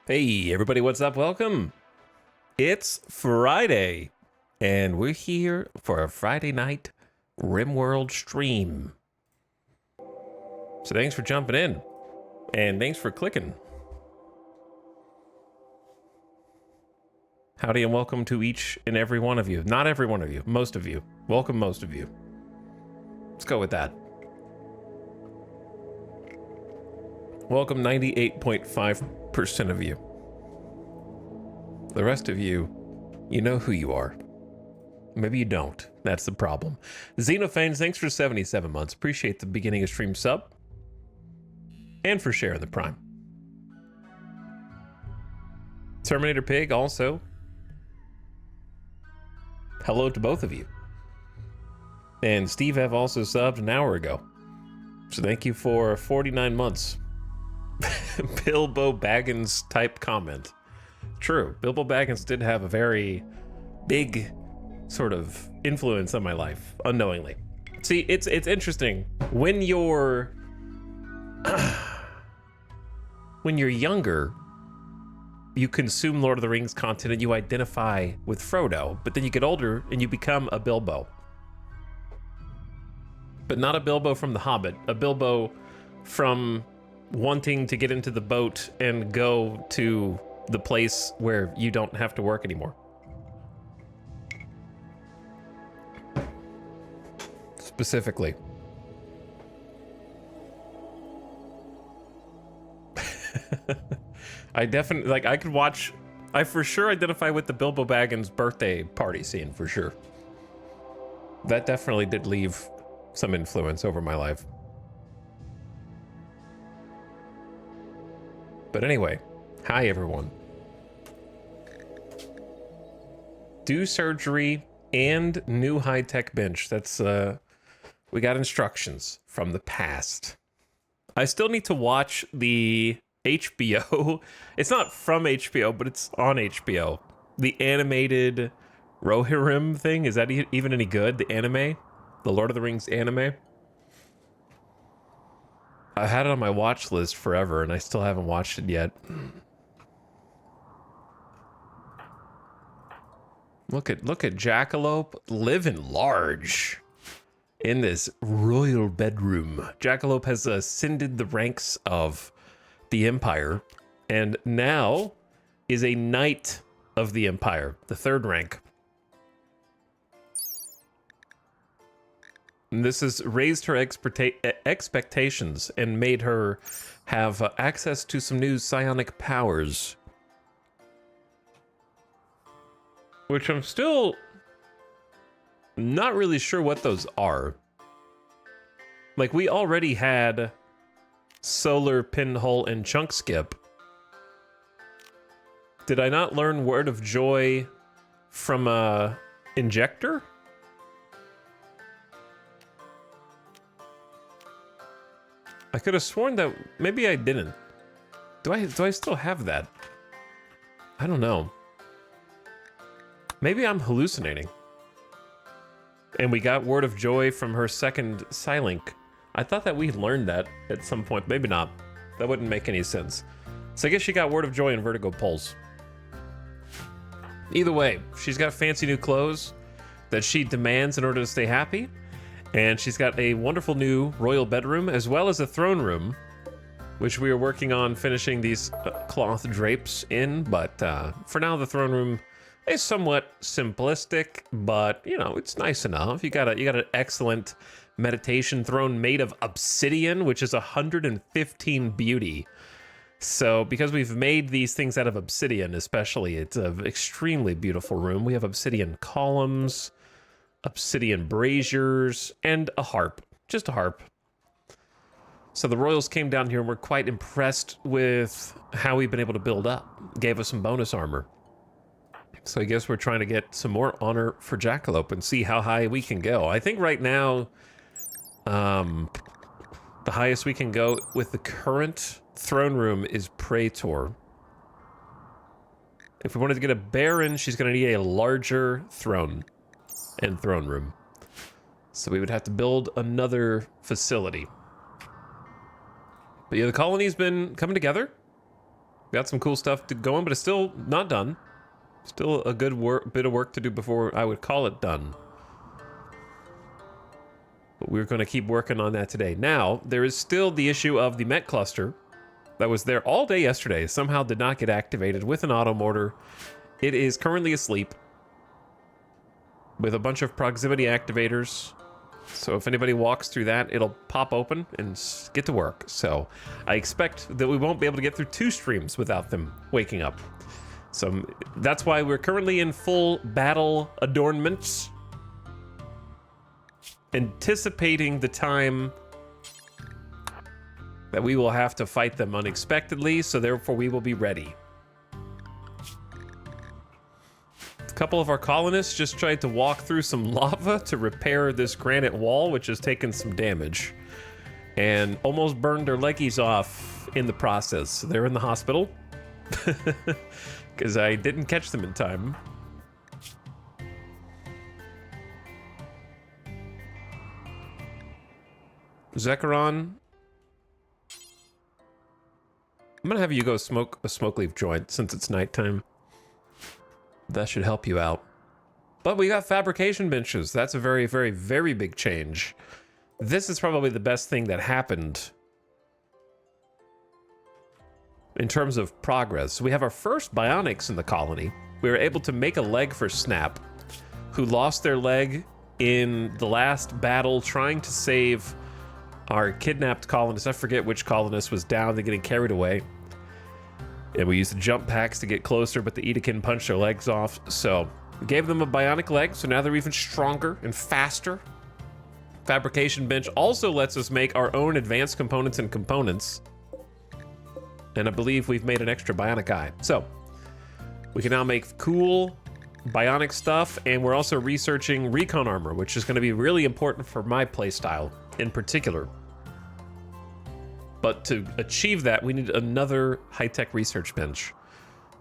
Hey everybody, what's up? Welcome. It's Friday, and we're here for a Friday night RimWorld stream. So thanks for jumping in, and thanks for clicking. Howdy and welcome to each and every one of you. Not every one of you, most of you. Welcome most of you. Let's go with that. Welcome 98.5% of you. The rest of you, you know who you are. Maybe you don't. That's the problem. Xenophane, thanks for 77 months. Appreciate the beginning of stream sub. And for sharing the Prime. Terminator Pig also. Hello to both of you. And Steve have also subbed an hour ago. So thank you for 49 months. Bilbo Baggins type comment. True, Bilbo Baggins did have a very big sort of influence on my life, unknowingly. See, it's interesting. When you're when you're younger, you consume Lord of the Rings content and you identify with Frodo, but then you get older and you become a Bilbo. But not a Bilbo from The Hobbit, a Bilbo from wanting to get into the boat and go to the place where you don't have to work anymore. Specifically. I definitely, like, I could watch, I for sure identify with the Bilbo Baggins birthday party scene, for sure. That definitely did leave some influence over my life. But anyway, hi everyone. Do surgery and new high-tech bench. That's, we got instructions from the past. I still need to watch the HBO. It's not from HBO, but it's on HBO. The animated Rohirrim thing. Is that even any good? The anime? The Lord of the Rings anime? I had it on my watch list forever, and I still haven't watched it yet. Look at Jackalope living large in this royal bedroom. Jackalope has ascended the ranks of the Empire, and now is a Knight of the Empire, the third rank. And this has raised her expectations and made her have access to some new psionic powers. Which I'm still not really sure what those are. Like, we already had Solar, Pinhole, and Chunk Skip. Did I not learn Word of Joy from Injector? I could have sworn that maybe I didn't. Do I still have that? I don't know. Maybe I'm hallucinating. And we got Word of Joy from her second Psylink. I thought that we learned that at some point. Maybe not. That wouldn't make any sense. So I guess she got Word of Joy and Vertigo Pulse. Either way, she's got fancy new clothes that she demands in order to stay happy. And she's got a wonderful new royal bedroom, as well as a throne room, which we are working on finishing these cloth drapes in. But for now, the throne room is somewhat simplistic, but you know, it's nice enough. You got an excellent meditation throne made of obsidian, which is 115 beauty. So because we've made these things out of obsidian, especially, it's an extremely beautiful room. We have obsidian columns, obsidian braziers, and a harp. Just a harp. So the royals came down here and were quite impressed with how we've been able to build up. Gave us some bonus armor. So I guess we're trying to get some more honor for Jackalope and see how high we can go. I think right now, the highest we can go with the current throne room is Praetor. If we wanted to get a Baron, she's going to need a larger throne and throne room. So we would have to build another facility. But yeah, the colony's been coming together. Got some cool stuff to going, but it's still not done. Still a good bit of work to do before I would call it done. But we're going to keep working on that today. Now, there is still the issue of the Met cluster that was there all day yesterday. Somehow did not get activated with an auto mortar. It is currently asleep with a bunch of proximity activators. So if anybody walks through that, it'll pop open and get to work. So I expect that we won't be able to get through 2 streams without them waking up. So that's why we're currently in full battle adornments, anticipating the time that we will have to fight them unexpectedly, so therefore we will be ready. A couple of our colonists just tried to walk through some lava to repair this granite wall, which has taken some damage, and almost burned their leggies off in the process. So they're in the hospital because I didn't catch them in time. Zekron, I'm gonna have you go smoke a smoke leaf joint since it's nighttime. That should help you out. But we got fabrication benches. That's a very, very, very big change. This is probably the best thing that happened in terms of progress. So we have our first bionics in the colony. We were able to make a leg for Snap, who lost their leg in the last battle trying to save our kidnapped colonists. I forget which colonist was down. They're getting carried away. And we used the jump packs to get closer, but the Edekin punched their legs off. So we gave them a bionic leg, so now they're even stronger and faster. Fabrication bench also lets us make our own advanced components and components. And I believe we've made an extra bionic eye. So we can now make cool bionic stuff, and we're also researching recon armor, which is going to be really important for my playstyle in particular. But to achieve that, we need another high-tech research bench.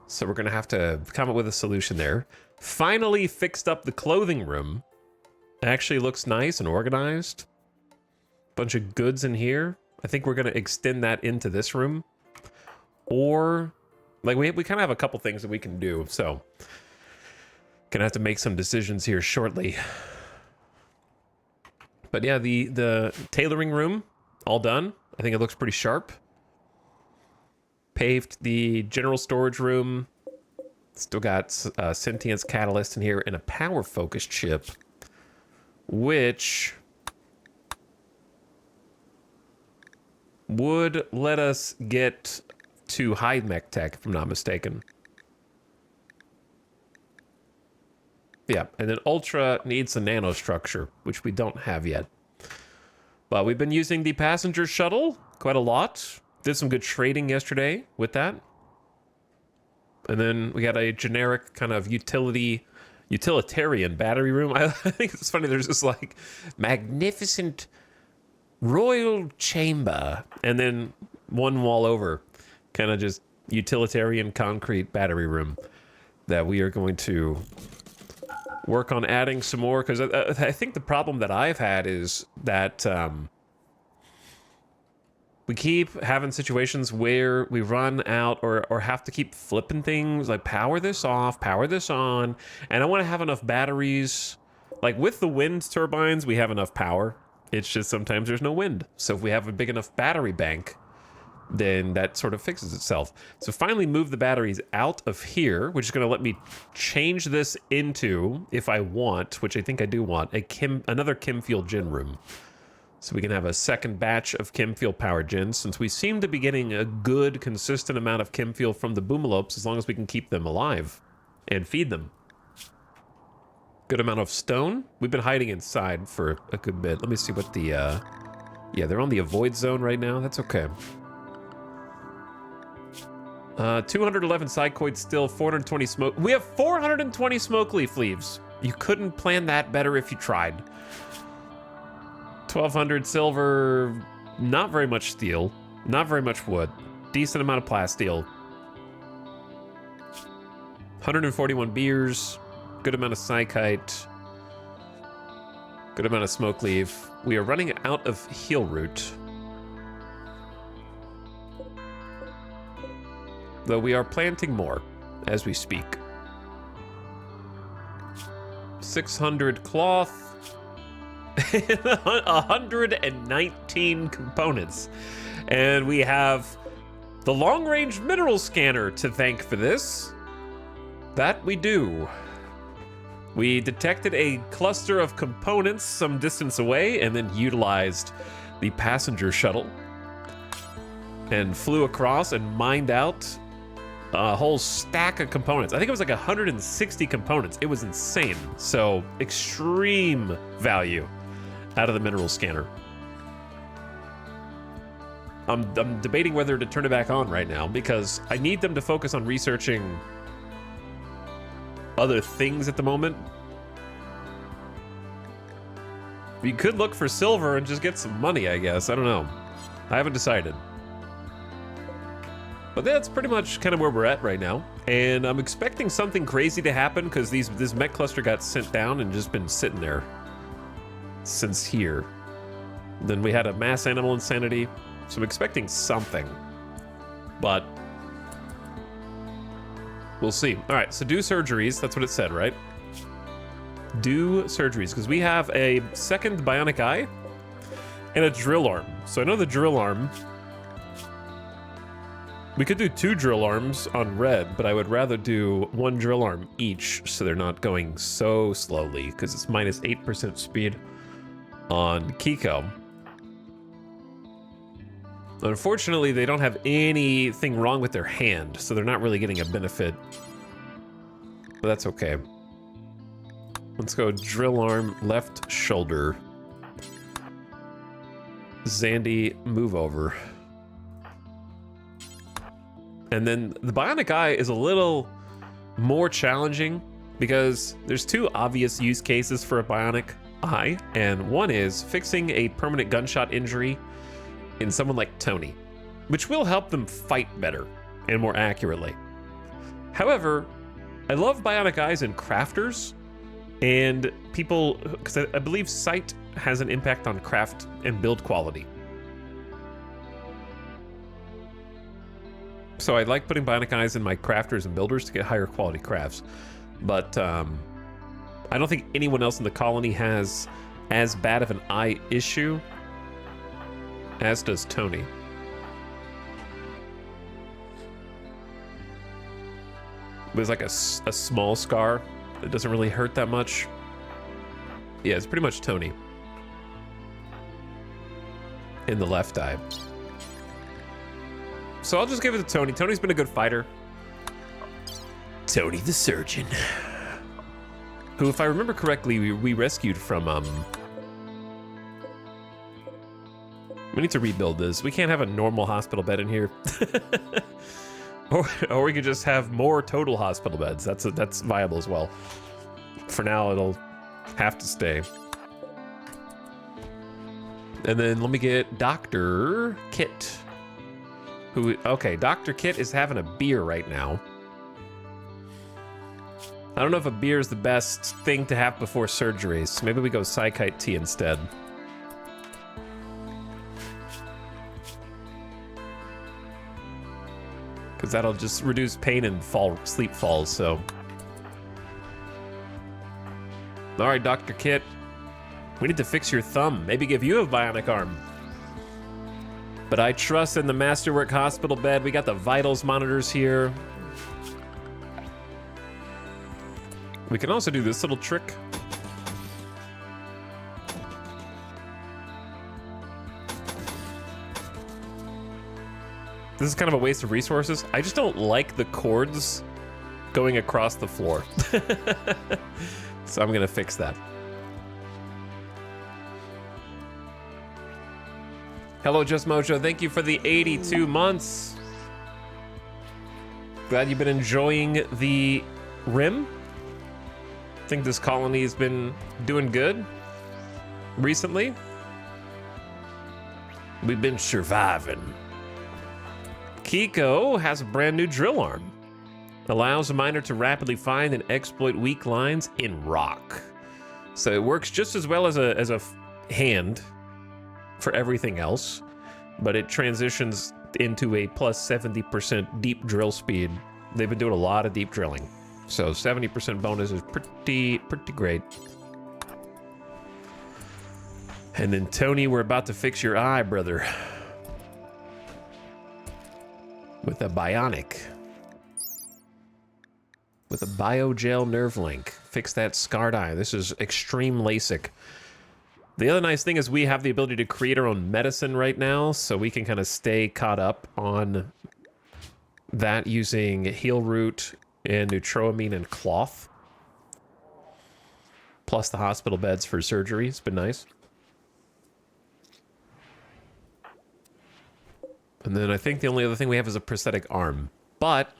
So we're going to have to come up with a solution there. Finally fixed up the clothing room. It actually looks nice and organized. Bunch of goods in here. I think we're going to extend that into this room. Or, like, we kind of have a couple things that we can do. So, gonna have to make some decisions here shortly. But yeah, the tailoring room, all done. I think it looks pretty sharp. Paved the general storage room. Still got Sentience Catalyst in here and a power focus chip, which would let us get to high mech tech, if I'm not mistaken. Yeah, and then Ultra needs a nanostructure, which we don't have yet. But we've been using the passenger shuttle quite a lot. Did some good trading yesterday with that. And then we got a generic kind of utilitarian battery room. I think it's funny, there's this like magnificent royal chamber, and then one wall over, kind of just utilitarian concrete battery room that we are going to work on adding some more, because I think the problem that I've had is that we keep having situations where we run out or have to keep flipping things, like power this off, power this on, and I want to have enough batteries. Like with the wind turbines, we have enough power. It's just sometimes there's no wind. So if we have a big enough battery bank, then that sort of fixes itself. So finally move the batteries out of here, which is going to let me change this into, if I want, which I think I do want, another Chemfuel gen room. So we can have a second batch of Chemfuel power gens, since we seem to be getting a good, consistent amount of Chemfuel from the Boomalopes, as long as we can keep them alive and feed them. Good amount of stone. We've been hiding inside for a good bit. Let me see what the, yeah, they're on the avoid zone right now. That's okay. 211 psychoids still, 420 smoke. We have 420 smoke leaf leaves. You couldn't plan that better if you tried. 1200 silver, not very much steel, not very much wood, decent amount of plasteel. 141 beers, good amount of psychite, good amount of smoke leaf. We are running out of heal root. though we are planting more as we speak. 600 cloth. 119 components. And we have the long-range mineral scanner to thank for this. That we do. We detected a cluster of components some distance away and then utilized the passenger shuttle and flew across and mined out a whole stack of components. I think it was like 160 components. It was insane. So extreme value out of the mineral scanner. I'm debating whether to turn it back on right now because I need them to focus on researching other things at the moment. We could look for silver and just get some money, I guess. I don't know. I haven't decided. But that's pretty much kind of where we're at right now. And I'm expecting something crazy to happen because this mech cluster got sent down and just been sitting there since here. Then we had a mass animal insanity, so I'm expecting something. But we'll see. All right, so do surgeries. That's what it said, right? Do surgeries, because we have a second bionic eye and a drill arm. So I know the drill arm. We could do 2 drill arms on red, but I would rather do 1 drill arm each so they're not going so slowly, because it's minus 8% speed on Kiko. Unfortunately, they don't have anything wrong with their hand, so they're not really getting a benefit. But that's okay. Let's go drill arm, left shoulder. Zandy, move over. And then the bionic eye is a little more challenging because there's 2 obvious use cases for a bionic eye, and one is fixing a permanent gunshot injury in someone like Tony, which will help them fight better and more accurately. However, I love bionic eyes in crafters and people, because I believe sight has an impact on craft and build quality. So I like putting bionic eyes in my crafters and builders to get higher quality crafts. But I don't think anyone else in the colony has as bad of an eye issue as does Tony. It was like a small scar. It doesn't really hurt that much. Yeah, it's pretty much Tony. In the left eye. So I'll just give it to Tony. Tony's been a good fighter. Tony the surgeon. Who, if I remember correctly, we rescued from, we need to rebuild this. We can't have a normal hospital bed in here. or we could just have more total hospital beds. That's viable as well. For now, it'll have to stay. And then let me get Dr. Kit. Okay, Dr. Kit is having a beer right now. I don't know if a beer is the best thing to have before surgeries. Maybe we go Psychite tea instead. Because that'll just reduce pain and sleep falls, so. All right, Dr. Kit. We need to fix your thumb. Maybe give you a bionic arm. But I trust in the Masterwork hospital bed. We got the vitals monitors here. We can also do this little trick. This is kind of a waste of resources. I just don't like the cords going across the floor. So I'm gonna fix that. Hello, Just Mojo. Thank you for the 82 months. Glad you've been enjoying the Rim. I think this colony has been doing good recently. We've been surviving. Kiko has a brand new drill arm. Allows a miner to rapidly find and exploit weak lines in rock. So it works just as well as a hand for everything else, but it transitions into a plus 70% deep drill speed. They've been doing a lot of deep drilling. So 70% bonus is pretty great. And then Tony, we're about to fix your eye, brother. With a bionic. With a biogel nerve link. Fix that scarred eye. This is extreme LASIK. The other nice thing is we have the ability to create our own medicine right now, so we can kind of stay caught up on that using heal root and neutroamine and cloth. Plus the hospital beds for surgery. It's been nice. And then I think the only other thing we have is a prosthetic arm. But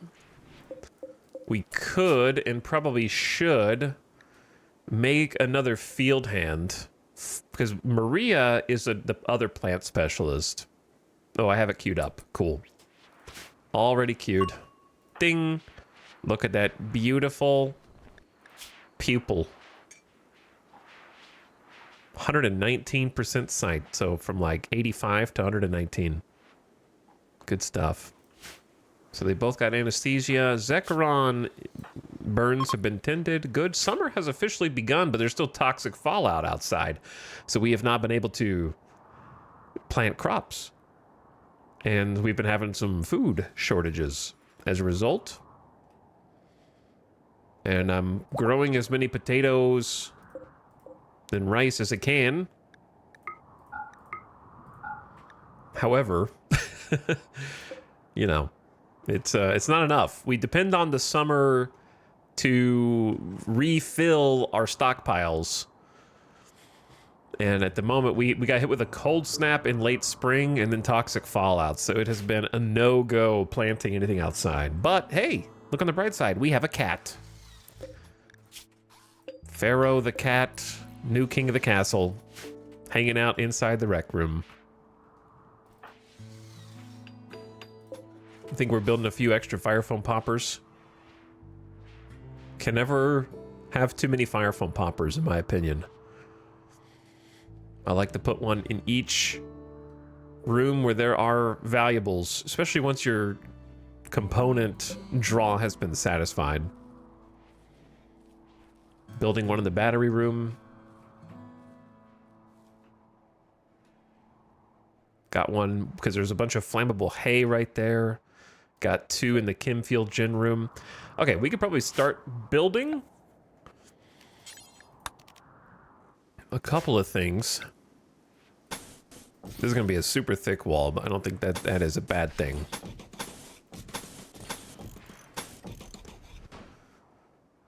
we could and probably should make another field hand, because Maria is the other plant specialist. Oh, I have it queued up. Cool. Already queued. Ding. Look at that beautiful pupil. 119% sight. So from like 85 to 119. Good stuff. So they both got anesthesia. Zecharon burns have been tended. Good. Summer has officially begun, but there's still toxic fallout outside. So we have not been able to plant crops. And we've been having some food shortages as a result. And I'm growing as many potatoes and rice as I can. However, you know, it's not enough. We depend on the summer to refill our stockpiles. And at the moment, we got hit with a cold snap in late spring and then toxic fallout. So it has been a no-go planting anything outside. But hey, look on the bright side. We have a cat. Pharaoh the cat, new king of the castle, hanging out inside the rec room. I think we're building a few extra fire foam poppers. Can never have too many fire foam poppers, in my opinion. I like to put one in each room where there are valuables, especially once your component draw has been satisfied. Building one in the battery room. Got one because there's a bunch of flammable hay right there. Got two in the Kimfield gin room. Okay, we could probably start building a couple of things. This is going to be a super thick wall, but I don't think that is a bad thing.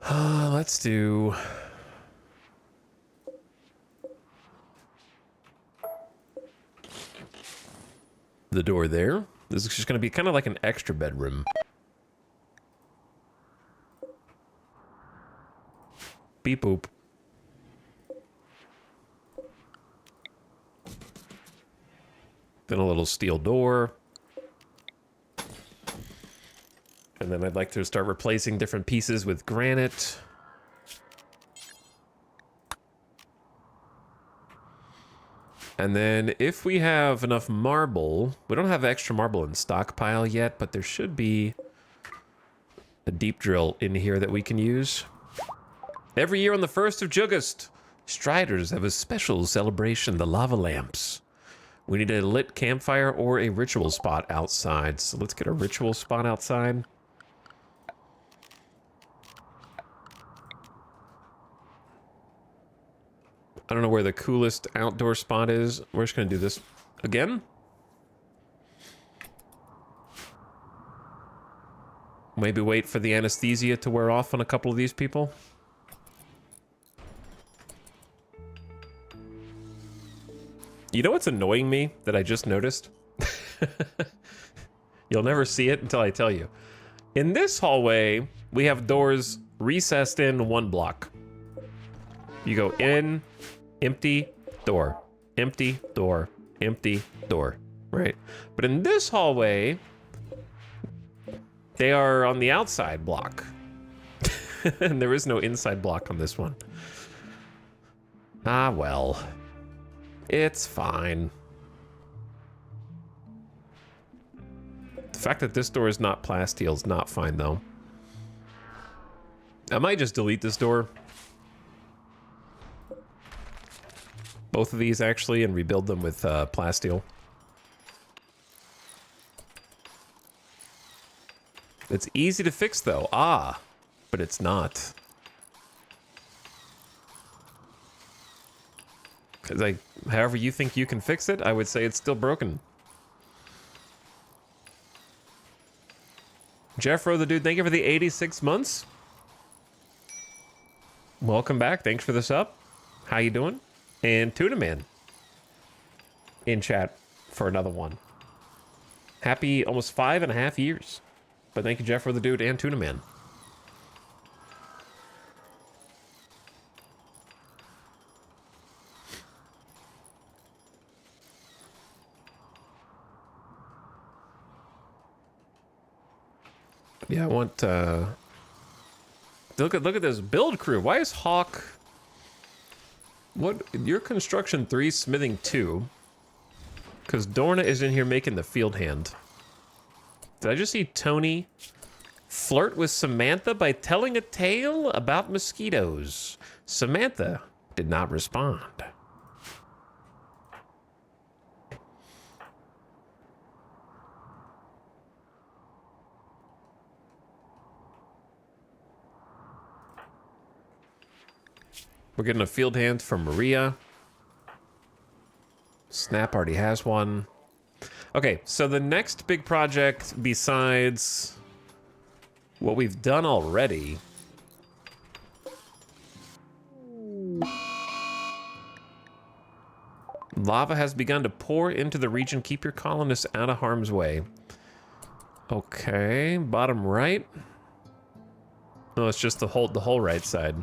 Let's do... the door there. This is just going to be kind of like an extra bedroom. Beep boop. Then a little steel door. And then I'd like to start replacing different pieces with granite. And then if we have enough marble, we don't have extra marble in stockpile yet, but there should be a deep drill in here that we can use. Every year on the 1st of August, Striders have a special celebration, the lava lamps. We need a lit campfire or a ritual spot outside. So let's get a ritual spot outside. I don't know where the coolest outdoor spot is. We're just going to do this again. Maybe wait for the anesthesia to wear off on a couple of these people. You know what's annoying me that I just noticed? You'll never see it until I tell you. In this hallway, we have doors recessed in one block. You go in, empty, door, empty, door, empty, door, right? But in this hallway, they are on the outside block. And there is no inside block on this one. Ah, well. It's fine. The fact that this door is not plasteel is not fine, though. I might just delete this door. Both of these, actually, and rebuild them with plasteel. It's easy to fix, though. Ah, but it's not. Because however you think you can fix it, I would say it's still broken. Jeffro the dude, thank you for the 86 months. Welcome back. Thanks for the sub. How you doing? And Tuna Man in chat for another one. Happy almost 5.5 years. But thank you, Jeffro the dude, and Tuna Man. Yeah, I want look at this build crew. Why is Hawk your construction 3, smithing 2? Because Dorna is in here making the field hand. Did I just see Tony flirt with Samantha by telling a tale about mosquitoes? Samantha did not respond. We're getting a field hand from Maria. Snap already has one. Okay, so the next big project besides what we've done already. Lava has begun to pour into the region. Keep your colonists out of harm's way. Okay, bottom right. No, it's just the whole right side.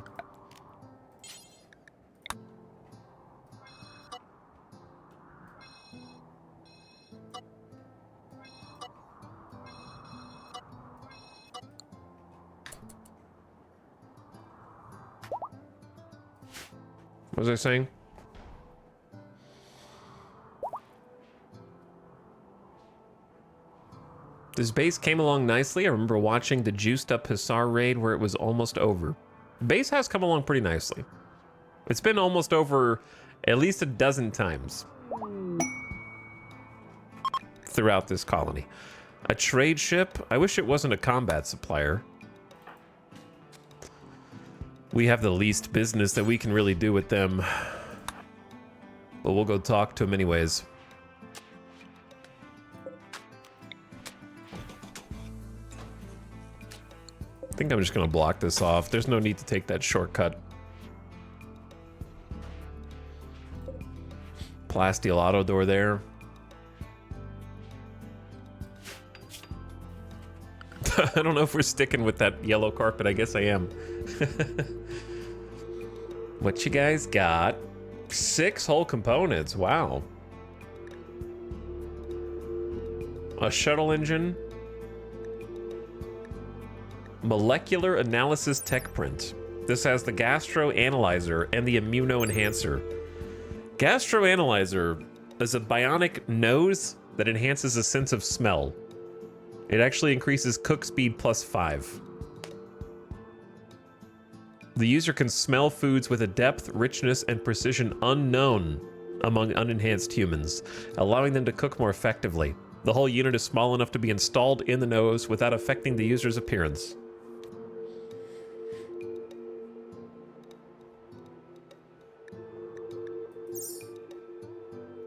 What was I saying? This base came along nicely. I remember watching the juiced up Hussar raid where it was almost over. Base has come along pretty nicely. It's been almost over at least a dozen times throughout this colony. A trade ship? I wish it wasn't a combat supplier. We have the least business that we can really do with them. But we'll go talk to them anyways. I think I'm just gonna block this off. There's no need to take that shortcut. Plasteel auto door there. I don't know if we're sticking with that yellow carpet. I guess I am. What you guys got? 6 whole components. Wow. A shuttle engine. Molecular analysis tech print. This has the gastro analyzer and the immuno enhancer. Gastro analyzer is a bionic nose that enhances a sense of smell. It actually increases cook speed +5. The user can smell foods with a depth, richness, and precision unknown among unenhanced humans, allowing them to cook more effectively. The whole unit is small enough to be installed in the nose without affecting the user's appearance.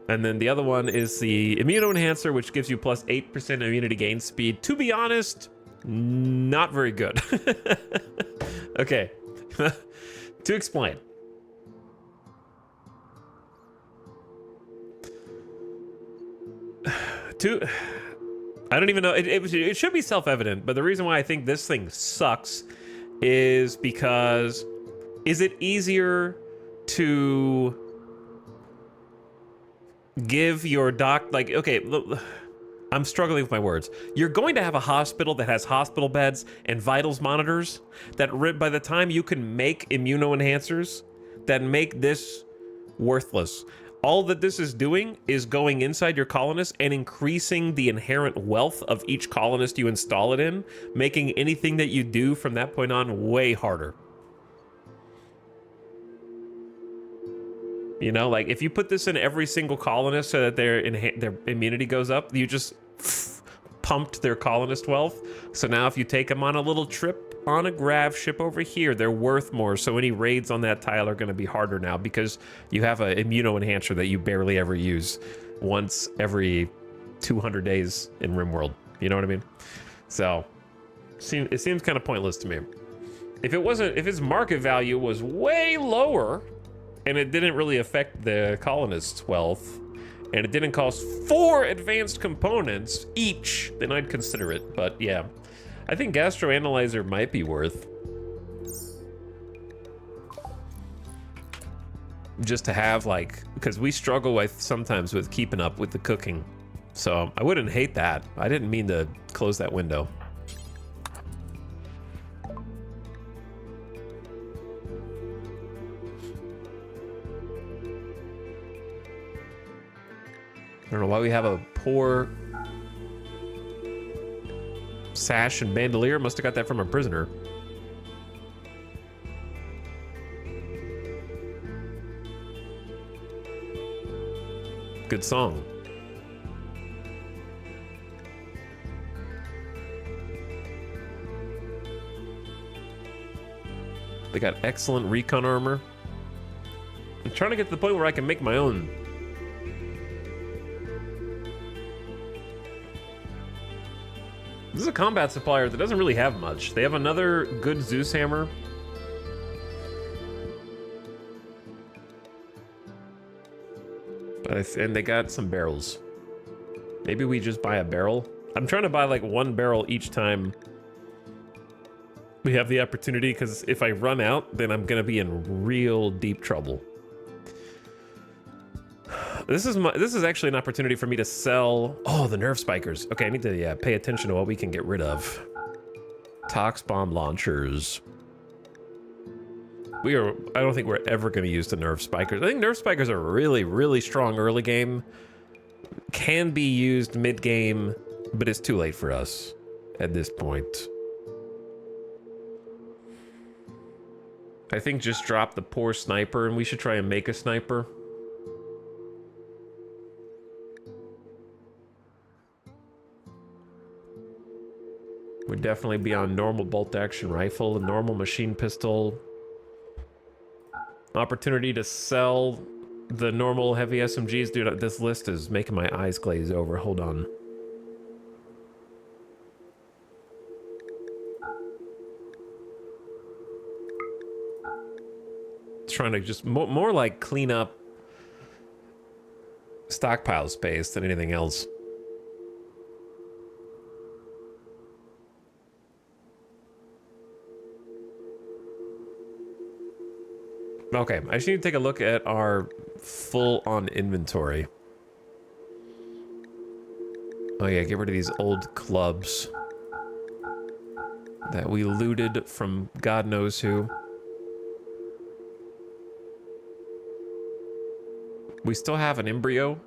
And then the other one is the immuno enhancer, which gives you +8% immunity gain speed. To be honest, not very good. Okay. To explain. I don't even know. It should be self-evident, but the reason why I think this thing sucks is because is it easier to give your like, okay, look, I'm struggling with my words. You're going to have a hospital that has hospital beds and vitals monitors that by the time you can make immuno enhancers that make this worthless. All that this is doing is going inside your colonist and increasing the inherent wealth of each colonist you install it in, making anything that you do from that point on way harder. You know, like if you put this in every single colonist so that their immunity goes up, you just pumped their colonist wealth. So now if you take them on a little trip on a grav ship over here, they're worth more. So any raids on that tile are going to be harder now because you have an immuno enhancer that you barely ever use once every 200 days in RimWorld. You know what I mean? So it seems kind of pointless to me. If its market value was way lower and it didn't really affect the colonist's wealth, and it didn't cost 4 advanced components each, then I'd consider it. But yeah, I think Gastroanalyzer might be worth. Just to have, like, because we struggle sometimes with keeping up with the cooking. So I wouldn't hate that. I didn't mean to close that window. I don't know why we have a poor sash and bandolier. Must have got that from a prisoner. Good song. They got excellent recon armor. I'm trying to get to the point where I can make my own. This is a combat supplier that doesn't really have much. They have another good Zeus hammer. And they got some barrels. Maybe we just buy a barrel. I'm trying to buy like 1 barrel each time we have the opportunity, because if I run out, then I'm gonna be in real deep trouble. This is actually an opportunity for me to sell. Oh, the nerve spikers. Okay, I need to pay attention to what we can get rid of. Tox bomb launchers. I don't think we're ever going to use the nerve spikers. I think nerve spikers are really, really strong early game. Can be used mid game, but it's too late for us at this point. I think just drop the poor sniper, and we should try and make a sniper. Would definitely be on normal bolt action rifle, normal machine pistol. Opportunity to sell the normal heavy SMGs. Dude, this list is making my eyes glaze over. Hold on. Trying to just more like clean up stockpile space than anything else. Okay, I just need to take a look at our full-on inventory. Oh yeah, get rid of these old clubs that we looted from God knows who. We still have an embryo.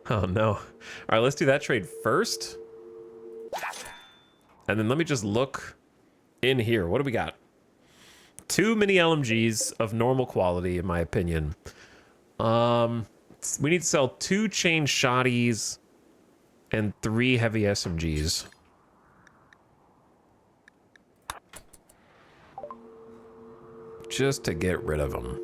Oh no. All right, let's do that trade first. And then let me just look in here. What do we got? 2 mini LMGs of normal quality, in my opinion. We need to sell 2 chain shotties and 3 heavy SMGs. Just to get rid of them.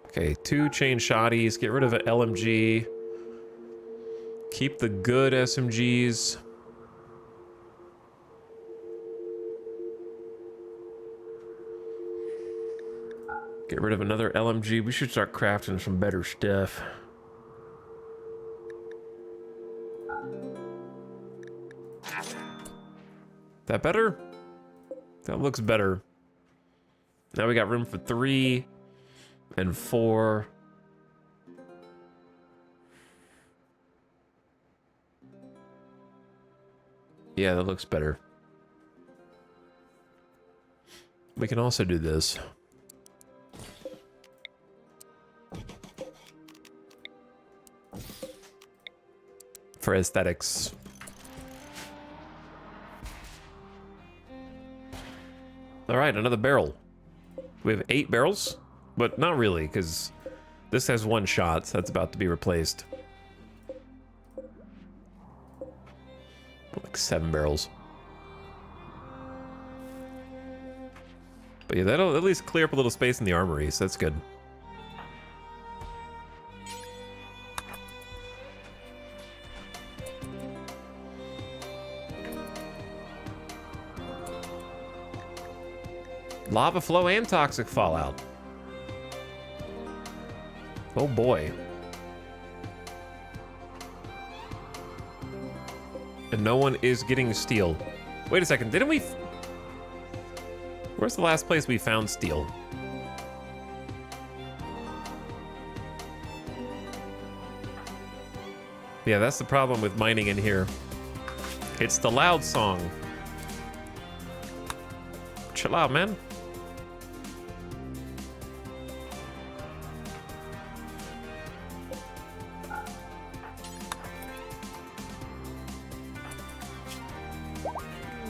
Okay, 2 chain shotties, get rid of an LMG. Keep the good SMGs. Get rid of another LMG. We should start crafting some better stuff. That better? That looks better. Now we got room for 3 and 4. Yeah, that looks better. We can also do this. For aesthetics. All right, another barrel. We have 8 barrels, but not really, because this has 1 shot, so that's about to be replaced. Like 7 barrels. But yeah, that'll at least clear up a little space in the armory, so that's good. Lava flow and toxic fallout. Oh boy. And no one is getting steel. Wait a second, didn't we... Where's the last place we found steel? Yeah, that's the problem with mining in here. It's the loud song. Chill out, man.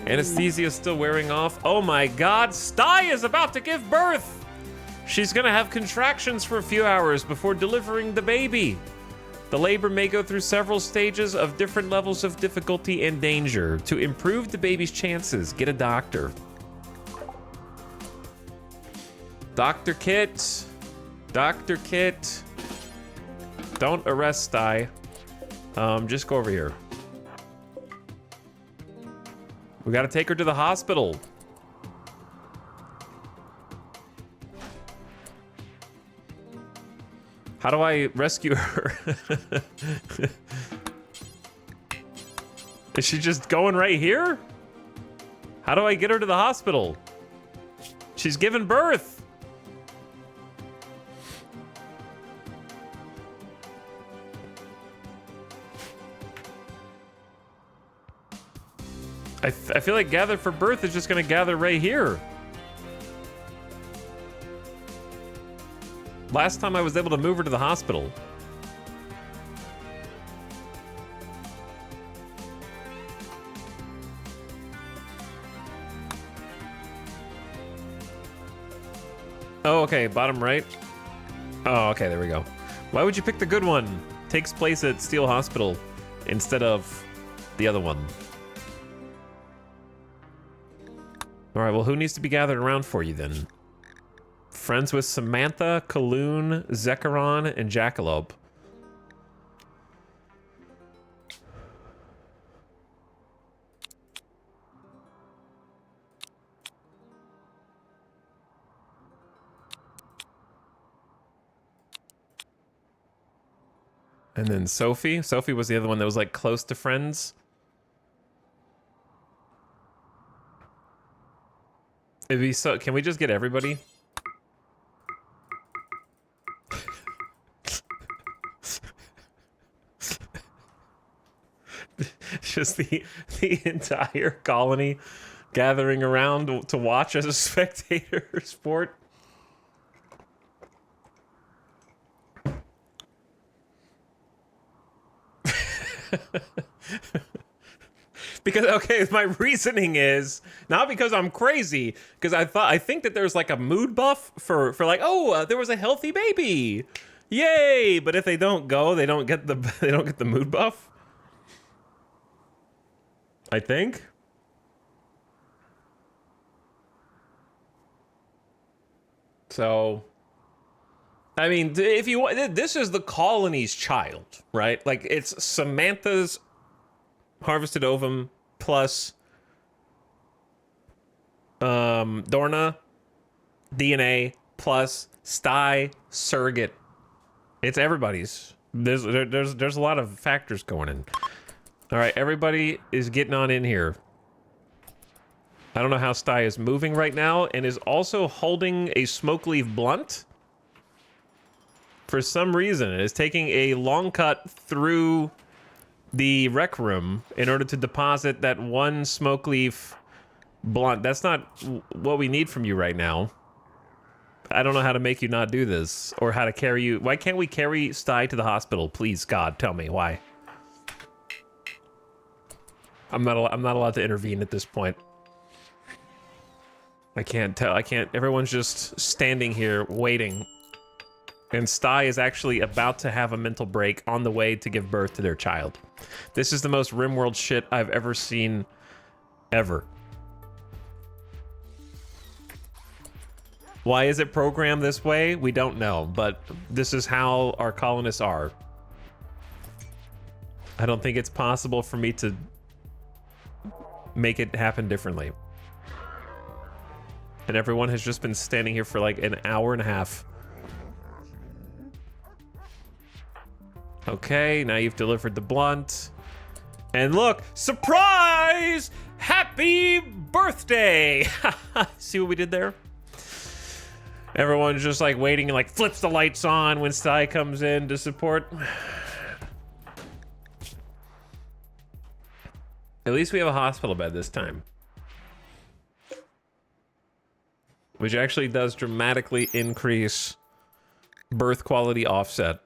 Anesthesia is still wearing off. Oh my god, Sty is about to give birth! She's gonna have contractions for a few hours before delivering the baby. The labor may go through several stages of different levels of difficulty and danger. To improve the baby's chances, get a doctor. Dr. Kit. Dr. Kit. Don't arrest Sty. Just go over here. We gotta take her to the hospital. How do I rescue her? Is she just going right here? How do I get her to the hospital? She's giving birth. I feel like gather for birth is just gonna gather right here. Last time I was able to move her to the hospital. Oh, okay, bottom right. Oh, okay, there we go. Why would you pick the good one? Takes place at Steel Hospital instead of the other one. All right, well, who needs to be gathered around for you then? Friends with Samantha, Kaloon, Zekaron, and Jackalope. And then Sophie. Sophie was the other one that was like close to friends. It'd be so. Can we just get everybody? Just the entire colony gathering around to watch as a spectator sport. Because, okay, my reasoning is not because I'm crazy, because I think that there's like a mood buff for like, oh, there was a healthy baby, yay! But if they don't go, they don't get the mood buff. I think. So, I mean, if you want, this is the colony's child, right? Like, it's Samantha's harvested ovum plus Dorna DNA plus Sty surrogate. It's everybody's. There's a lot of factors going in. All right, everybody is getting on in here. I don't know how Sty is moving right now and is also holding a smoke leaf blunt. For some reason, it is taking a long cut through the rec room in order to deposit that one smoke leaf Blunt, that's not what we need from you right now. I don't know how to make you not do this, or how to carry you. Why can't we carry Sty to the hospital? Please, God, tell me why. I'm not allowed to intervene at this point. I can't tell. I can't. Everyone's just standing here waiting. And Sty is actually about to have a mental break on the way to give birth to their child. This is the most RimWorld shit I've ever seen, ever. Why is it programmed this way? We don't know, but this is how our colonists are. I don't think it's possible for me to make it happen differently. And everyone has just been standing here for like an hour and a half. Okay, now you've delivered the blunt. And look, surprise! Happy birthday! See what we did there? Everyone's just like waiting and like flips the lights on when Sty comes in to support. At least we have a hospital bed this time. Which actually does dramatically increase birth quality offset.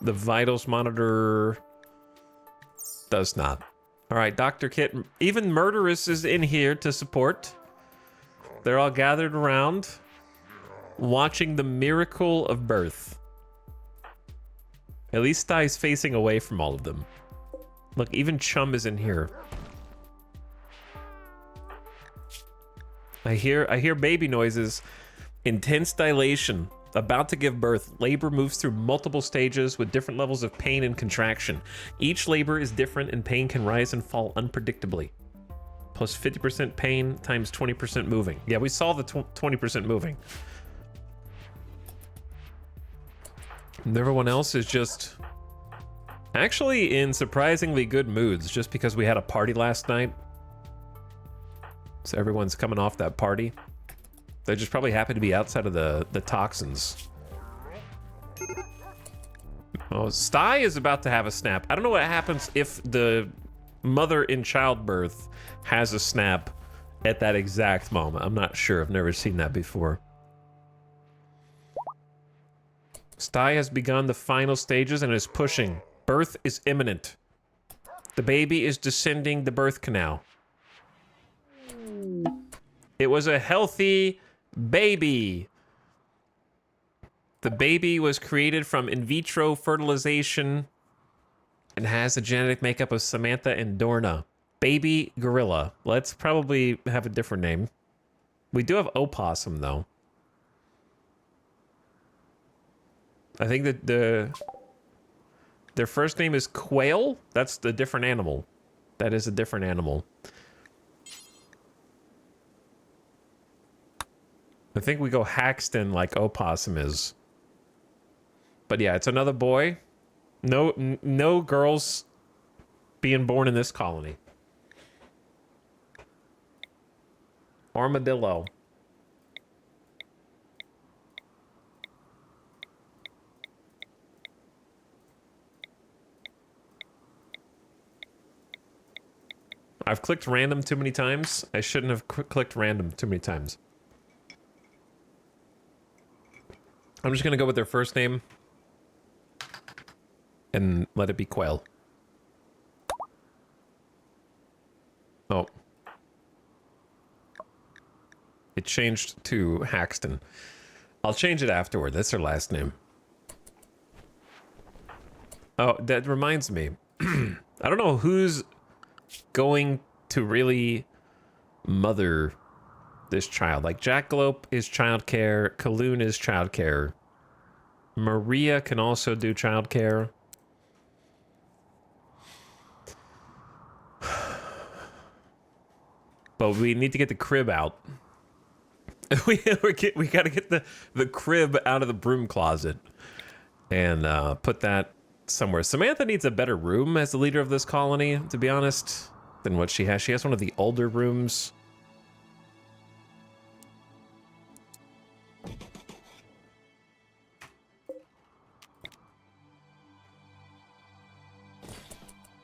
The vitals monitor does not. All right, Dr. Kit, even Murderous is in here to support. They're all gathered around, watching the miracle of birth. At least Sty's facing away from all of them. Look, even Chum is in here. I hear baby noises. Intense dilation. About to give birth. Labor moves through multiple stages with different levels of pain and contraction. Each labor is different and pain can rise and fall unpredictably. Plus 50% pain times 20% moving. Yeah, we saw the 20% moving. And everyone else is just actually in surprisingly good moods just because we had a party last night. So everyone's coming off that party. They're just probably happy to be outside of the toxins. Oh, Sty is about to have a snap. I don't know what happens if the mother in childbirth has a snap at that exact moment. I'm not sure. I've never seen that before. Sty has begun the final stages and is pushing. Birth is imminent. The baby is descending the birth canal. It was a healthy baby. The baby was created from in vitro fertilization and has the genetic makeup of Samantha and Dorna. Baby gorilla. Let's probably have a different name. We do have opossum, though. I think that their first name is Quail. That's the different animal. That is a different animal. I think we go Haxton like opossum is. But yeah, it's another boy. No girls being born in this colony. Armadillo. I've clicked random too many times. I shouldn't have clicked random too many times. I'm just gonna go with their first name and let it be Quail. Oh. It changed to Haxton. I'll change it afterward. That's her last name. Oh, that reminds me. I don't know who's going to really mother this child. Like Jackalope is childcare, Kaloon is childcare. Maria can also do childcare. But we need to get the crib out. we got to get the crib out of the broom closet and put that somewhere. Samantha needs a better room as the leader of this colony, to be honest, than what she has. She has one of the older rooms.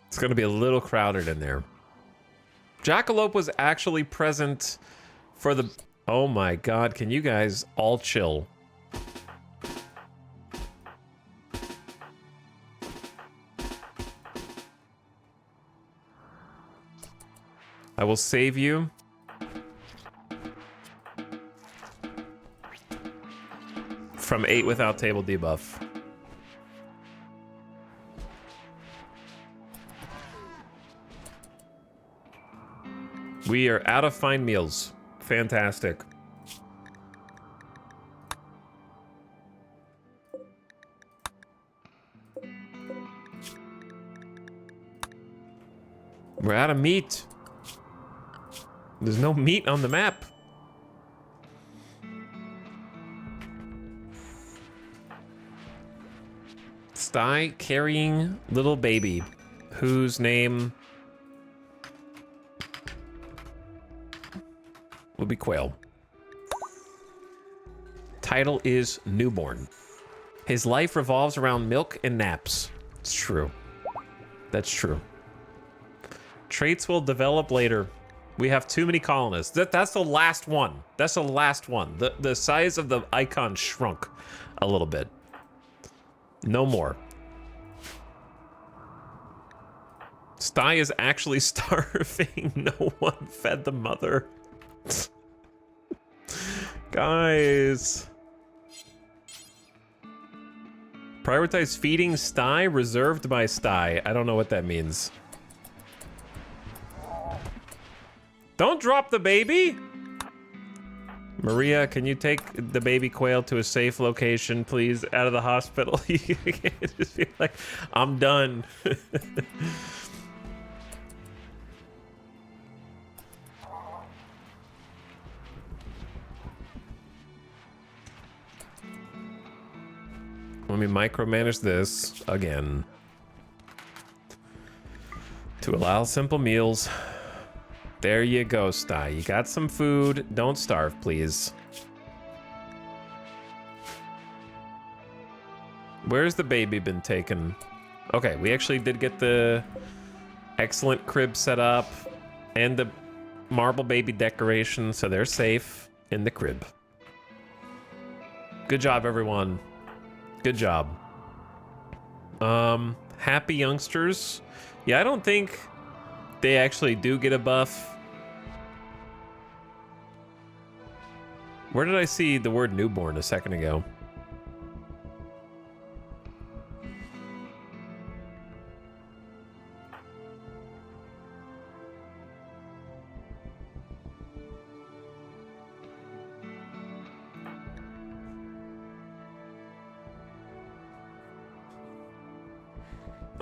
It's going to be a little crowded in there. Jackalope was actually present for the... Oh my god, can you guys all chill? I will save you. From 8 without table debuff. We are out of fine meals. Fantastic. We're out of meat. There's no meat on the map. Sty carrying little baby, whose name will be Quail. Title is Newborn. His life revolves around milk and naps. It's true. That's true. Traits will develop later. We have too many colonists. That's the last one. That's the last one. The size of the icon shrunk a little bit. No more. Sty is actually starving. No one fed the mother. Guys. Prioritize feeding Sty, reserved by Sty. I don't know what that means. Don't drop the baby! Maria, can you take the baby quail to a safe location, please? Out of the hospital. You can't just be like, I'm done. Let me micromanage this again. To allow simple meals. There you go, Sty. You got some food. Don't starve, please. Where's the baby been taken? Okay, we actually did get the excellent crib set up and the marble baby decoration, so they're safe in the crib. Good job, everyone. Good job. Happy youngsters. Yeah, I don't think they actually do get a buff. Where did I see the word newborn a second ago?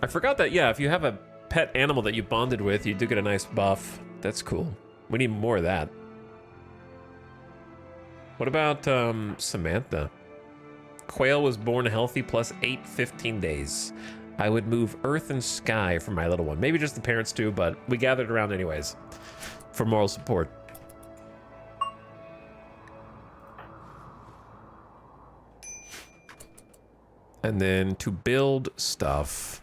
I forgot that, yeah, if you have a pet animal that you bonded with, you do get a nice buff. That's cool. We need more of that. What about Samantha? Quail was born healthy plus 8 15 days. I would move earth and sky for my little one. Maybe just the parents too, but we gathered around anyways for moral support. And then to build stuff.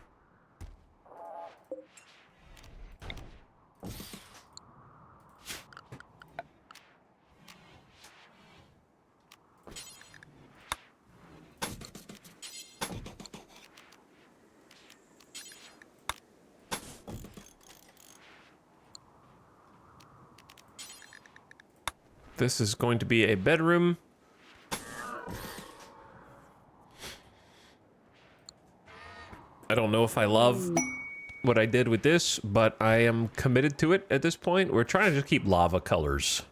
This is going to be a bedroom. I don't know if I love what I did with this, but I am committed to it at this point. We're trying to just keep lava colors.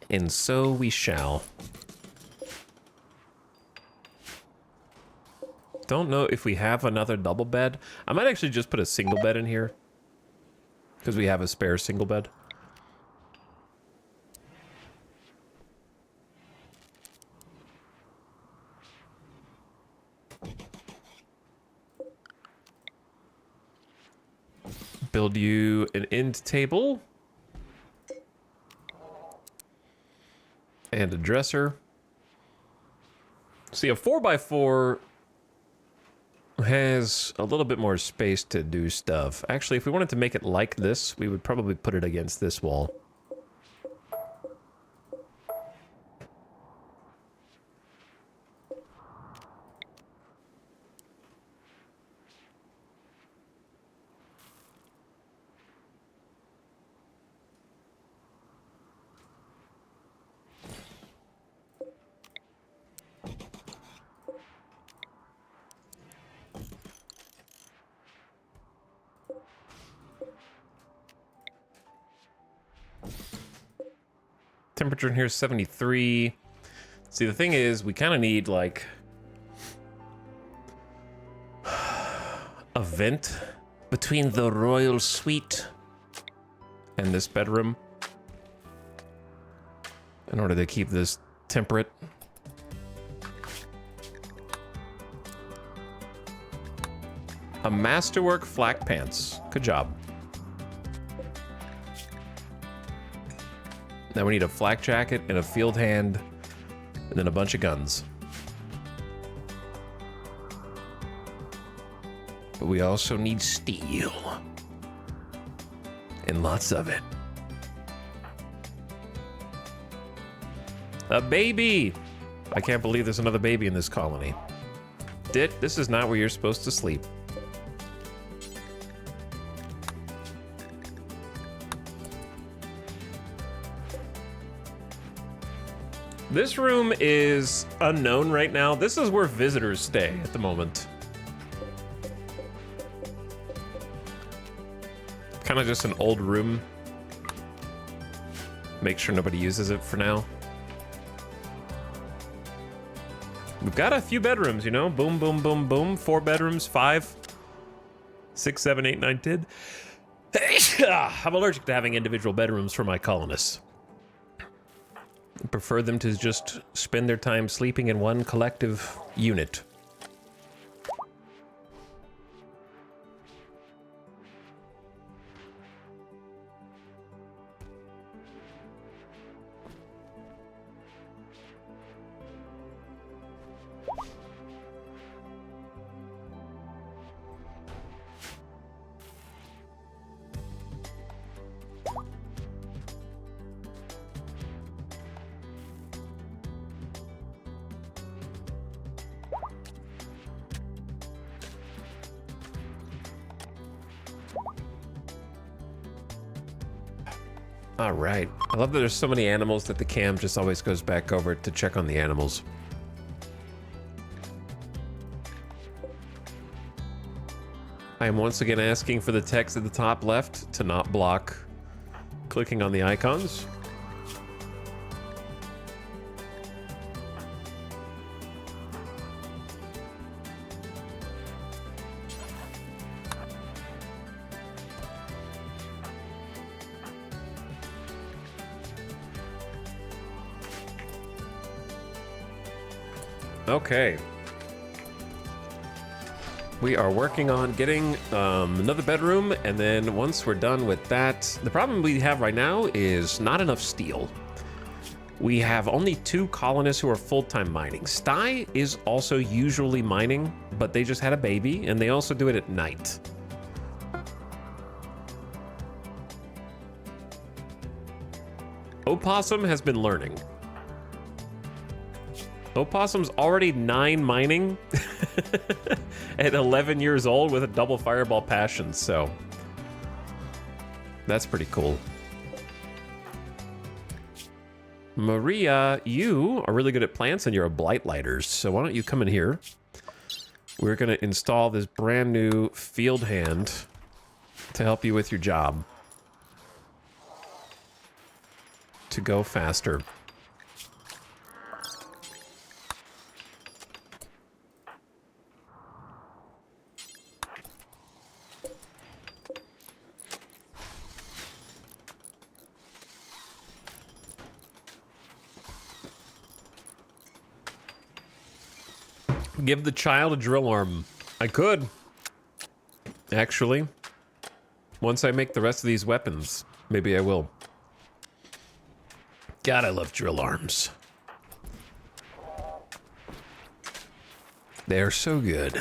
And so we shall. Don't know if we have another double bed. I might actually just put a single bed in here, because we have a spare single bed. Build you an end table. And a dresser. See, a 4x4... has a little bit more space to do stuff. Actually, if we wanted to make it like this, we would probably put it against this wall. Temperature in here is 73. See, the thing is, we kind of need, like, a vent between the royal suite and this bedroom in order to keep this temperate. A masterwork flak pants. Good job. Now we need a flak jacket and a field hand, and then a bunch of guns. But we also need steel. And lots of it. A baby! I can't believe there's another baby in this colony. Dit, this is not where you're supposed to sleep. This room is unknown right now. This is where visitors stay at the moment. Kind of just an old room. Make sure nobody uses it for now. We've got a few bedrooms, you know? Boom, boom, boom, boom. 4 bedrooms, 5, 6, 7, 8, 9, 10. I'm allergic to having individual bedrooms for my colonists. I prefer them to just spend their time sleeping in one collective unit. All right. I love that there's so many animals that the cam just always goes back over to check on the animals. I am once again asking for the text at the top left to not block clicking on the icons. Okay. We are working on getting another bedroom, and then once we're done with that, the problem we have right now is not enough steel. We have only 2 colonists who are full-time mining. Sty is also usually mining, but they just had a baby, and they also do it at night. Opossum has been learning. Opossum's already 9 mining at 11 years old with a double fireball passion, so that's pretty cool. Maria, you are really good at plants and you're a blight lighters, so why don't you come in here? We're gonna install this brand new field hand to help you with your job to go faster. Give the child a drill arm. I could. Actually. Once I make the rest of these weapons, maybe I will. God, I love drill arms. They're so good.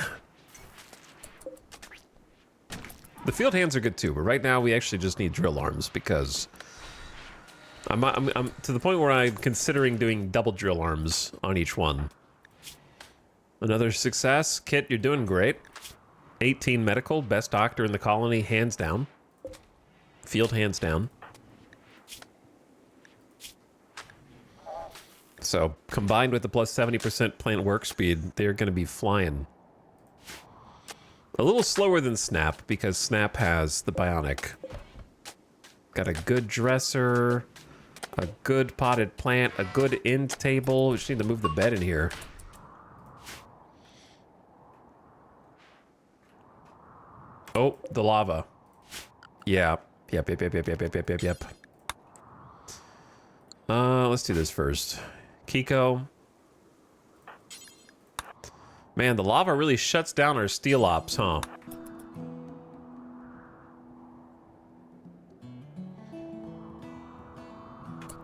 The field hands are good too, but right now we actually just need drill arms because I'm to the point where I'm considering doing double drill arms on each one. Another success. Kit, you're doing great. 18 medical, best doctor in the colony, hands down. Field hands down. So, combined with the plus 70% plant work speed, they're going to be flying. A little slower than Snap, because Snap has the bionic. Got a good dresser, a good potted plant, a good end table. We just need to move the bed in here. Oh, the lava. Yeah. Yep. Let's do this first. Kiko. Man, the lava really shuts down our steel ops, huh?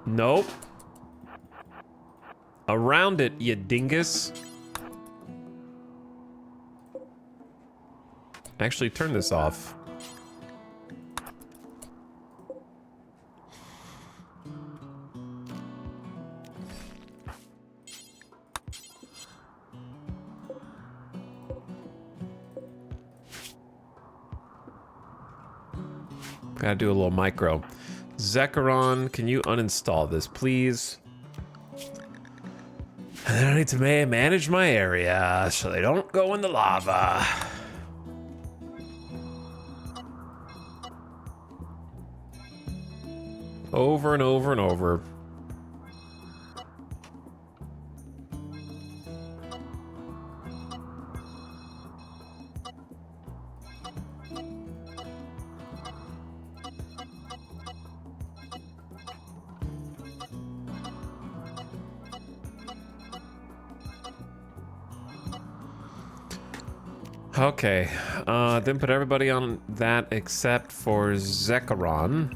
Nope. Around it, you dingus. Actually, turn this off. Gotta do a little micro. Zecharon, can you uninstall this, please? And then I need to manage my area so they don't go in the lava. Over and over and over. Okay, then put everybody on that except for Zecharon.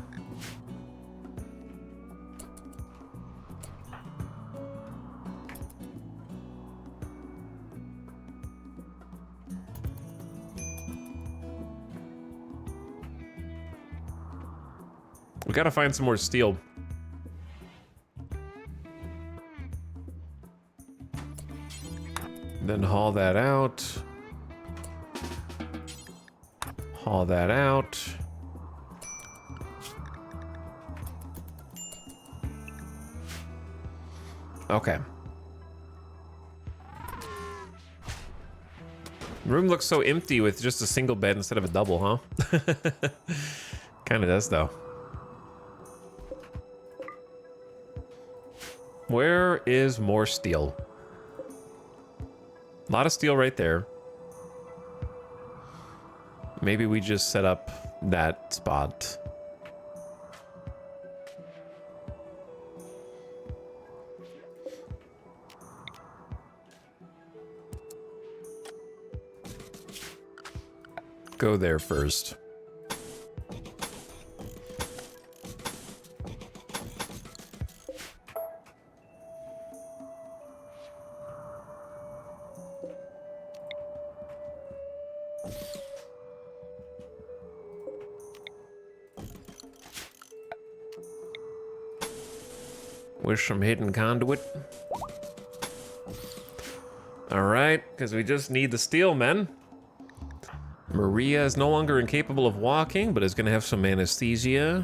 We gotta find some more steel. Then haul that out. Haul that out. Okay. Room looks so empty with just a single bed instead of a double, huh? Kinda does, though. Where is more steel? A lot of steel right there. Maybe we just set up that spot. Go there first. With some hidden conduit. All right, because we just need the steel, men. Maria is no longer incapable of walking, but is going to have some anesthesia.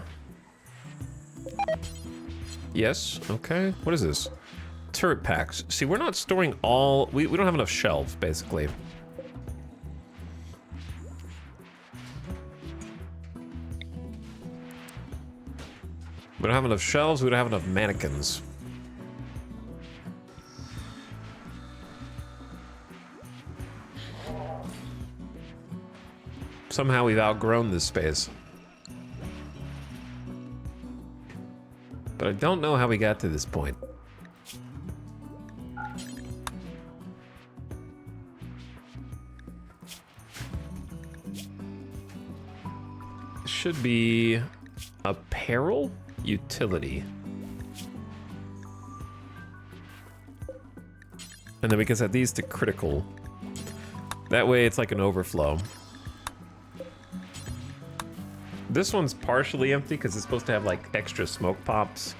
Yes, okay. What is this? Turret packs. See, we're not storing all... We don't have enough shelves, basically. We don't have enough shelves, we don't have enough mannequins. Somehow we've outgrown this space. But I don't know how we got to this point. Should be apparel? Utility. And then we can set these to critical. That way it's like an overflow. This one's partially empty because it's supposed to have like extra smoke pops.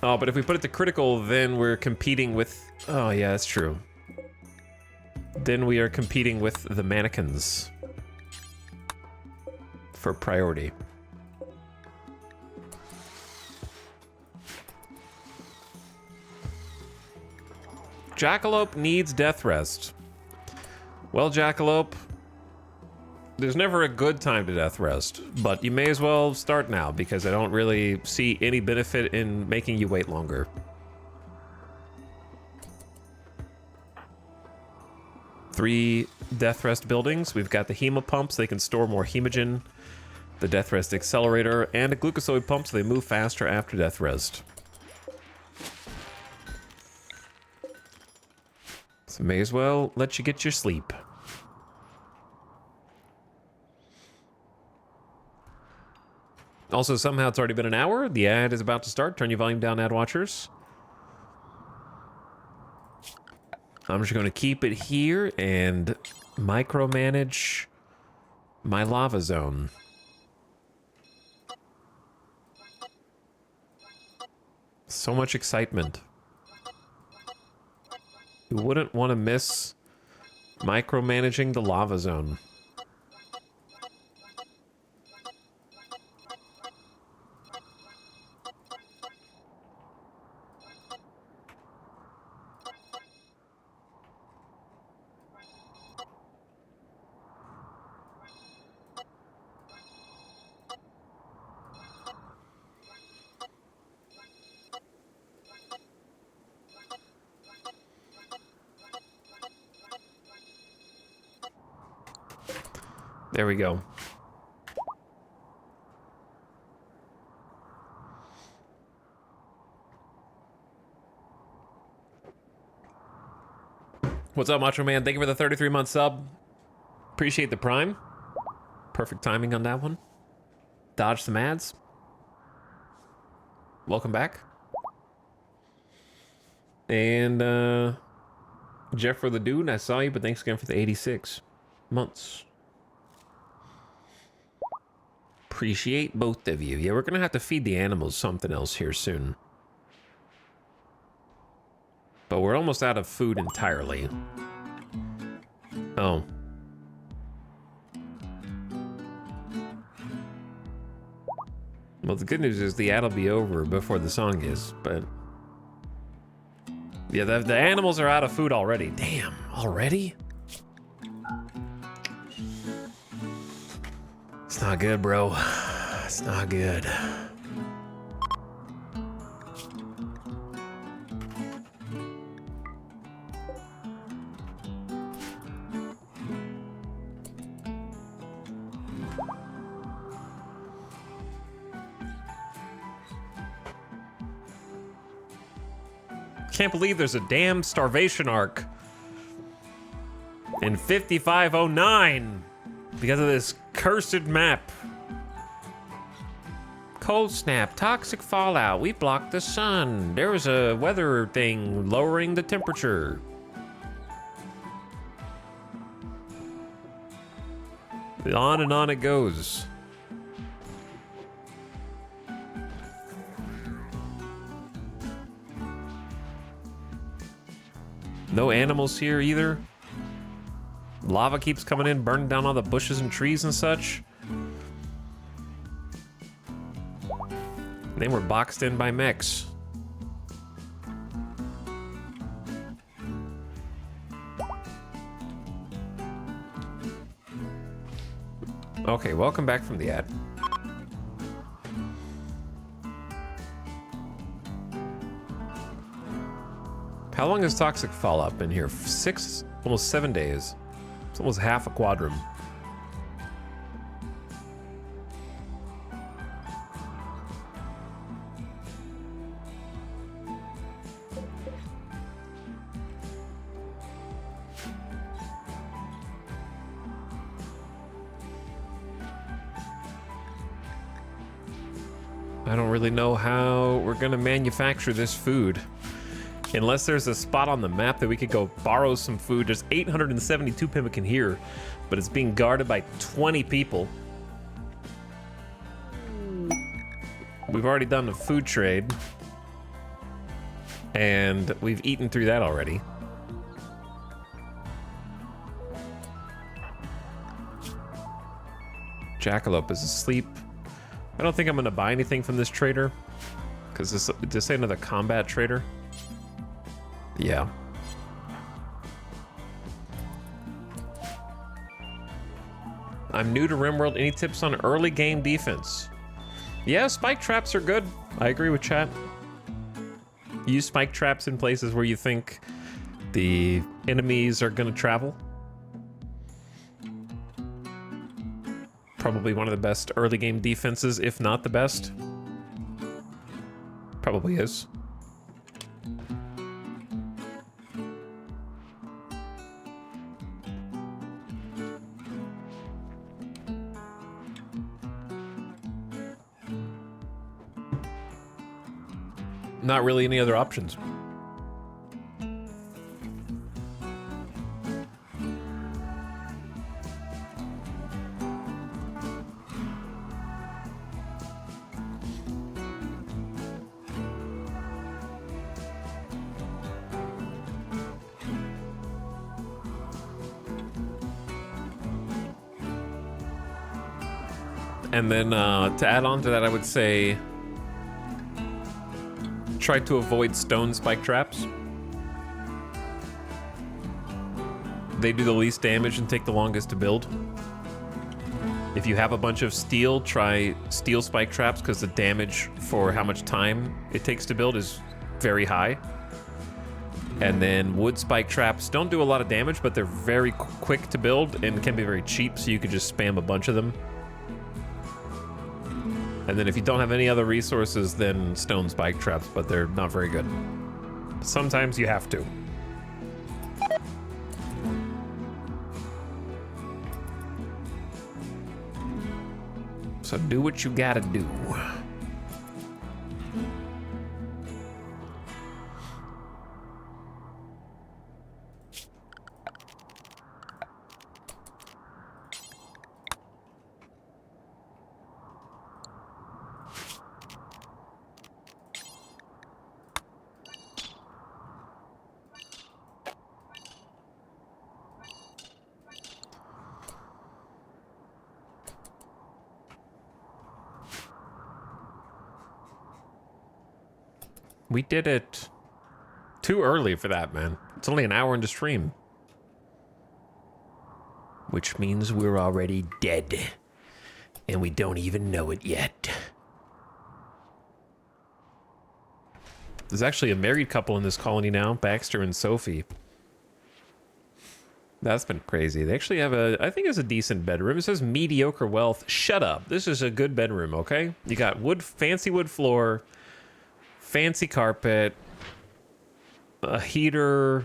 Oh, but if we put it to critical, then we're competing with... Oh, yeah, that's true. Then we are competing with the mannequins for priority. Jackalope needs death rest. Well, Jackalope, there's never a good time to death rest, but you may as well start now because I don't really see any benefit in making you wait longer. Three death rest buildings. We've got the hema pumps, they can store more hemogen, the death rest accelerator, and a glucosoid pump so they move faster after death rest. So may as well let you get your sleep. Also, somehow it's already been an hour. The ad is about to start. Turn your volume down, ad watchers. I'm just going to keep it here and micromanage my lava zone. So much excitement. You wouldn't want to miss micromanaging the lava zone. There we go. What's up, Macho Man? Thank you for the 33-month sub. Appreciate the prime. Perfect timing on that one. Dodge some ads. Welcome back. And, Jeff for the dude, I saw you, but thanks again for the 86 months. Appreciate both of you. Yeah, we're gonna have to feed the animals something else here soon. But we're almost out of food entirely. Oh. Well, the good news is the ad will be over before the song is, but... Yeah, the animals are out of food already. Damn, already? It's not good, bro. It's not good. Can't believe there's a damn starvation arc in 5509 because of this cursed map. Cold snap, toxic fallout, we blocked the sun. There was a weather thing lowering the temperature. On and on it goes. No animals here either. Lava keeps coming in, burning down all the bushes and trees and such. They were boxed in by mechs. Okay, welcome back from the ad. How long has Toxic Fallout been here? 6, almost 7 days. It's almost half a quadrum. I don't really know how we're gonna manufacture this food. Unless there's a spot on the map that we could go borrow some food. There's 872 pemmican here, but it's being guarded by 20 people. We've already done the food trade. And we've eaten through that already. Jackalope is asleep. I don't think I'm gonna buy anything from this trader. Because this say another combat trader? Yeah. I'm new to RimWorld. Any tips on early game defense? Yeah, spike traps are good. I agree with chat. Use spike traps in places where you think the enemies are gonna travel. Probably one of the best early game defenses, if not the best. Probably is. Not really any other options. And then to add on to that, I would say try to avoid stone spike traps. They do the least damage and take the longest to build. If you have a bunch of steel, try steel spike traps because the damage for how much time it takes to build is very high. And then wood spike traps don't do a lot of damage, but they're very quick to build and can be very cheap, so you could just spam a bunch of them. And then if you don't have any other resources, then stone spike traps, but they're not very good. Sometimes you have to. So do what you gotta do. We did it too early for that, man. It's only an hour into stream. Which means we're already dead. And we don't even know it yet. There's actually a married couple in this colony now, Baxter and Sophie. That's been crazy. They actually have I think it's a decent bedroom. It says mediocre wealth. Shut up. This is a good bedroom, okay? You got fancy wood floor, fancy carpet, a heater,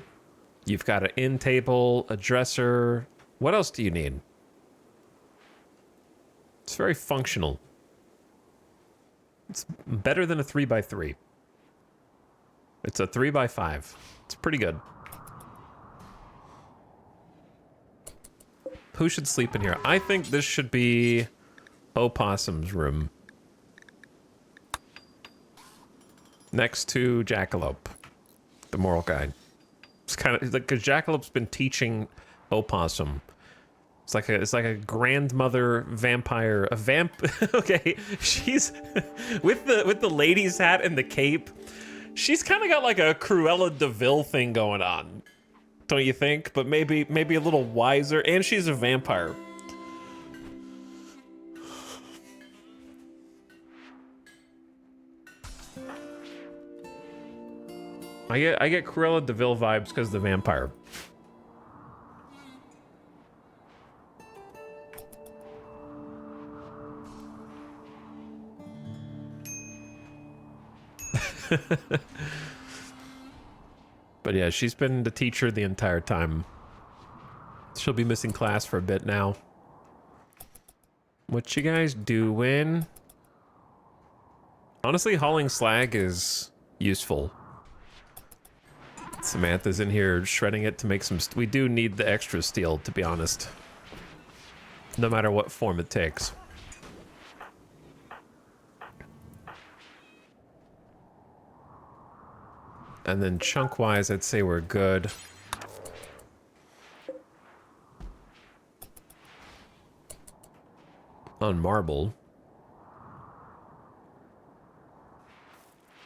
you've got an end table, a dresser. What else do you need? It's very functional. It's better than a 3x3. It's a 3x5. It's pretty good. Who should sleep in here? I think this should be Opossum's room. Next to Jackalope, the moral guide. It's kind of like, because Jackalope's been teaching Opossum. It's like a grandmother vampire, Okay, she's with the lady's hat and the cape. She's kind of got like a Cruella de Vil thing going on, don't you think? But maybe a little wiser, and she's a vampire. I get Cruella de Vil vibes because of the vampire. But yeah, she's been the teacher the entire time. She'll be missing class for a bit now. What you guys doing? Honestly, hauling slag is useful. Samantha's in here shredding it to make some... we do need the extra steel, to be honest. No matter what form it takes. And then chunk-wise, I'd say we're good. On marble.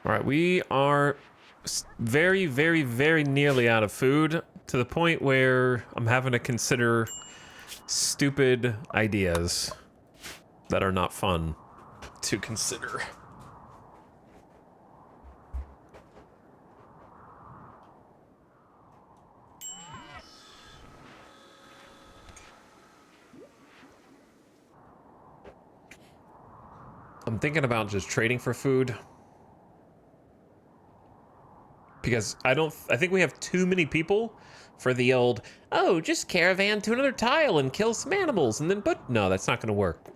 All right, we are very, very, very nearly out of food, to the point where I'm having to consider stupid ideas that are not fun to consider. I'm thinking about just trading for food. Because I think we have too many people for the old, oh, just caravan to another tile and kill some animals and then no, that's not going to work.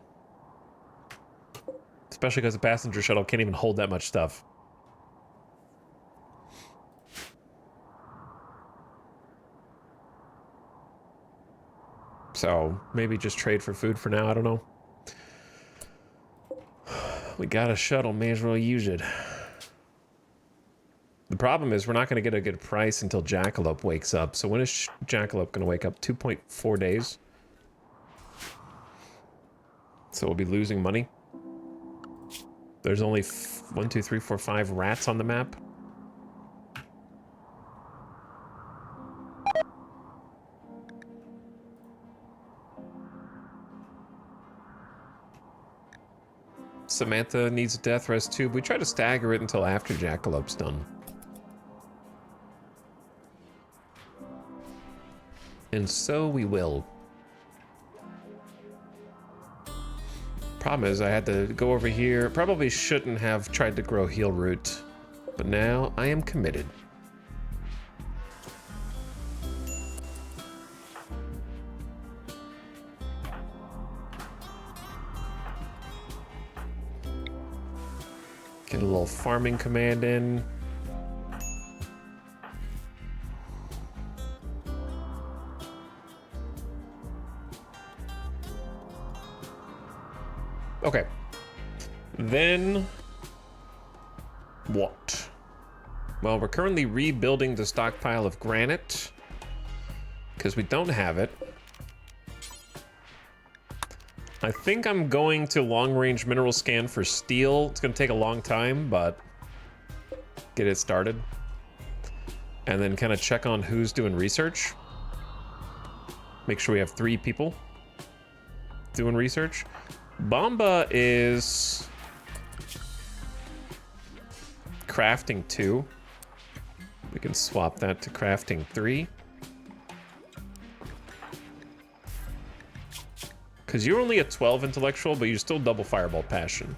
Especially because the passenger shuttle can't even hold that much stuff. So maybe just trade for food for now, I don't know. We got a shuttle, may as well use it. The problem is we're not going to get a good price until Jackalope wakes up. So when is Jackalope going to wake up? 2.4 days. So we'll be losing money. There's only 1, 2, 3, 4, 5 rats on the map. Samantha needs a death rest tube. We try to stagger it until after Jackalope's done. And so we will. Problem is I had to go over here. Probably shouldn't have tried to grow heal root, but now I am committed. Get a little farming command in. Okay. Then what? Well, we're currently rebuilding the stockpile of granite because we don't have it. I think I'm going to long-range mineral scan for steel. It's going to take a long time, but get it started. And then kind of check on who's doing research. Make sure we have 3 people doing research. Bomba is crafting 2. We can swap that to crafting 3. Because you're only a 12 intellectual, but you still double fireball passion.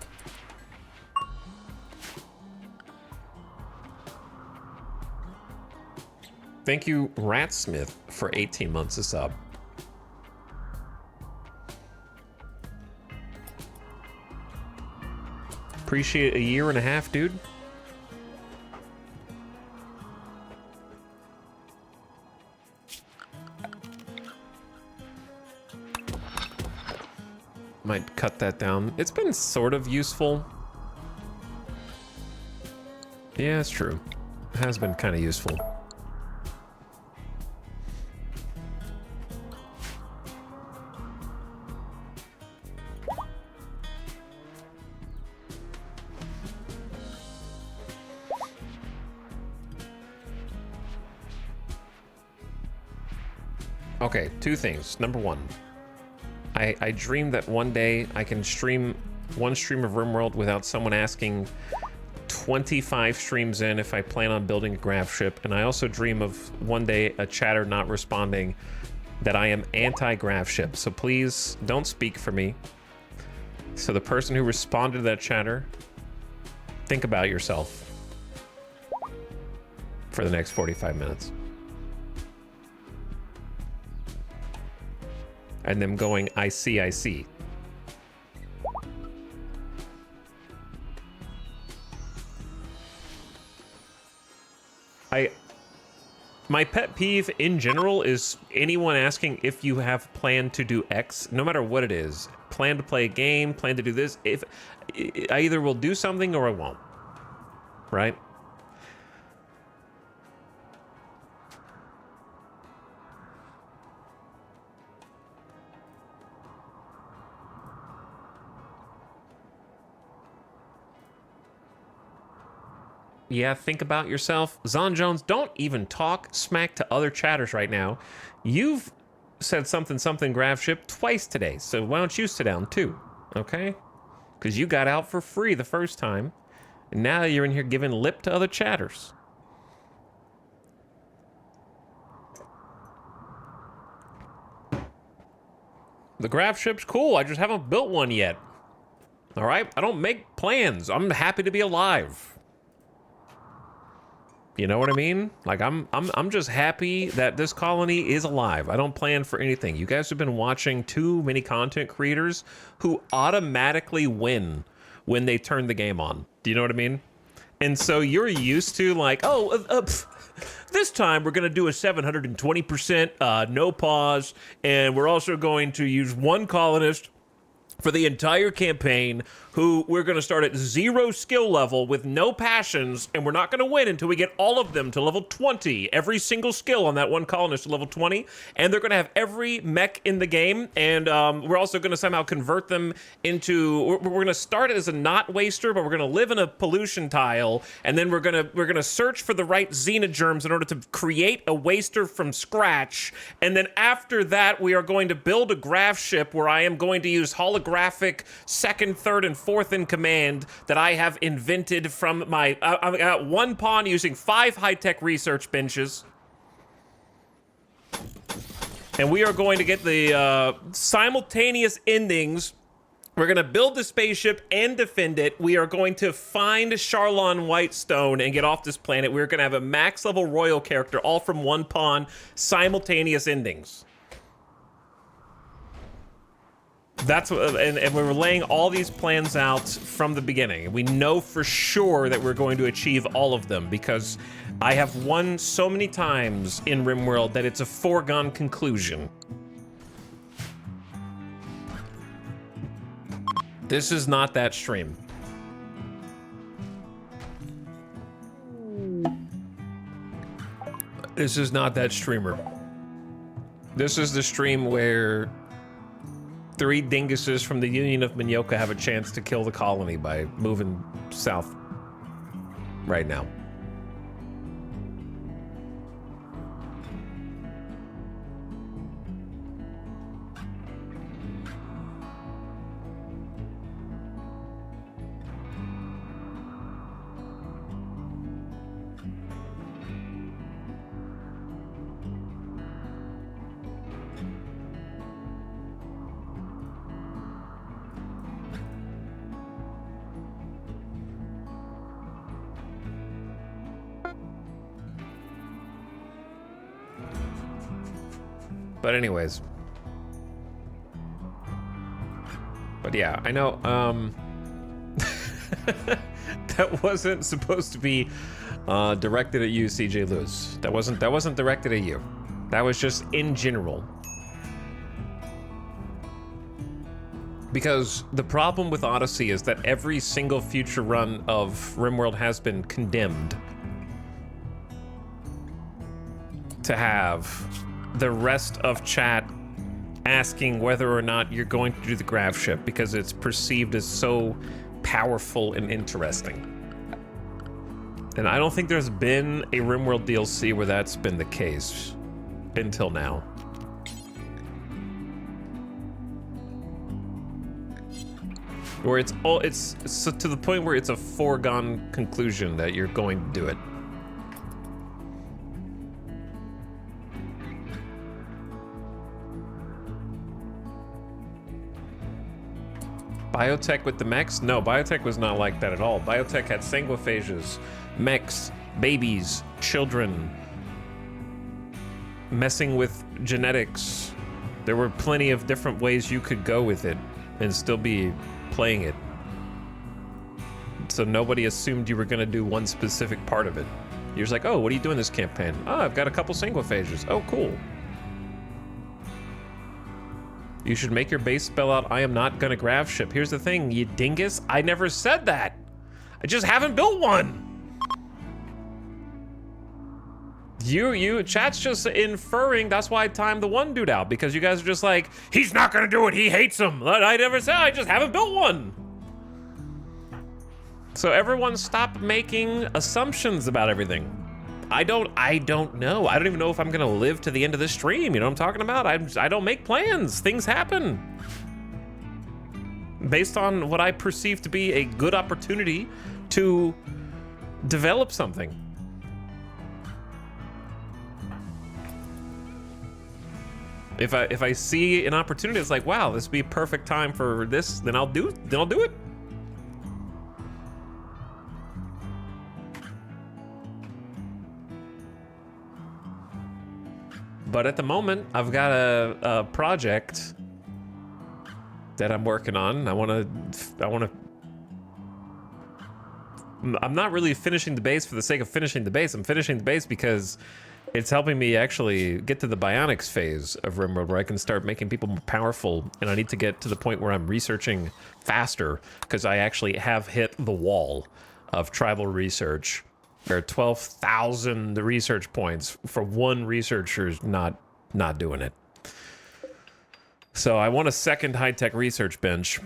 Thank you, Ratsmith, for 18 months of sub. Appreciate a 1.5 years, dude. Might cut that down. It's been sort of useful. Yeah, it's true. It has been kind of useful. Okay, 2 things. Number 1. I dreamed that one day I can stream 1 stream of RimWorld without someone asking 25 streams in if I plan on building a graph ship. And I also dream of one day a chatter not responding that I am anti-graph ship. So please don't speak for me. So the person who responded to that chatter, think about yourself for the next 45 minutes. And them going, I see, I see. My pet peeve in general is anyone asking if you have planned to do X, no matter what it is. Plan to play a game, plan to do this. If I either will do something or I won't, right? Yeah, think about yourself. Zon Jones, don't even talk smack to other chatters right now. You've said something graph ship twice today, so why don't you sit down too, okay? Because you got out for free the first time, and now you're in here giving lip to other chatters. The graph ship's cool, I just haven't built one yet. All right, I don't make plans. I'm happy to be alive. You know what I mean? Like, I'm just happy that this colony is alive. I don't plan for anything. You guys have been watching too many content creators who automatically win when they turn the game on. Do you know what I mean? And so you're used to like, this time we're going to do a 720% no pause, and we're also going to use one colonist for the entire campaign, who we're going to start at 0 skill level with no passions, and we're not going to win until we get all of them to level 20. Every single skill on that one colonist to level 20, and they're going to have every mech in the game, and we're also going to somehow convert them into... We're going to start it as a not waster, but we're going to live in a pollution tile, and then we're going to search for the right xenogerms in order to create a waster from scratch, and then after that, we are going to build a graph ship where I am going to use holographic second, third, and fourth in command that I have invented from my... I've got one pawn using 5 high-tech research benches. And we are going to get the simultaneous endings. We're going to build the spaceship and defend it. We are going to find Charlon Whitestone and get off this planet. We're going to have a max-level royal character, all from one pawn, simultaneous endings. That's what, and we were laying all these plans out from the beginning. We know for sure that we're going to achieve all of them because I have won so many times in RimWorld that it's a foregone conclusion. This is not that stream. This is not that streamer. This is the stream where 3 dinguses from the Union of Minyoka have a chance to kill the colony by moving south right now. But anyways. But yeah, I know, that wasn't supposed to be directed at you, CJ Lewis. That wasn't directed at you. That was just in general. Because the problem with Odyssey is that every single future run of RimWorld has been condemned to have the rest of chat asking whether or not you're going to do the graph ship because it's perceived as so powerful and interesting. And I don't think there's been a RimWorld DLC where that's been the case until now. Where it's so to the point where it's a foregone conclusion that you're going to do it. Biotech with the mechs? No, biotech was not like that at all. Biotech had sanguiphages, mechs, babies, children, messing with genetics. There were plenty of different ways you could go with it and still be playing it. So nobody assumed you were going to do one specific part of it. You're just like, oh, what are you doing this campaign? Oh, I've got a couple sanguiphages. Oh, cool. You should make your base spell out, I am not gonna grav ship. Here's the thing, you dingus. I never said that. I just haven't built one. Chat's just inferring, that's why I timed the one dude out, because you guys are just like, he's not gonna do it, he hates him. I never said, I just haven't built one. So everyone stop making assumptions about everything. I don't know. I don't even know if I'm gonna live to the end of this stream, you know what I'm talking about? I don't make plans, things happen. Based on what I perceive to be a good opportunity to develop something. If I see an opportunity, it's like, wow, this would be a perfect time for this, then I'll do it. But at the moment, I've got a project that I'm working on. I'm not really finishing the base for the sake of finishing the base. I'm finishing the base because it's helping me actually get to the bionics phase of RimWorld, where I can start making people more powerful, and I need to get to the point where I'm researching faster, because I actually have hit the wall of tribal research. There are 12,000 research points for one researcher's not doing it. So I want a second high-tech research bench,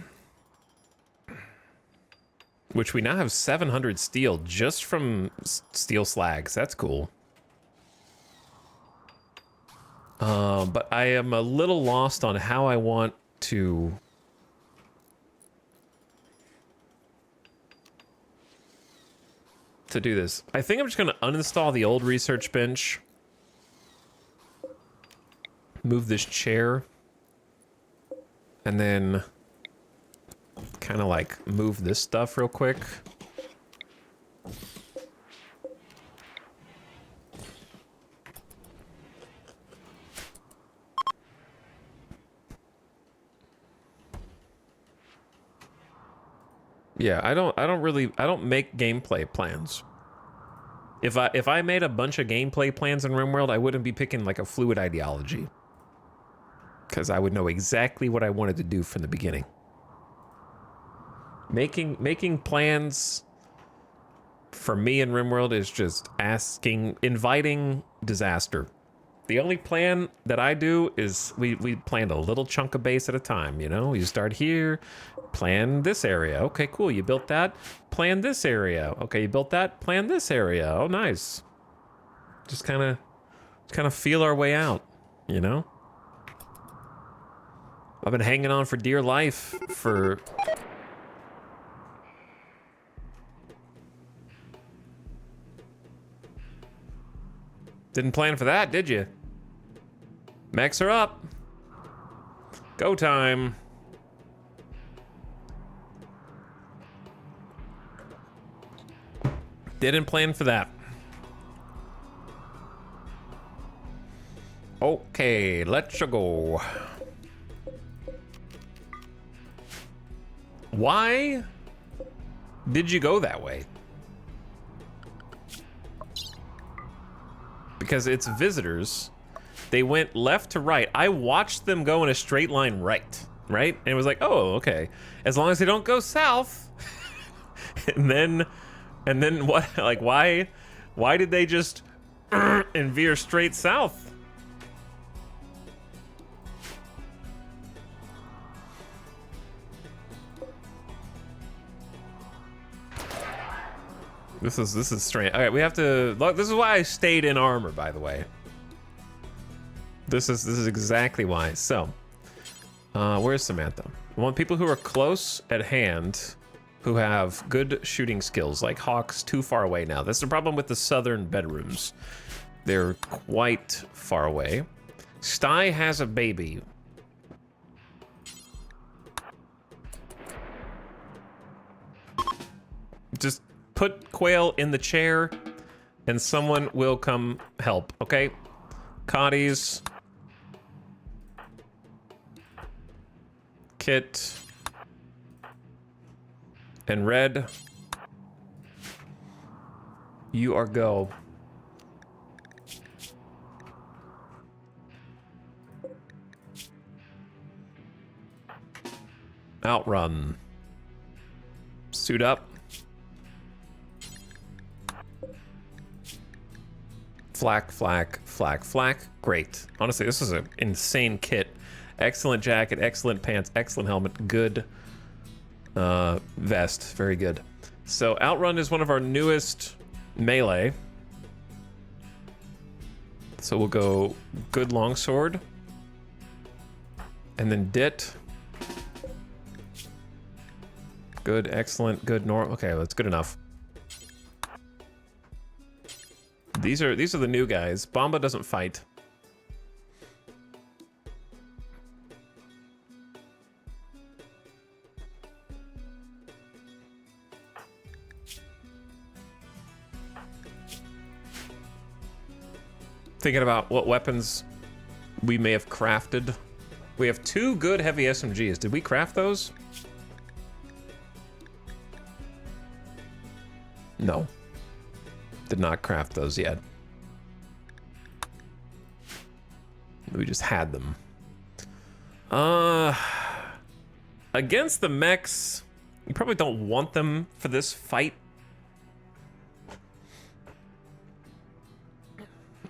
which we now have 700 steel just from steel slags. That's cool. But I am a little lost on how I want to do this. I think I'm just gonna uninstall the old research bench, move this chair, and then kind of like move this stuff real quick. Yeah, I don't make gameplay plans. If I made a bunch of gameplay plans in RimWorld, I wouldn't be picking like a fluid ideology, because I would know exactly what I wanted to do from the beginning. Making plans for me in RimWorld is just inviting disaster. The only plan that I do is we planned a little chunk of base at a time, you know? You start here, plan this area. Okay, cool, you built that, plan this area. Okay, you built that, plan this area. Oh, nice. Just kind of feel our way out, you know? I've been hanging on for dear life for... Didn't plan for that, did you? Mechs are up. Go time. Didn't plan for that. Okay, let's go. Why did you go that way? Because it's visitors. They went left to right. I watched them go in a straight line right? And it was like, oh, okay. As long as they don't go south. and then what? Like, why did they just and veer straight south? This is strange. All right, we have to look. This is why I stayed in armor, by the way. This is exactly why. So, where's Samantha? We want people who are close at hand, who have good shooting skills. Like Hawk's too far away now. That's the problem with the southern bedrooms. They're quite far away. Sty has a baby. Just put Quail in the chair and someone will come help, okay? Cotties. Kit. And Red. You are go. Outrun. Suit up. Flak, flak, flak, flak. Great. Honestly, this is an insane kit. Excellent jacket, excellent pants, excellent helmet, good vest. Very good. So Outrun is one of our newest melee. So we'll go good longsword. And then Dit. Good, excellent, good, normal. Okay, that's good enough. These are the new guys. Bomba doesn't fight. Thinking about what weapons we may have crafted. We have 2 good heavy SMGs. Did we craft those? No. Did not craft those yet. We just had them. Against the mechs, you probably don't want them for this fight.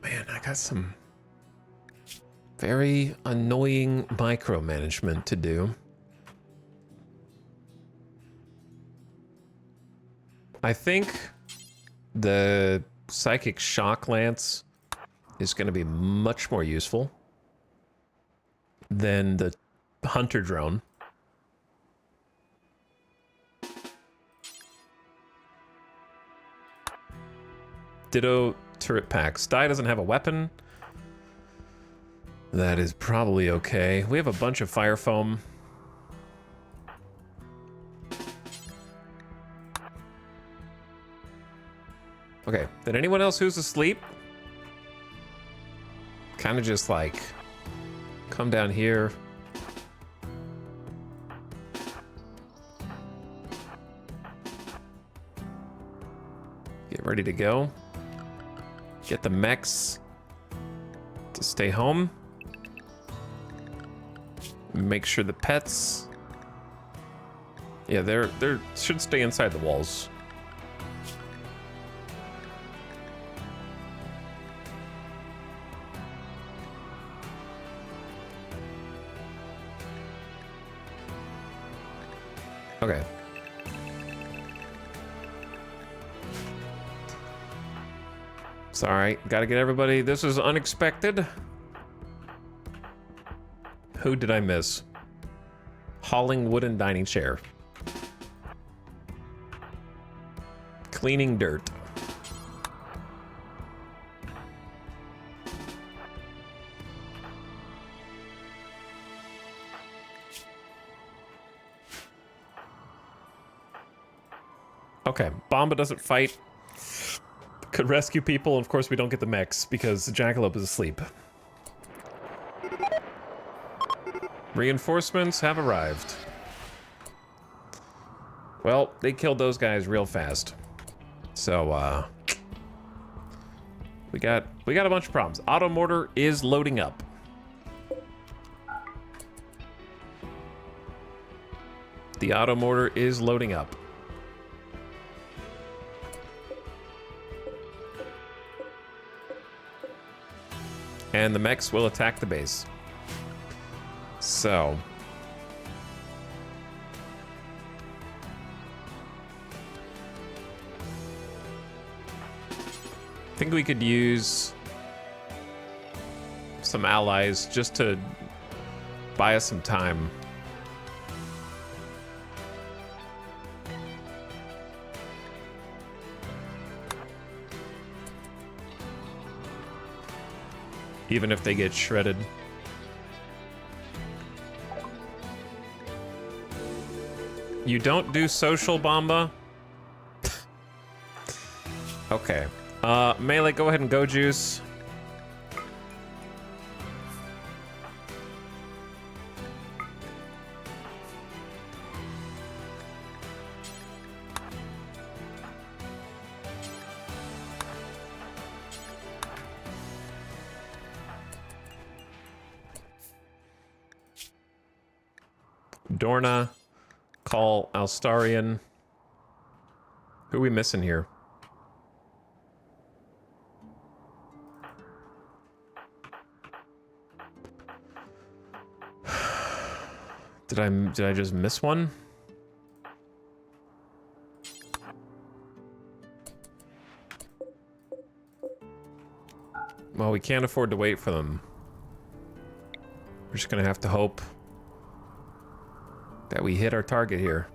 Man, I got some very annoying micromanagement to do. I think the Psychic Shock Lance is going to be much more useful than the Hunter Drone. Ditto turret packs. Dai doesn't have a weapon. That is probably okay. We have a bunch of fire foam. Okay, then anyone else who's asleep? Kind of just like come down here. Get ready to go. Get the mechs to stay home. Make sure the pets. Yeah, they're should stay inside the walls. Okay. It's all right. Got to get everybody. This is unexpected. Who did I miss? Hauling wooden dining chair. Cleaning dirt. Okay, Bomba doesn't fight. Could rescue people, and of course we don't get the mechs because the Jackalope is asleep. Reinforcements have arrived. Well, they killed those guys real fast. So, we got a bunch of problems. Auto mortar is loading up. The auto mortar is loading up. And the mechs will attack the base. So. I think we could use some allies just to buy us some time. Even if they get shredded. You don't do social, Bomba? Okay. Melee, go ahead and go juice. Dorna, call Alstarian. Who are we missing here? Did I just miss one? Well, we can't afford to wait for them. We're just gonna have to hope that we hit our target here.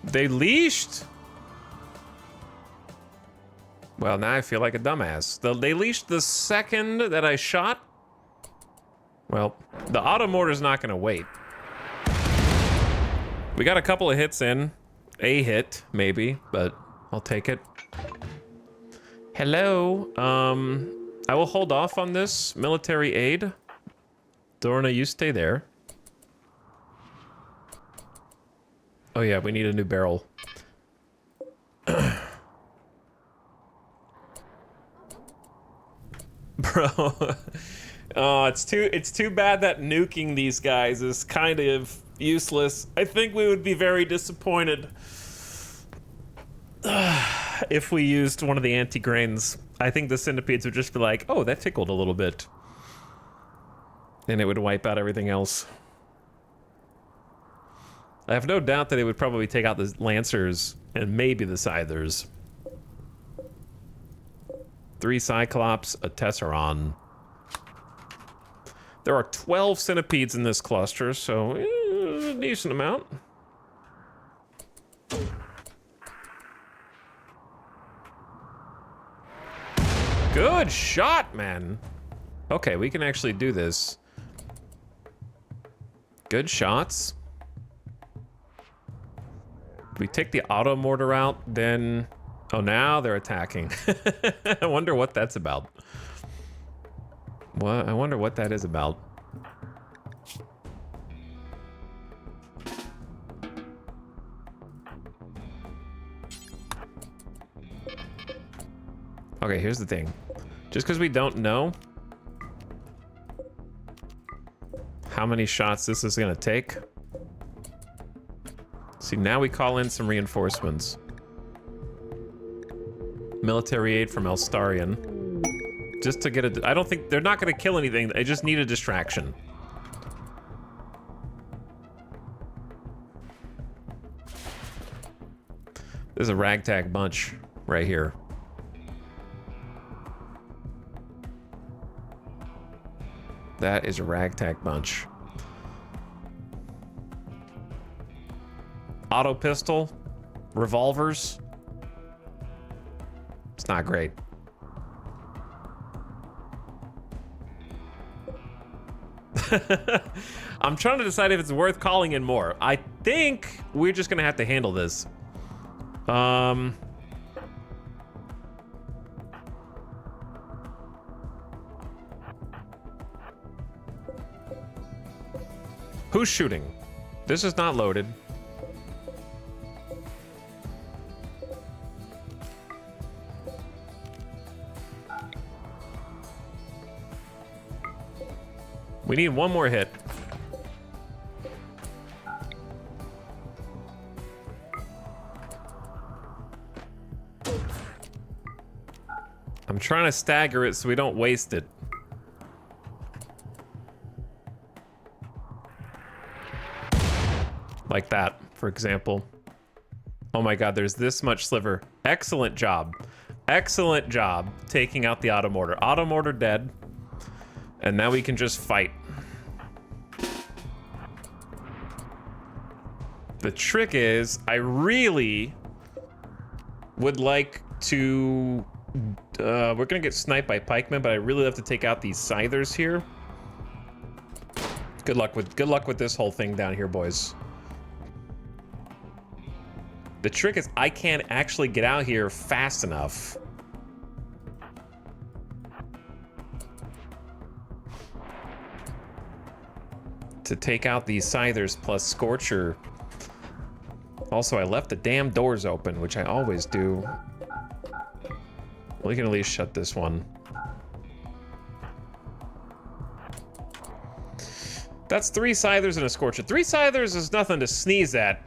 They leashed? Well, now I feel like a dumbass. They leashed the second that I shot? Well, the auto mortar's not gonna wait. We got a couple of hits in. A hit, maybe, but I'll take it. Hello. I will hold off on this military aid. Dorna, you stay there. Oh yeah, we need a new barrel. Bro. Oh, it's too bad that nuking these guys is kind of useless. I think we would be very disappointed if we used one of the anti-grains. I think the centipedes would just be like, oh, that tickled a little bit. And it would wipe out everything else. I have no doubt that it would probably take out the Lancers and maybe the Scythers. 3 Cyclops, a Tesseron. There are 12 centipedes in this cluster, so a decent amount. Good shot, man. Okay, we can actually do this. Good shots. We take the auto mortar out, then... Oh, now they're attacking. I wonder what that's about. What? I wonder what that is about. Okay, here's the thing. Just because we don't know how many shots this is gonna take. See, now we call in some reinforcements. Military aid from Alstarian. Just to get a... I don't think... They're not gonna kill anything. They just need a distraction. There's a ragtag bunch right here. That is a ragtag bunch. Auto pistol, revolvers. It's not great. I'm trying to decide if it's worth calling in more. I think we're just gonna have to handle this. Who's shooting? This is not loaded. We need one more hit. I'm trying to stagger it so we don't waste it. Like that, for example. Oh my god, there's this much sliver. Excellent job. Excellent job taking out the auto mortar. Auto mortar dead. And now we can just fight. The trick is, I really would like to... we're gonna get sniped by pikemen, but I really have to take out these scythers here. Good luck with this whole thing down here, boys. The trick is I can't actually get out here fast enough. To take out these scythers plus Scorcher. Also, I left the damn doors open, which I always do. We can at least shut this one. That's 3 Scythers and a Scorcher. 3 Scythers is nothing to sneeze at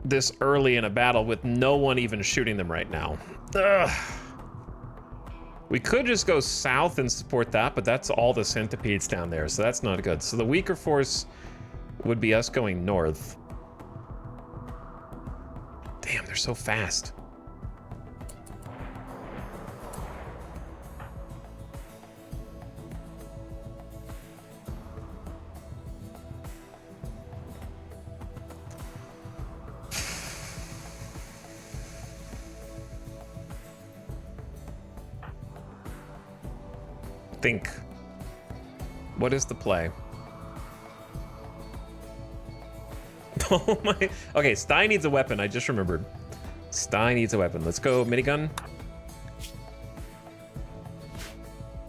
this early in a battle with no one even shooting them right now. Ugh. We could just go south and support that, but that's all the centipedes down there, so that's not good. So the weaker force would be us going north. Damn, they're so fast. Think. What is the play? Oh my. Okay, Sty needs a weapon. I just remembered. Sty needs a weapon. Let's go minigun.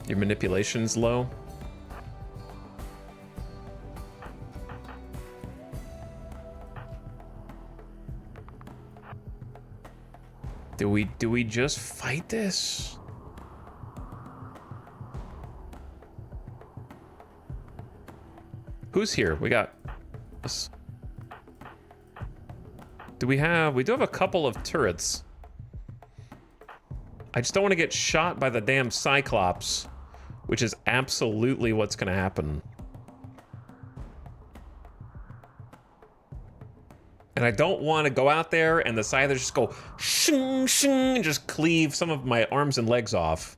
Your manipulation's low. Do we just fight this? Who's here? We got this. We do have a couple of turrets. I just don't want to get shot by the damn Cyclops, which is absolutely what's going to happen. And I don't want to go out there and the Scythers just go shing, shing, and just cleave some of my arms and legs off.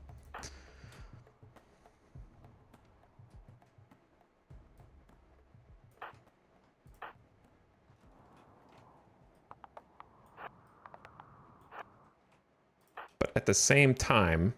But at the same time,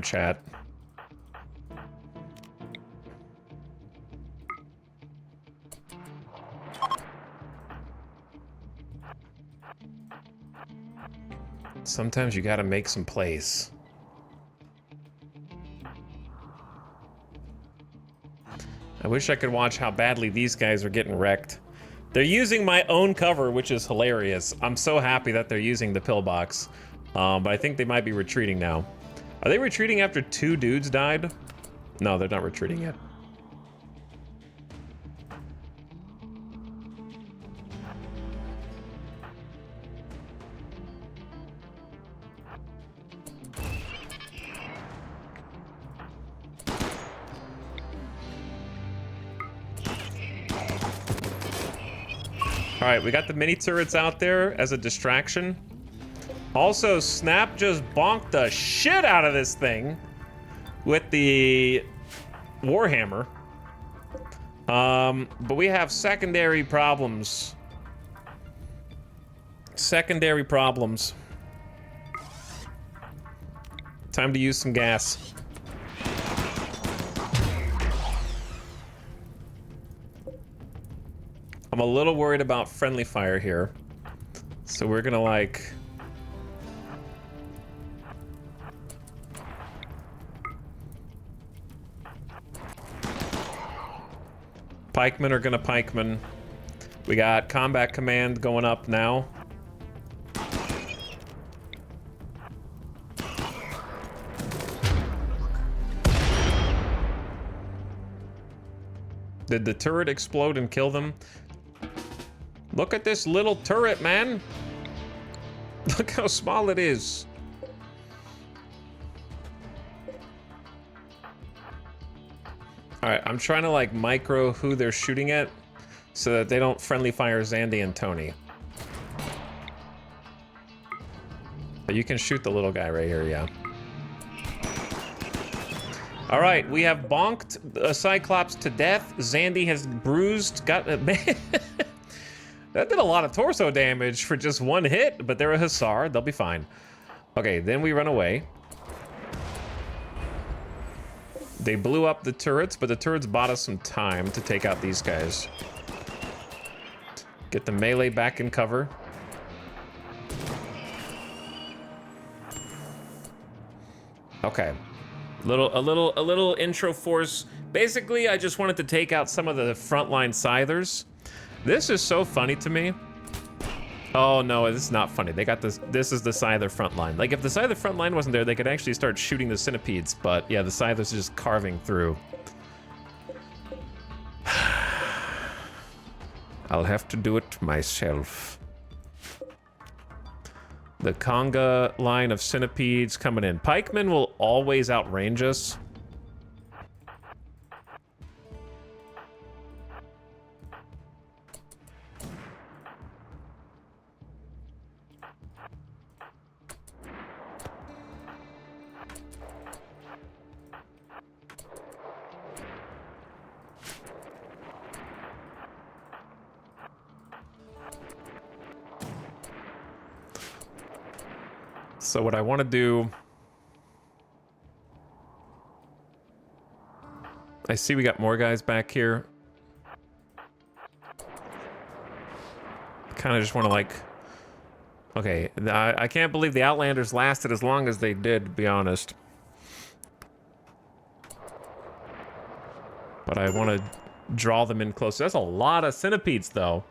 chat. Sometimes you gotta make some plays. I wish I could watch how badly these guys are getting wrecked. They're using my own cover, which is hilarious. I'm so happy that they're using the pillbox. But I think they might be retreating now. Are they retreating after 2 dudes died? No, they're not retreating yet. All right, we got the mini turrets out there as a distraction. Also, Snap just bonked the shit out of this thing with the Warhammer. But we have secondary problems. Secondary problems. Time to use some gas. I'm a little worried about friendly fire here. So we're gonna like... Pikemen are gonna pikemen. We got combat command going up now. Did the turret explode and kill them? Look at this little turret, man. Look how small it is. All right, I'm trying to like micro who they're shooting at so that they don't friendly fire Zandy and Tony. But you can shoot the little guy right here, yeah. All right, we have bonked a Cyclops to death. Zandy has bruised, got a man. That did a lot of torso damage for just one hit, but they're a Hussar, they'll be fine. Okay, then we run away. They blew up the turrets, but the turrets bought us some time to take out these guys. Get the melee back in cover. Okay. A little intro force. Basically, I just wanted to take out some of the frontline scythers. This is so funny to me. Oh no, this is not funny. They got this. This is the scyther frontline. Like if the scyther frontline wasn't there, they could actually start shooting the centipedes. But yeah, the scythers are just carving through. I'll have to do it myself. The conga line of centipedes coming in. Pikemen will always outrange us. So what I want to do... I see we got more guys back here. Kind of just want to like... Okay, I can't believe the Outlanders lasted as long as they did, to be honest. But I want to draw them in closer. That's a lot of centipedes, though.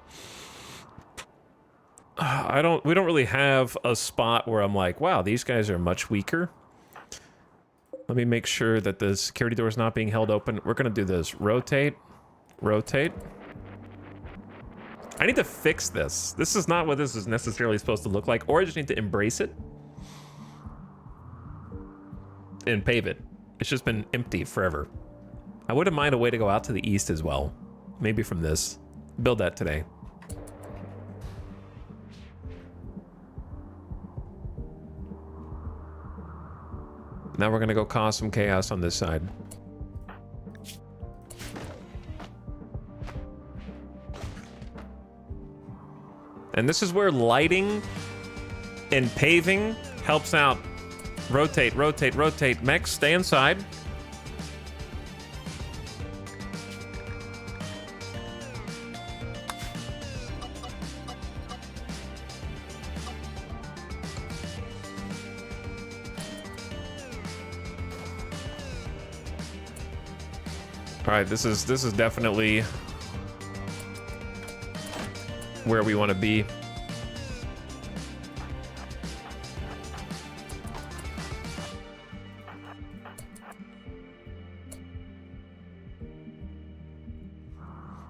We don't really have a spot where I'm like, wow, these guys are much weaker. Let me make sure that the security door is not being held open. We're gonna do this. Rotate, rotate. I need to fix this. This is not what this is necessarily supposed to look like, or I just need to embrace it and pave it. It's just been empty forever. I wouldn't mind a way to go out to the east as well. Maybe from this. Build that today. Now we're gonna go cause some chaos on this side. And this is where lighting and paving helps out. Rotate, rotate, rotate. Mechs, stay inside. All right, this is definitely where we want to be.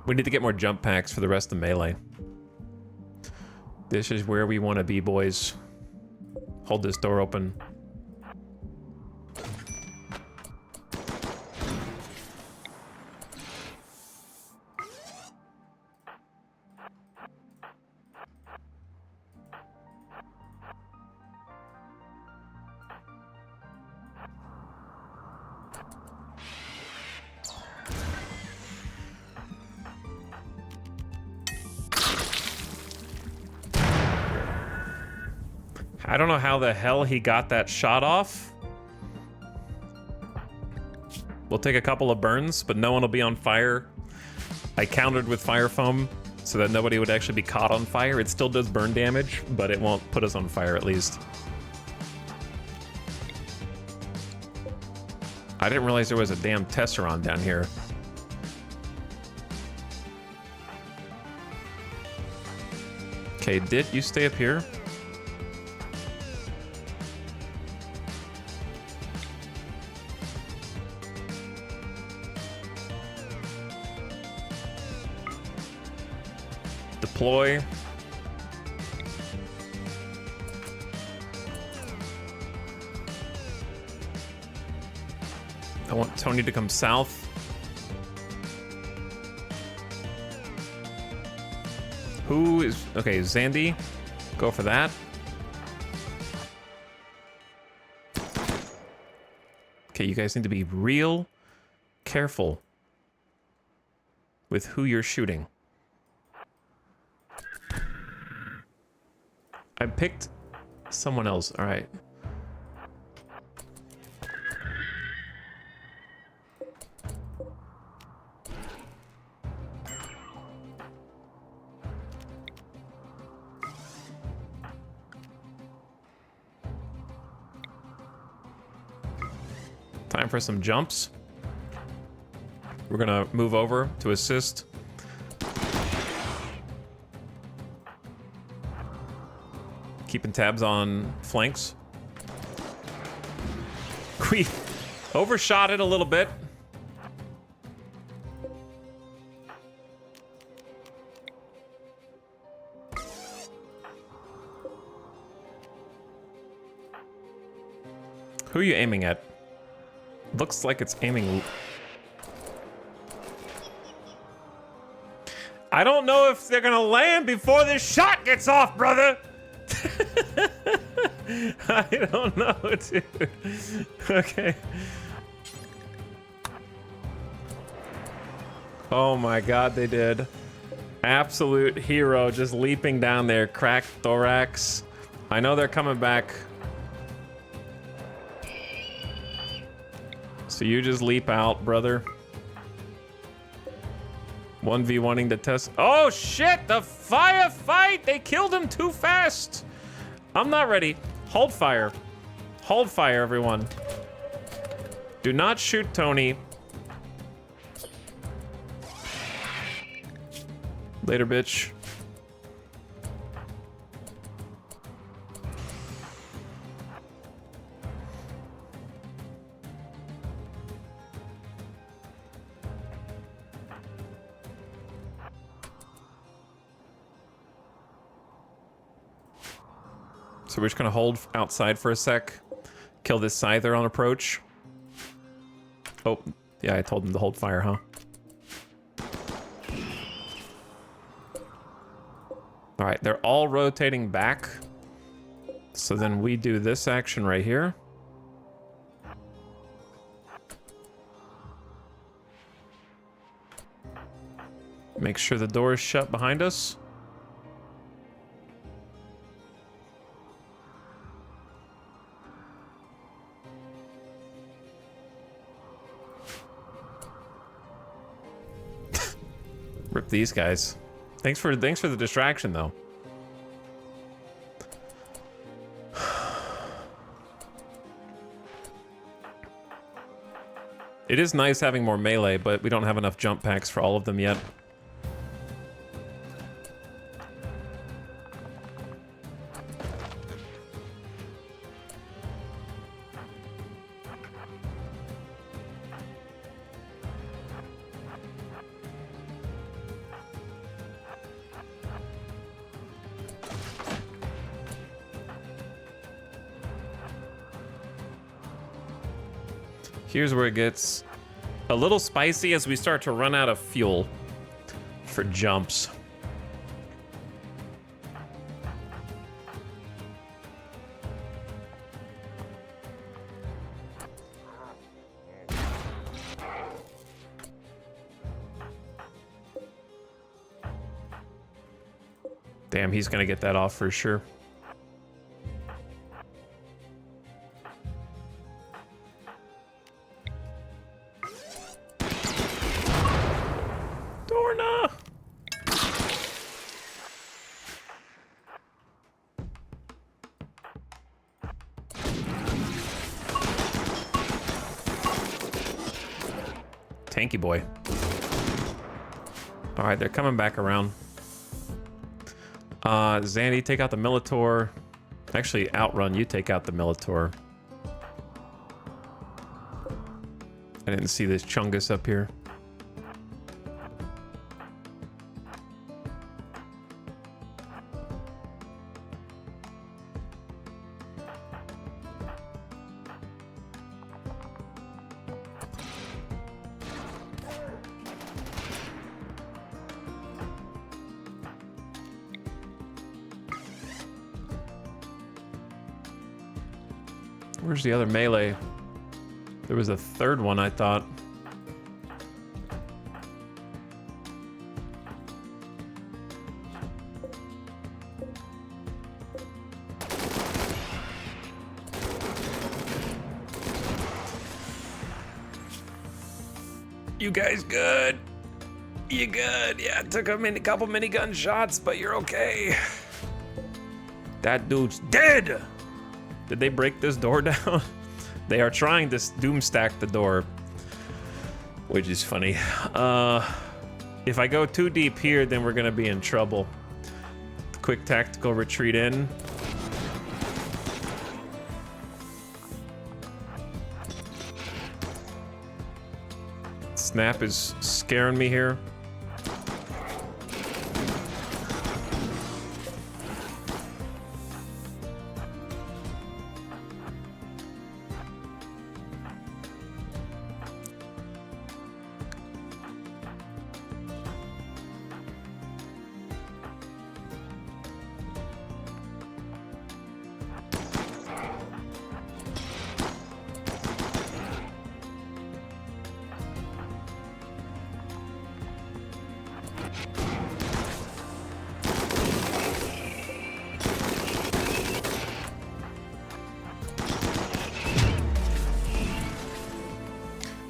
We need to get more jump packs for the rest of melee. This is where we want to be, boys. Hold this door open. I don't know how the hell he got that shot off. We'll take a couple of burns, but no one will be on fire. I countered with fire foam so that nobody would actually be caught on fire. It still does burn damage, but it won't put us on fire at least. I didn't realize there was a damn Tesseron down here. Okay, did you stay up here? Deploy. I want Tony to come south. Who is... Okay, Zandy. Go for that. Okay, you guys need to be real careful with who you're shooting. I picked someone else. All right. Time for some jumps. We're gonna move over to assist. Keeping tabs on flanks. We overshot it a little bit. Who are you aiming at? Looks like it's aiming. I don't know if they're gonna land before this shot gets off, brother. I don't know, dude. Okay. Oh my god, they did. Absolute hero just leaping down there, cracked thorax. I know they're coming back. So you just leap out, brother. 1v1ing to test. Oh shit, the firefight! They killed him too fast. I'm not ready. Hold fire. Hold fire, everyone. Do not shoot Tony. Later, bitch. So we're just gonna hold outside for a sec. Kill this Scyther on approach. Oh, yeah, I told him to hold fire, huh? All right, they're all rotating back. So then we do this action right here. Make sure the door is shut behind us. Rip these guys. Thanks for the distraction though. It is nice having more melee, but we don't have enough jump packs for all of them yet. Here's where it gets a little spicy as we start to run out of fuel for jumps. Damn, he's gonna get that off for sure. Tanky boy. All right, they're coming back around. Zandy, take out the Militor. Actually, Outrun, you take out the Militor. I didn't see this Chungus up here. Where's the other melee? There was a third one, I thought. You guys good? You good? Yeah, it took a couple minigun shots, but you're okay. That dude's dead! Did they break this door down? They are trying to doom stack the door, which is funny. If I go too deep here, then we're gonna be in trouble. Quick tactical retreat in. Snap is scaring me here.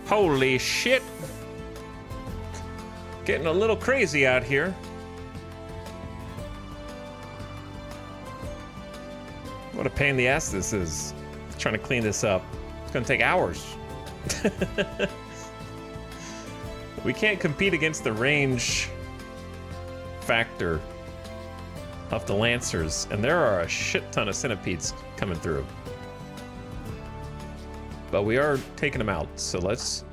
Holy shit. Getting a little crazy out here. What a pain in the ass this is. Trying to clean this up. It's gonna take hours. We can't compete against the range factor of the Lancers, and there are a shit ton of centipedes coming through. But we are taking them out, so let's...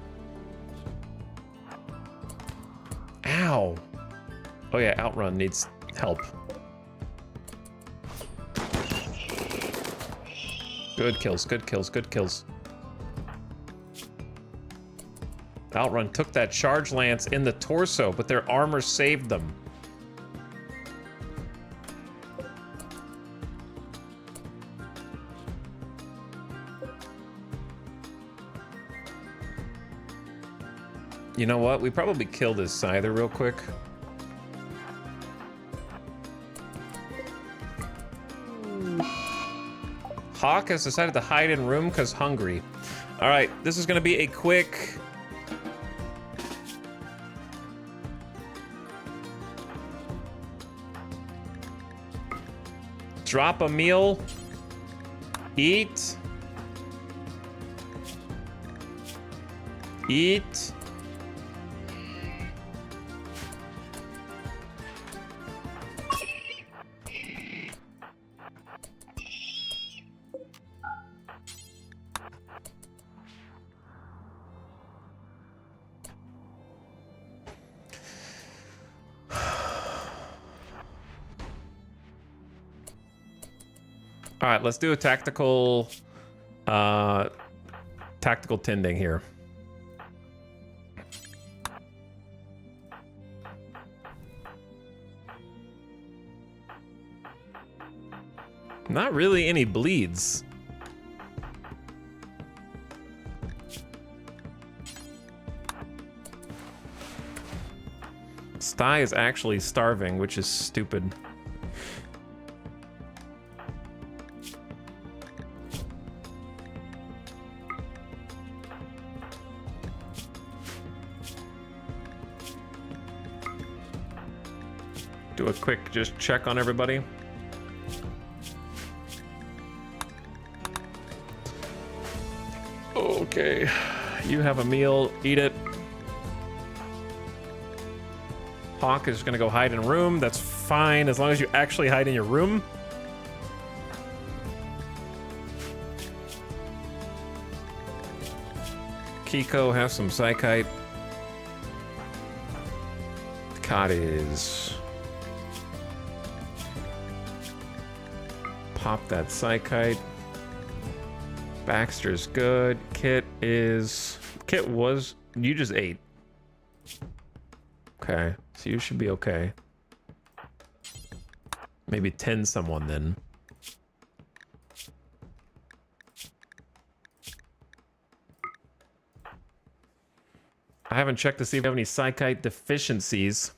Ow! Oh yeah, Outrun needs help. Good kills, good kills, good kills. Outrun took that charge lance in the torso, but their armor saved them. You know what? We probably kill this Scyther real quick. Hawk has decided to hide in room because hungry. All right, this is going to be a quick... Drop a meal. Eat. Eat. All right, let's do a tactical tending here. Not really any bleeds. Sty is actually starving, which is stupid. Do a quick just check on everybody. Okay, you have a meal, eat it. Hawk is gonna go hide in a room. That's fine as long as you actually hide in your room. Kiko has some Psychite. Cottage. Pop that Psychite. Baxter's good. Kit was... You just ate. Okay, so you should be okay. Maybe 10 someone then. I haven't checked to see if we have any Psychite deficiencies.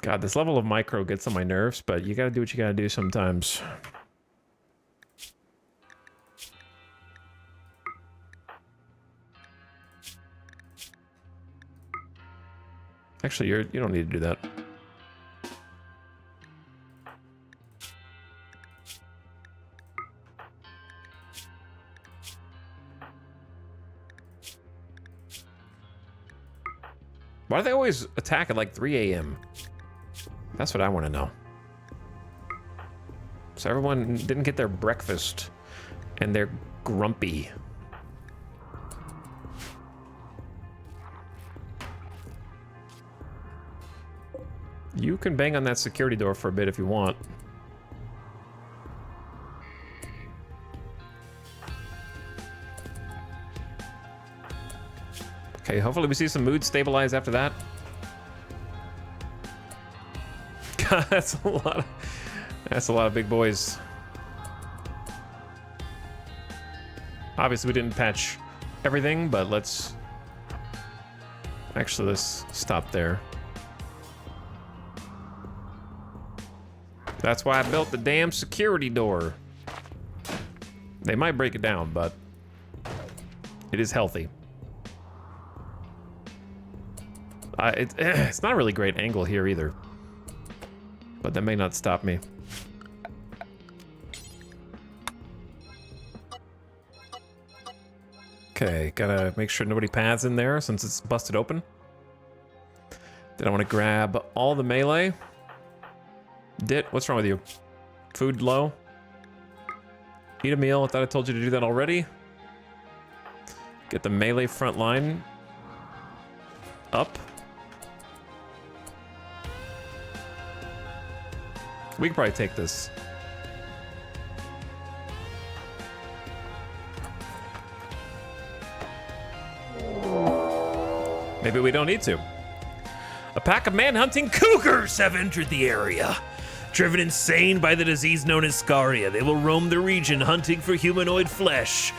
God, this level of micro gets on my nerves, but you gotta do what you gotta do sometimes. Actually, you don't need to do that. Why do they always attack at like 3 a.m.? That's what I want to know. So everyone didn't get their breakfast, and they're grumpy. You can bang on that security door for a bit if you want. Okay, hopefully we see some mood stabilize after that. God, that's a lot of big boys. Obviously we didn't patch everything, but let's stop there. That's why I built the damn security door. They might break it down, but it is healthy. It's not a really great angle here either, but that may not stop me. Okay, gotta make sure nobody paths in there since it's busted open. Then I want to grab all the melee. Dit, what's wrong with you? Food low? Eat a meal. I thought I told you to do that already. Get the melee front line up. We can probably take this. Maybe we don't need to. A pack of man-hunting cougars have entered the area. Driven insane by the disease known as Scaria, they will roam the region hunting for humanoid flesh.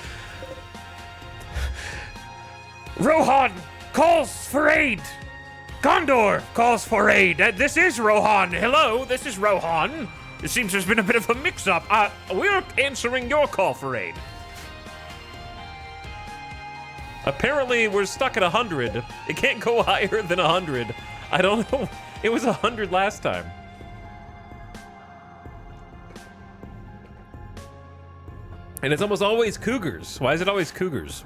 Rohan calls for aid. Gondor calls for aid. This is Rohan. Hello, this is Rohan. It seems there's been a bit of a mix-up. We're answering your call for aid. Apparently, we're stuck at 100. It can't go higher than 100. I don't know. It was 100 last time. And it's almost always cougars. Why is it always cougars?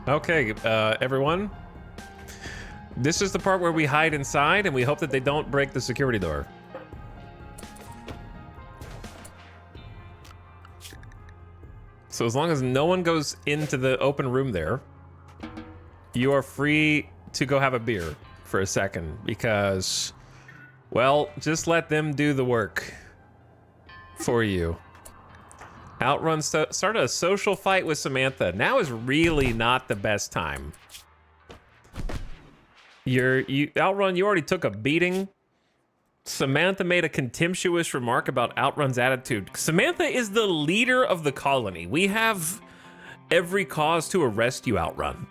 Okay, everyone. This is the part where we hide inside and we hope that they don't break the security door. So as long as no one goes into the open room there, you are free to go have a beer for a second because, well, just let them do the work for you. Outrun started a social fight with Samantha. Now is really not the best time. Outrun, you already took a beating. Samantha made a contemptuous remark about Outrun's attitude. Samantha is the leader of the colony. We have every cause to arrest you, Outrun,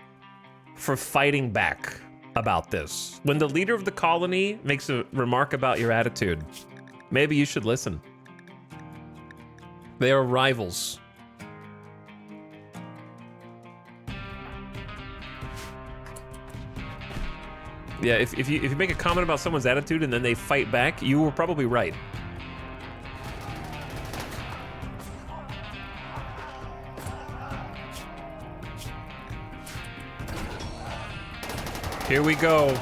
for fighting back about this. When the leader of the colony makes a remark about your attitude, maybe you should listen. They are rivals. Yeah, if you make a comment about someone's attitude and then they fight back, you were probably right. Here we go.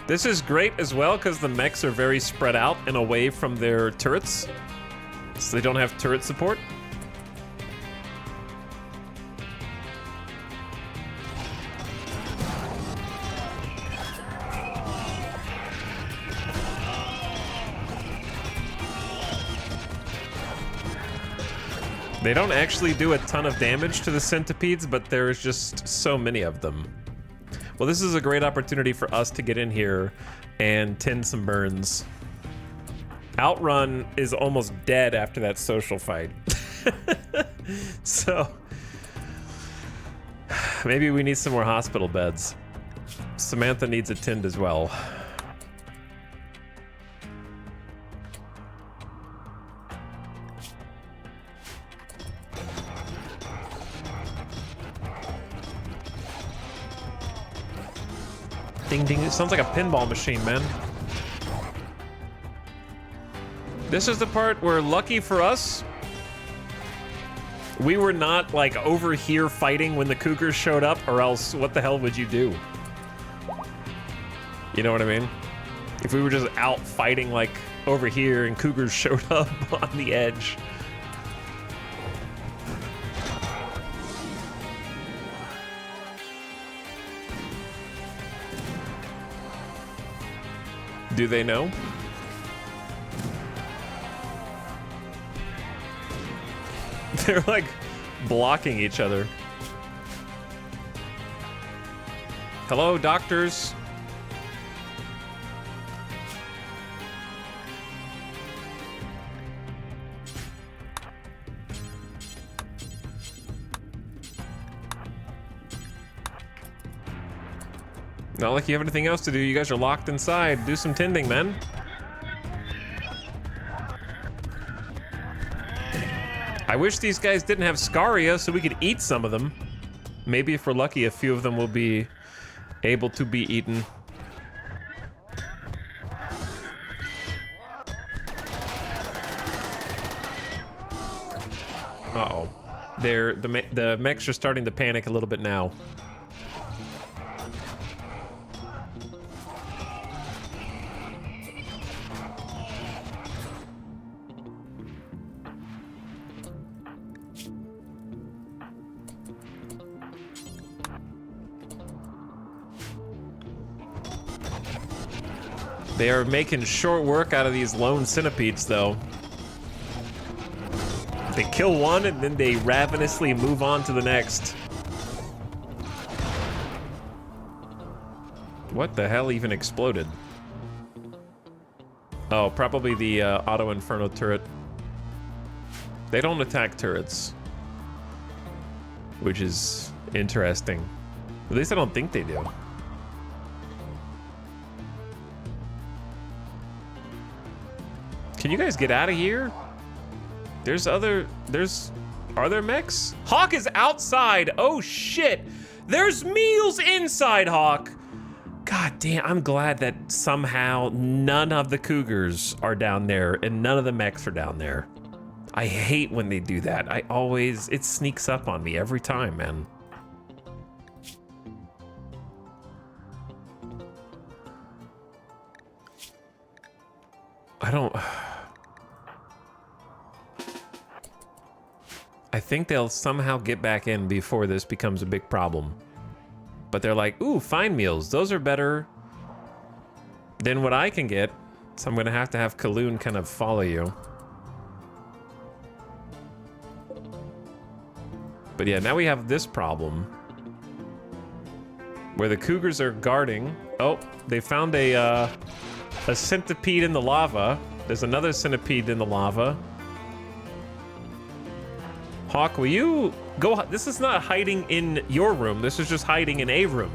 This is great as well because the mechs are very spread out and away from their turrets. So they don't have turret support. They don't actually do a ton of damage to the centipedes, but there's just so many of them. Well, this is a great opportunity for us to get in here and tend some burns. Outrun is almost dead after that social fight. So maybe we need some more hospital beds. Samantha needs a tend as well. Ding ding, it sounds like a pinball machine, man. This is the part where, lucky for us, We were not, like, over here fighting when the cougars showed up, or else what the hell would you do? You know what I mean? If we were just out fighting, like, over here and cougars showed up on the edge. Do they know? They're like blocking each other. Hello, doctors. Not like you have anything else to do. You guys are locked inside. Do some tending, man. I wish these guys didn't have Scaria so we could eat some of them. Maybe if we're lucky, a few of them will be able to be eaten. Uh-oh. The mechs are starting to panic a little bit now. They are making short work out of these lone centipedes, though. They kill one, and then they ravenously move on to the next. What the hell even exploded? Oh, probably the Auto Inferno turret. They don't attack turrets, which is interesting. At least I don't think they do. Can you guys get out of here? Are there mechs? Hawk is outside. Oh shit. There's meals inside Hawk. God damn, I'm glad that somehow none of the cougars are down there and none of the mechs are down there. I hate when they do that. It sneaks up on me every time, man. I think they'll somehow get back in before this becomes a big problem. But they're like, ooh, fine meals. Those are better than what I can get. So I'm gonna have Kaloon kind of follow you. But yeah, now we have this problem. Where the cougars are guarding. Oh, they found a centipede in the lava. There's another centipede in the lava. Hawk, will you go? This is not hiding in your room. This is just hiding in a room.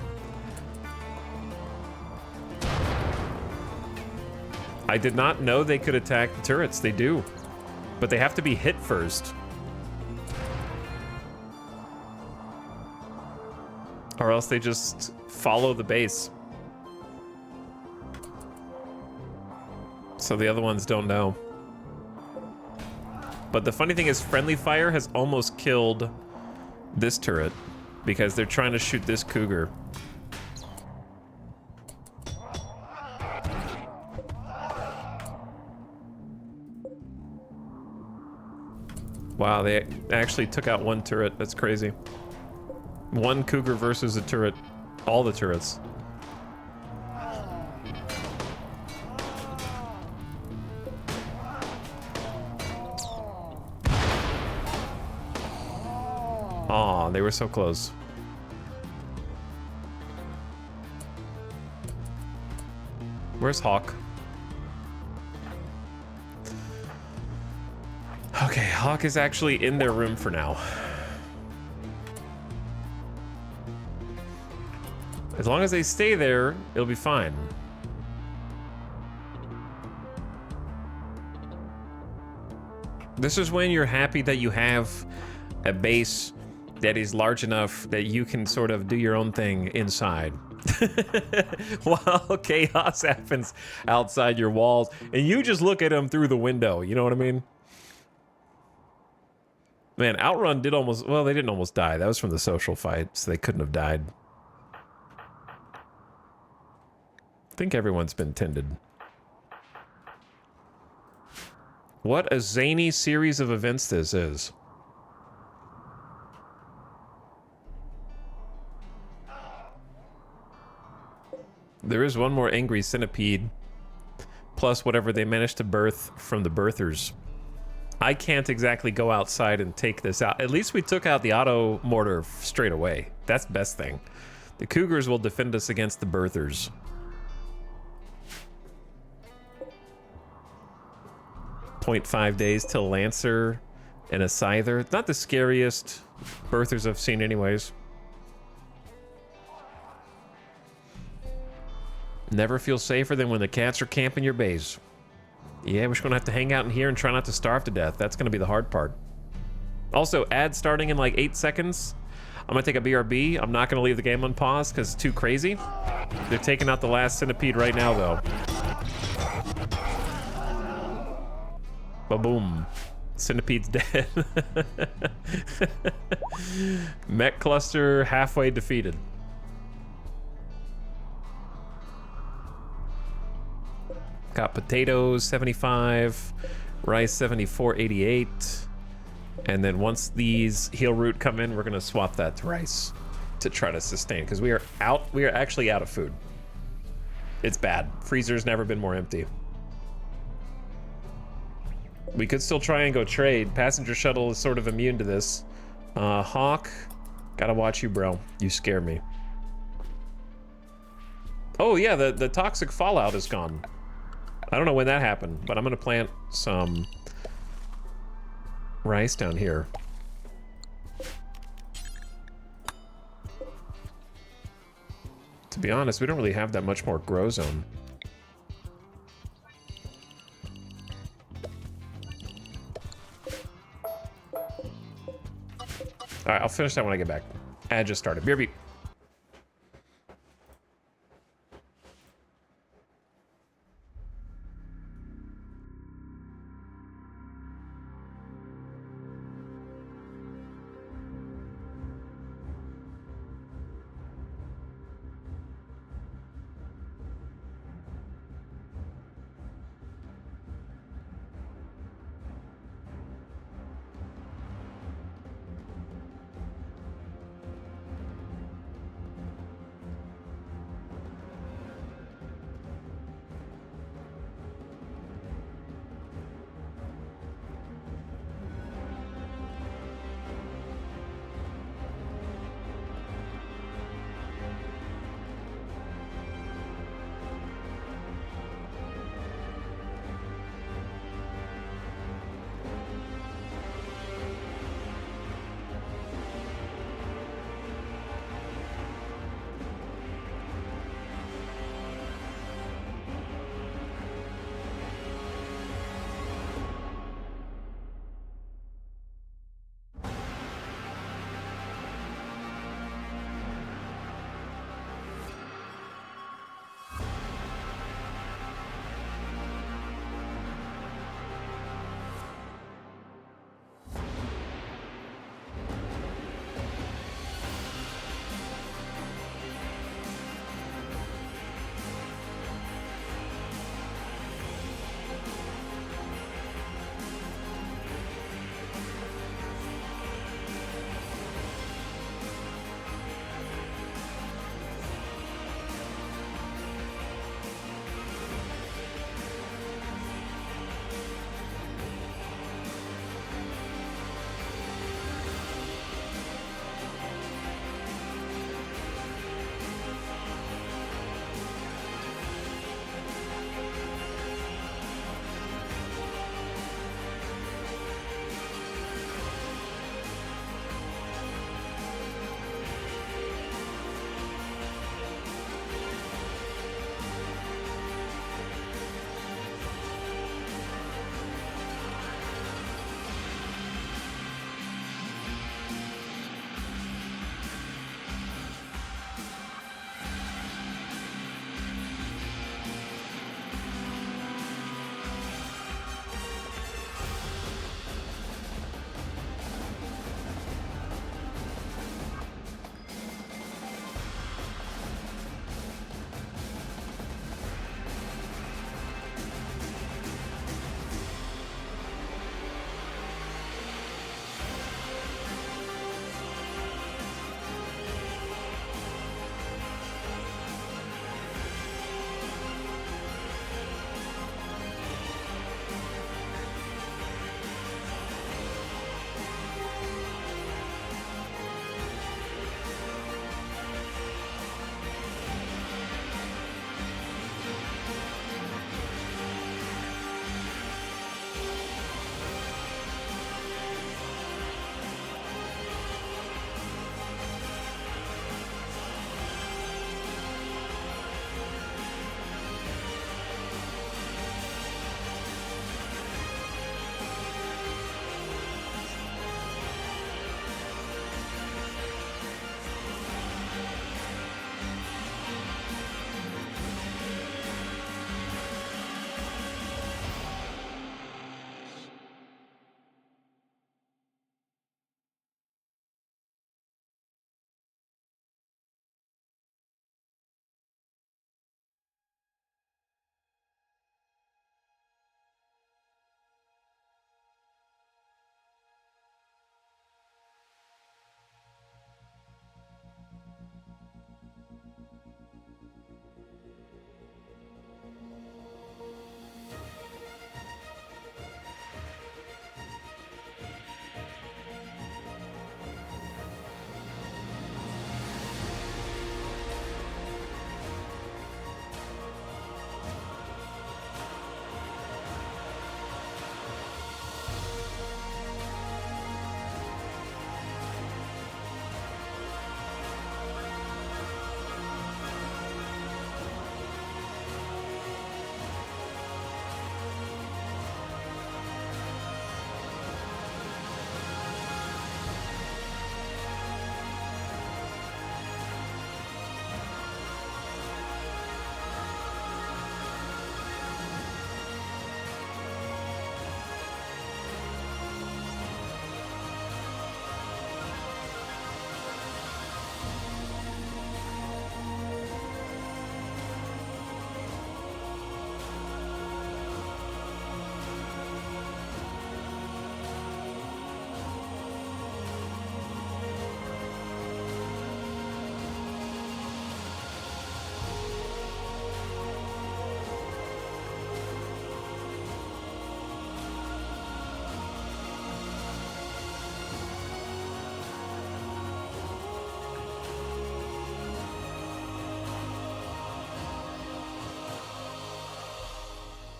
I did not know they could attack the turrets. They do. But they have to be hit first. Or else they just follow the base. So the other ones don't know. But the funny thing is, friendly fire has almost killed this turret because they're trying to shoot this cougar. Wow, they actually took out one turret. That's crazy. One cougar versus a turret. All the turrets. Aw, they were so close. Where's Hawk? Okay, Hawk is actually in their room for now. As long as they stay there, it'll be fine. This is when you're happy that you have a base that is large enough that you can sort of do your own thing inside. While chaos happens outside your walls, and you just look at them through the window, you know what I mean? Man, Outrun did almost... Well, they didn't almost die. That was from the social fight, so they couldn't have died. I think everyone's been tended. What a zany series of events this is. There is one more angry centipede, plus whatever they managed to birth from the birthers. I can't exactly go outside and take this out. At least we took out the auto mortar straight away. That's the best thing. The cougars will defend us against the birthers. .5 days till Lancer and a Scyther. Not the scariest birthers I've seen anyways. Never feel safer than when the cats are camping your base. Yeah, we're just gonna have to hang out in here and try not to starve to death. That's gonna be the hard part. Also, ad starting in like 8 seconds. I'm gonna take a BRB. I'm not gonna leave the game on pause because it's too crazy. They're taking out the last centipede right now though. Ba-boom. Centipede's dead. Mech cluster halfway defeated. Got potatoes 75, rice 74.88, and then once these heal root come in, we're gonna swap that to rice to try to sustain because we are actually out of food. It's bad. Freezer's never been more empty. We could still try and go trade. Passenger shuttle is sort of immune to this. Hawk, gotta watch you, bro. You scare me. Oh yeah, the toxic fallout is gone. I don't know when that happened, but I'm gonna plant some rice down here. To be honest, we don't really have that much more grow zone. All right, I'll finish that when I get back. Ad just started. BRB.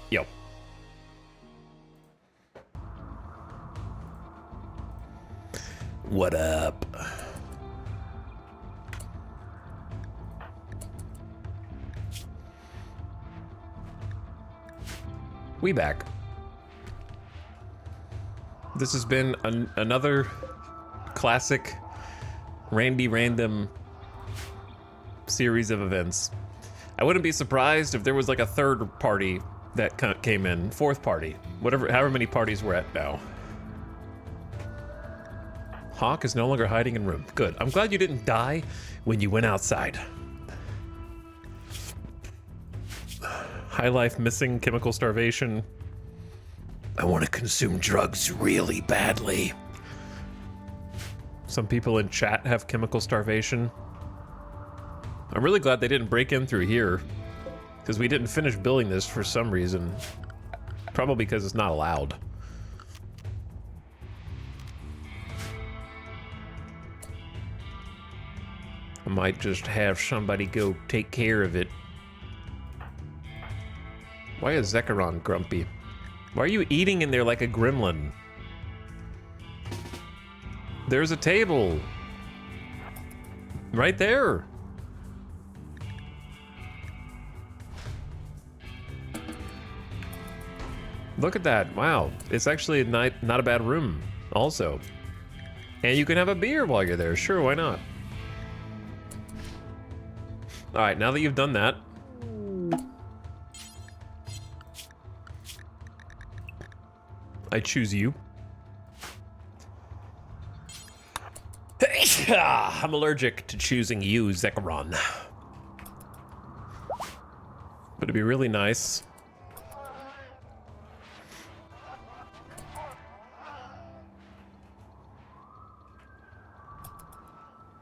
Yo. What up? We back. This has been another classic Randy Random series of events. I wouldn't be surprised if there was like a third party that came in, fourth party, whatever, however many parties we're at now. Hawk is no longer hiding in room. Good. I'm glad you didn't die when you went outside. High life missing, chemical starvation. I want to consume drugs really badly. Some people in chat have chemical starvation. I'm really glad they didn't break in through here, because we didn't finish building this for some reason. Probably because it's not allowed. I might just have somebody go take care of it. Why is Zekrom grumpy? Why are you eating in there like a gremlin? There's a table. Right there. Look at that. Wow. It's actually not a bad room also. And you can have a beer while you're there. Sure, why not? All right, now that you've done that, I choose you. I'm allergic to choosing you, Zekrom. But it'd be really nice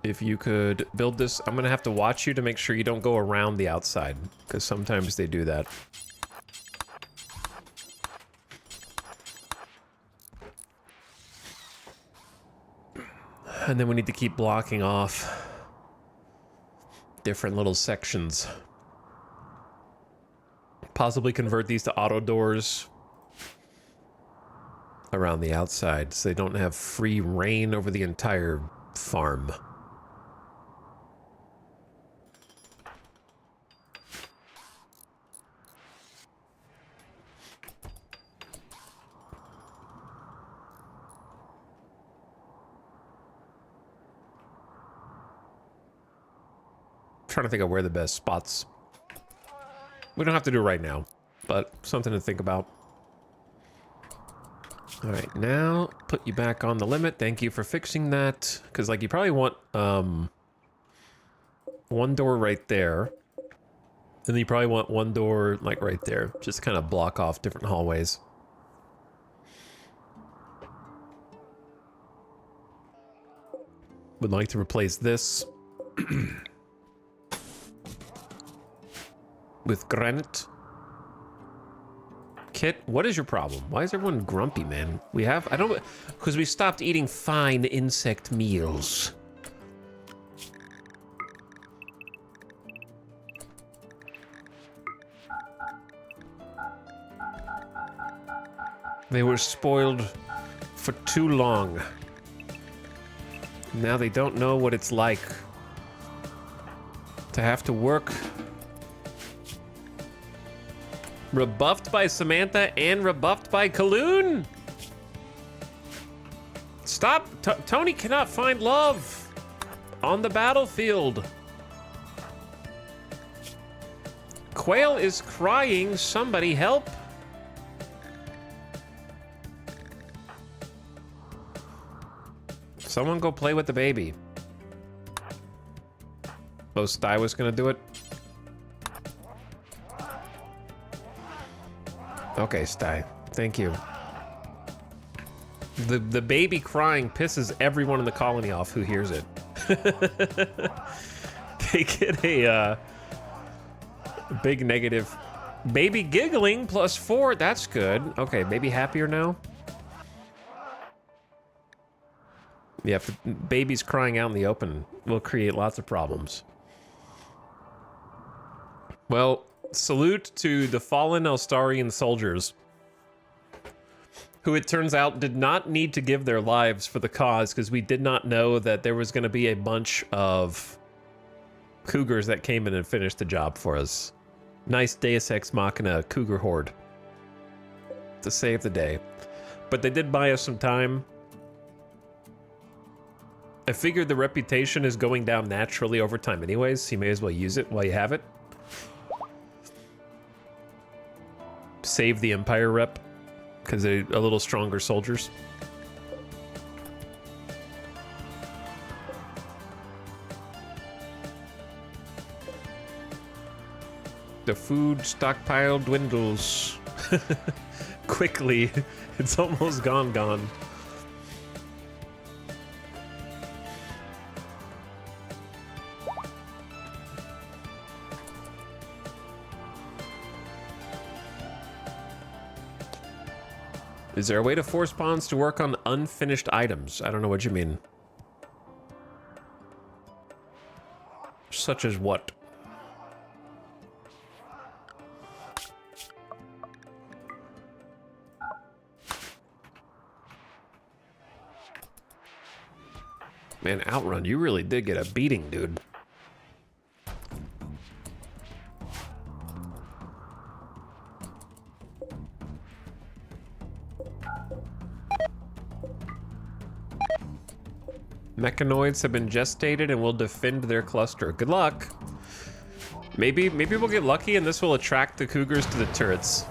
if you could build this. I'm gonna have to watch you to make sure you don't go around the outside, because sometimes they do that. And then we need to keep blocking off different little sections. Possibly convert these to auto doors around the outside so they don't have free reign over the entire farm. Trying to think of where the best spots. We don't have to do it right now, but something to think about. All right, now put you back on the limit. Thank you for fixing that, because like you probably want one door right there, and then you probably want one door like right there, just kind of block off different hallways. Would like to replace this with granite. Kit, what is your problem? Why is everyone grumpy, man? Because we stopped eating fine insect meals. They were spoiled for too long. Now they don't know what it's like to have to work. Rebuffed by Samantha and rebuffed by Kaloon? Stop! Tony cannot find love on the battlefield. Quail is crying. Somebody help. Someone go play with the baby. Oh, Sty was gonna do it? Okay, Sty. Thank you. The baby crying pisses everyone in the colony off who hears it. They get a big negative. Baby giggling +4. That's good. Okay, baby happier now. Yeah, if the baby's crying out in the open will create lots of problems. Well, Salute to the fallen Elstarian soldiers, who it turns out did not need to give their lives for the cause, because we did not know that there was going to be a bunch of cougars that came in and finished the job for us. Nice Deus Ex Machina cougar horde to save the day. But they did buy us some time. I figured the reputation is going down naturally over time anyways, so you may as well use it while you have it. Save the Empire rep, because they're a little stronger soldiers. The food stockpile dwindles quickly. It's almost gone. Is there a way to force pawns to work on unfinished items? I don't know what you mean. Such as what? Man, Outrun, you really did get a beating, dude. Mechanoids have been gestated and will defend their cluster. Good luck. Maybe we'll get lucky and this will attract the cougars to the turrets.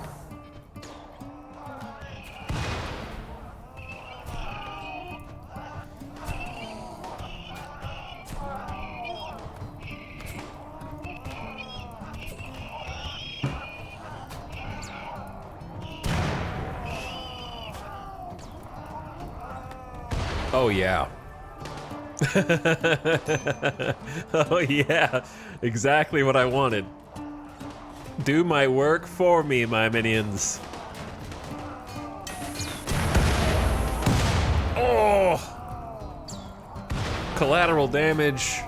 Oh yeah. Oh yeah, exactly what I wanted. Do my work for me, my minions. Oh! Collateral damage.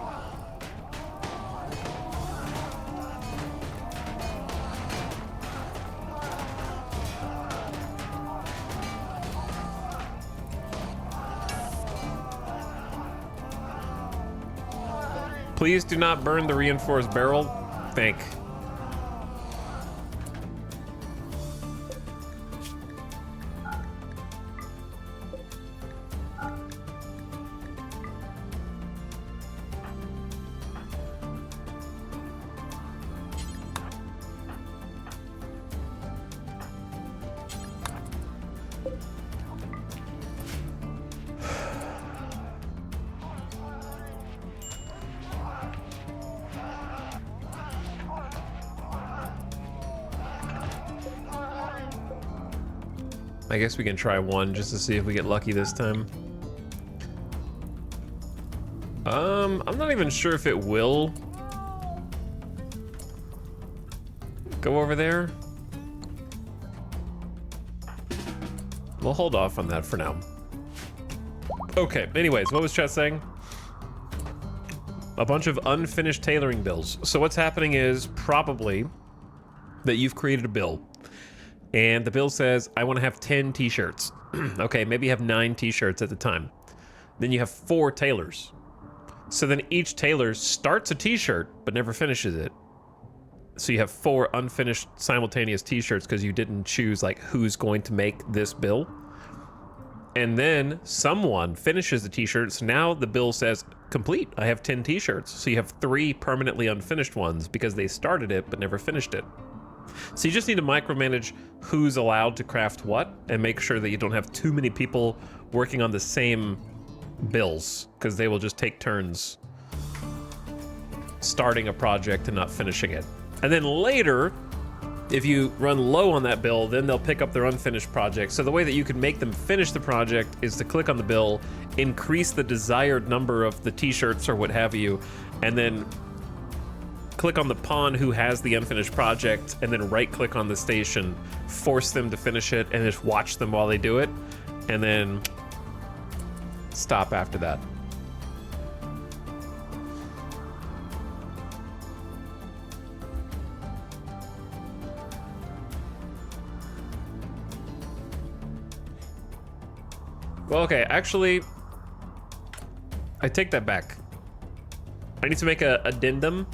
Please do not burn the reinforced barrel. Thank. I guess we can try one just to see if we get lucky this time. I'm not even sure if it will go over there. We'll hold off on that for now. Okay, anyways, what was chat saying? A bunch of unfinished tailoring bills. So what's happening is probably that you've created a bill. And the bill says, I want to have 10 t-shirts. Okay, maybe you have 9 t-shirts at the time. Then you have 4 tailors. So then each tailor starts a t-shirt, but never finishes it. So you have 4 unfinished simultaneous t-shirts because you didn't choose like who's going to make this bill. And then someone finishes the t-shirt. So now the bill says, complete, I have 10 t-shirts. So you have 3 permanently unfinished ones because they started it, but never finished it. So you just need to micromanage who's allowed to craft what and make sure that you don't have too many people working on the same bills, because they will just take turns starting a project and not finishing it. And then later, if you run low on that bill, then they'll pick up their unfinished project. So the way that you can make them finish the project is to click on the bill, increase the desired number of the t-shirts or what have you, and then click on the pawn who has the unfinished project, and then right click on the station, force them to finish it, and just watch them while they do it, and then stop after that. Well, okay, actually, I take that back. I need to make a addendum,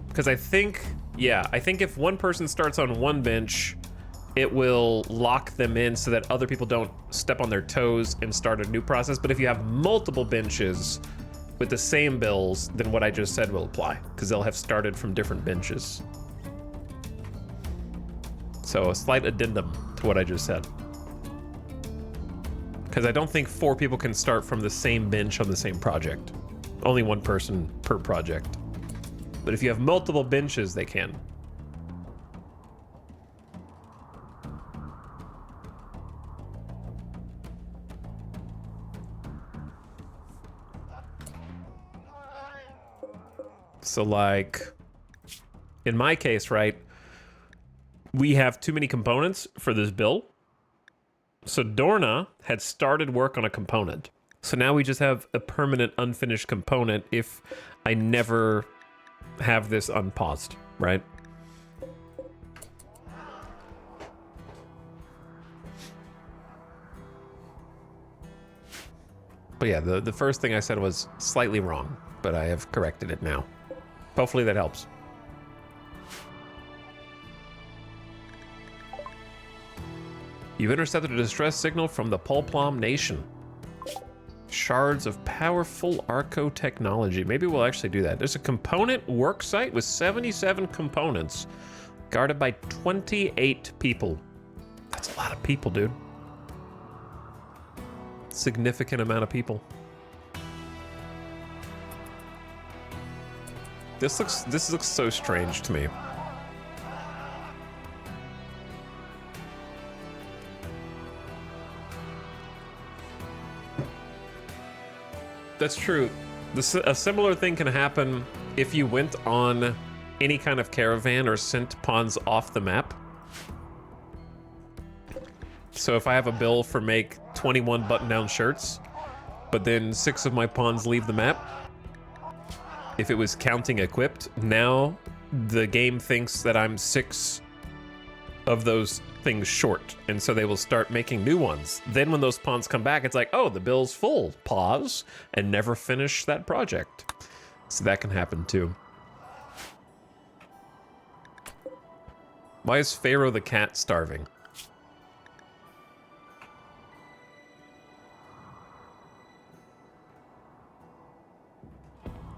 because I think, yeah, I think if one person starts on one bench, it will lock them in so that other people don't step on their toes and start a new process. But if you have multiple benches with the same bills, then what I just said will apply, because they'll have started from different benches. So a slight addendum to what I just said. Because I don't think 4 people can start from the same bench on the same project. Only 1 person per project. But if you have multiple benches, they can. So like, in my case, right, we have too many components for this build. So Dorna had started work on a component. So now we just have a permanent unfinished component if I never have this unpaused, right? But yeah, the first thing I said was slightly wrong, but I have corrected it now. Hopefully that helps. You've intercepted a distress signal from the Pulplom Nation. Shards of powerful Arco technology. Maybe we'll actually do that. There's a component worksite with 77 components, guarded by 28 people. That's a lot of people, dude. Significant amount of people. This looks so strange to me. That's true. A similar thing can happen if you went on any kind of caravan or sent pawns off the map. So if I have a bill for make 21 button-down shirts, but then 6 of my pawns leave the map, if it was counting equipped, now the game thinks that I'm 6 of those things short, and so they will start making new ones. Then when those pawns come back, it's like, oh, the bill's full. Pause and never finish that project. So that can happen too. Why is Pharaoh the cat starving?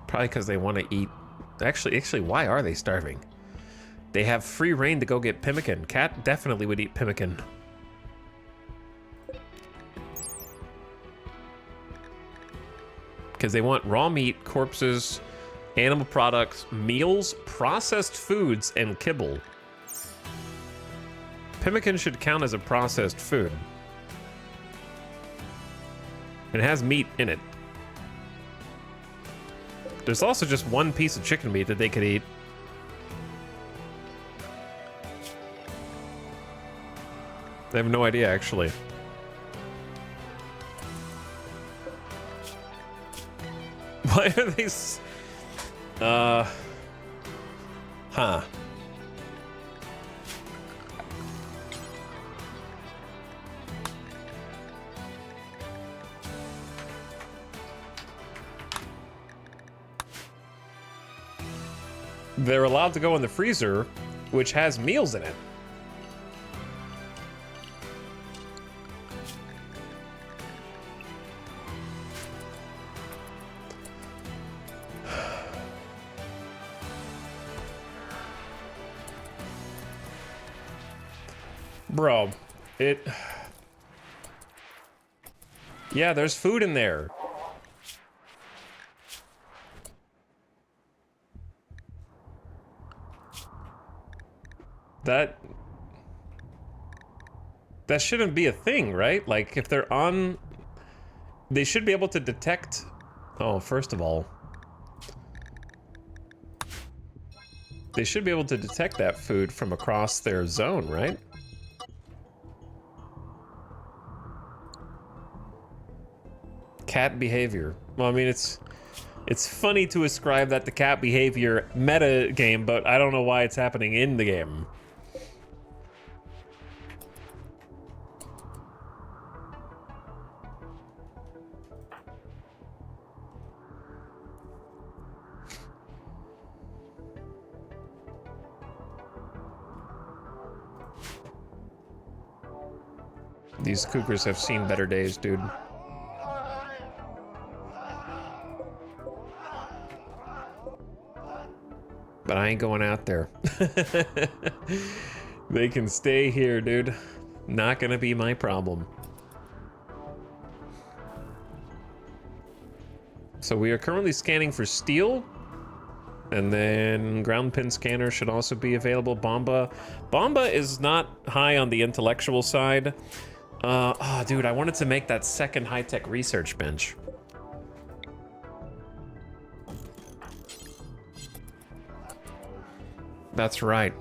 Probably because they want to eat. Actually, why are they starving? They have free reign to go get pemmican. Cat definitely would eat pemmican. Because they want raw meat, corpses, animal products, meals, processed foods, and kibble. Pemmican should count as a processed food. It has meat in it. There's also just 1 piece of chicken meat that they could eat. I have no idea, actually. Why are they... Huh. They're allowed to go in the freezer, which has meals in it. Bro, yeah, there's food in there. That shouldn't be a thing, right? Like, if they're on... They should be able to detect... Oh, first of all... They should be able to detect that food from across their zone, right? Cat behavior. Well, I mean, it's funny to ascribe that to cat behavior meta game, but I don't know why it's happening in the game. These cougars have seen better days, dude. But I ain't going out there. They can stay here, dude. Not gonna be my problem. So we are currently scanning for steel. And then ground pin scanner should also be available. Bomba. Bomba is not high on the intellectual side. Oh, dude, I wanted to make that second high-tech research bench. That's right.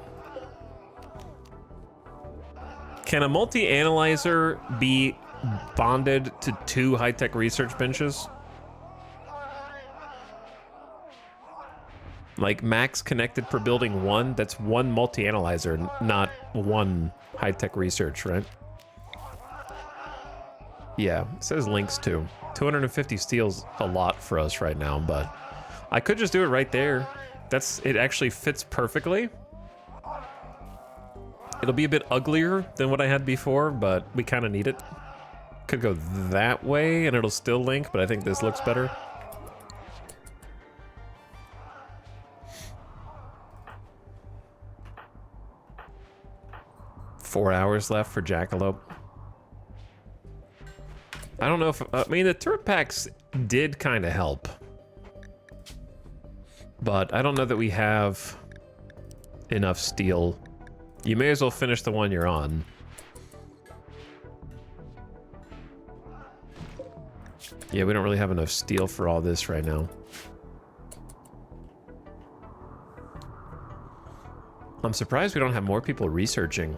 Can a multi-analyzer be bonded to 2 high-tech research benches? Like max connected per building 1, that's 1 multi-analyzer, not 1 high-tech research, right? Yeah, it says links too. 250 steel's a lot for us right now, but I could just do it right there. It actually fits perfectly. It'll be a bit uglier than what I had before, but we kind of need it. Could go that way and it'll still link, but I think this looks better. Four hours left for Jackalope. I don't know if... I mean, the turret packs did kind of help. But I don't know that we have enough steel. You may as well finish the one you're on. Yeah, we don't really have enough steel for all this right now. I'm surprised we don't have more people researching.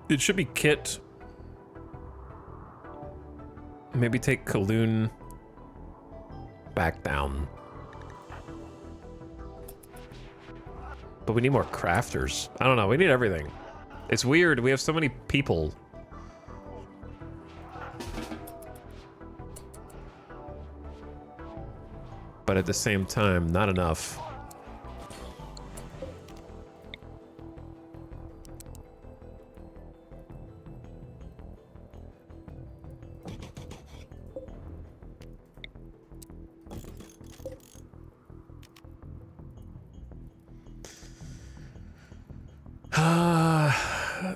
It should be Kit. Maybe take Kaloon back down. But we need more crafters. I don't know, we need everything. It's weird, we have so many people. But at the same time, not enough.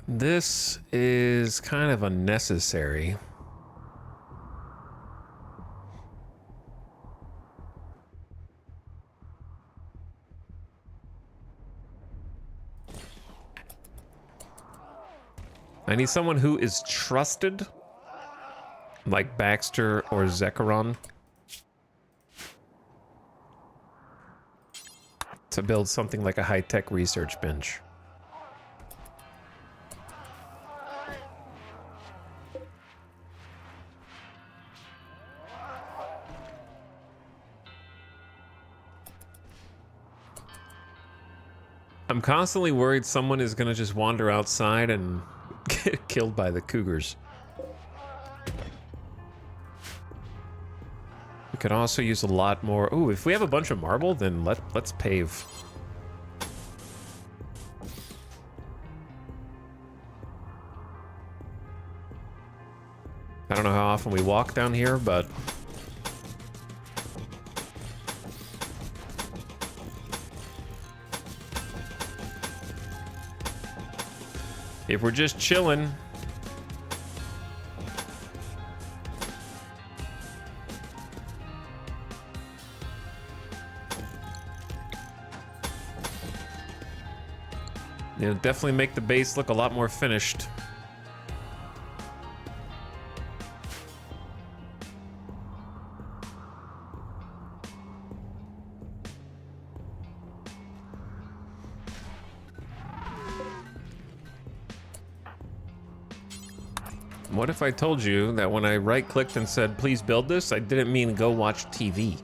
This is kind of unnecessary. I need someone who is trusted, like Baxter or Zekaron, to build something like a high-tech research bench. I'm constantly worried someone is gonna just wander outside and get killed by the cougars. We could also use a lot more. Ooh, if we have a bunch of marble, then let's pave. I don't know how often we walk down here, but if we're just chilling, it'll definitely make the base look a lot more finished. What if I told you that when I right-clicked and said, please build this, I didn't mean go watch TV?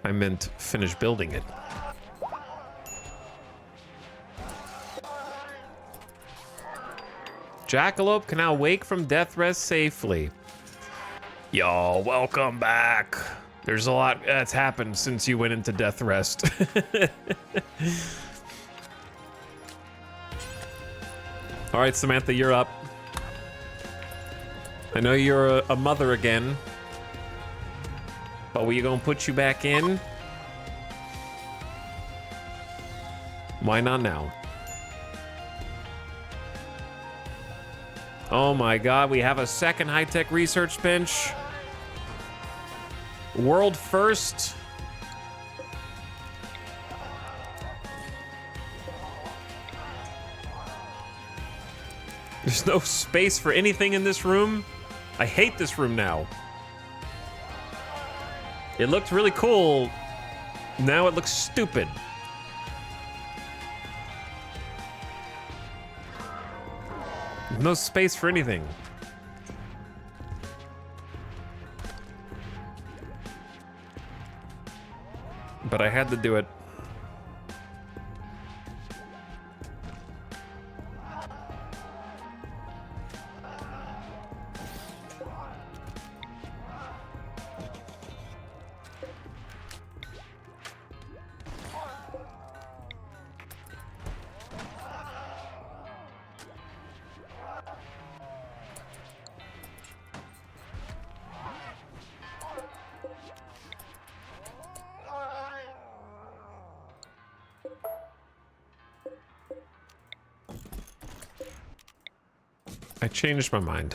I meant finish building it. Jackalope can now wake from death rest safely. Y'all, welcome back. There's a lot that's happened since you went into death rest. All right, Samantha, you're up. I know you're a mother again, but we gonna put you back in? Why not now? Oh my God, we have a second high-tech research bench. World first. There's no space for anything in this room. I hate this room now. It looked really cool. Now it looks stupid. No space for anything. But I had to do it. I changed my mind.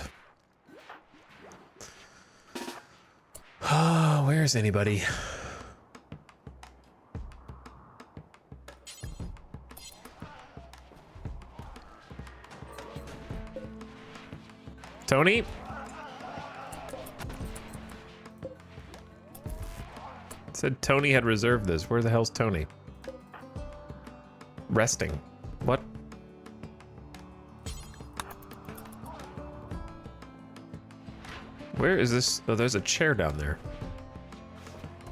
Oh, where's anybody? Tony? Said Tony had reserved this. Where the hell's Tony? Resting. What? Where is this? Oh, there's a chair down there.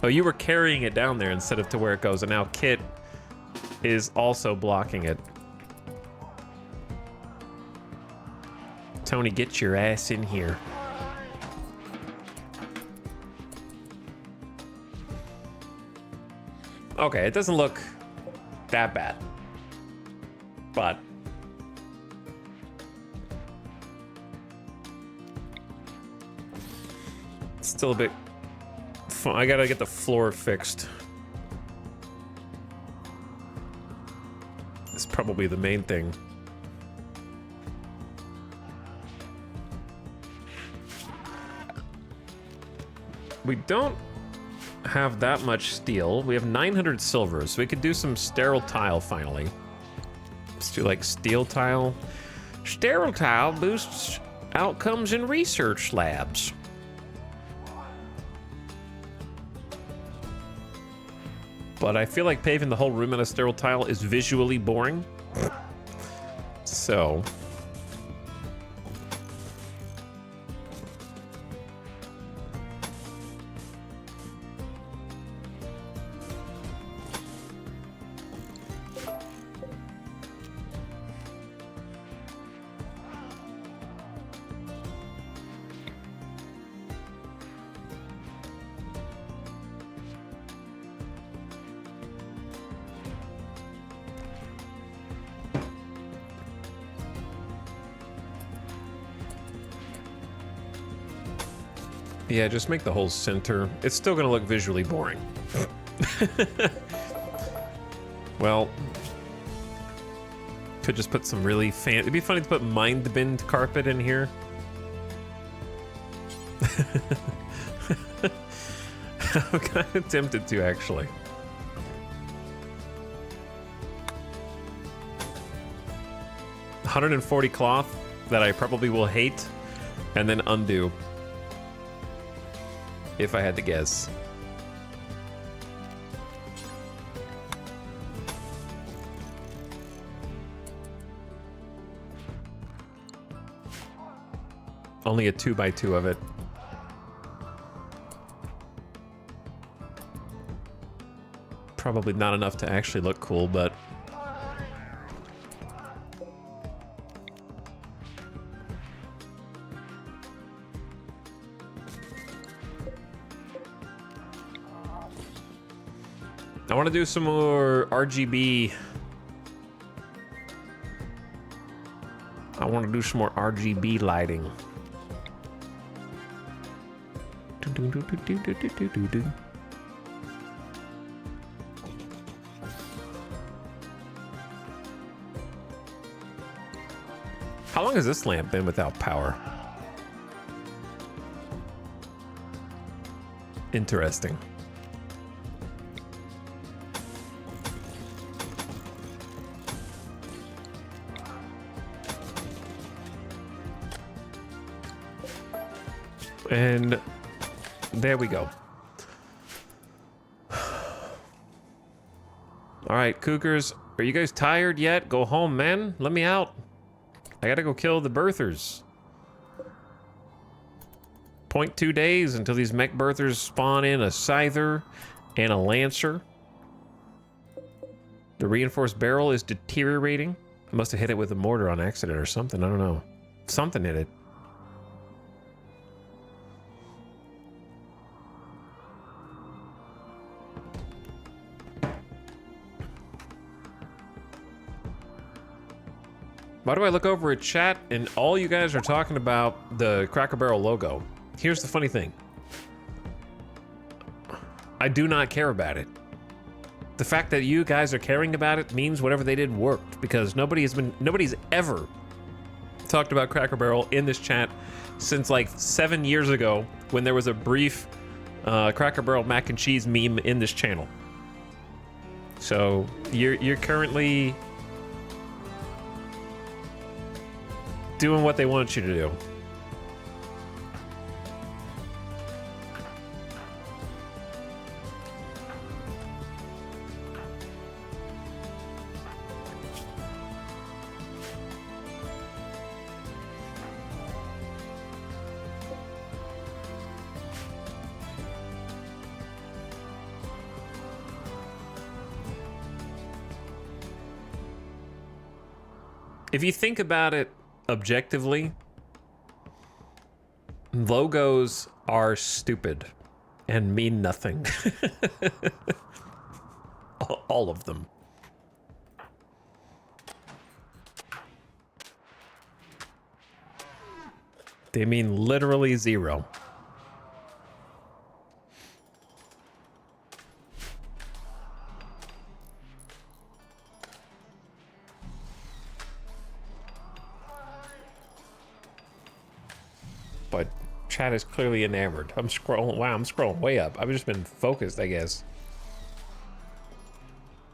Oh, you were carrying it down there instead of to where it goes, and now Kit is also blocking it. Tony, get your ass in here. Okay, it doesn't look that bad, but it's still a bit fun. I gotta get the floor fixed. It's probably the main thing. We don't have that much steel. We have 900 silver, so we could do some sterile tile finally. Let's do like steel tile. Sterile tile boosts outcomes in research labs. But I feel like paving the whole room in a sterile tile is visually boring. So yeah, just make the whole center. It's still gonna look visually boring. Well, could just put some really it'd be funny to put mind bend carpet in here. I'm kind of tempted to, actually. $140 cloth that I probably will hate and then undo. If I had to guess. Only a 2x2 of it. Probably not enough to actually look cool, but I want to do some more RGB. I want to do some more RGB lighting. How long has this lamp been without power? Interesting. And there we go. All right, Cougars, are you guys tired yet? Go home, man. Let me out. I gotta go kill the birthers. 0.2 days until these mech birthers spawn in a Scyther and a Lancer. The reinforced barrel is deteriorating. I must have hit it with a mortar on accident or something. I don't know. Something hit it. Why do I look over at chat and all you guys are talking about the Cracker Barrel logo? Here's the funny thing. I do not care about it. The fact that you guys are caring about it means whatever they did worked, because nobody's ever talked about Cracker Barrel in this chat since like 7 years ago when there was a brief Cracker Barrel mac and cheese meme in this channel. So you're currently doing what they want you to do. If you think about it objectively, logos are stupid and mean nothing. All of them. They mean literally zero. But chat is clearly enamored. I'm scrolling. Wow, I'm scrolling way up. I've just been focused, I guess.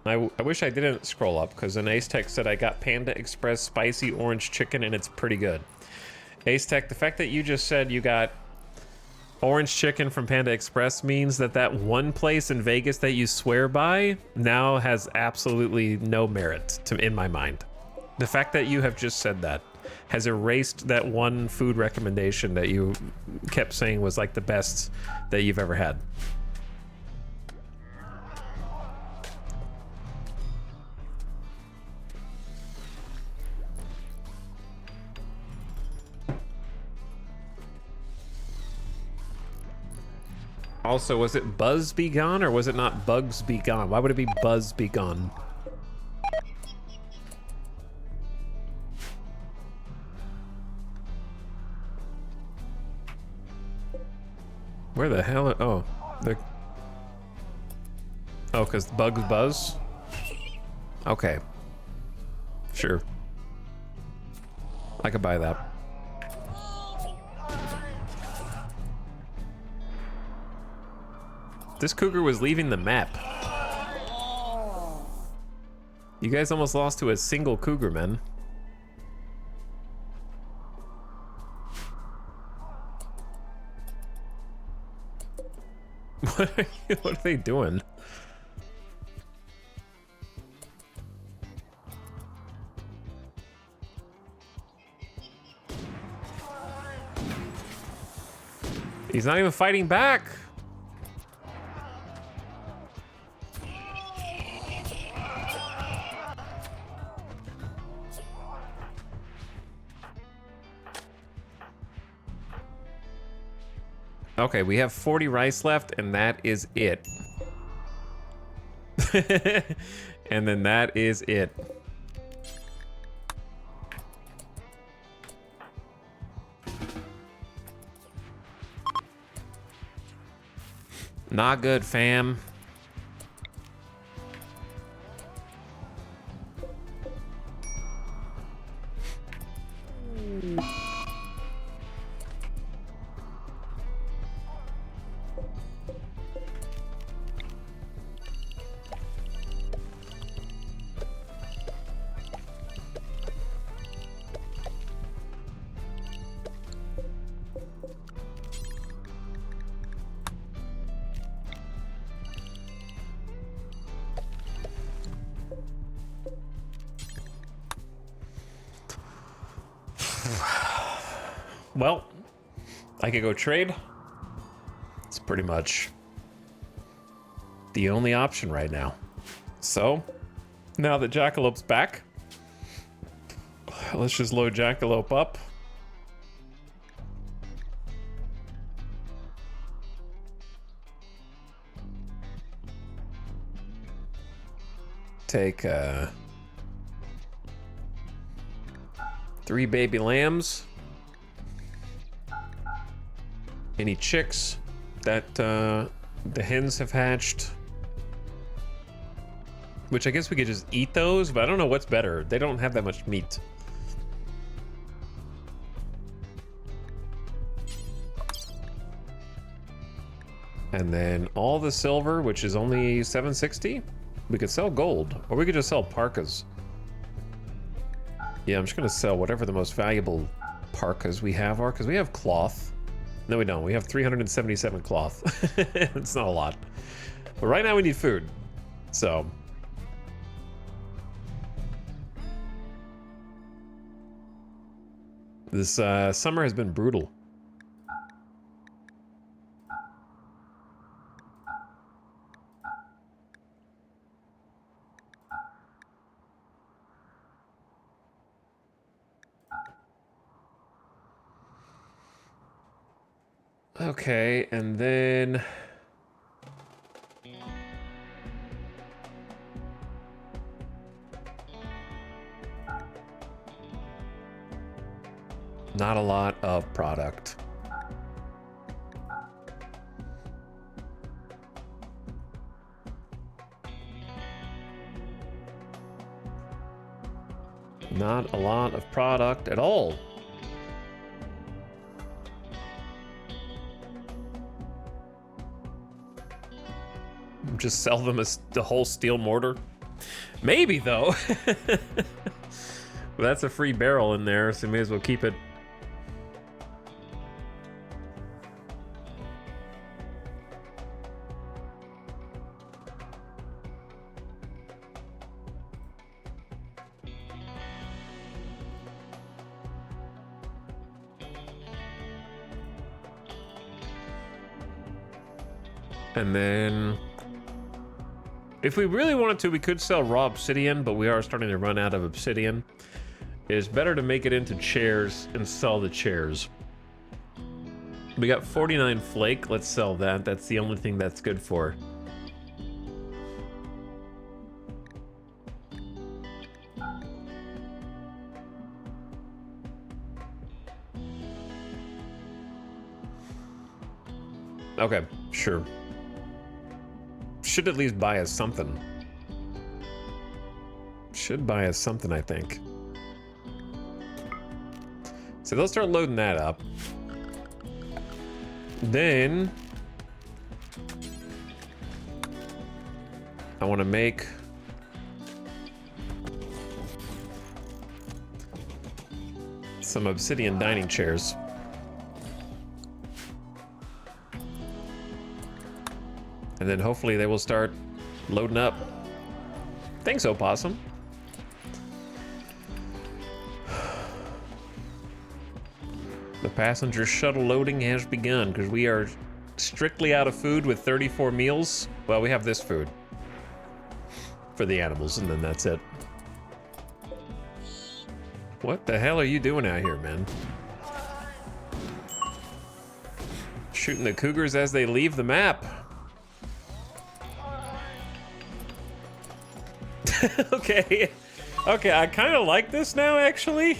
I wish I didn't scroll up, because an Ace Tech said I got Panda Express spicy orange chicken and it's pretty good. Ace Tech, the fact that you just said you got orange chicken from Panda Express means that that one place in Vegas that you swear by now has absolutely no merit in my mind. The fact that you have just said that has erased that one food recommendation that you kept saying was like the best that you've ever had. Also, was it Buzz Be Gone or was it not Bugs Be Gone? Why would it be Buzz Be Gone? Where the hell? Oh, they're... Oh, because Bugs Buzz? Okay. Sure. I could buy that. This cougar was leaving the map. You guys almost lost to a single cougar, man. What are they doing? He's not even fighting back. Okay, we have 40 rice left, and that is it. And then that is it. Not good, fam. Well, I could go trade. It's pretty much the only option right now. So, now that Jackalope's back, let's just load Jackalope up. Take 3 baby lambs. Any chicks that the hens have hatched. Which I guess we could just eat those, but I don't know what's better. They don't have that much meat. And then all the silver, which is only 760. We could sell gold, or we could just sell parkas. Yeah, I'm just gonna sell whatever the most valuable parkas we have are, because we have cloth. No, we don't. We have 377 cloth. It's not a lot. But right now we need food. So. This summer has been brutal. Okay, and then not a lot of product. Not a lot of product at all. Just sell them as the whole steel mortar? Maybe, though. Well, that's a free barrel in there, so we may as well keep it. And then, if we really wanted to, we could sell raw obsidian, but we are starting to run out of obsidian. It is better to make it into chairs and sell the chairs. We got 49 flake. Let's sell that. That's the only thing that's good for. Okay, sure. Should at least buy us something. Should buy us something, I think. So they'll start loading that up. Then I want to make some obsidian dining chairs. And then hopefully they will start loading up. Thanks, Opossum. The passenger shuttle loading has begun because we are strictly out of food with 34 meals. Well, we have this food for the animals, and then that's it. What the hell are you doing out here, man? Shooting the cougars as they leave the map. Okay. Okay, I kind of like this now, actually.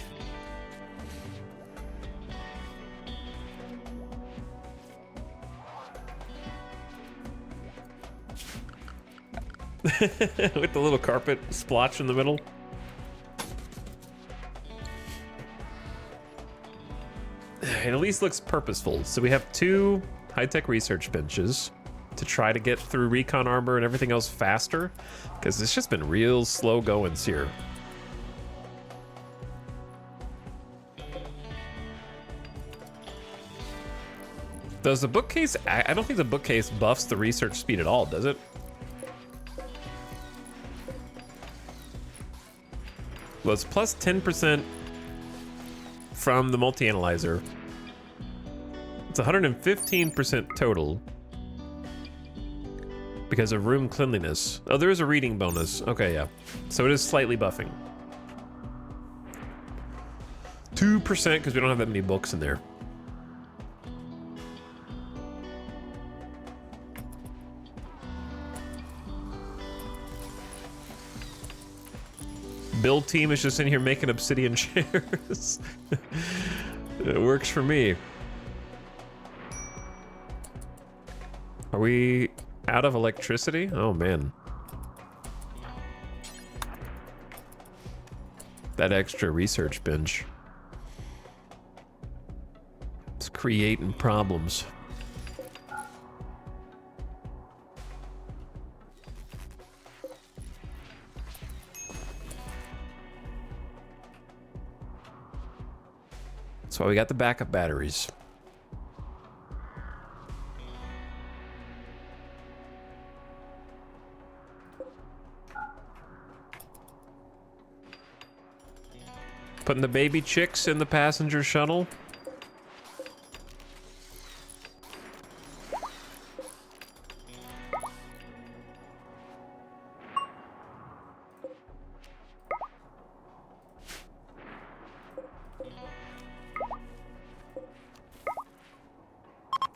With the little carpet splotch in the middle. It at least looks purposeful. So we have 2 high-tech research benches to try to get through recon armor and everything else faster, because it's just been real slow goings here. Does the bookcase... I don't think the bookcase buffs the research speed at all, does it? Well, it's plus 10% from the multi-analyzer. It's 115% total because of room cleanliness. Oh, there is a reading bonus. Okay, yeah. So it is slightly buffing. 2% because we don't have that many books in there. Build team is just in here making obsidian chairs. It works for me. Are we out of electricity? Oh man. That extra research bench. It's creating problems. That's why we got the backup batteries. Putting the baby chicks in the passenger shuttle.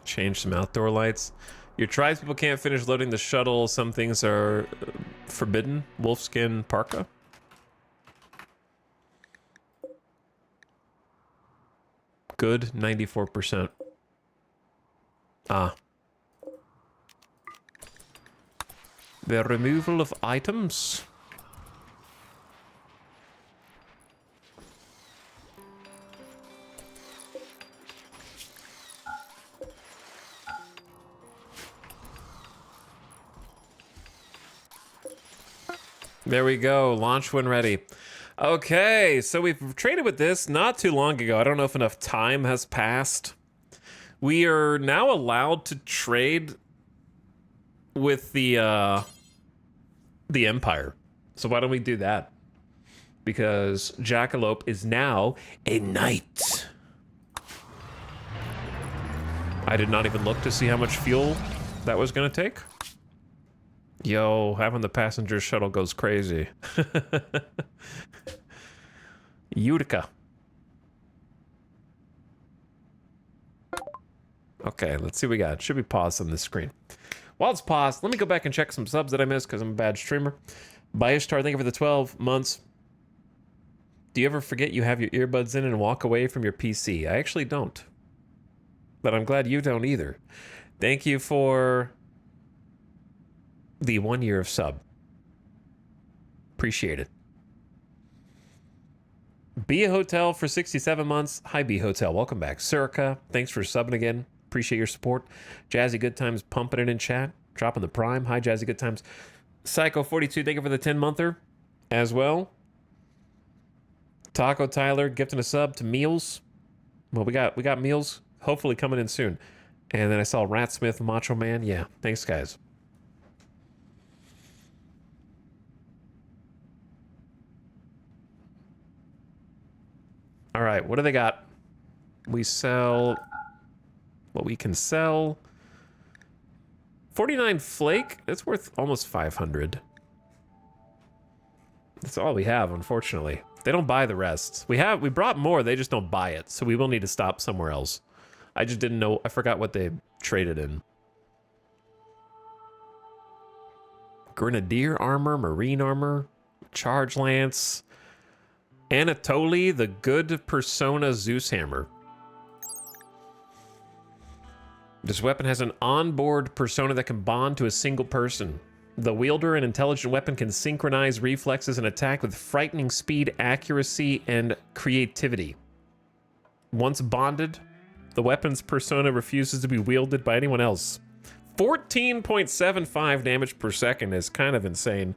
Change some outdoor lights. Your tribespeople can't finish loading the shuttle. Some things are forbidden. Wolfskin parka. Good, 94%. Ah. The removal of items. There we go. Launch when ready. Okay, so we've traded with this not too long ago. I don't know if enough time has passed. We are now allowed to trade with the Empire. So why don't we do that? Because Jackalope is now a knight. I did not even look to see how much fuel that was going to take. Yo, having the passenger shuttle goes crazy. Utica. Okay, let's see what we got. Should be paused on this screen. While it's paused, let me go back and check some subs that I missed because I'm a bad streamer. Biostar, thank you for the 12 months. Do you ever forget you have your earbuds in and walk away from your PC? I actually don't. But I'm glad you don't either. Thank you for the 1 year of sub. Appreciate it. Be a Hotel for 67 months. Hi, Be Hotel. Welcome back. Surica, thanks for subbing again. Appreciate your support. Jazzy Good Times pumping it in chat. Dropping the prime. Hi, Jazzy Good Times. Psycho42, thank you for the 10-monther as well. Taco Tyler gifting a sub to Meals. Well, we got Meals hopefully coming in soon. And then I saw Ratsmith, Macho Man. Yeah, thanks, guys. All right, what do they got? We sell what we can sell. 49 flake, that's worth almost 500. That's all we have, unfortunately. They don't buy the rest. We brought more, they just don't buy it, so we will need to stop somewhere else. I just didn't know, I forgot what they traded in. Grenadier armor, marine armor. Charge Lance. Anatoly, the good Persona Zeus Hammer. This weapon has an onboard persona that can bond to a single person. The wielder, an intelligent weapon, can synchronize reflexes and attack with frightening speed, accuracy, and creativity. Once bonded, the weapon's persona refuses to be wielded by anyone else. 14.75 damage per second is kind of insane.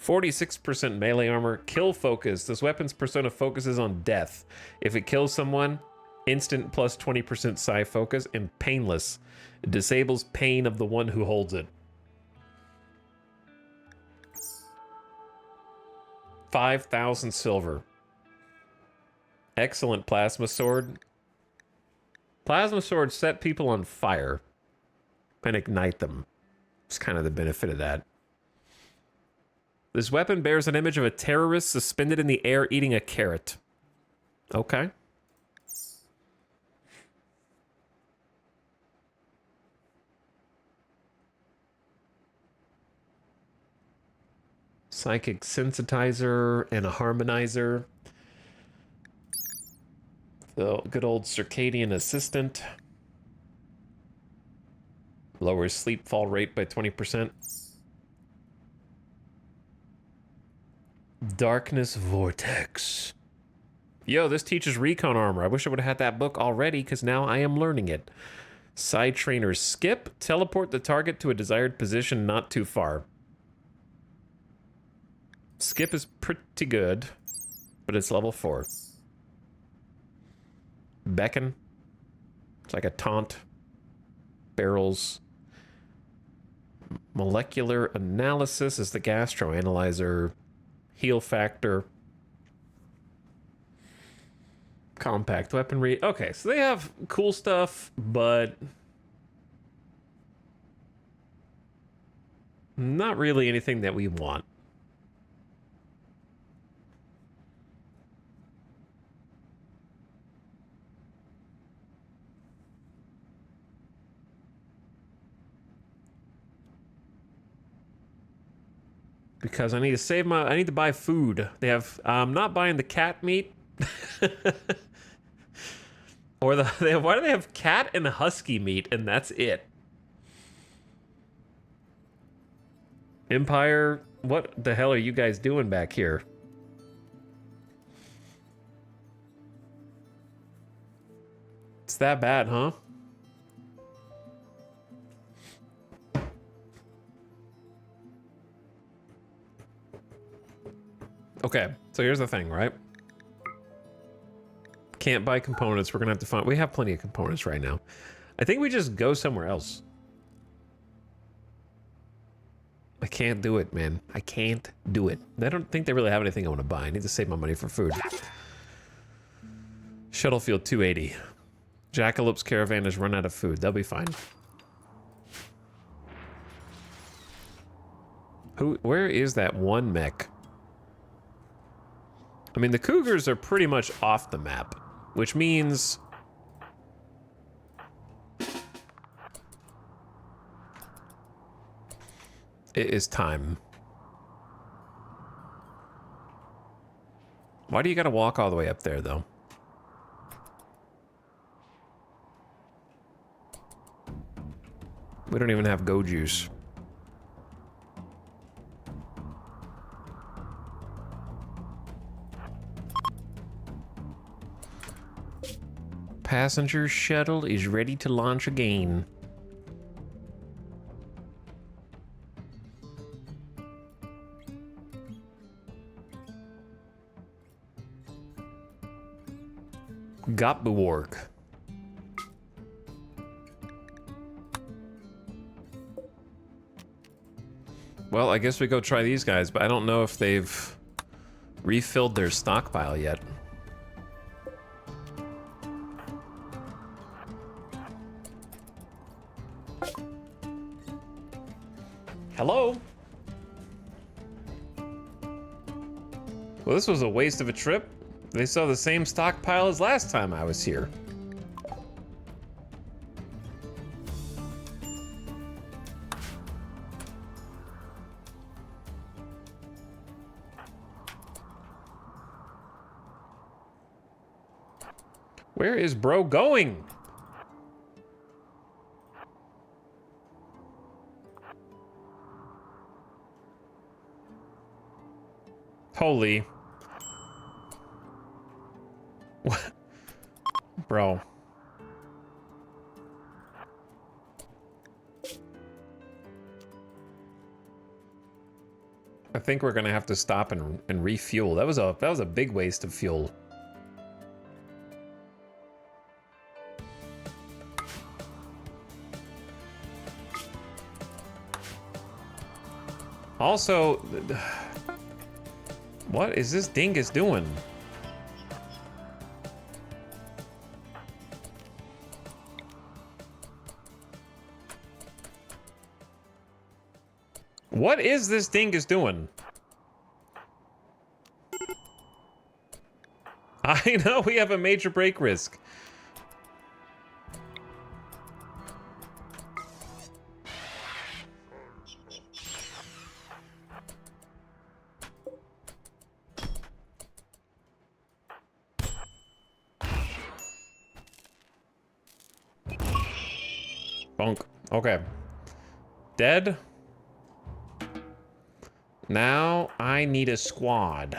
46% melee armor. Kill focus. This weapon's persona focuses on death. If it kills someone, instant plus 20% psi focus, and painless. It disables pain of the one who holds it. 5,000 silver. Excellent plasma sword. Plasma swords set people on fire and ignite them. It's kind of the benefit of that. This weapon bears an image of a terrorist suspended in the air eating a carrot. Okay. Psychic sensitizer and a harmonizer. The good old circadian assistant. Lowers sleep fall rate by 20%. Darkness Vortex. Yo, this teaches recon armor. I wish I would have had that book already, because now I am learning it. Side trainer skip. Teleport the target to a desired position not too far. Skip is pretty good, but it's level 4. Beckon. It's like a taunt. Barrels. Molecular analysis is the gastroanalyzer. Heal factor. Compact weaponry. Okay, so they have cool stuff, but not really anything that we want. Because I need to save my... I need to buy food. They have... I'm not buying the cat meat. Or the... why do they have cat and husky meat and that's it? Empire, what the hell are you guys doing back here? It's that bad, huh? Okay, so here's the thing, right? Can't buy components. We're gonna have to find... We have plenty of components right now. I think we just go somewhere else. I can't do it, man. I can't do it. I don't think they really have anything I want to buy. I need to save my money for food. Shuttlefield 280. Jackalope's caravan has run out of food. They'll be fine. Where is that one mech? I mean, the Cougars are pretty much off the map, which means... it is time. Why do you gotta walk all the way up there, though? We don't even have go juice. Passenger shuttle is ready to launch again. Gotbuorg. Well, I guess we go try these guys, but I don't know if they've refilled their stockpile yet. Hello? Well, this was a waste of a trip. They saw the same stockpile as last time I was here. Where is bro going? Holy. What? Bro. I think we're gonna have to stop and refuel. That was a big waste of fuel. Also, what is this dingus doing? What is this dingus doing? I know we have a major break risk. Bonk. Okay. Dead. Now I need a squad.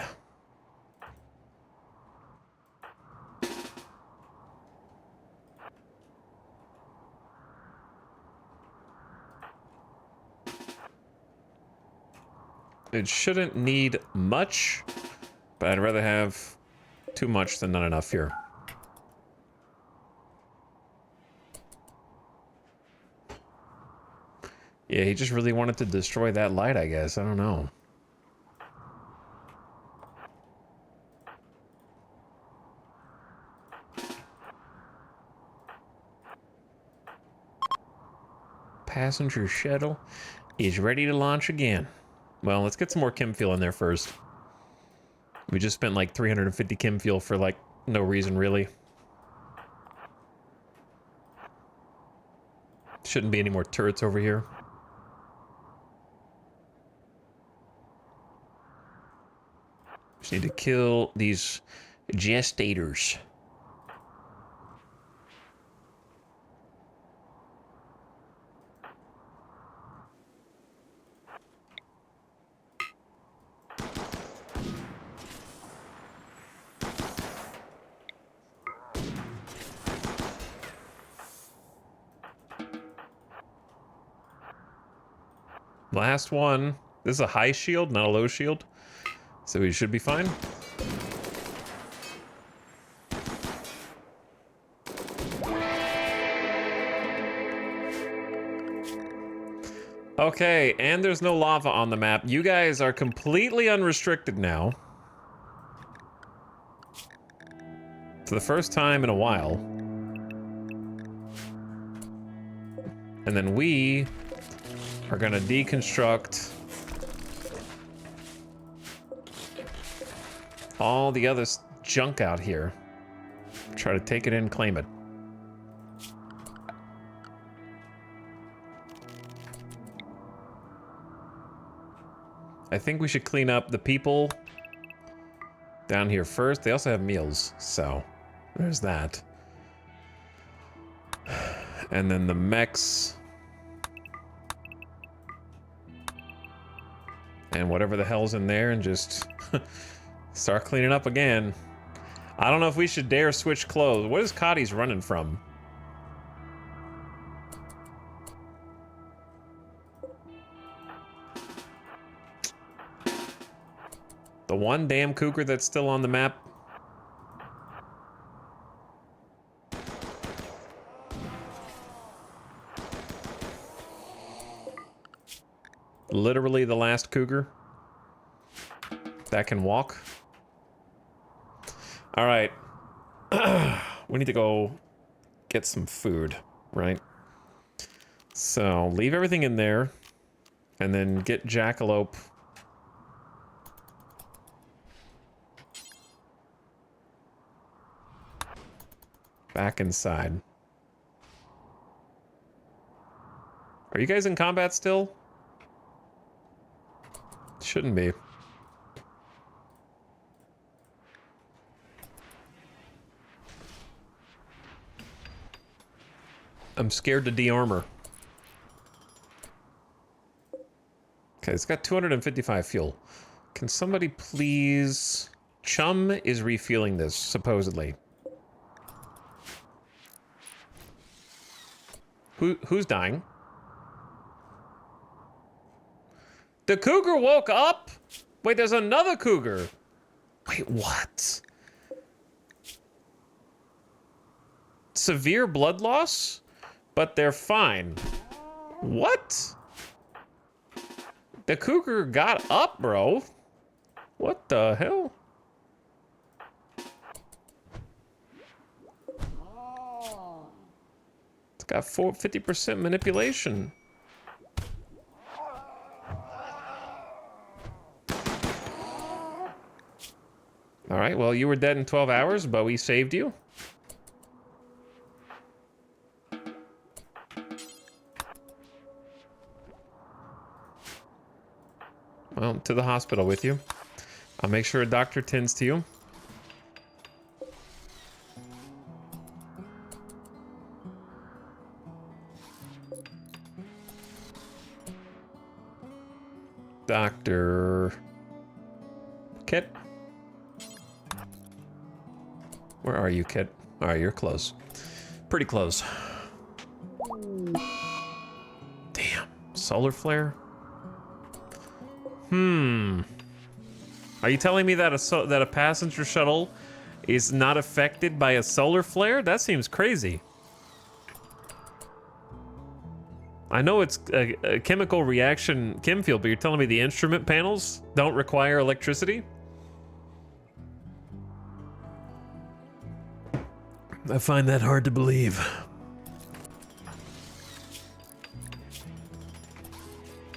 It shouldn't need much, but I'd rather have too much than not enough here. Yeah, he just really wanted to destroy that light, I guess. I don't know. Passenger shuttle is ready to launch again. Well, let's get some more chem fuel in there first. We just spent like 350 chem fuel for like no reason, really. Shouldn't be any more turrets over here. Just need to kill these gestators. Last one. This is a high shield, not a low shield. So we should be fine. Okay, and there's no lava on the map. You guys are completely unrestricted now. For the first time in a while. And then we are gonna deconstruct all the other junk out here. Try to take it in, claim it. I think we should clean up the people down here first. They also have meals, so there's that. And then the mechs. And whatever the hell's in there, and just start cleaning up again. I don't know if we should dare switch clothes. What is Cotty's running from? The one damn cougar that's still on the map. Literally the last cougar that can walk. All right. We need to go get some food, right? So leave everything in there and then get Jackalope. Back inside. Are you guys in combat still? Shouldn't be. I'm scared to de-armor. Okay, it's got 255 fuel. Can somebody please... Chum is refueling this, supposedly. Who's dying? The cougar woke up? Wait, there's another cougar. Wait, what? Severe blood loss? But they're fine. What? The cougar got up, bro. What the hell? It's got 50% manipulation. All right, well, you were dead in 12 hours, but we saved you. Well, to the hospital with you. I'll make sure a doctor tends to you. Dr. Kit? Where are you, Kit? All right, you're close. Pretty close. Damn. Solar flare? Are you telling me that a passenger shuttle is not affected by a solar flare? That seems crazy. I know it's a chemical reaction chem field, but you're telling me the instrument panels don't require electricity? I find that hard to believe.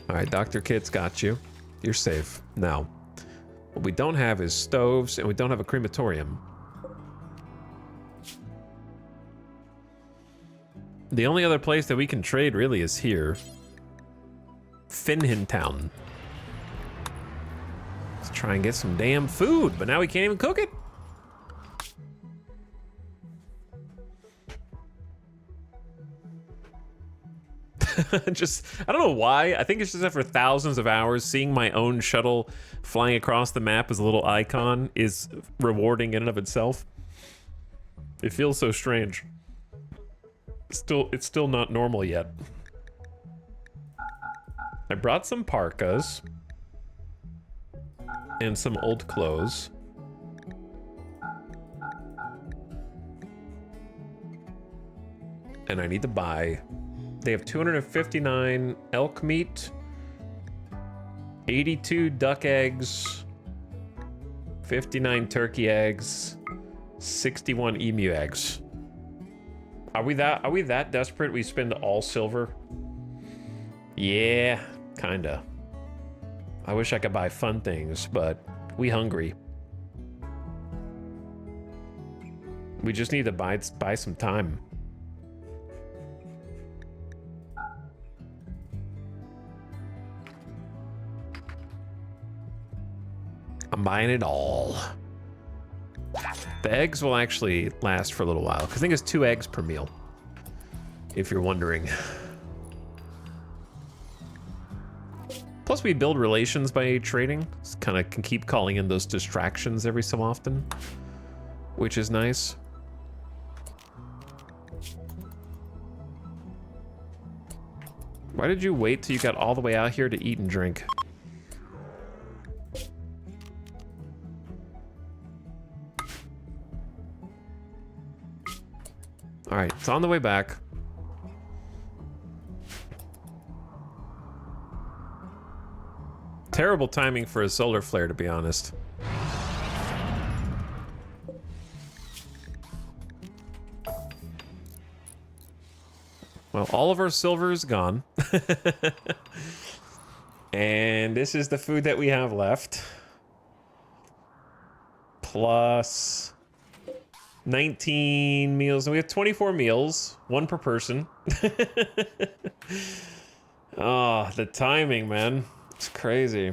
All right, Dr. Kit's got you. You're safe. Now, what we don't have is stoves, and we don't have a crematorium. The only other place that we can trade really is here. Finhin Town. Let's try and get some damn food, but now we can't even cook it. Just, I don't know why. I think it's just after thousands of hours, seeing my own shuttle flying across the map as a little icon is rewarding in and of itself. It feels so strange. It's still not normal yet. I brought some parkas and some old clothes. And I need to buy. They have 259 elk meat, 82 duck eggs, 59 turkey eggs, 61 emu eggs. Are we that desperate we spend all silver? Yeah, kinda. I wish I could buy fun things, but we hungry. We just need to buy some time. I'm buying it all. The eggs will actually last for a little while, because I think it's 2 eggs per meal, if you're wondering. Plus, we build relations by trading. Kind of can keep calling in those distractions every so often, which is nice. Why did you wait till you got all the way out here to eat and drink? All right, it's on the way back. Terrible timing for a solar flare, to be honest. Well, all of our silver is gone. And this is the food that we have left. Plus 19 meals, and we have 24 meals, 1 per person. Oh, the timing, man. It's crazy.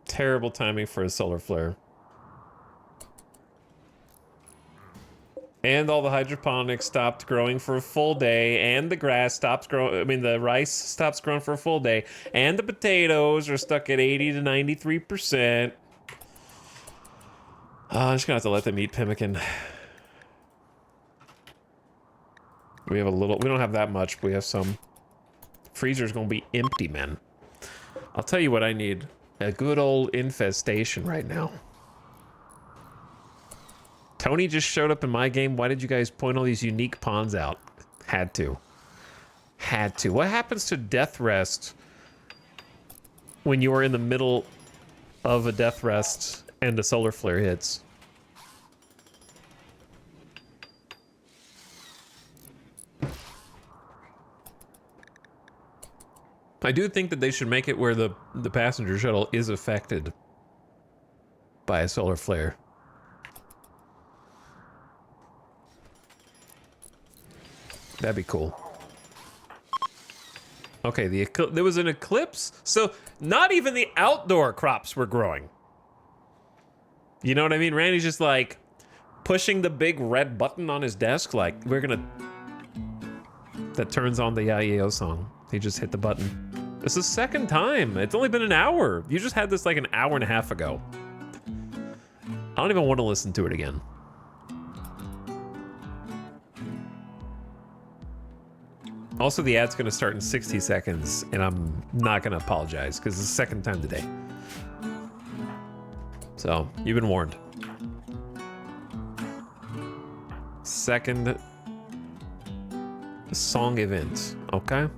Terrible timing for a solar flare. And all the hydroponics stopped growing for a full day, and the grass stops growing. I mean, the rice stops growing for a full day, and the potatoes are stuck at 80 to 93%. I'm just gonna have to let them eat pemmican. We have a little. We don't have that much, but we have some. Freezer's gonna be empty, man. I'll tell you what I need. A good old infestation right now. Tony just showed up in my game. Why did you guys point all these unique pawns out? Had to. Had to. What happens to death rest when you are in the middle of a death rest and a solar flare hits? I do think that they should make it where the passenger shuttle is affected by a solar flare. That'd be cool. Okay, there was an eclipse, so not even the outdoor crops were growing. You know what I mean? Randy's just like pushing the big red button on his desk, like we're gonna. That turns on the Yayo song. He just hit the button. This is the second time. It's only been an hour. You just had this like an hour and a half ago. I don't even want to listen to it again. Also, the ad's going to start in 60 seconds, and I'm not going to apologize, because it's the second time today. So, you've been warned. Second song event, okay?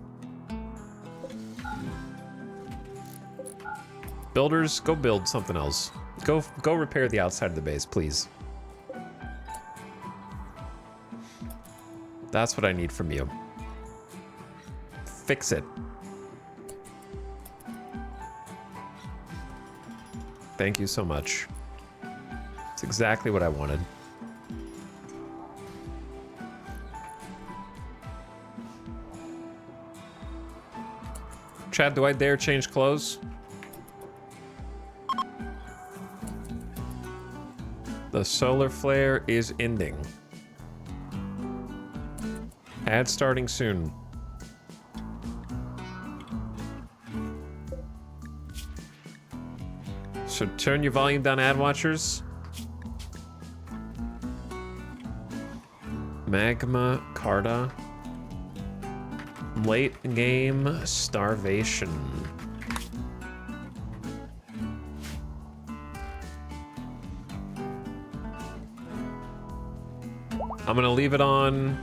Builders, go build something else. Go repair the outside of the base, please. That's what I need from you. Fix it. Thank you so much. It's exactly what I wanted. Chad, do I dare change clothes? The solar flare is ending. Ad starting soon. So turn your volume down, ad watchers. Magma Carta. Late game starvation. I'm gonna leave it on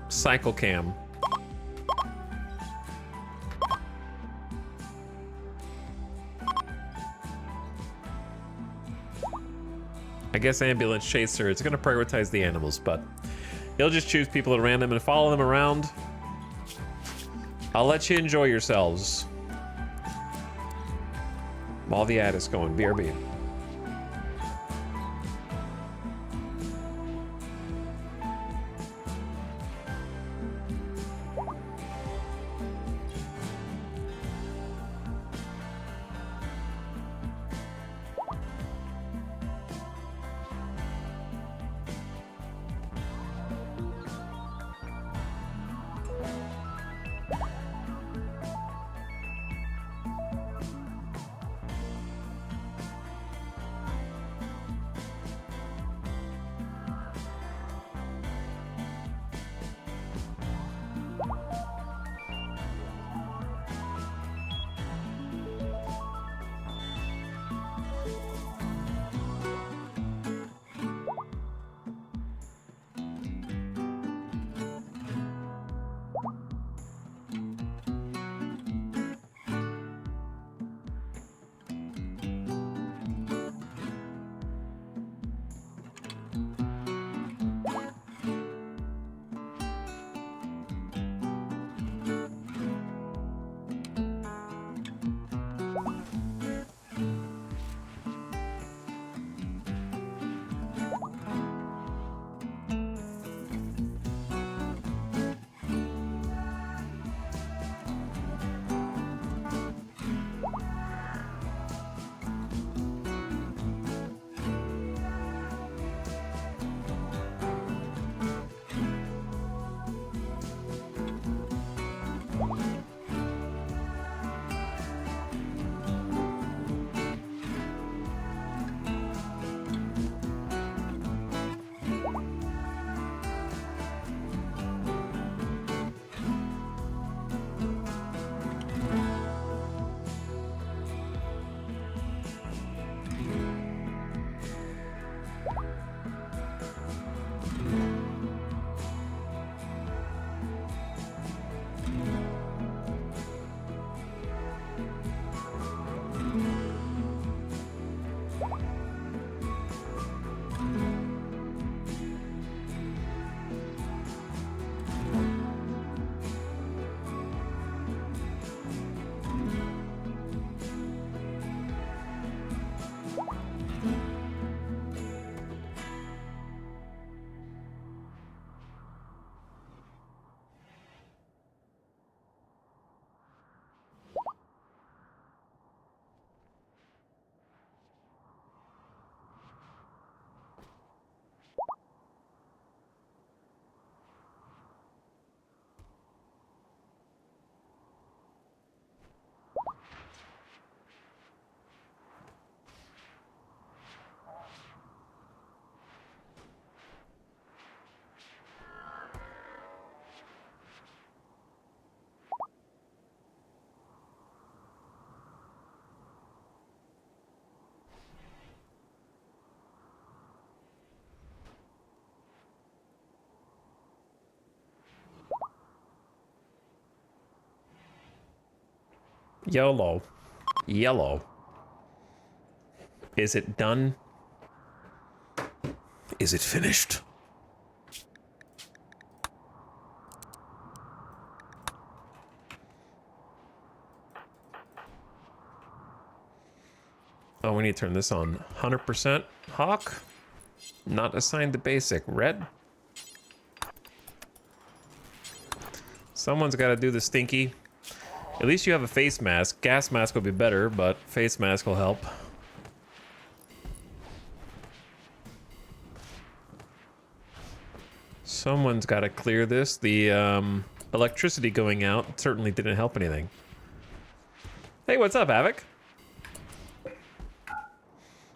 cycle cam. I guess ambulance chaser, it's gonna prioritize the animals, but it'll just choose people at random and follow them around. I'll let you enjoy yourselves while the ad is going. BRB. YOLO. Yellow. Is it done? Is it finished? Oh, we need to turn this on. 100% Hawk. Not assigned to basic. Red. Someone's got to do the stinky. At least you have a face mask. Gas mask will be better, but face mask will help. Someone's got to clear this. The electricity going out certainly didn't help anything. Hey, what's up, Havoc?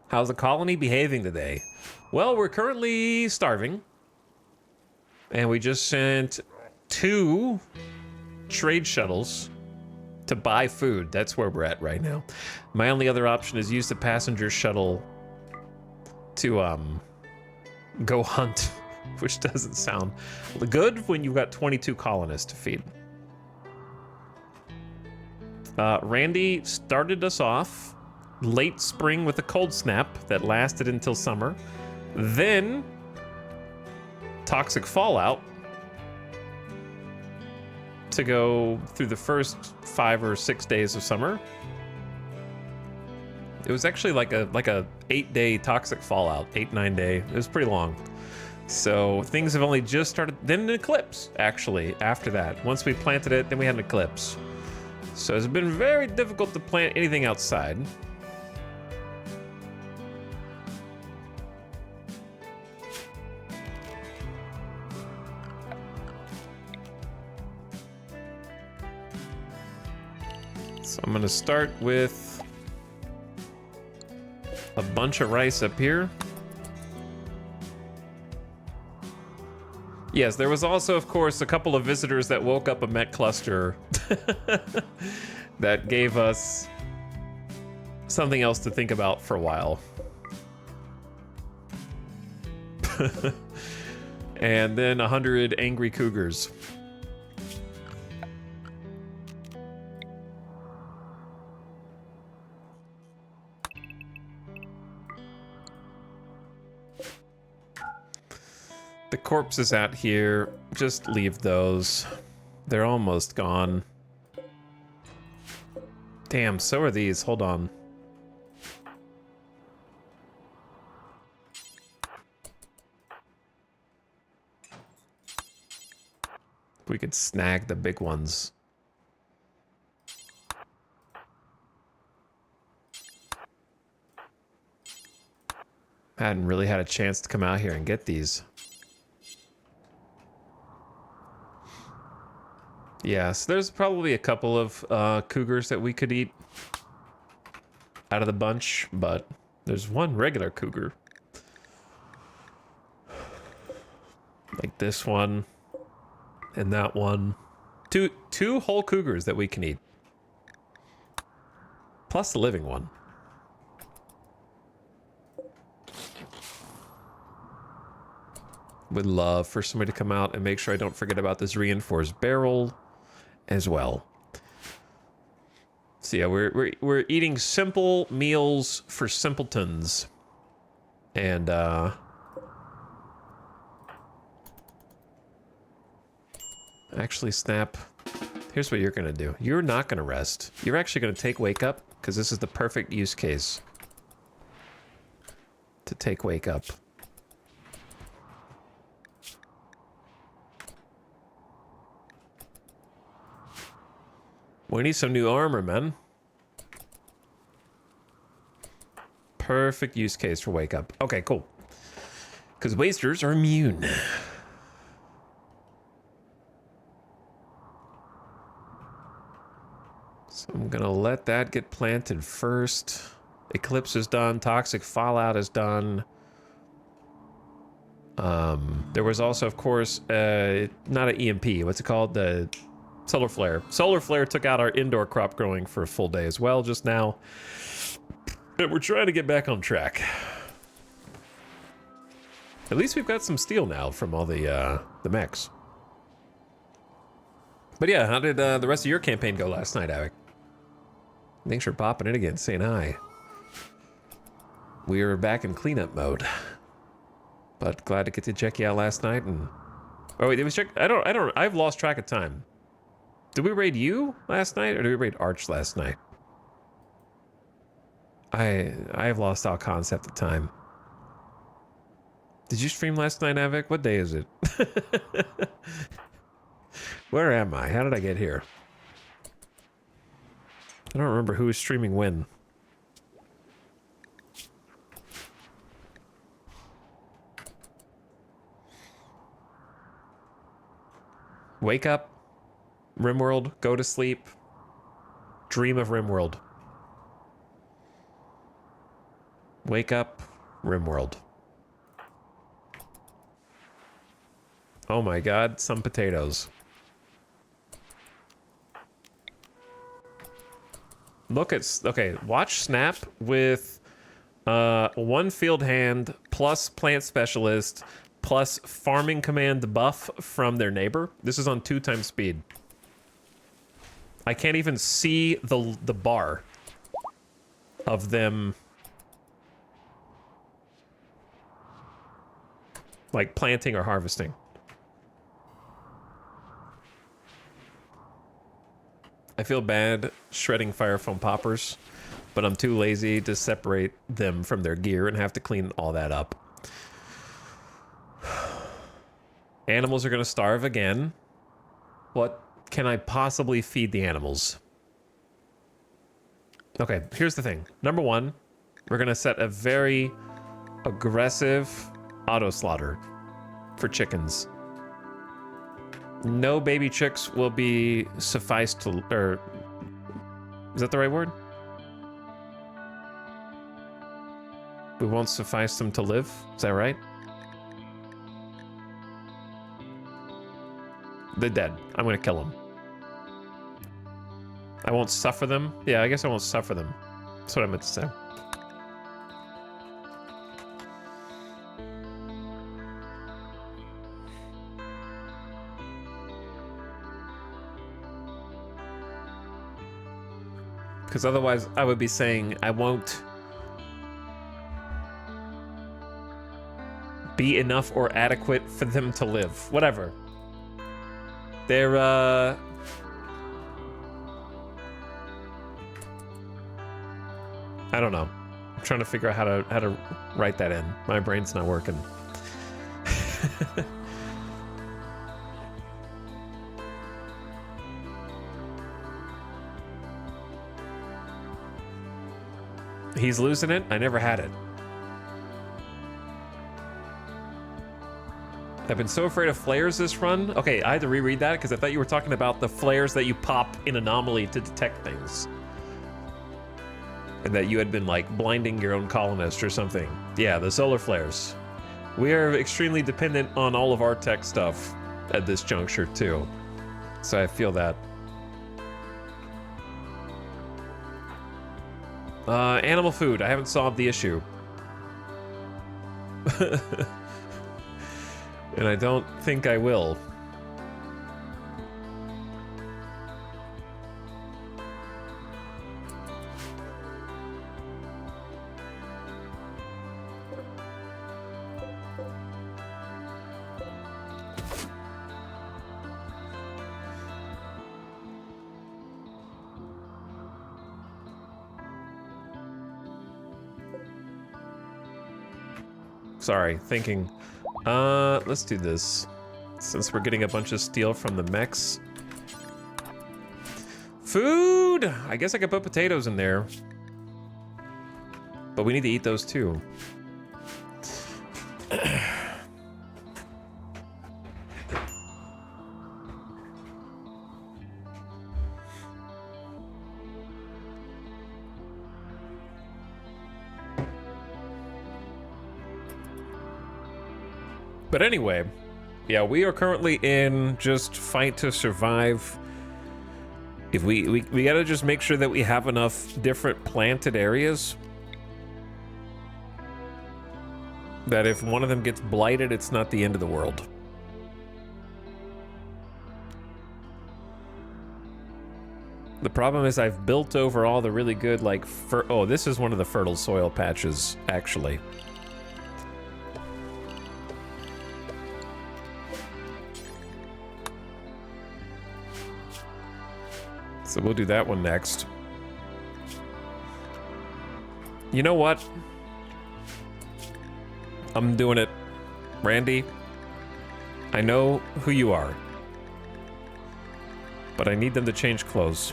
How's the colony behaving today? Well, we're currently starving. And we just sent 2 trade shuttles to buy food. That's where we're at right now. My only other option is use the passenger shuttle to go hunt, which doesn't sound good when you've got 22 colonists to feed. Randy started us off late spring with a cold snap that lasted until summer. Then toxic fallout to go through the first 5 or 6 days of summer. It was actually like a 8-day toxic fallout, 8-9 day. It was pretty long. So things have only just started. Then an eclipse, actually, after that. Once we planted it, then we had an eclipse. So it's been very difficult to plant anything outside. So I'm gonna start with a bunch of rice up here. Yes, there was also, of course, a couple of visitors that woke up a Met cluster that gave us something else to think about for a while. And then 100 angry cougars. The corpses out here, just leave those. They're almost gone. Damn, so are these. Hold on. If we could snag the big ones. I hadn't really had a chance to come out here and get these. Yes, there's probably a couple of cougars that we could eat out of the bunch, but there's one regular cougar. Like this one and that one. Two whole cougars that we can eat. Plus the living one. Would love for somebody to come out and make sure I don't forget about this reinforced barrel as well. So yeah, we're eating simple meals for simpletons. And actually, Snap, here's what you're gonna do. You're not gonna rest. You're actually gonna take wake up, because this is the perfect use case to take wake up. We need some new armor, man. Perfect use case for wake up. Okay, cool. Because wasters are immune. So I'm gonna let that get planted first. Eclipse is done. Toxic Fallout is done. There was also, of course, not an EMP. What's it called? The solar flare. Solar flare took out our indoor crop growing for a full day as well just now. But we're trying to get back on track. At least we've got some steel now from all the mechs. But yeah, how did the rest of your campaign go last night, Alec? Thanks for popping in again, saying hi. We are back in cleanup mode. But glad to get to check you out last night and... Oh wait, did we check? I've lost track of time. Did we raid you last night or did we raid Arch last night? I've lost all concept of time. Did you stream last night, Avik? What day is it? Where am I? How did I get here? I don't remember who was streaming when. Wake up, RimWorld, go to sleep, dream of RimWorld. Wake up, RimWorld. Oh my god, some potatoes. Look at... Okay, watch Snap with 1 field hand plus plant specialist plus farming command buff from their neighbor. This is on 2x speed. I can't even see the bar of them like planting or harvesting. I feel bad shredding fire foam poppers, but I'm too lazy to separate them from their gear and have to clean all that up. Animals are gonna starve again. What can I possibly feed the animals? Okay, here's the thing. Number 1, we're gonna set a very aggressive auto slaughter for chickens. No baby chicks will be sufficed to, or is that the right word? We won't suffice them to live, is that right? They're dead. I'm gonna kill them. I won't suffer them. Yeah, I guess I won't suffer them. That's what I meant to say. Because otherwise I would be saying I won't be enough or adequate for them to live. Whatever. They're, I don't know. I'm trying to figure out how to write that in. My brain's not working. He's losing it? I never had it. I've been so afraid of flares this run. Okay, I had to reread that because I thought you were talking about the flares that you pop in Anomaly to detect things. And that you had been like blinding your own colonist or something. Yeah, the solar flares. We are extremely dependent on all of our tech stuff at this juncture too. So I feel that. Animal food. I haven't solved the issue. And I don't think I will. Sorry, thinking. Let's do this. Since we're getting a bunch of steel from the mechs. Food! I guess I could put potatoes in there. But we need to eat those too. But anyway, yeah, we are currently in just fight to survive. If we gotta just make sure that we have enough different planted areas that if one of them gets blighted, it's not the end of the world. The problem is I've built over all the really good, like, oh, this is one of the fertile soil patches, actually. So we'll do that one next. You know what? I'm doing it. Randy, I know who you are, but I need them to change clothes.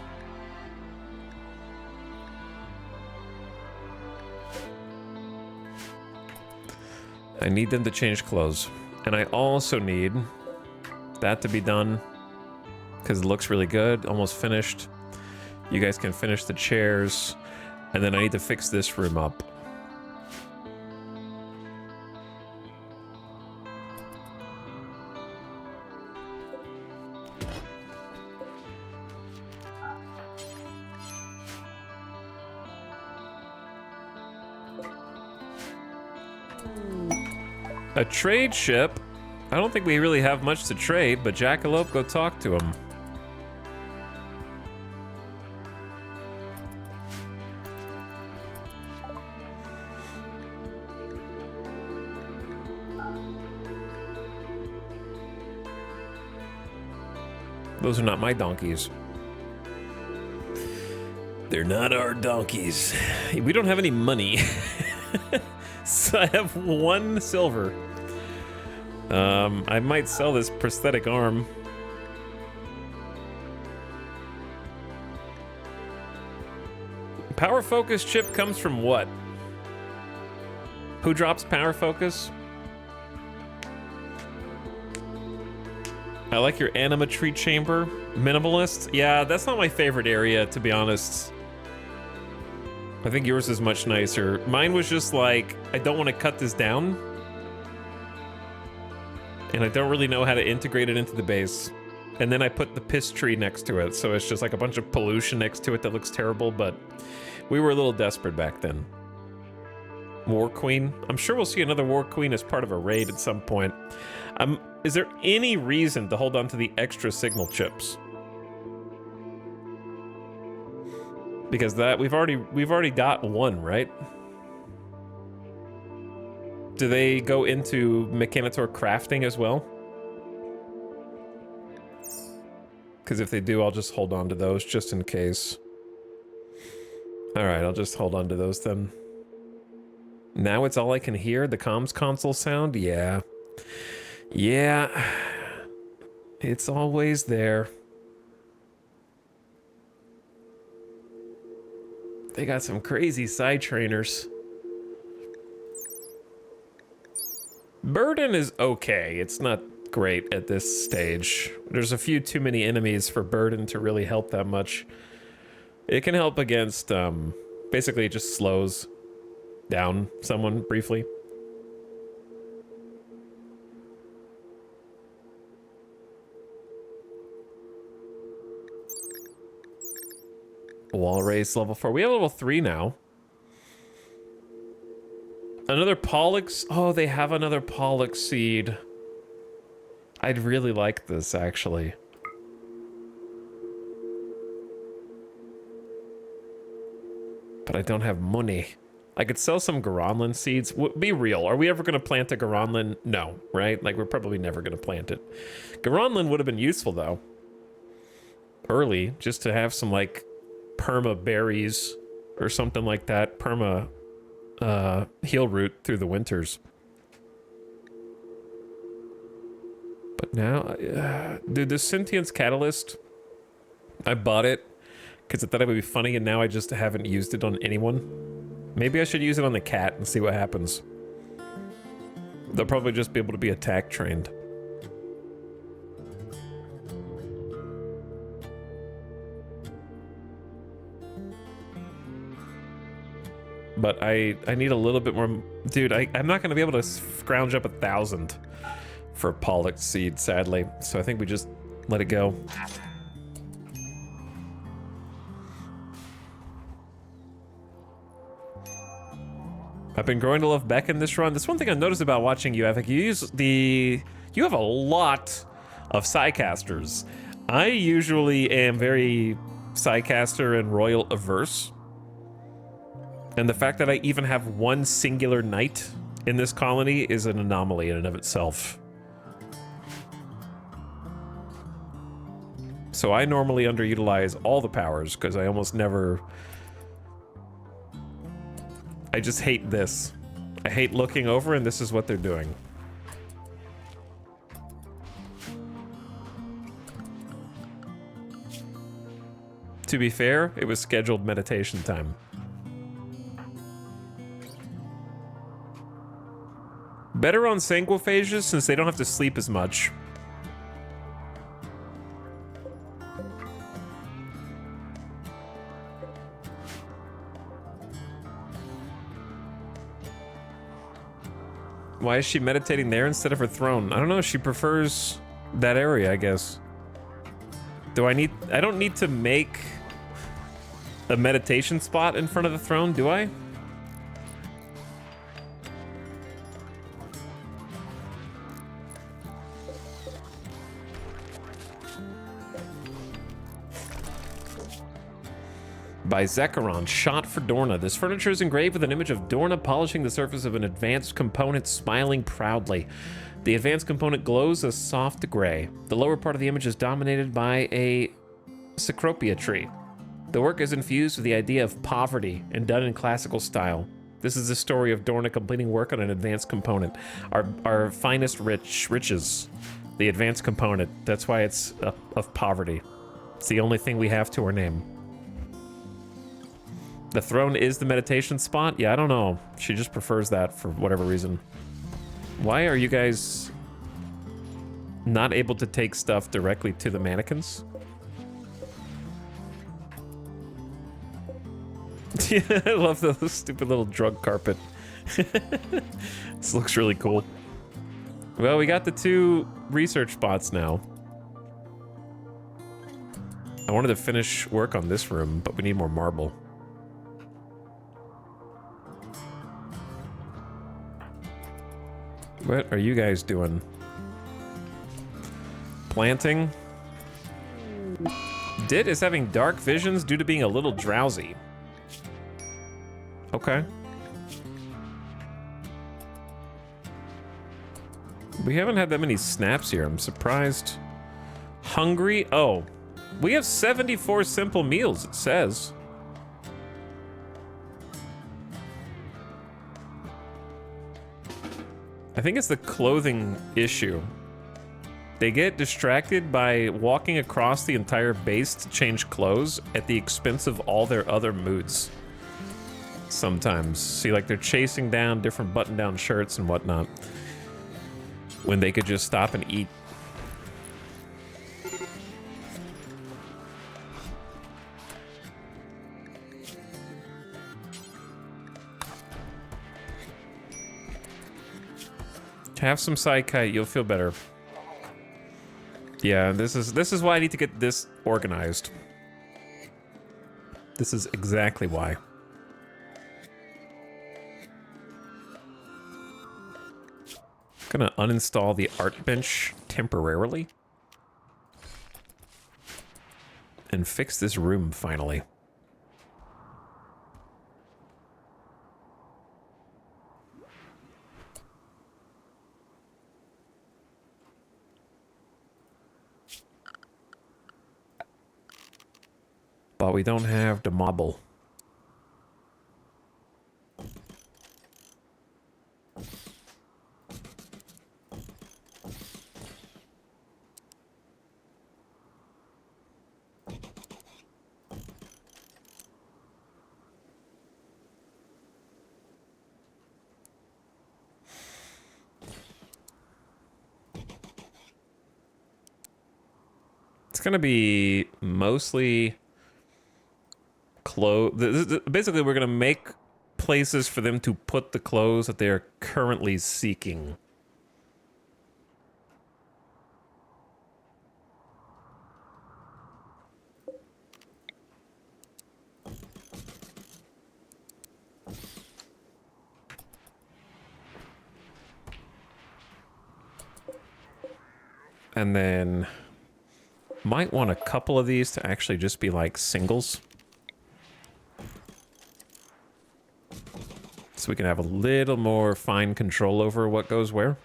I need them to change clothes. And I also need that to be done because it looks really good, almost finished. You guys can finish the chairs. And then I need to fix this room up. A trade ship? I don't think we really have much to trade, but Jackalope, go talk to him. Those are not my donkeys. They're not our donkeys. We don't have any money. So I have 1 silver. I might sell this prosthetic arm. Power focus chip comes from what? Who drops power focus? I like your animatree chamber. Minimalist? Yeah, that's not my favorite area, to be honest. I think yours is much nicer. Mine was just like, I don't want to cut this down. And I don't really know how to integrate it into the base. And then I put the piss tree next to it, so it's just like a bunch of pollution next to it that looks terrible, but we were a little desperate back then. War Queen? I'm sure we'll see another War Queen as part of a raid at some point. Is there any reason to hold on to the extra signal chips? Because that we've already got 1, right? Do they go into Mechanitor crafting as well? Because if they do, I'll just hold on to those just in case. All right, I'll just hold on to those then. Now it's all I can hear, the comms console sound? Yeah. Yeah. It's always there. They got some crazy side trainers. Burden is okay. It's not great at this stage. There's a few too many enemies for Burden to really help that much. It can help against, basically it just slows down someone briefly. Wall race level 4. We have level 3 now. Another Pollux. Oh, they have another Pollux seed. I'd really like this, actually. But I don't have money. I could sell some Garanlan seeds. Be real. Are we ever going to plant a Garanlan? No, right? Like, we're probably never going to plant it. Garanlan would have been useful, though. Early, just to have some, like, perma berries or something like that. Perma heal root through the winters. But now, dude, this Sentience Catalyst, I bought it because I thought it would be funny, and now I just haven't used it on anyone. Maybe I should use it on the cat and see what happens. They'll probably just be able to be attack trained. But I need a little bit more. Dude, I'm not going to be able to scrounge up 1,000 for Pollux seed, sadly. So I think we just let it go. I've been growing to love Beck in this run. That's one thing I noticed about watching you, Epic. You have a lot of Psycasters. I usually am very Psycaster and Royal Averse. And the fact that I even have one singular knight in this colony is an anomaly in and of itself. So I normally underutilize all the powers because I almost never... I just hate this. I hate looking over and this is what they're doing. To be fair, it was scheduled meditation time. Better on sanguiphages since they don't have to sleep as much. Why is she meditating there instead of her throne? I don't know, she prefers that area, I guess. I don't need to make a meditation spot in front of the throne, do I? By Zekaron, shot for Dorna. This furniture is engraved with an image of Dorna polishing the surface of an advanced component, smiling proudly. The advanced component glows a soft gray. The lower part of the image is dominated by a Cecropia tree. The work is infused with the idea of poverty and done in classical style. This is the story of Dorna completing work on an advanced component. Our finest riches. The advanced component. That's why it's of poverty. It's the only thing we have to our name. The throne is the meditation spot? Yeah, I don't know. She just prefers that for whatever reason. Why are you guys not able to take stuff directly to the mannequins? Yeah, I love the stupid little drug carpet. This looks really cool. Well, we got the 2 research spots now. I wanted to finish work on this room, but we need more marble. What are you guys doing? Planting? Dit is having dark visions due to being a little drowsy. Okay. We haven't had that many snaps here. I'm surprised. Hungry? Oh. We have 74 simple meals, it says. I think it's the clothing issue. They get distracted by walking across the entire base to change clothes at the expense of all their other moods. Sometimes. See, like they're chasing down different button-down shirts and whatnot when they could just stop and eat. Have some Psykite, you'll feel better. Yeah, this is why I need to get this organized. This is exactly why. Gonna uninstall the art bench temporarily. And fix this room finally. But we don't have the marble. It's gonna be mostly clothes. Basically, we're gonna make places for them to put the clothes that they are currently seeking. And then Might want a couple of these to actually just be like singles. So we can have a little more fine control over what goes where.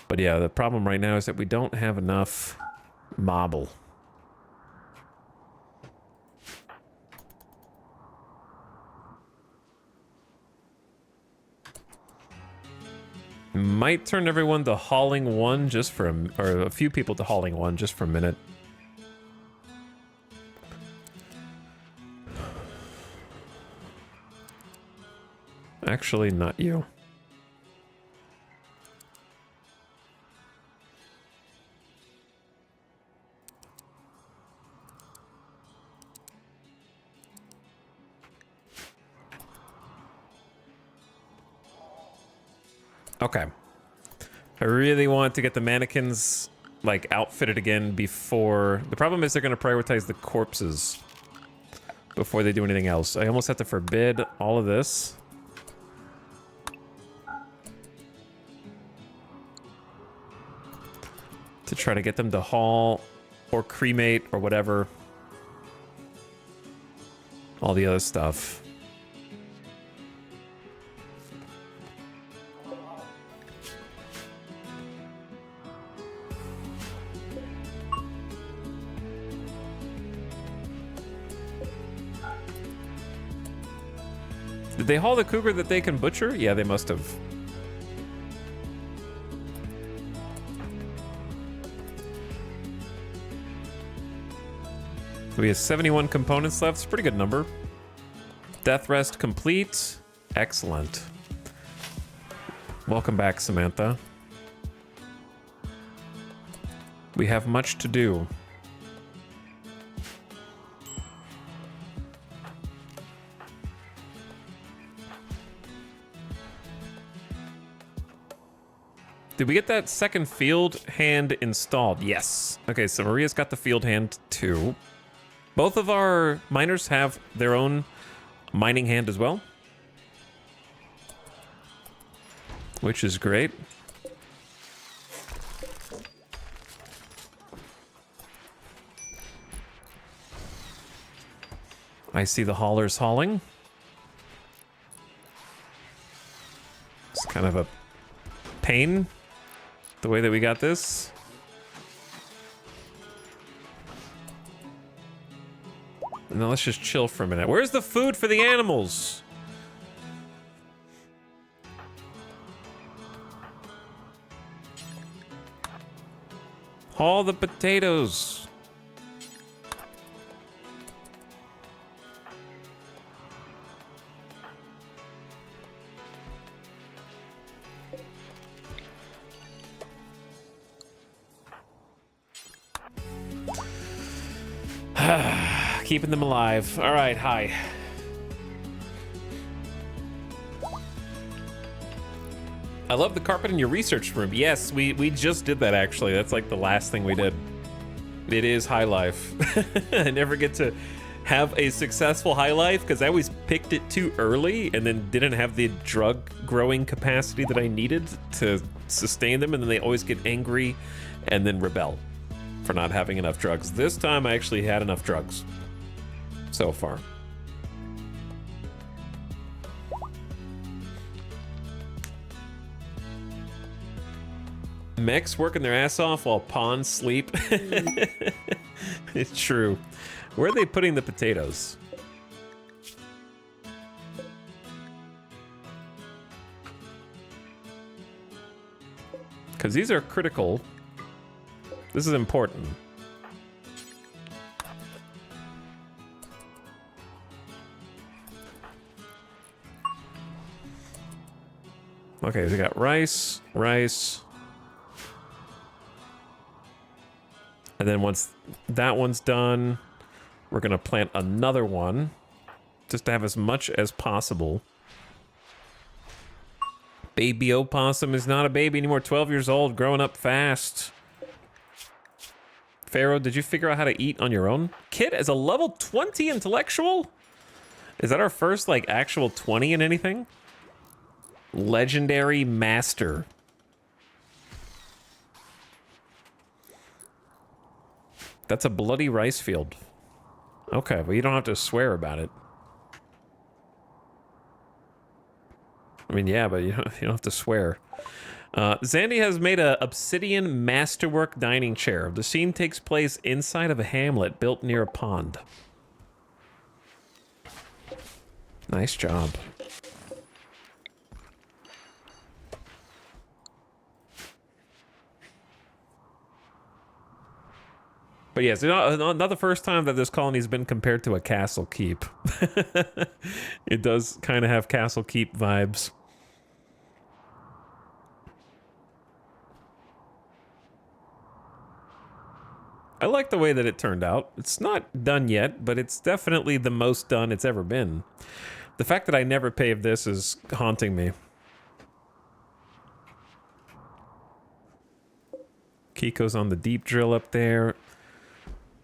But yeah, the problem right now is that we don't have enough marble. Might turn everyone to hauling one just for or a few people to hauling one just for a minute. Actually, not you. Okay. I really want to get the mannequins, like, outfitted again before... The problem is they're going to prioritize the corpses before they do anything else. I almost have to forbid all of this. To try to get them to haul or cremate or whatever. All the other stuff. Did they haul the cougar that they can butcher? Yeah, they must have. So we have 71 components left. It's a pretty good number. Death rest complete. Excellent. Welcome back, Samantha. We have much to do. Did we get that second field hand installed? Yes. Okay, so Maria's got the field hand too. Both of our miners have their own mining hand as well, which is great. I see the haulers hauling. It's kind of a pain, the way that we got this. And now let's just chill for a minute. Where's the food for the animals? Haul the potatoes. Keeping them alive. All right, hi. I love the carpet in your research room. Yes, we just did that, actually. That's like the last thing we did. It is high life. I never get to have a successful high life because I always picked it too early and then didn't have the drug growing capacity that I needed to sustain them, and then they always get angry and then rebel for not having enough drugs. This time I actually had enough drugs so far. Mechs working their ass off while pawns sleep. It's true. Where are they putting the potatoes? Because these are critical. This is important. Okay, we got rice, rice. And then once that one's done, we're gonna plant another one just to have as much as possible. Baby opossum is not a baby anymore, 12 years old, growing up fast. Pharaoh, did you figure out how to eat on your own? Kit as a level 20 intellectual? Is that our first, like, actual 20 in anything? Legendary master. That's a bloody rice field. Okay, well, you don't have to swear about it. I mean, yeah, but you don't have to swear. Zandy has made a obsidian masterwork dining chair. The scene takes place inside of a hamlet built near a pond. Nice job. But yes, not the first time that this colony's been compared to a castle keep. It does kind of have castle keep vibes. I like the way that it turned out. It's not done yet, but it's definitely the most done it's ever been. The fact that I never paved this is haunting me. Kiko's on the deep drill up there.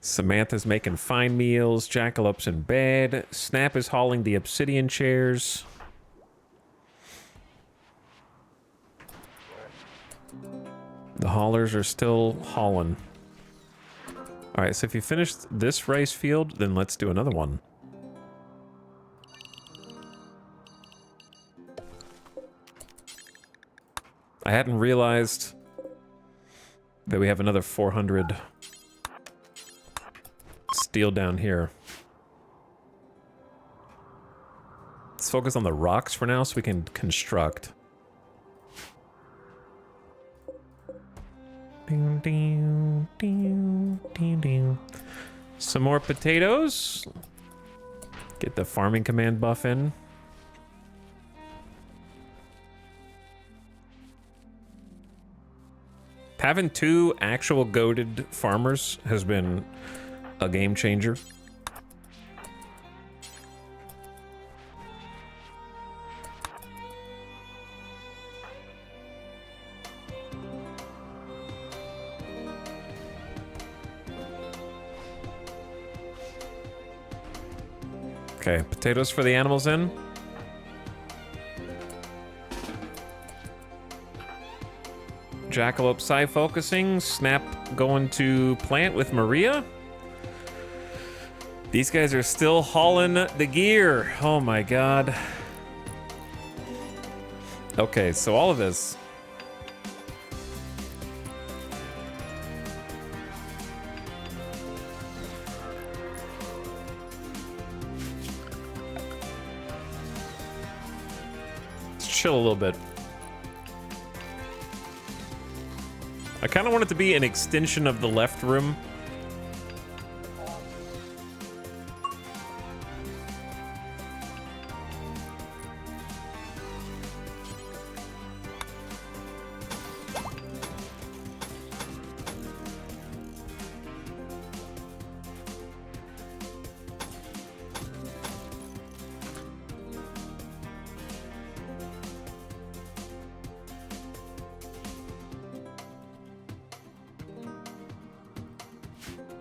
Samantha's making fine meals. Jackalop's in bed. Snap is hauling the obsidian chairs. The haulers are still hauling. All right, so if you finished this rice field, then let's do another one. I hadn't realized that we have another 400 steel down here. Let's focus on the rocks for now so we can construct. Some more potatoes. Get the farming command buff in. Having 2 actual goated farmers has been a game changer. Okay, potatoes for the animals in. Jackalope side focusing. Snap going to plant with Maria. These guys are still hauling the gear. Oh my god. Okay, so all of this. Let's chill a little bit. I kind of want it to be an extension of the left room.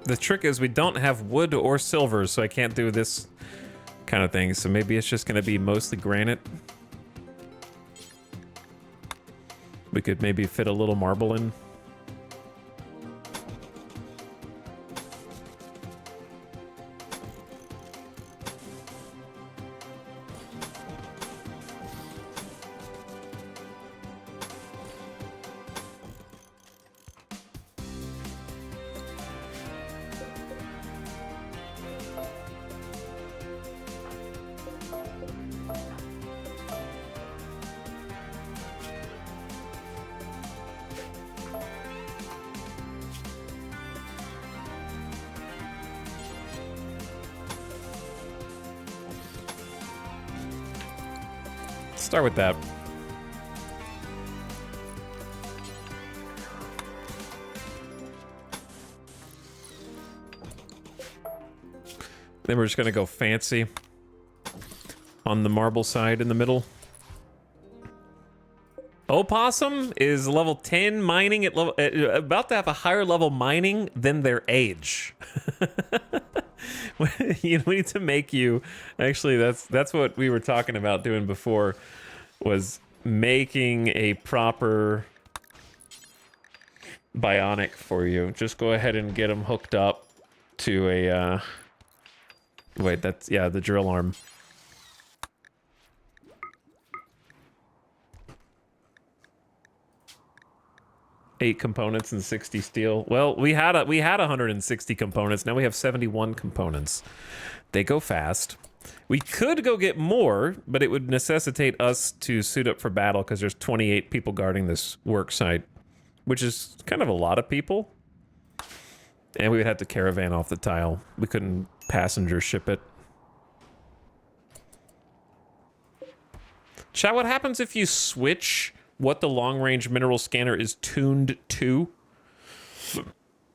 The trick is we don't have wood or silver, so I can't do this kind of thing. So maybe it's just going to be mostly granite. We could maybe fit a little marble in. Start with that. Then we're just gonna go fancy on the marble side in the middle. Opossum is level 10 mining at level, about to have a higher level mining than their age. We need to make you, actually that's what we were talking about doing before, was making a proper bionic for you. Just go ahead and get them hooked up to a, wait, that's, yeah, the drill arm. Eight components and 60 steel. Well, we had 160 components. Now we have 71 components. They go fast. We could go get more, but it would necessitate us to suit up for battle because there's 28 people guarding this work site, which is kind of a lot of people. And we would have to caravan off the tile. We couldn't passenger ship it. Chat, what happens if you switch what the long-range mineral scanner is tuned to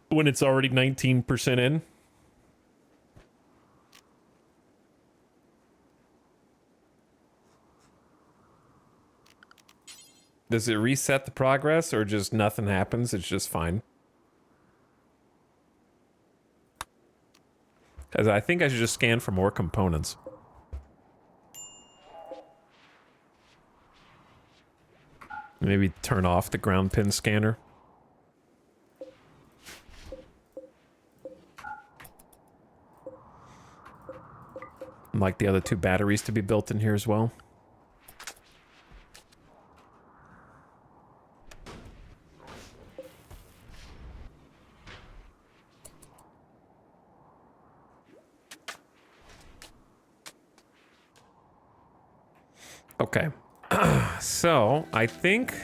when it's already 19% in? Does it reset the progress or just nothing happens? It's just fine. Because I think I should just scan for more components. Maybe turn off the ground pin scanner. I'd like the other two batteries to be built in here as well. Okay. So, I think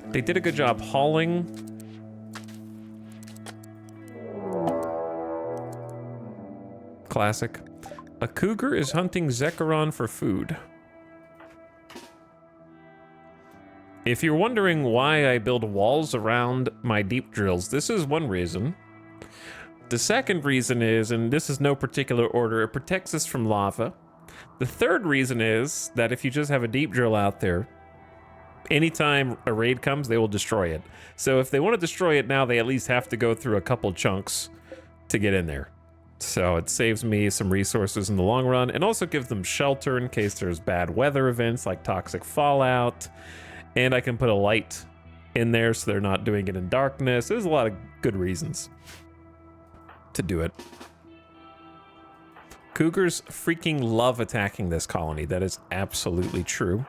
they did a good job hauling. Classic. A cougar is hunting Zekrom for food. If you're wondering why I build walls around my deep drills, this is one reason. The second reason is, and this is no particular order, it protects us from lava. The third reason is that if you just have a deep drill out there, anytime a raid comes, they will destroy it. So if they want to destroy it now, they at least have to go through a couple chunks to get in there. So it saves me some resources in the long run, and also gives them shelter in case there's bad weather events like toxic fallout. And I can put a light in there so they're not doing it in darkness. There's a lot of good reasons to do it. Cougars freaking love attacking this colony. That is absolutely true.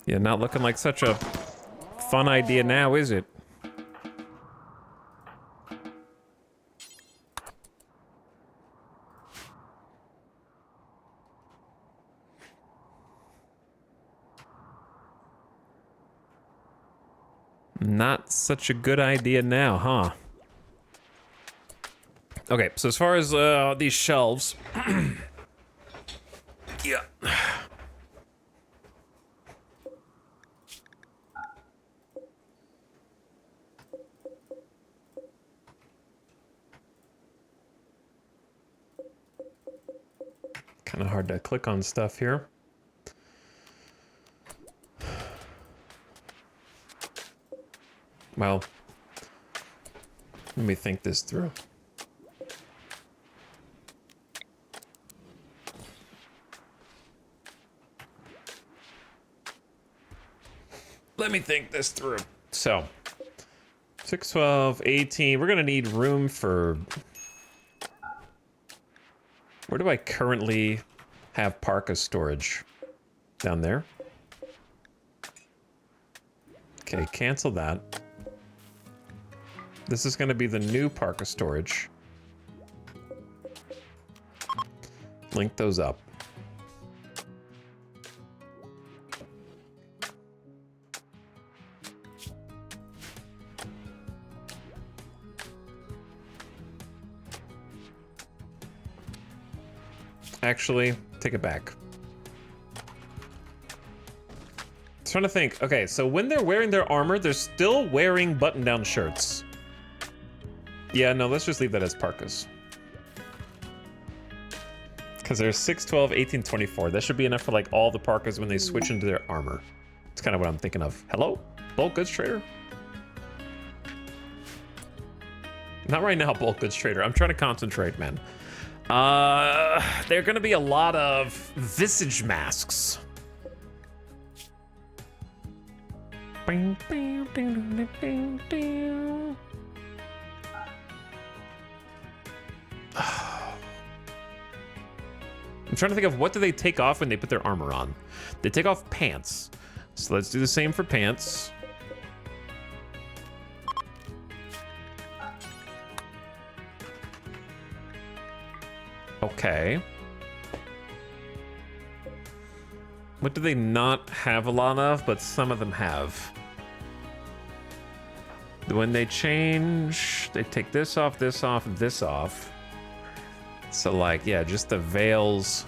Yeah, not looking like such a fun idea now, is it? Not such a good idea now, huh? Okay, so as far as these shelves... yeah. Kind of hard to click on stuff here. Well, let me think this through. Let me think this through. So, 6, 12, 18. We're going to need room for... Where do I currently have parka storage? Down there? Okay, cancel that. This is going to be the new parka storage. Link those up. Actually, take it back. Trying to think. Okay, so when they're wearing their armor, they're still wearing button-down shirts. Yeah, no, let's just leave that as parkas. Because there's 6, 12, 18, 24. That should be enough for like all the parkas when they switch into their armor. It's kind of what I'm thinking of. Hello? Bulk goods trader? Not right now, bulk goods trader. I'm trying to concentrate, man. There are going to be a lot of visage masks. I'm trying to think of what do they take off when they put their armor on. They take off pants. So let's do the same for pants. Okay. What do they not have a lot of, but some of them have? When they change, they take this off, this off, and this off. So like, yeah, just the veils,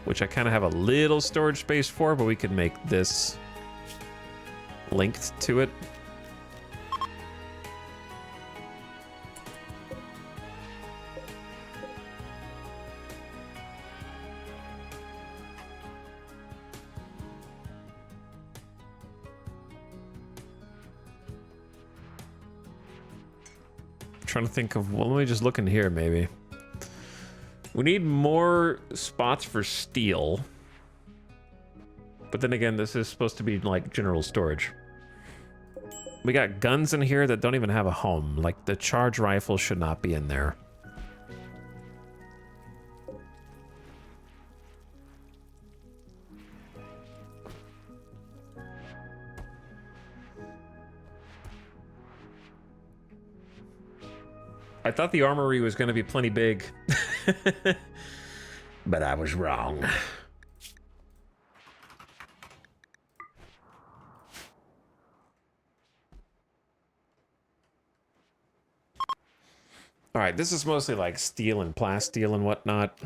which I kind of have a little storage space for, but we could make this linked to it. Trying to think of, well, let me just look in here maybe. We need more spots for steel. But then again, this is supposed to be like general storage. We got guns in here that don't even have a home. Like the charge rifle should not be in there. I thought the armory was going to be plenty big, but I was wrong. All right, this is mostly like steel and plasteel and whatnot.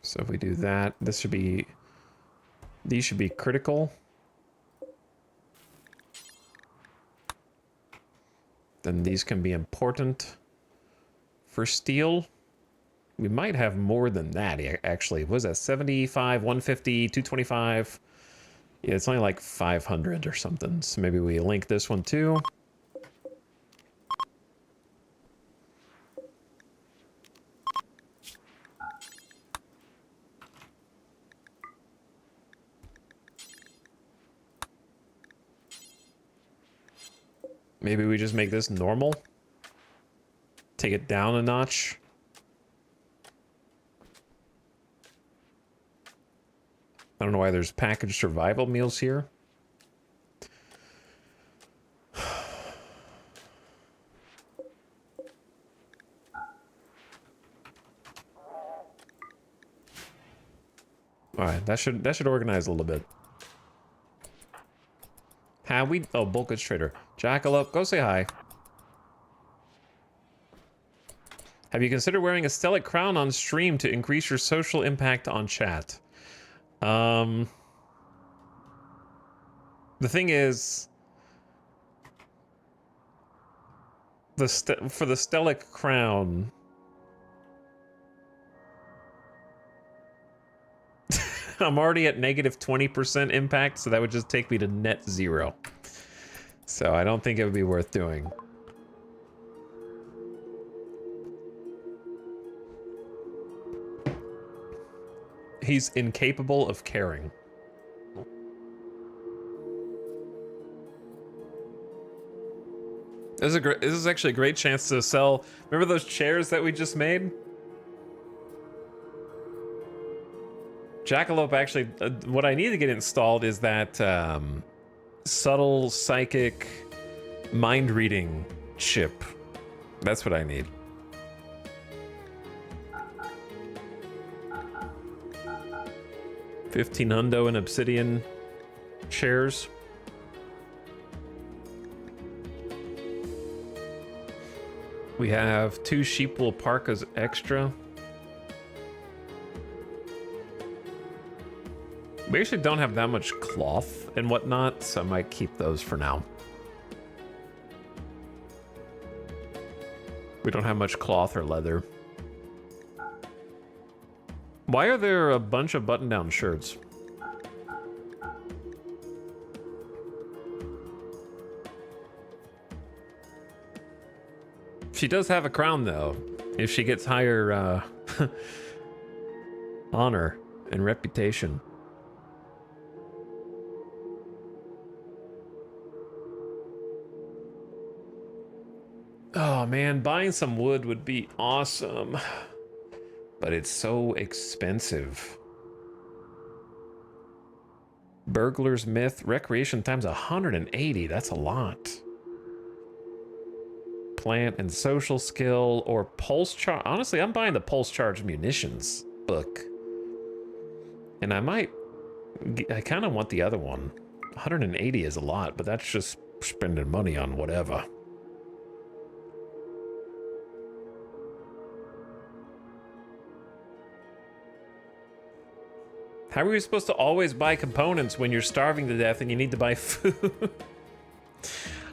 So if we do that, this should be... These should be critical. Then these can be important for steel. We might have more than that, actually. What was that? 75, 150, 225? Yeah, it's only like 500 or something. So maybe we link this one too. Maybe we just make this normal. Take it down a notch. I don't know why there's packaged survival meals here. All right, that should organize a little bit. How we? Oh, bulk goods trader. Jackalope, go say hi. Have you considered wearing a stellic crown on stream to increase your social impact on chat? The thing is, for the stellic crown, I'm already at negative 20% impact, so that would just take me to net 0. So I don't think it would be worth doing. He's incapable of caring. This is actually a great chance to sell. Remember those chairs that we just made? Jackalope actually, what I need to get installed is that subtle psychic mind reading chip. That's what I need. $1,500 in obsidian chairs. We have 2 sheepwool parkas extra. We actually don't have that much cloth and whatnot, so I might keep those for now. We don't have much cloth or leather. Why are there a bunch of button-down shirts? She does have a crown, though, if she gets higher honor and reputation. Oh man, buying some wood would be awesome, but it's so expensive. Burglar's Myth, recreation times 180, that's a lot. Plant and social skill or pulse charge. Honestly, I'm buying the pulse charge munitions book. And I kind of want the other one. 180 is a lot, but that's just spending money on whatever. How are you supposed to always buy components when you're starving to death and you need to buy food?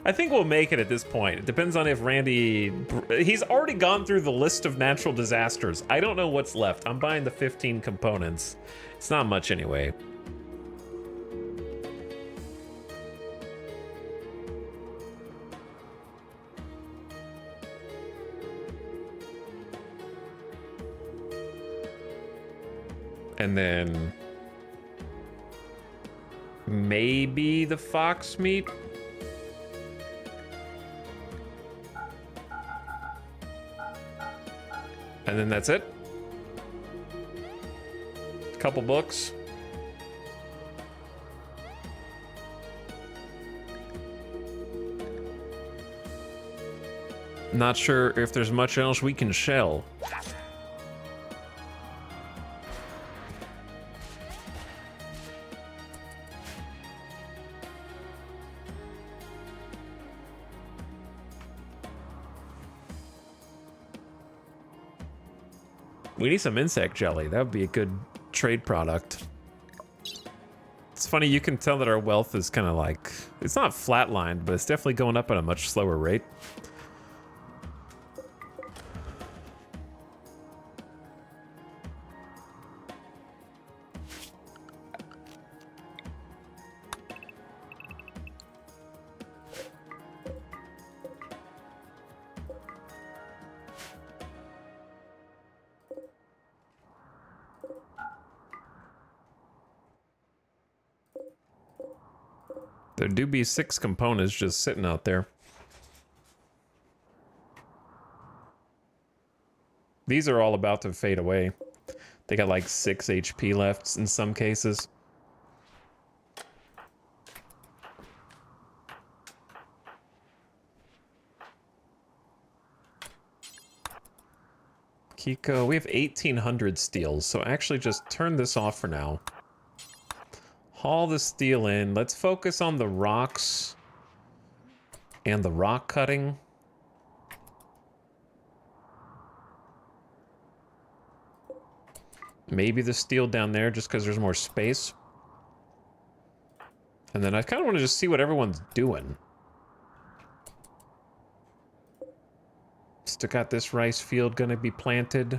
I think we'll make it at this point. It depends on if Randy... He's already gone through the list of natural disasters. I don't know what's left. I'm buying the 15 components. It's not much anyway. And then... maybe the fox meat? And then that's it. A couple books. Not sure if there's much else we can shell. We need some insect jelly. That would be a good trade product. It's funny, you can tell that our wealth is kind of like... it's not flatlined, but it's definitely going up at a much slower rate. There do be 6 components just sitting out there. These are all about to fade away. They got like 6 HP left in some cases. Kiko, we have 1,800 steels, so actually just turn this off for now. Haul the steel in. Let's focus on the rocks and the rock cutting. Maybe the steel down there just because there's more space. And then I kind of want to just see what everyone's doing. Still got this rice field going to be planted.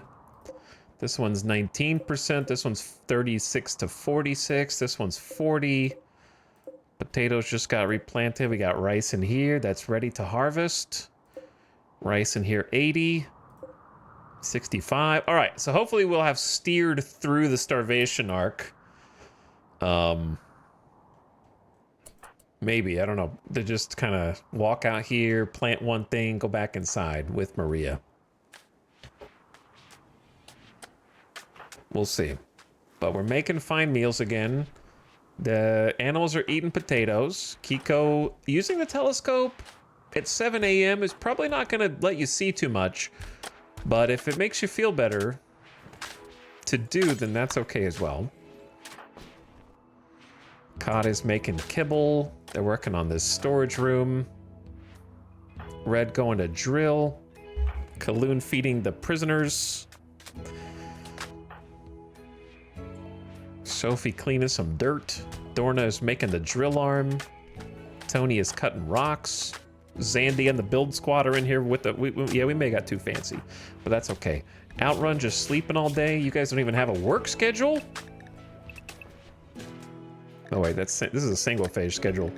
This one's 19%. This one's 36 to 46. This one's 40. Potatoes just got replanted. We got rice in here that's ready to harvest. Rice in here, 80. 65. All right, so hopefully we'll have steered through the starvation arc. Maybe, I don't know. To just kind of walk out here, plant one thing, go back inside with Maria. We'll see. But we're making fine meals again. The animals are eating potatoes. Kiko, using the telescope at 7 a.m. is probably not going to let you see too much. But if it makes you feel better to do, then that's okay as well. Cod is making kibble. They're working on this storage room. Red going to drill. Kaloon feeding the prisoners. Sophie cleaning some dirt. Dorna is making the drill arm. Tony is cutting rocks. Zandy and the build squad are in here with the... yeah, we may have got too fancy, but that's okay. Outrun just sleeping all day. You guys don't even have a work schedule? Oh wait, this is a single phase schedule.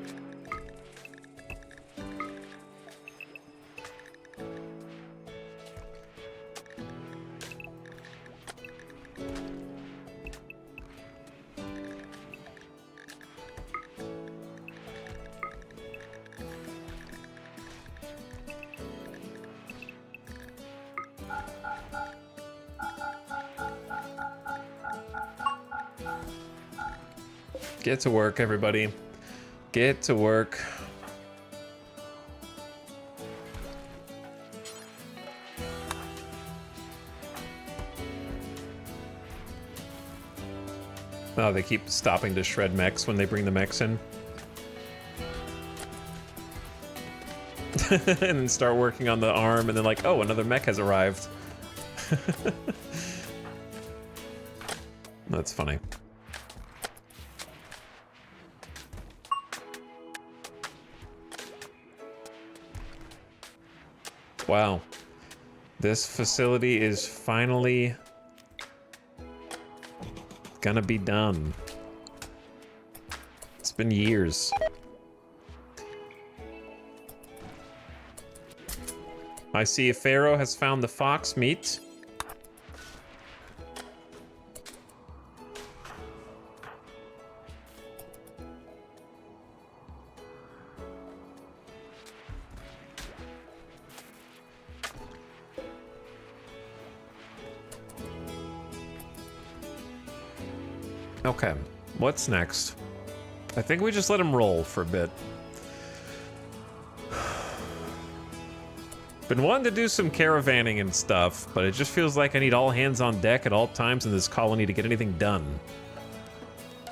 Get to work, everybody. Get to work. Oh, they keep stopping to shred mechs when they bring the mechs in. And then start working on the arm, and then like, oh, another mech has arrived. That's funny. Wow. This facility is finally gonna be done. It's been years. I see Pharaoh has found the fox meat. Okay, what's next? I think we just let him roll for a bit. Been wanting to do some caravanning and stuff, but it just feels like I need all hands on deck at all times in this colony to get anything done.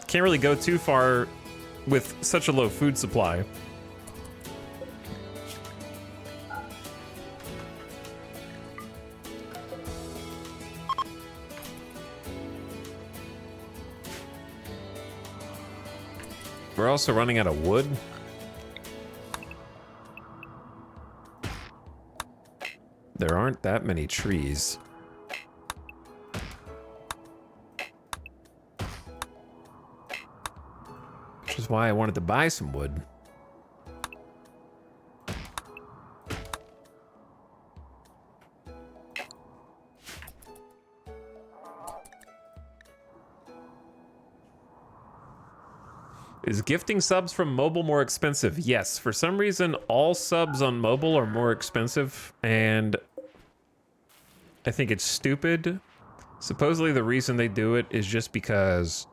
Can't really go too far with such a low food supply. We're also running out of wood. There aren't that many trees. Which is why I wanted to buy some wood. Is gifting subs from mobile more expensive? Yes. For some reason, all subs on mobile are more expensive, and I think it's stupid. Supposedly the reason they do it is just because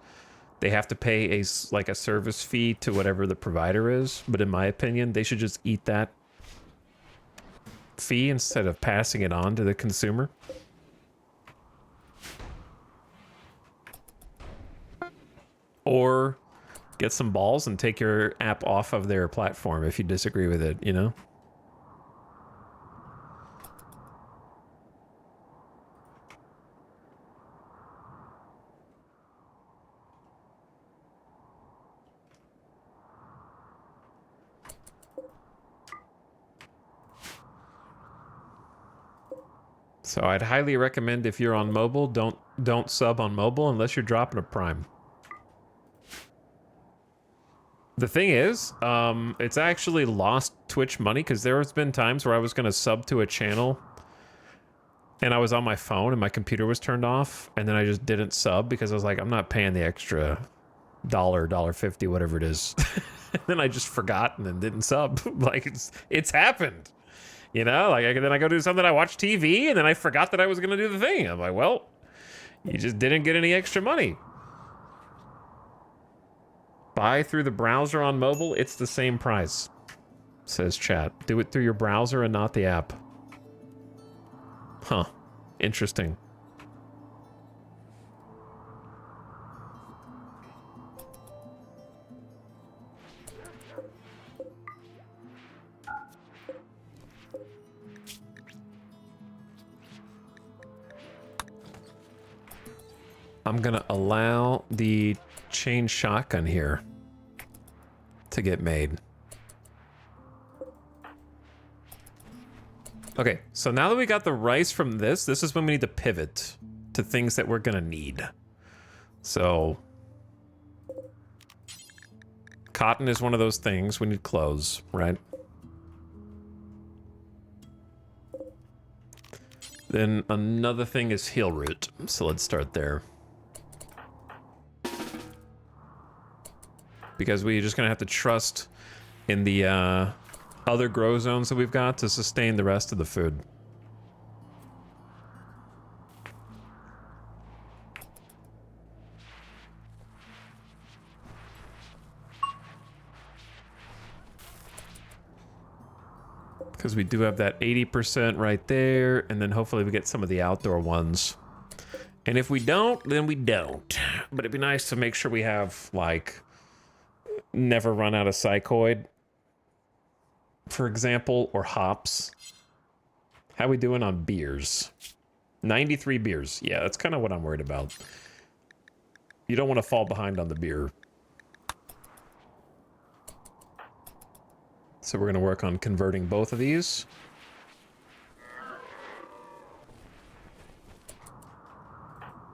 they have to pay a service fee to whatever the provider is, but in my opinion, they should just eat that fee instead of passing it on to the consumer. Or get some balls and take your app off of their platform if you disagree with it, you know? So I'd highly recommend if you're on mobile, don't sub on mobile unless you're dropping a Prime. The thing is, it's actually lost Twitch money because there has been times where I was going to sub to a channel and I was on my phone and my computer was turned off, and then I just didn't sub because I was like, I'm not paying the extra $1.50, whatever it is. And then I just forgot and then didn't sub. Like, it's happened. You know, like then I go do something, I watch TV, and then I forgot that I was going to do the thing. I'm like, well, you just didn't get any extra money. Buy through the browser on mobile, it's the same price, says chat. Do it through your browser and not the app. Huh. Interesting. I'm gonna allow the chain shotgun here to get made. Okay, so now that we got the rice from this is when we need to pivot to things that we're gonna need. So, cotton is one of those things. We need clothes, right? Then another thing is heel root. So let's start there. Because we're just gonna have to trust in the other grow zones that we've got to sustain the rest of the food. Because we do have that 80% right there, and then hopefully we get some of the outdoor ones. And if we don't, then we don't. But it'd be nice to make sure we have, like, never run out of psychoid, for example, or hops. How we doing on beers? 93 beers. Yeah, that's kind of what I'm worried about. You don't want to fall behind on the beer. So we're going to work on converting both of these.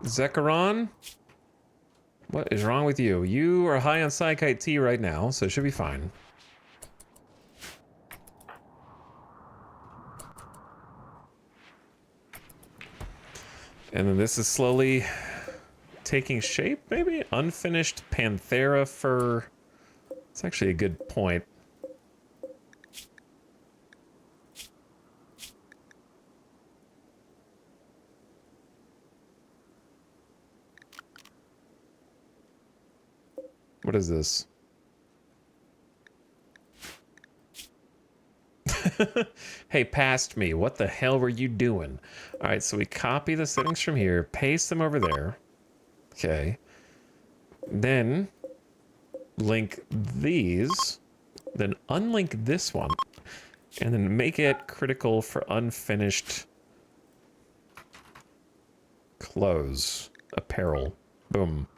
Zekaron? What is wrong with you? You are high on Psychite Tea right now, so it should be fine. And then this is slowly taking shape, maybe? Unfinished Panthera fur. It's actually a good point. What is this? Hey, past me. What the hell were you doing? All right, so we copy the settings from here, paste them over there. Okay. Then link these, then unlink this one, and then make it critical for unfinished clothes, apparel. Boom.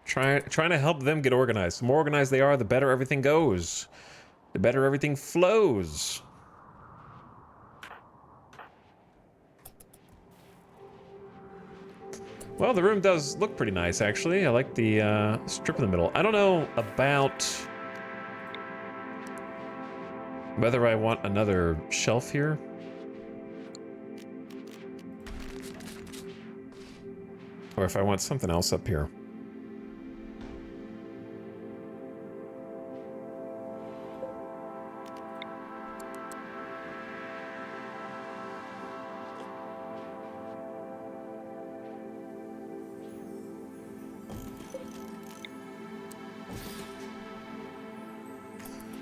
Trying to help them get organized. The more organized they are, the better everything goes. The better everything flows. Well, the room does look pretty nice, actually. I like the strip in the middle. I don't know about whether I want another shelf here. Or if I want something else up here.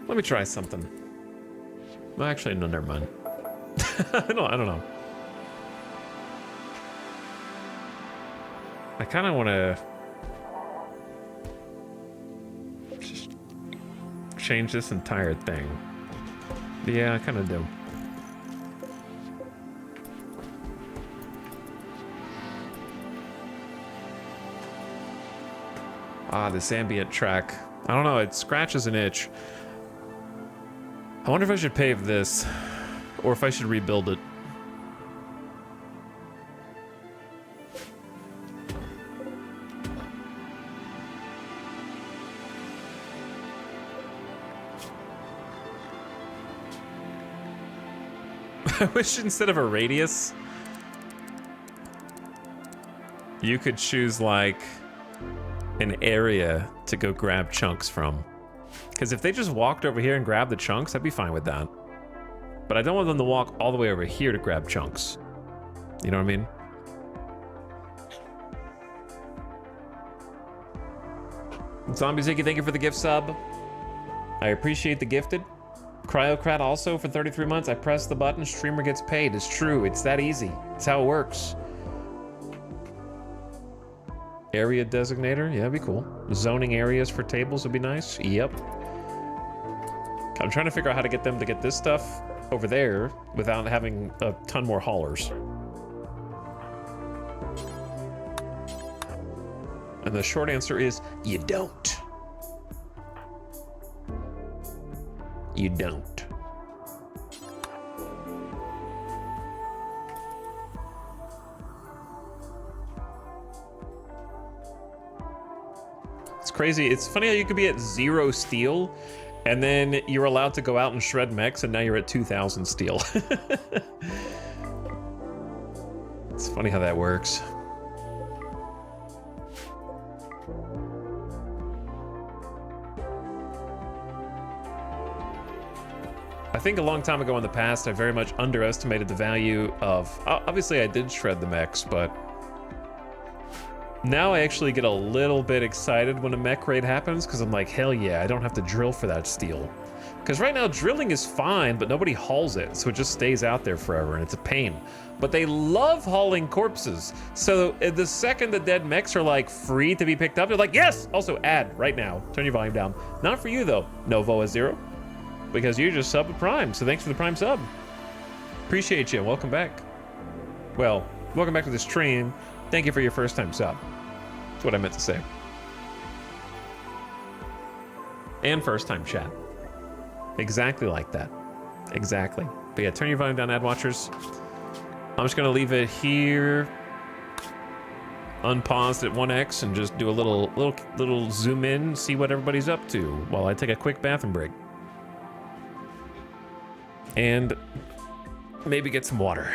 Let me try something. Well, actually, no, never mind. I don't know. I kind of want to just change this entire thing. Yeah, I kind of do. Ah, this ambient track. I don't know, it scratches an itch. I wonder if I should pave this, or if I should rebuild it. I wish instead of a radius, you could choose like an area to go grab chunks from. Because if they just walked over here and grabbed the chunks, I'd be fine with that. But I don't want them to walk all the way over here to grab chunks. You know what I mean? Zombie Ziggy, thank you for the gift sub. I appreciate the gifted. Cryocrat also for 33 months. I press the button, streamer gets paid. It's true, it's that easy. It's how it works. Area designator, yeah, that'd be cool. Zoning areas for tables would be nice. Yep. I'm trying to figure out how to get them to get this stuff over there without having a ton more haulers. And the short answer is you don't. You don't. It's crazy. It's funny how you could be at 0 steel and then you're allowed to go out and shred mechs and now you're at 2,000 steel. It's funny how that works. I think a long time ago in the past, I very much underestimated the value of... Obviously, I did shred the mechs, but... Now I actually get a little bit excited when a mech raid happens, because I'm like, hell yeah, I don't have to drill for that steel. Because right now, drilling is fine, but nobody hauls it, so it just stays out there forever, and it's a pain. But they love hauling corpses. So the second the dead mechs are, like, free to be picked up, they're like, yes! Also, add right now. Turn your volume down. Not for you, though. Novoa0. Because you just subbed with Prime, so thanks for the Prime sub. Appreciate you, welcome back. Well, welcome back to the stream. Thank you for your first time sub. That's what I meant to say. And first time chat. Exactly like that. Exactly. But yeah, turn your volume down, ad watchers. I'm just gonna leave it here, unpaused at 1x, and just do a little zoom in, see what everybody's up to while I take a quick bathroom break. And maybe get some water.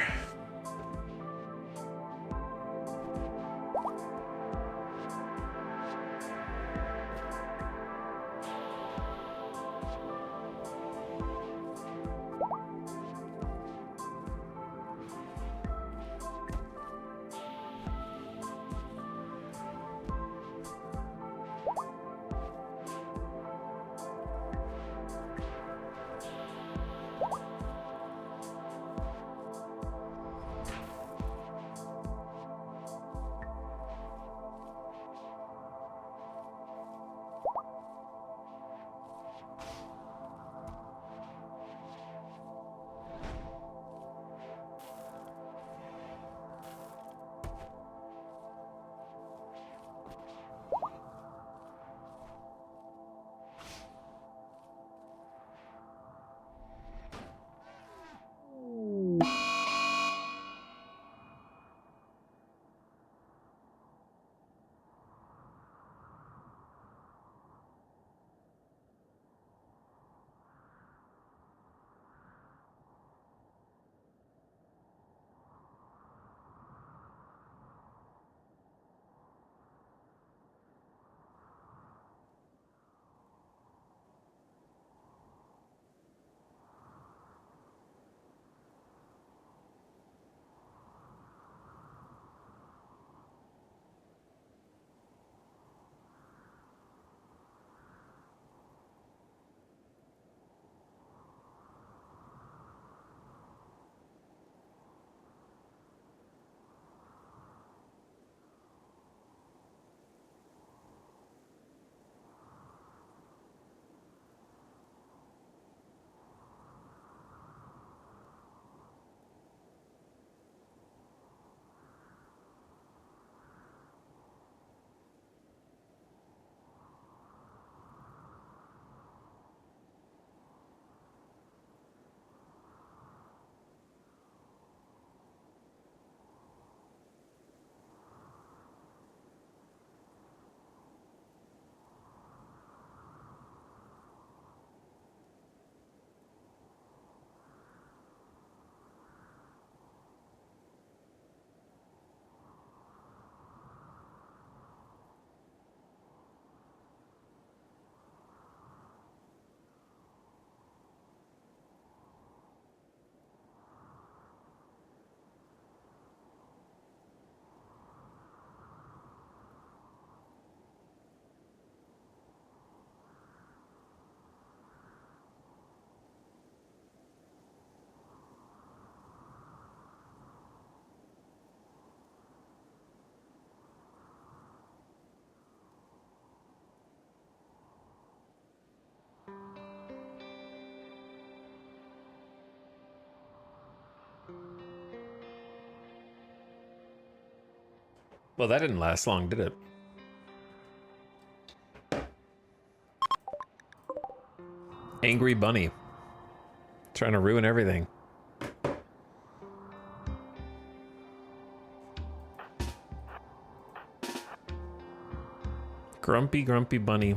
Well, that didn't last long, did it? Angry bunny. Trying to ruin everything. Grumpy, grumpy bunny.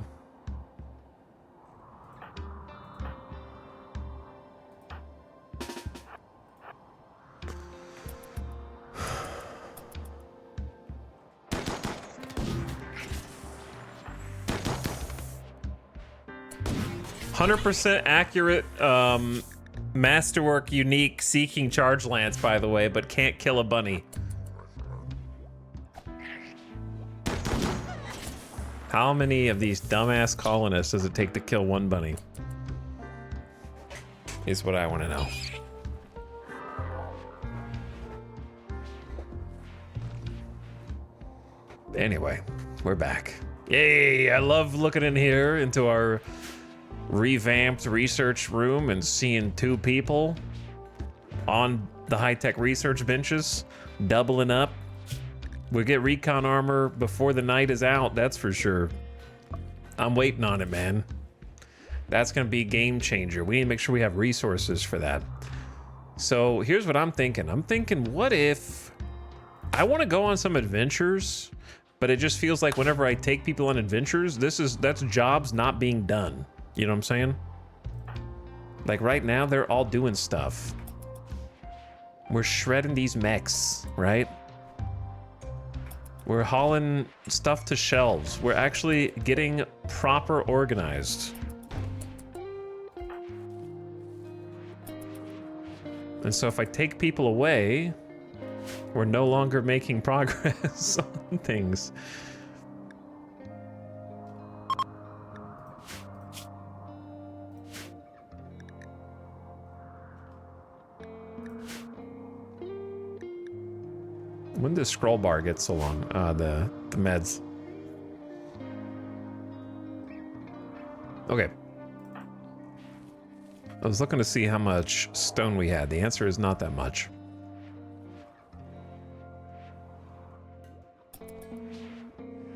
%, accurate masterwork unique seeking charge lance, by the way, but can't kill a bunny. How many of these dumbass colonists does it take to kill one bunny? Is what I want to know. Anyway, we're back. Yay! I love looking in here into our revamped research room and seeing 2 people on the high-tech research benches, doubling up. We'll get recon armor before the night is out, that's for sure. I'm waiting on it, man. That's gonna be a game changer. We need to make sure we have resources for that. So here's what I'm thinking. I'm thinking, what if I want to go on some adventures, but it just feels like whenever I take people on adventures, that's jobs not being done. You know what I'm saying? Like right now, they're all doing stuff. We're shredding these mechs, right? We're hauling stuff to shelves. We're actually getting proper organized. And so if I take people away, we're no longer making progress on things. When does scroll bar get so long? The meds. Okay. I was looking to see how much stone we had. The answer is not that much.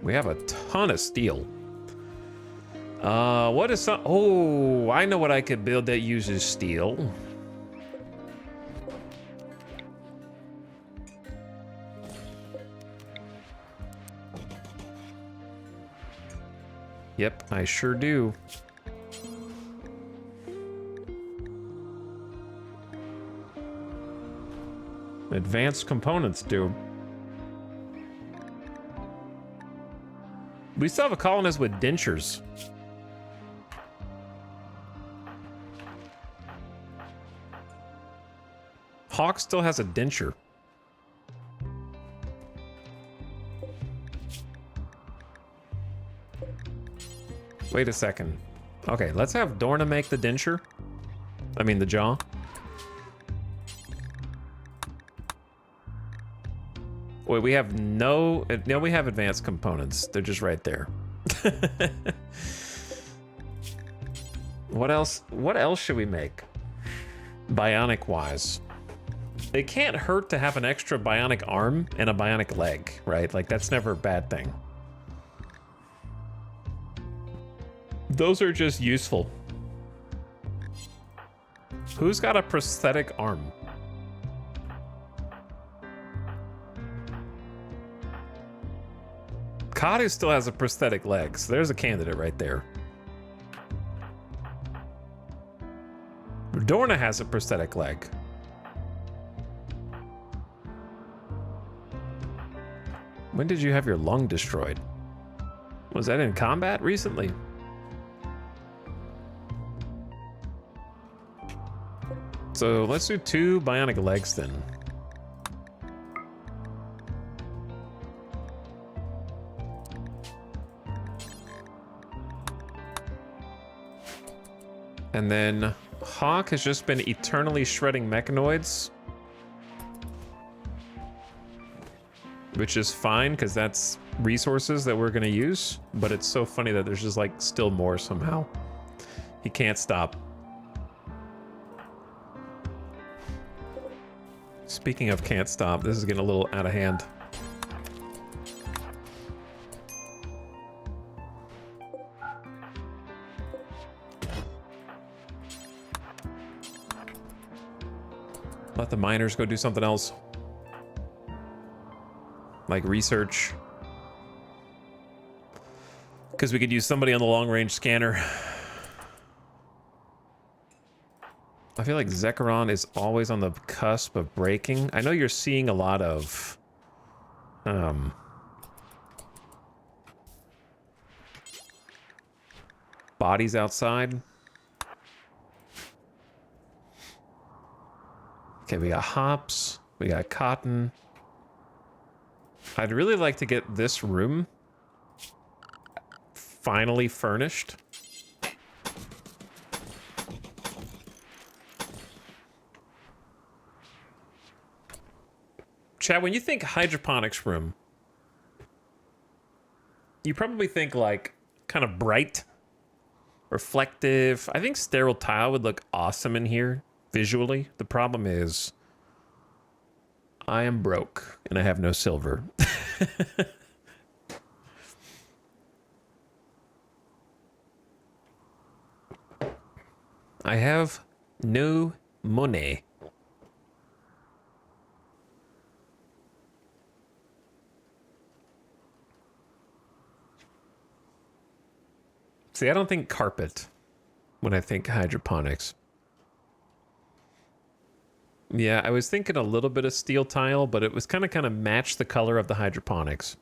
We have a ton of steel. What is some... Oh, I know what I could build that uses steel. Yep, I sure do. Advanced components do. We still have a colonist with dentures. Hawk still has a denture. Wait a second. Okay, let's have Dorna make the denture. I mean the jaw. Wait, we have no, we have advanced components. They're just right there. What else should we make? Bionic wise. It can't hurt to have an extra bionic arm and a bionic leg, right? Like that's never a bad thing. Those are just useful. Who's got a prosthetic arm? Kadu still has a prosthetic leg, so there's a candidate right there. Dorna has a prosthetic leg. When did you have your lung destroyed? Was that in combat recently? So let's do 2 bionic legs then. And then Hawk has just been eternally shredding mechanoids. Which is fine, because that's resources that we're going to use. But it's so funny that there's just like still more somehow. He can't stop. Speaking of can't stop, this is getting a little out of hand. Let the miners go do something else. Like research. Because we could use somebody on the long-range scanner. I feel like Zekrom is always on the cusp of breaking. I know you're seeing a lot of... bodies outside. Okay, we got hops. We got cotton. I'd really like to get this room finally furnished. Chad, when you think hydroponics room, you probably think like kind of bright, reflective. I think sterile tile would look awesome in here visually. The problem is I am broke and I have no silver. I have no money. See, I don't think carpet when I think hydroponics. Yeah, I was thinking a little bit of steel tile, but it was kind of matched the color of the hydroponics.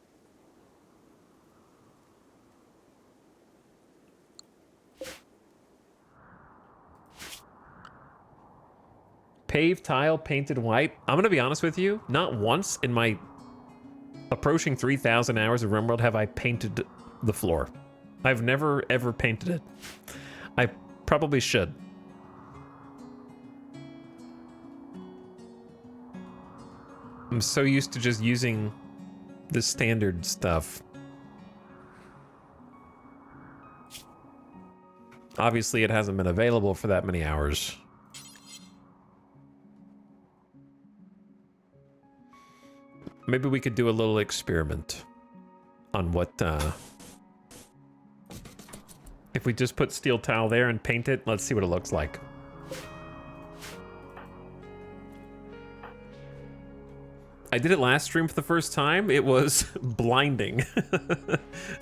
Paved tile painted white. I'm going to be honest with you. Not once in my approaching 3,000 hours of RimWorld have I painted the floor. I've never, ever painted it. I probably should. I'm so used to just using the standard stuff. Obviously, it hasn't been available for that many hours. Maybe we could do a little experiment on what, if we just put steel tile there and paint it, let's see what it looks like. I did it last stream for the first time. It was blinding.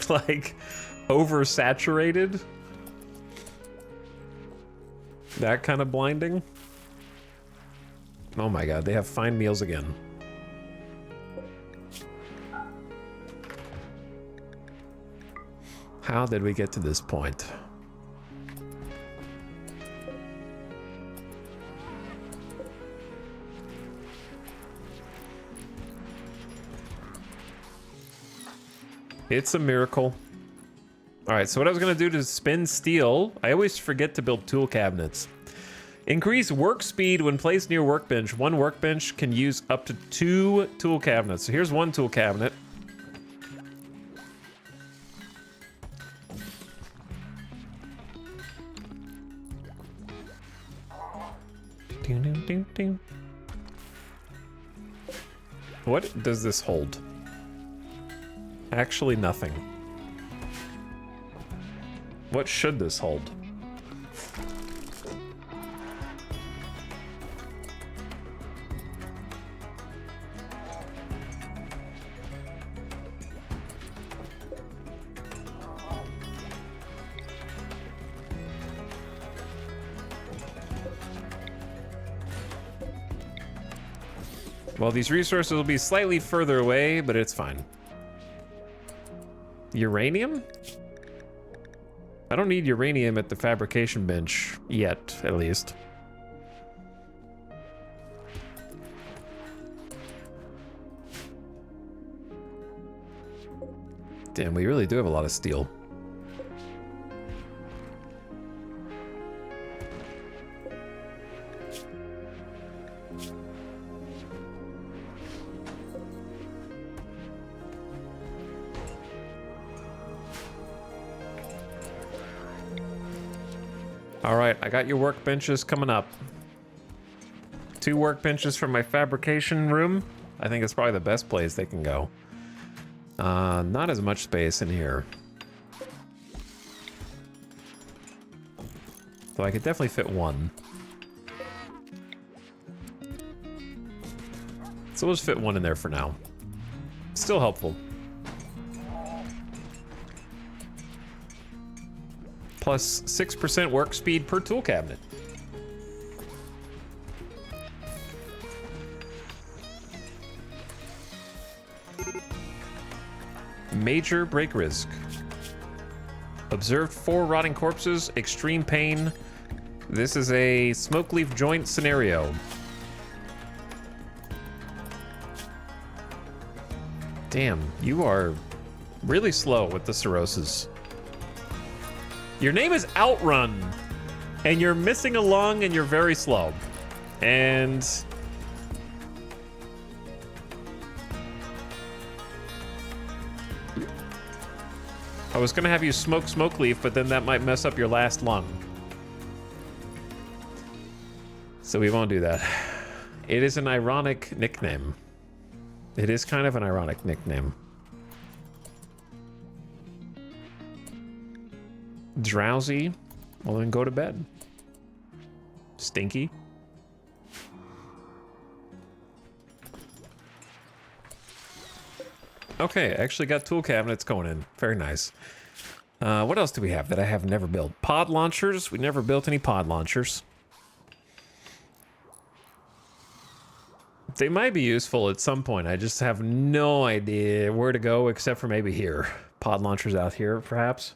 Like, oversaturated. That kind of blinding. Oh my god, they have fine meals again. How did we get to this point? It's a miracle. All right, so what I was gonna do to spin steel, I always forget to build tool cabinets. Increase work speed when placed near workbench. One workbench can use up to 2 tool cabinets. So here's one tool cabinet. What does this hold? Actually, nothing. What should this hold? Well, these resources will be slightly further away, but it's fine. Uranium? I don't need uranium at the fabrication bench yet, at least. Damn, we really do have a lot of steel. All right, I got your workbenches coming up. 2 workbenches from my fabrication room. I think it's probably the best place they can go. Not as much space in here. So I could definitely fit 1. So we'll just fit one in there for now. Still helpful. Plus 6% work speed per tool cabinet. Major break risk. Observed 4 rotting corpses, extreme pain. This is a smoke leaf joint scenario. Damn, you are really slow with the cirrhosis. Your name is Outrun, and you're missing a lung, and you're very slow. And I was gonna have you smoke smoke leaf, but then that might mess up your last lung. So we won't do that. It is an ironic nickname. It is kind of an ironic nickname. Drowsy? Well, then go to bed. Stinky? Okay, actually got tool cabinets going in. Very nice. What else do we have that I have never built? Pod launchers? We never built any pod launchers. They might be useful at some point. I just have no idea where to go except for maybe here. Pod launchers out here, perhaps.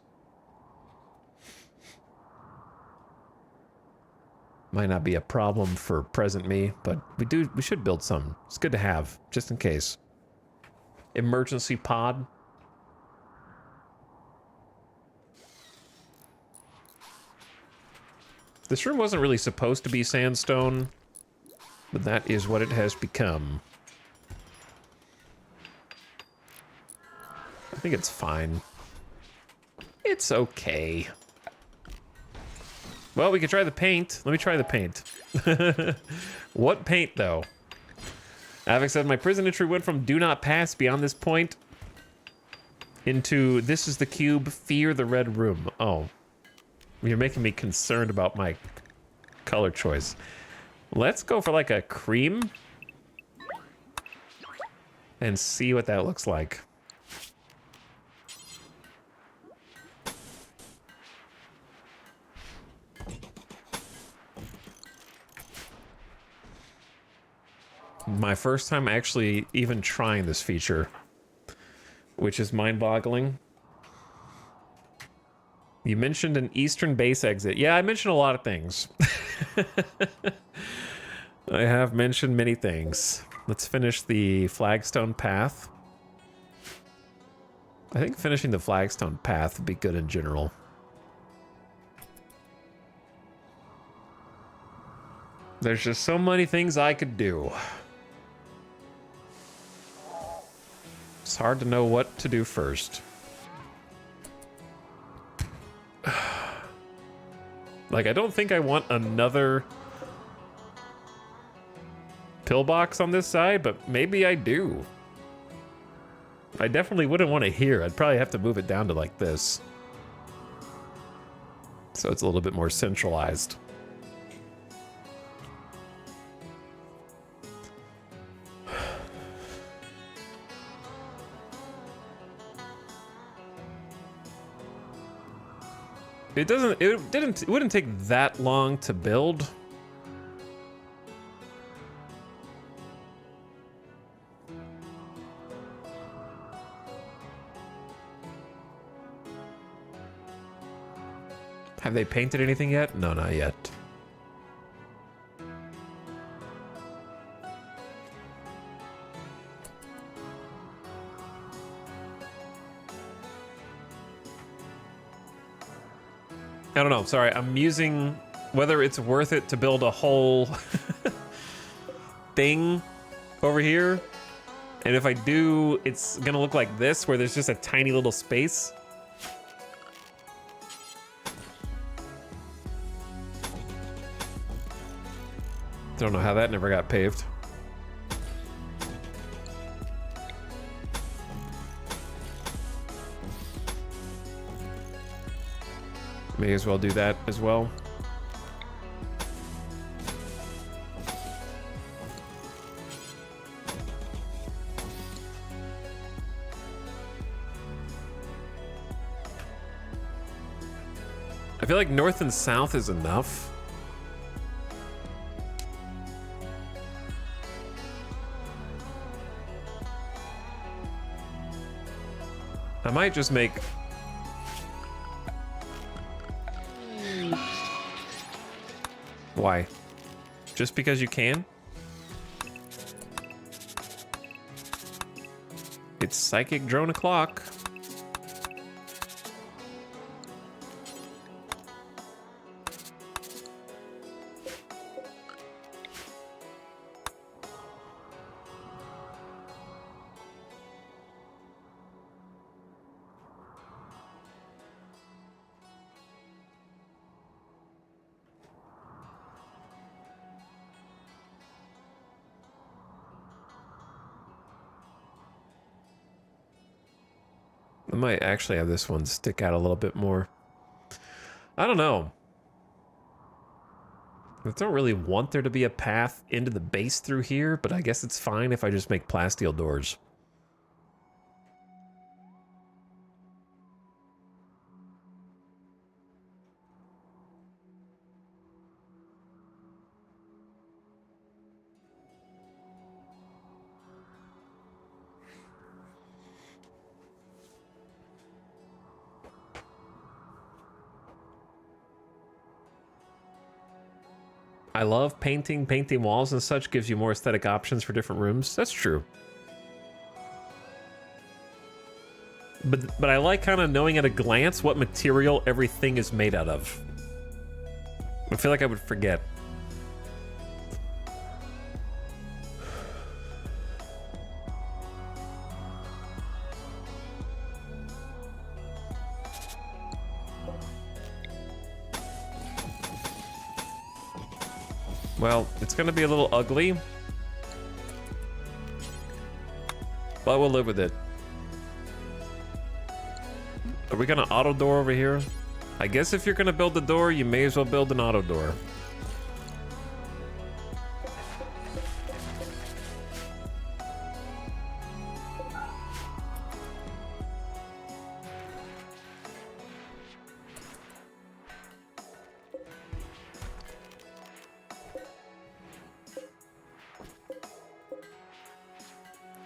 Might not be a problem for present me, but we should build some. It's good to have, just in case. Emergency pod. This room wasn't really supposed to be sandstone, but that is what it has become. I think it's fine. It's okay. Well, we could try the paint. Let me try the paint. What paint, though? Avik said, my prison entry went from do not pass beyond this point into this is the cube, fear the red room. Oh. You're making me concerned about my color choice. Let's go for like a cream and see what that looks like. My first time actually even trying this feature, which is mind-boggling. You mentioned an eastern base exit. Yeah, I mentioned a lot of things. I have mentioned many things. Let's finish the flagstone path. I think finishing the flagstone path would be good in general. There's just so many things I could do. It's hard to know what to do first. Like, I don't think I want another pillbox on this side, but maybe I do. I definitely wouldn't want it here. I'd probably have to move it down to like this, so it's a little bit more centralized. It wouldn't take that long to build. Have they painted anything yet? No, not yet. I don't know. Sorry, I'm musing whether it's worth it to build a whole thing over here. And if I do, it's gonna look like this, where there's just a tiny little space. Don't know how that never got paved. May as well do that as well. I feel like north and south is enough. I might just make... Why? Just because you can? It's psychic drone o'clock. I might actually have this one stick out a little bit more. I don't know. I don't really want there to be a path into the base through here, but I guess it's fine if I just make plasteel doors. I love painting. Painting walls and such gives you more aesthetic options for different rooms. That's true. But I like kind of knowing at a glance what material everything is made out of. I feel like I would forget. Well, it's gonna be a little ugly, but we'll live with it. Are we gonna auto door over here? I guess if you're gonna build the door, you may as well build an auto door.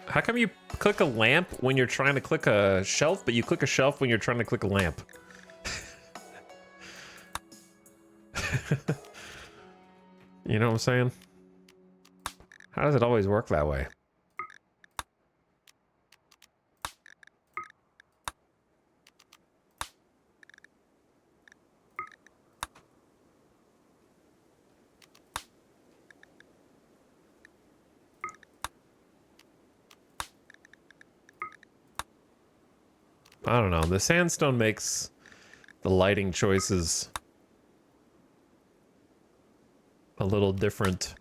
How come you click a lamp when you're trying to click a shelf, but you click a shelf when you're trying to click a lamp? You know what I'm saying? How does it always work that way? I don't know. The sandstone makes the lighting choices a little different.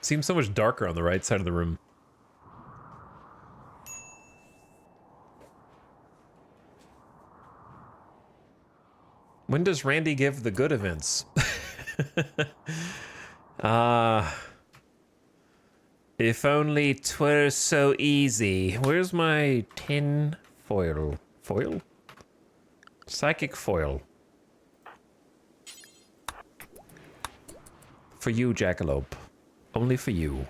Seems so much darker on the right side of the room. When does Randy give the good events? If only 'twere so easy. Where's my tin foil? Foil? Psychic foil. For you, Jackalope. Only for you.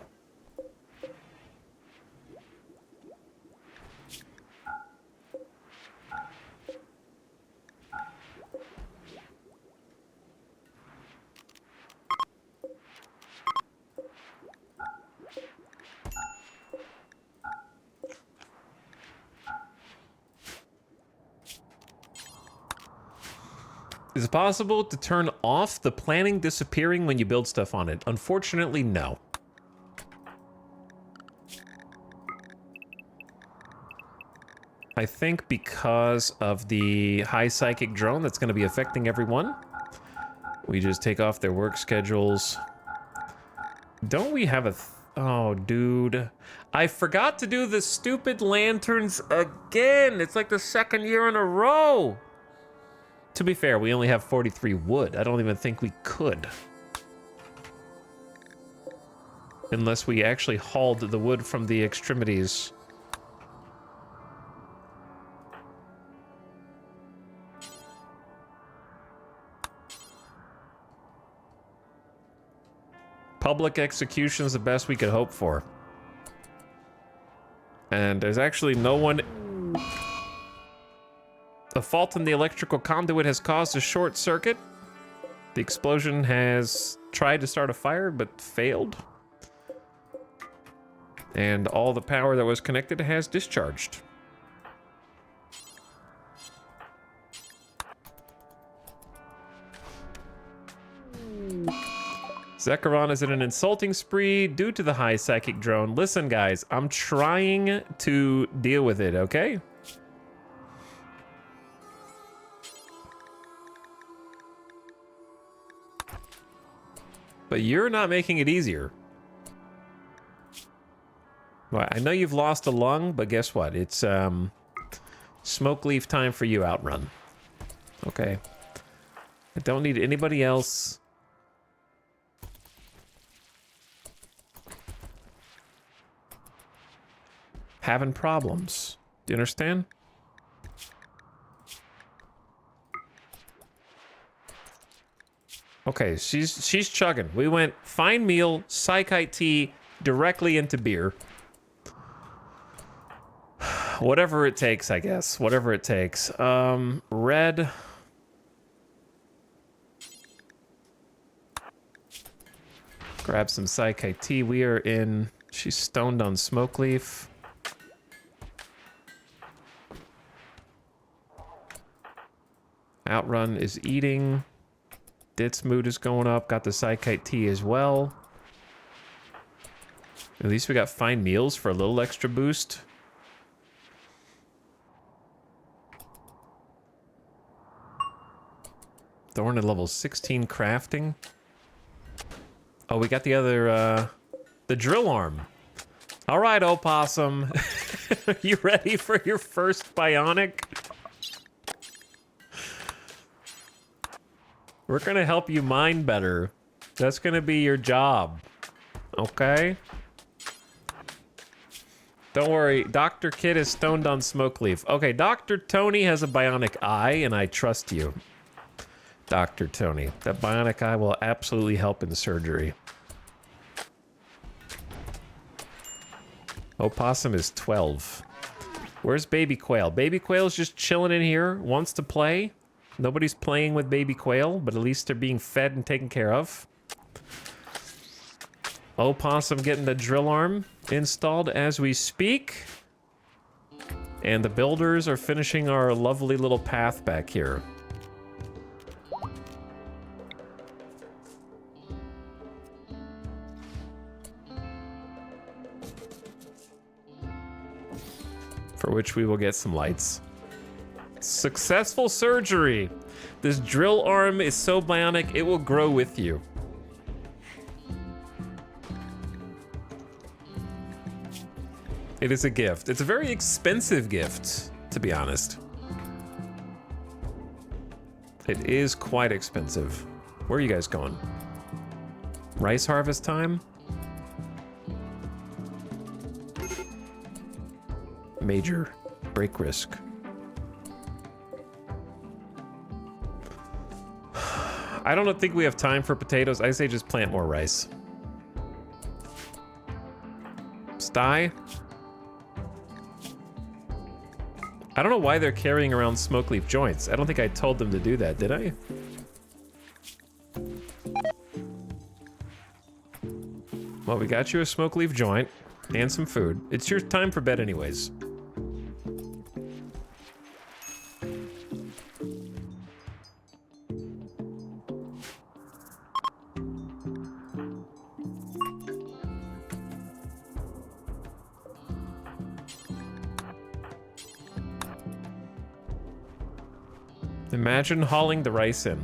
Is it possible to turn off the planning disappearing when you build stuff on it? Unfortunately, no. I think because of the high psychic drone that's going to be affecting everyone, we just take off their work schedules. Don't we have a... Oh, dude. I forgot to do the stupid lanterns again. It's like the second year in a row. To be fair, we only have 43 wood. I don't even think we could. Unless we actually hauled the wood from the extremities. Public execution is the best we could hope for. And there's actually no one... A fault in the electrical conduit has caused a short circuit. The explosion has tried to start a fire, but failed. And all the power that was connected has discharged. Zekrom is in an insulting spree due to the high psychic drone. Listen, guys, I'm trying to deal with it, okay? But you're not making it easier. Well, I know you've lost a lung, but guess what? It's smoke leaf time for you, Outrun. Okay. I don't need anybody else. Having problems. Do you understand? Okay, she's chugging. We went fine meal, psychite tea, directly into beer. Whatever it takes, I guess. Whatever it takes. Red. Grab some psychite tea. We are in... She's stoned on smoke leaf. Outrun is eating. Dit's mood is going up. Got the psychite tea as well. At least we got fine meals for a little extra boost. Thorn at level 16 crafting. Oh, we got the other, the drill arm. All right, Opossum. Are you ready for your first bionic? We're gonna help you mine better. That's gonna be your job. Okay? Don't worry, Dr. Kid is stoned on smoke leaf. Okay, Dr. Tony has a bionic eye, and I trust you. Dr. Tony. That bionic eye will absolutely help in surgery. Opossum is 12. Where's Baby Quail? Baby Quail's just chilling in here, wants to play. Nobody's playing with Baby Quail, but at least they're being fed and taken care of. Opossum getting the drill arm installed as we speak. And the builders are finishing our lovely little path back here. For which we will get some lights. Successful surgery. This drill arm is so bionic, it will grow with you. It is a gift. It's a very expensive gift, to be honest. It is quite expensive. Where are you guys going? Rice harvest time? Major break risk. I don't think we have time for potatoes. I say just plant more rice. Sty? I don't know why they're carrying around smoke leaf joints. I don't think I told them to do that, did I? Well, we got you a smoke leaf joint and some food. It's your time for bed anyways. Imagine hauling the rice in.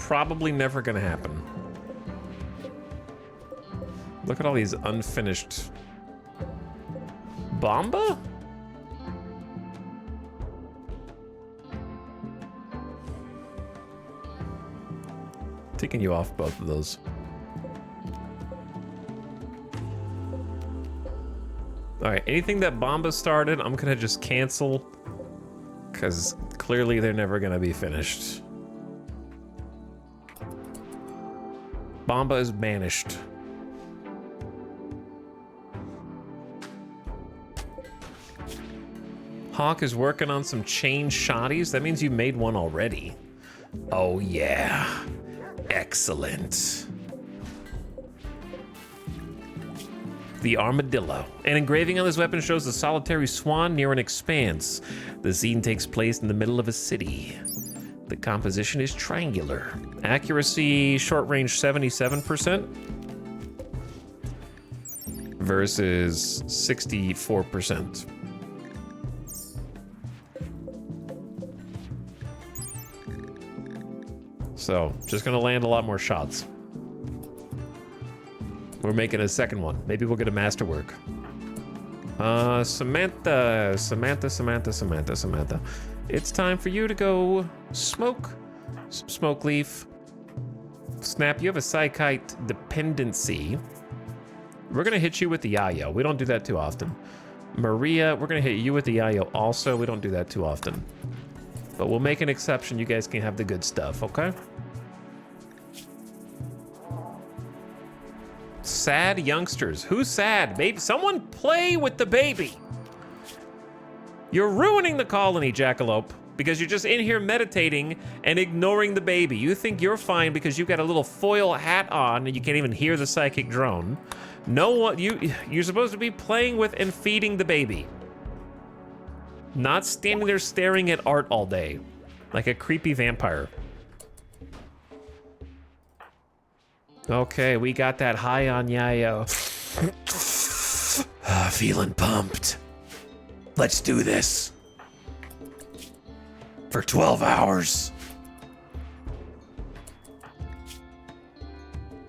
probably never gonna happen. Look at all these unfinished... Bomba? Taking you off both of those. Alright, anything that Bomba started, I'm gonna just cancel. Because clearly they're never gonna be finished. Bomba is banished. Hawk is working on some chain shotties. That means you made one already. Oh yeah. Excellent. The armadillo. An engraving on this weapon shows a solitary swan near an expanse. The scene takes place in the middle of a city. The composition is triangular. Accuracy, short range 77% versus 64%. So, just gonna land a lot more shots. We're making a second one. Maybe we'll get a masterwork. Samantha. It's time for you to go smoke. Smoke leaf. Snap, you have a psychite dependency. We're gonna hit you with the yayo. We don't do that too often. Maria, we're gonna hit you with the yayo also. We don't do that too often. But we'll make an exception. You guys can have the good stuff, okay? Sad youngsters. Who's sad? Baby, someone play with the baby. You're ruining the colony, Jackalope, because you're just in here meditating and ignoring the baby. You think you're fine because you've got a little foil hat on and you can't even hear the psychic drone. No one, you're supposed to be playing with and feeding the baby. Not standing there staring at art all day like a creepy vampire. Okay, we got that high on yayo. Feeling pumped. Let's do this. For 12 hours.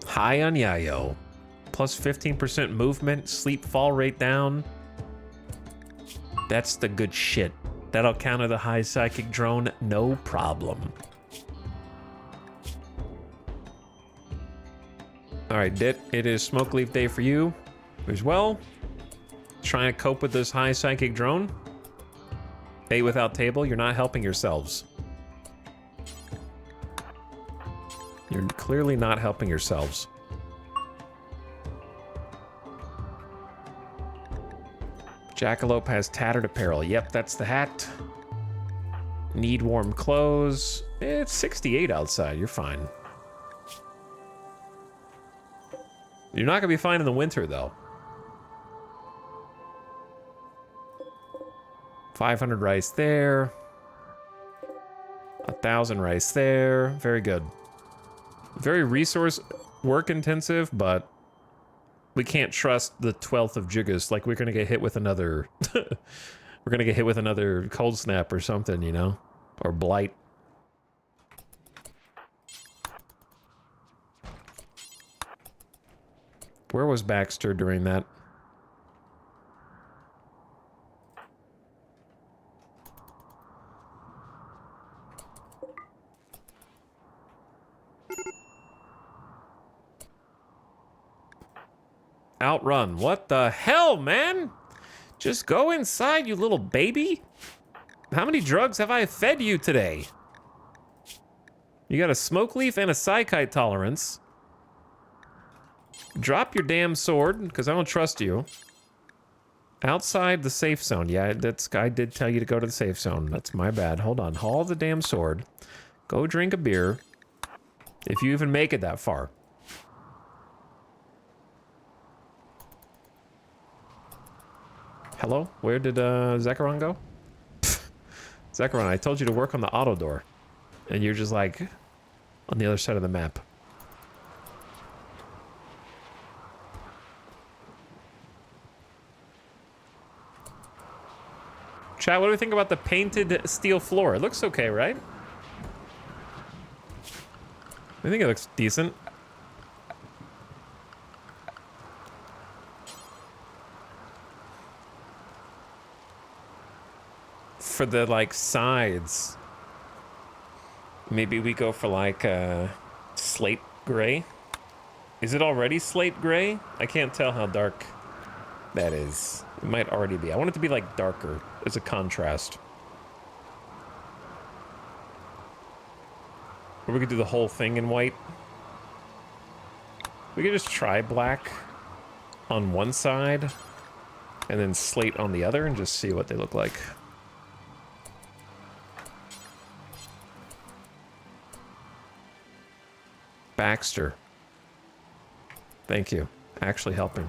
High on yayo. Plus 15% movement, sleep fall rate down. That's the good shit. That'll counter the high psychic drone, no problem. All right, Dit, it is Smoke Leaf Day for you as well. Trying to cope with this high psychic drone. 8 without table, you're not helping yourselves. You're clearly not helping yourselves. Jackalope has tattered apparel. Yep, that's the hat. Need warm clothes. It's 68 outside, you're fine. You're not gonna be fine in the winter, though. 500 rice there. 1,000 rice there. Very good. Very resource work intensive, but we can't trust the 12th of Jugas. Like, we're gonna get hit with another... we're gonna get hit with another cold snap or something, you know? Or blight. Where was Baxter during that? Outrun. What the hell, man? Just go inside, you little baby. How many drugs have I fed you today? You got a smoke leaf and a psychite tolerance. Drop your damn sword, because I don't trust you. Outside the safe zone. Yeah, I did tell you to go to the safe zone. That's my bad. Hold on. Haul the damn sword. Go drink a beer. If you even make it that far. Hello? Where did Zekrom go? Zekrom, I told you to work on the auto door. And you're just like on the other side of the map. Chat, what do we think about the painted steel floor? It looks okay, right? I think it looks decent. For the, like, sides, maybe we go for, like, slate gray. Is it already slate gray? I can't tell how dark that is. It might already be. I want it to be, like, darker as a contrast. Or we could do the whole thing in white. We could just try black on one side and then slate on the other and just see what they look like. Baxter. Thank you. Actually helping.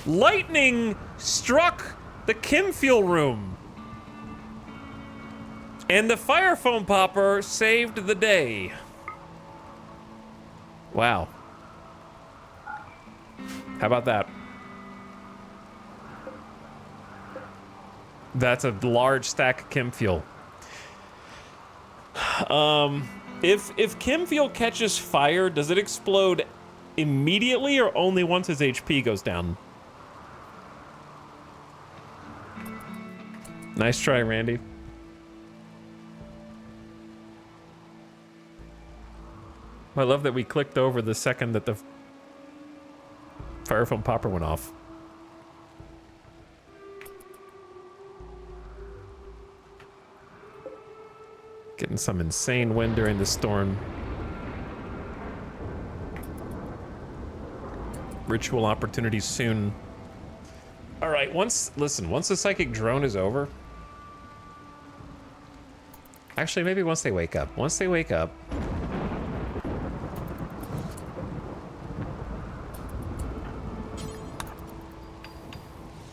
Lightning struck the chemfuel room. And the fire foam popper saved the day. Wow. How about that? That's a large stack of chemfuel. If chemfuel catches fire, does it explode immediately or only once his HP goes down? Nice try, Randy. I love that we clicked over the second that the fire foam popper went off. Getting some insane wind during the storm. Ritual opportunities soon. All right, once the psychic drone is over. Actually, maybe once they wake up. Once they wake up.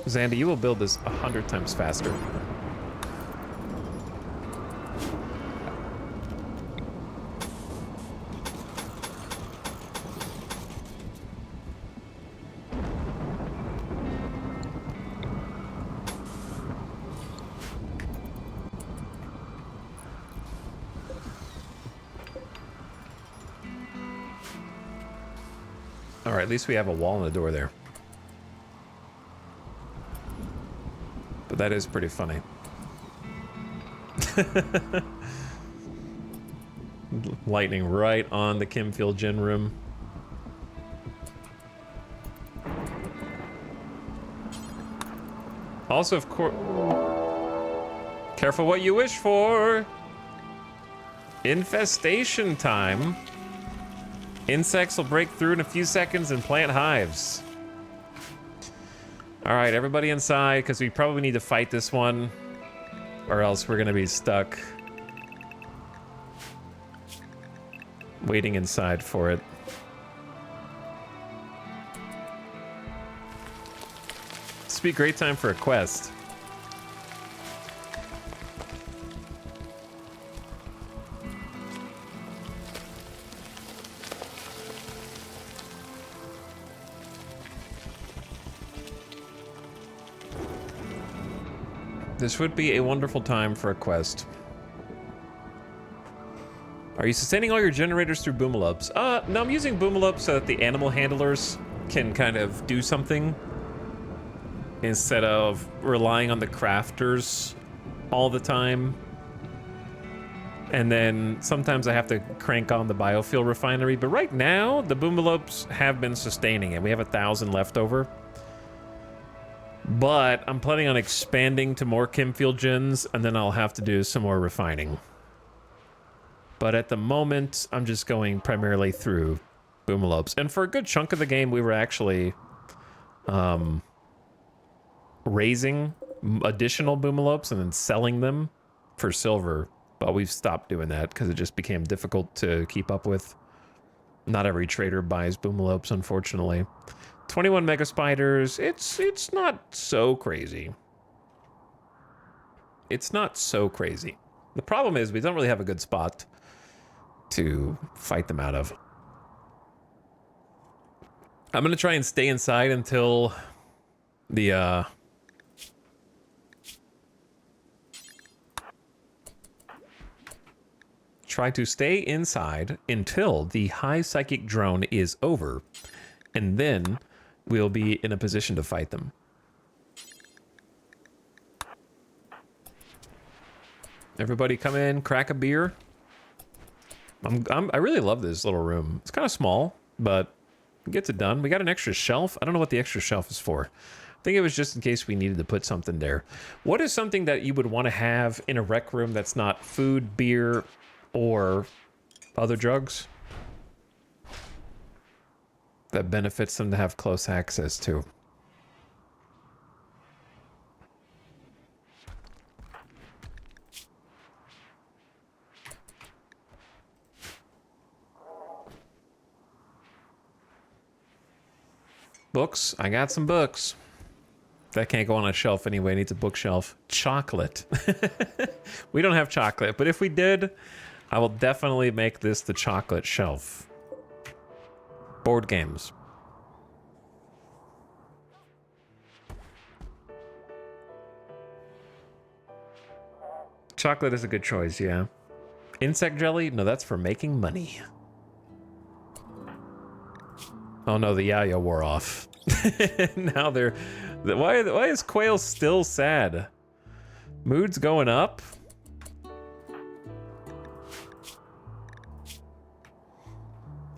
Zandy, you will build this 100 times faster. All right, at least we have a wall and a door there. But that is pretty funny. Lightning right on the chemfuel gen room. Also, of course, careful what you wish for. Infestation time. Insects will break through in a few seconds and plant hives. All right, everybody inside, because we probably need to fight this one, or else we're gonna be stuck waiting inside for it. This would be a great time for a quest. This would be a wonderful time for a quest. Are you sustaining all your generators through boomalopes? No, I'm using boomalopes so that the animal handlers can kind of do something instead of relying on the crafters all the time. And then sometimes I have to crank on the biofuel refinery, but right now the boomalopes have been sustaining it. We have 1,000 left over. But I'm planning on expanding to more chemfuel gens, and then I'll have to do some more refining. But at the moment, I'm just going primarily through boomalopes. And for a good chunk of the game, we were actually raising additional boomalopes and then selling them for silver. But we've stopped doing that because it just became difficult to keep up with. Not every trader buys boomalopes, unfortunately. 21 mega spiders, it's not so crazy. It's not so crazy. The problem is we don't really have a good spot to fight them out of. I'm gonna try and stay inside until the try to stay inside until the high psychic drone is over, and then we'll be in a position to fight them. Everybody come in, crack a beer. I really love this little room. It's kind of small, but it gets it done. We got an extra shelf. I don't know what the extra shelf is for. I think it was just in case we needed to put something there. What is something that you would want to have in a rec room that's not food, beer, or other drugs that benefits them to have close access to? Books. I got some books. That can't go on a shelf anyway. It needs a bookshelf. Chocolate. We don't have chocolate, but if we did, I will definitely make this the chocolate shelf. Board games. Chocolate is a good choice, yeah. Insect jelly? No, that's for making money. Oh no, the Yayo wore off. Now they're... Why is Quail still sad? Mood's going up?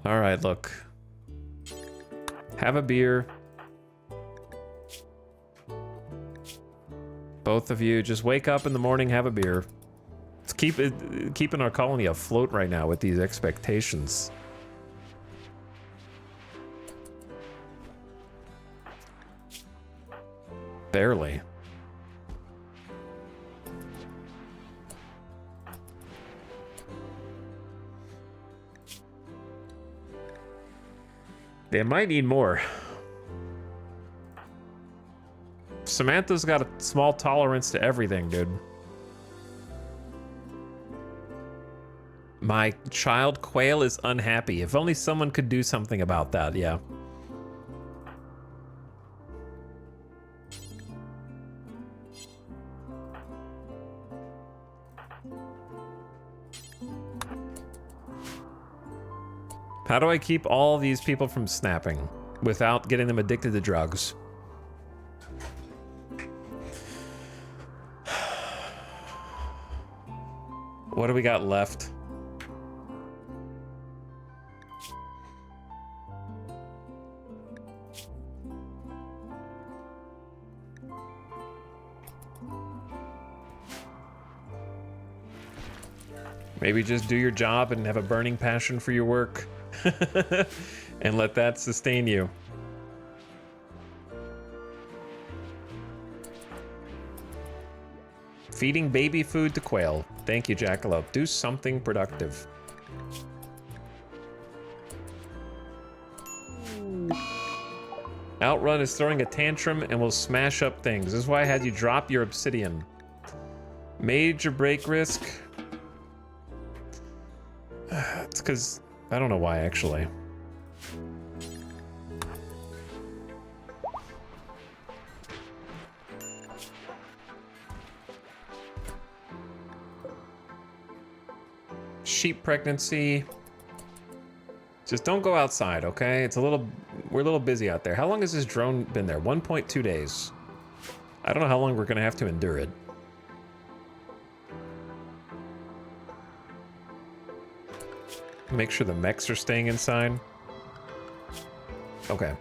Alright, look. Have a beer. Both of you, just wake up in the morning, have a beer. It's keeping our colony afloat right now with these expectations. Barely. They might need more. Samantha's got a small tolerance to everything, dude. My child Quail is unhappy. If only someone could do something about that, yeah. How do I keep all these people from snapping without getting them addicted to drugs? What do we got left? Maybe just do your job and have a burning passion for your work. And let that sustain you. Feeding baby food to Quail. Thank you, Jackalope. Do something productive. Outrun is throwing a tantrum and will smash up things. This is why I had you drop your obsidian. Major break risk. It's because... I don't know why, actually. Sheep pregnancy. Just don't go outside, okay? It's a little... We're a little busy out there. How long has this drone been there? 1.2 days. I don't know how long we're gonna have to endure it. Make sure the mechs are staying inside. Okay.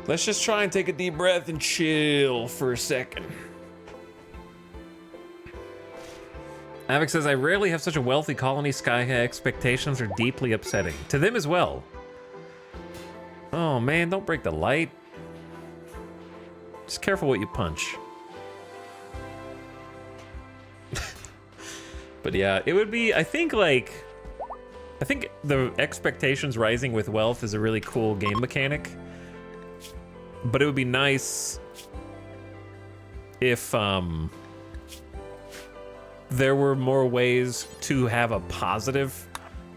Let's just try and take a deep breath and chill for a second. Avic says, I rarely have such a wealthy colony. Sky High expectations are deeply upsetting. To them as well. Oh man, don't break the light. Just careful what you punch. But yeah, it would be, I think the expectations rising with wealth is a really cool game mechanic. But it would be nice if there were more ways to have a positive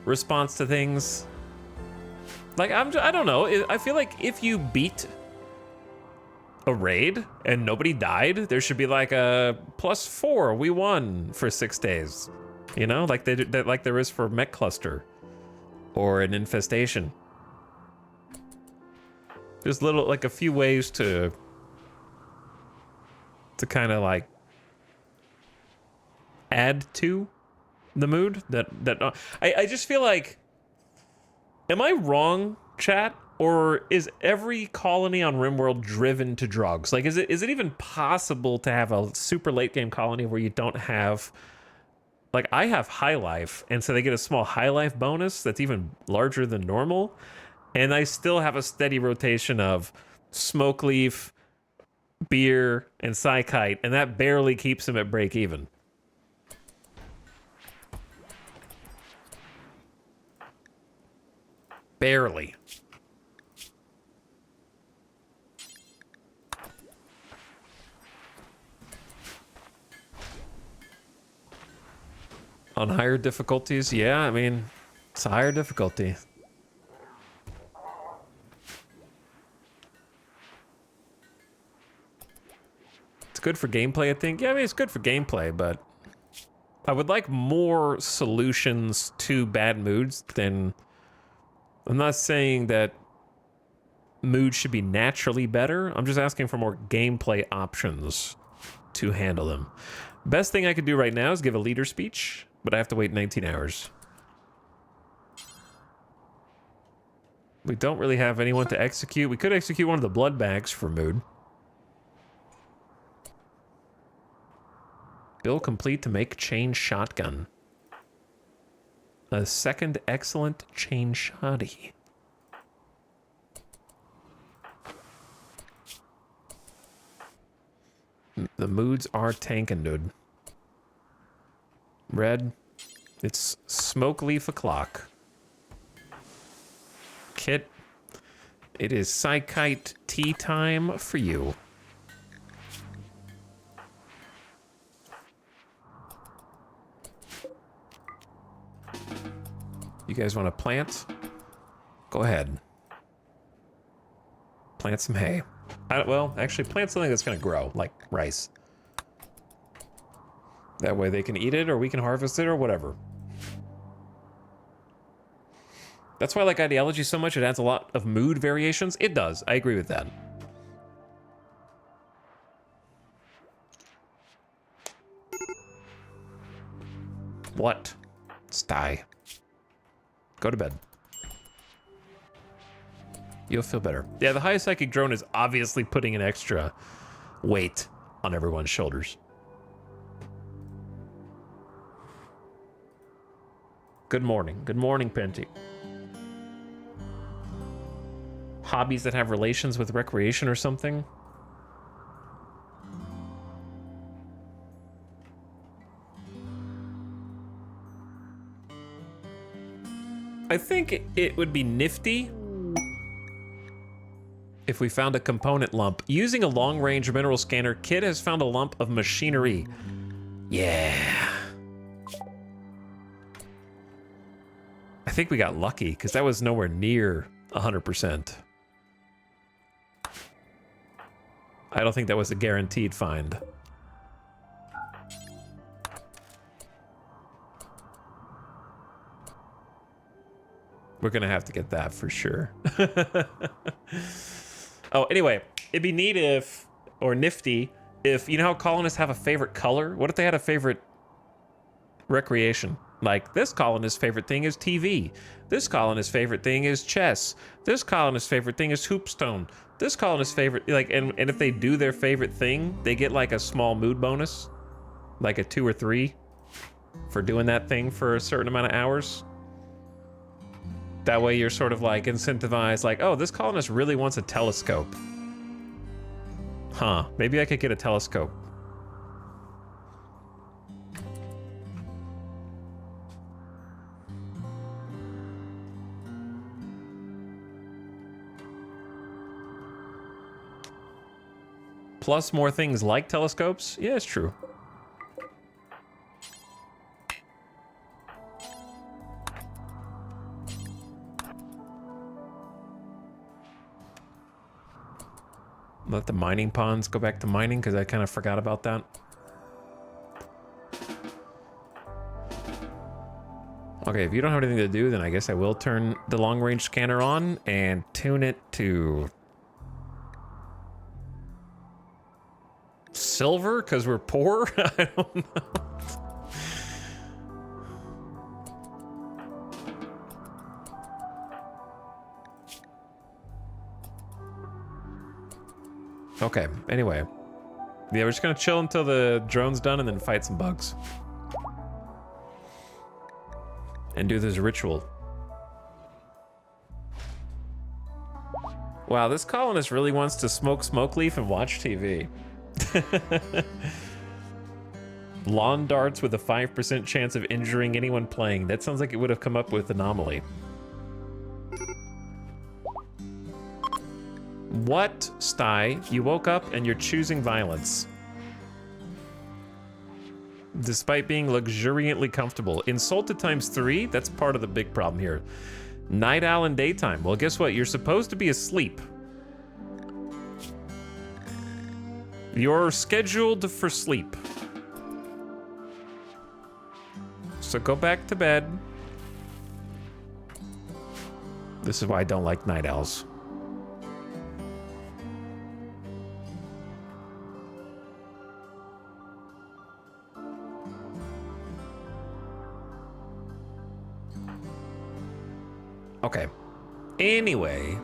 response to things. Like, I don't know. I feel like if you beat a raid and nobody died, there should be like a +4. We won for 6 days. You know, like like there is for Mech Cluster or an infestation. There's like a few ways to kind of like add to the mood I just feel like, am I wrong, chat? Or is every colony on RimWorld driven to drugs? Like, is it even possible to have a super late game colony where you don't have, like, I have high life, and so they get a small high life bonus that's even larger than normal, and I still have a steady rotation of smoke leaf, beer, and psychite, and that barely keeps them at break even. Barely. On higher difficulties, yeah, I mean, it's a higher difficulty. It's good for gameplay, I think. Yeah, I mean, it's good for gameplay, but I would like more solutions to bad moods than... I'm not saying that mood should be naturally better. I'm just asking for more gameplay options to handle them. Best thing I could do right now is give a leader speech, but I have to wait 19 hours. We don't really have anyone to execute. We could execute one of the blood bags for mood. Bill complete to make chain shotgun. A second excellent chain shotty. The moods are tanking, dude. Red, it's smoke leaf o'clock. Kit, it is psychite tea time for you. You guys want to plant? Go ahead. Plant some hay. Well, actually, plant something that's going to grow, like rice. That way they can eat it, or we can harvest it, or whatever. That's why I like ideology so much. It adds a lot of mood variations. It does. I agree with that. What? Sty. Go to bed. You'll feel better. Yeah, the highest psychic drone is obviously putting an extra weight on everyone's shoulders. Good morning. Good morning, Penty. Hobbies that have relations with recreation or something? I think it would be nifty if we found a component lump. Using a long-range mineral scanner, Kid has found a lump of machinery. Yeah. I think we got lucky, because that was nowhere near 100%. I don't think that was a guaranteed find. We're gonna have to get that for sure. Oh, anyway, it'd be neat if, or nifty, if, you know how colonists have a favorite color? What if they had a favorite recreation? Like, this colonist's favorite thing is TV. This colonist's favorite thing is chess. This colonist's favorite thing is hoopstone. This colonist's favorite, like, and if they do their favorite thing, they get like a small mood bonus, like a 2 or 3 for doing that thing for a certain amount of hours. That way you're sort of like incentivized, like, oh, this colonist really wants a telescope. Huh, maybe I could get a telescope. Plus more things like telescopes? Yeah, it's true. Let the mining ponds go back to mining, because I kind of forgot about that. Okay, if you don't have anything to do, then I guess I will turn the long-range scanner on and tune it to silver, because we're poor? I don't know. Okay, anyway. Yeah, we're just gonna chill until the drone's done and then fight some bugs. And do this ritual. Wow, this colonist really wants to smoke smoke leaf and watch TV. Lawn darts with a 5% chance of injuring anyone playing. That sounds like it would have come up with anomaly. What, Sty? You woke up and you're choosing violence. Despite being luxuriantly comfortable. Insulted times 3? That's part of the big problem here. Night owl and daytime. Well, guess what? You're supposed to be asleep. You're scheduled for sleep. So go back to bed. This is why I don't like night owls. Okay. Anyway,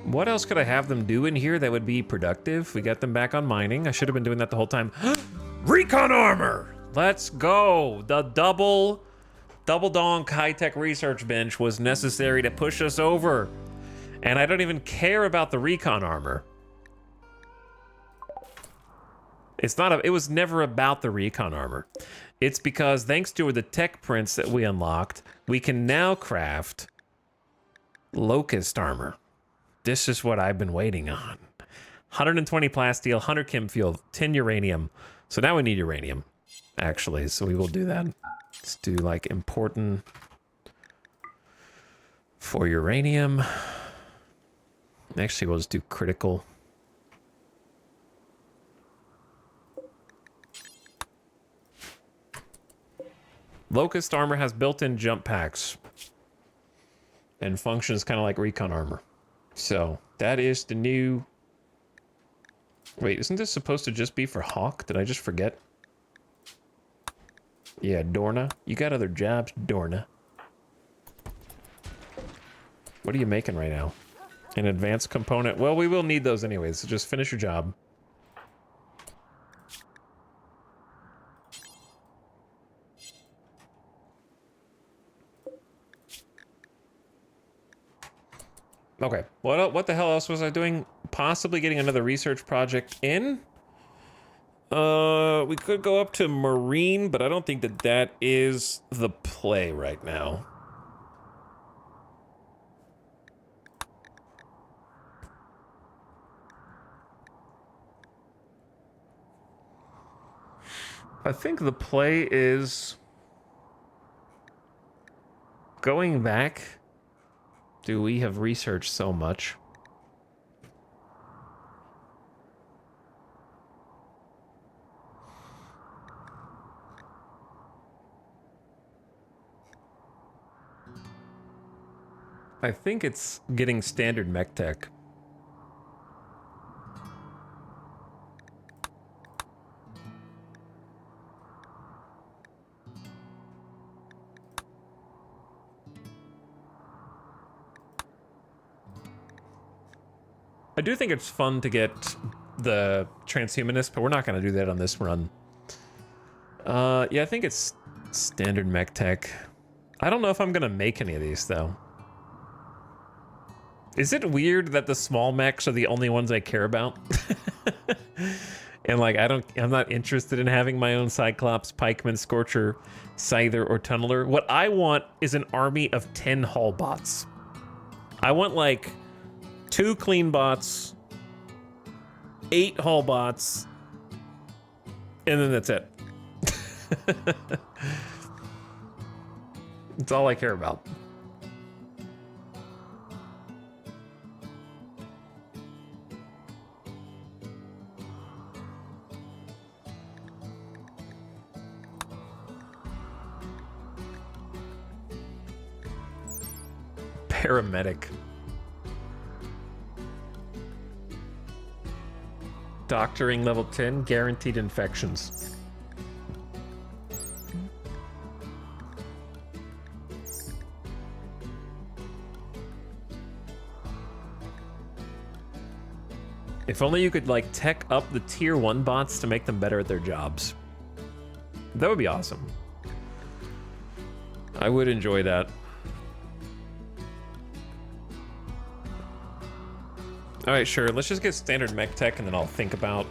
what else could I have them do in here that would be productive? We got them back on mining. I should have been doing that the whole time. Recon armor! Let's go! The double donk high-tech research bench was necessary to push us over. And I don't even care about the recon armor. It was never about the recon armor. It's because thanks to the tech prints that we unlocked, we can now craft locust armor. This is what I've been waiting on. 120 plasteel, 100 chem fuel, 10 uranium. So now we need uranium, actually. So we will do that. Let's do like important for uranium. Actually, we'll just do critical. Locust armor has built-in jump packs and functions kind of like recon armor. So that is the new... Wait, isn't this supposed to just be for Hawk? Did I just forget? Yeah, Dorna. You got other jobs, Dorna. What are you making right now? An advanced component? Well, we will need those anyways, so just finish your job. Okay, what the hell else was I doing? Possibly getting another research project in? We could go up to Marine, but I don't think that is the play right now. I think the play is going back. Do we have researched so much? I think it's getting standard mech tech. I do think it's fun to get the transhumanist, but we're not going to do that on this run. Yeah, I think it's standard mech tech. I don't know if I'm going to make any of these, though. Is it weird that the small mechs are the only ones I care about? And like, I'm not interested in having my own Cyclops, Pikeman, Scorcher, Scyther, or Tunneler. What I want is an army of 10 hull bots. I want like 2 clean bots, 8 hull bots, and then that's it. That's all I care about. Paramedic. Doctoring level 10, guaranteed infections. If only you could, like, tech up the tier 1 bots to make them better at their jobs. That would be awesome. I would enjoy that. Alright, sure. Let's just get standard mech tech and then I'll think about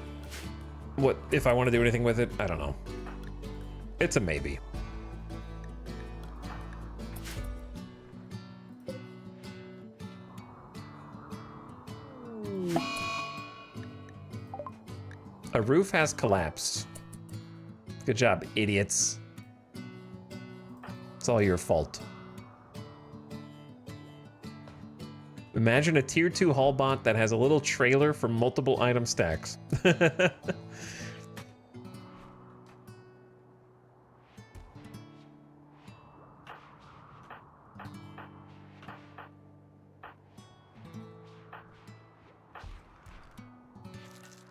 what if I want to do anything with it. I don't know. It's a maybe. A roof has collapsed. Good job, idiots. It's all your fault. Imagine a tier 2 hull bot that has a little trailer for multiple item stacks.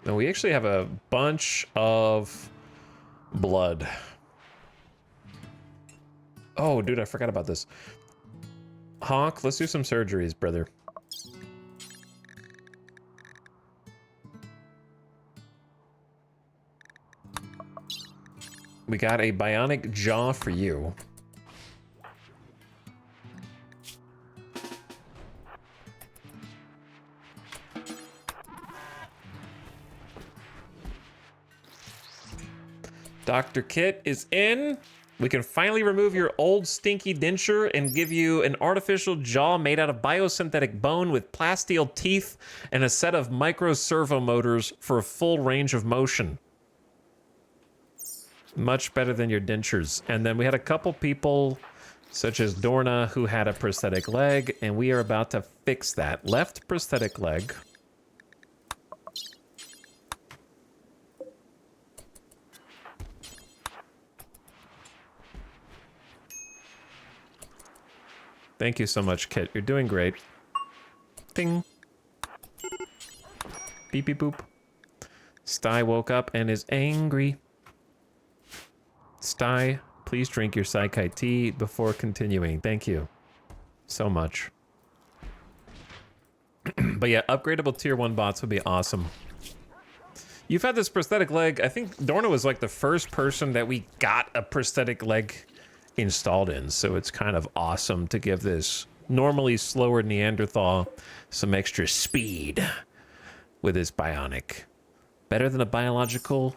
Now we actually have a bunch of blood. Oh, dude, I forgot about this. Hawk, let's do some surgeries, brother. We got a bionic jaw for you. Dr. Kit is in. We can finally remove your old stinky denture and give you an artificial jaw made out of biosynthetic bone with plasteel teeth and a set of micro servo motors for a full range of motion. Much better than your dentures. And then we had a couple people, such as Dorna, who had a prosthetic leg, and we are about to fix that. Left prosthetic leg. Thank you so much, Kit. You're doing great. Ding. Beep beep boop. Sty woke up and is angry. Sty, please drink your Psychite tea before continuing. Thank you so much. But yeah, upgradable tier 1 bots would be awesome. You've had this prosthetic leg. I think Dorna was like the first person that we got a prosthetic leg installed in, so it's kind of awesome to give this normally slower Neanderthal some extra speed with his bionic. Better than a biological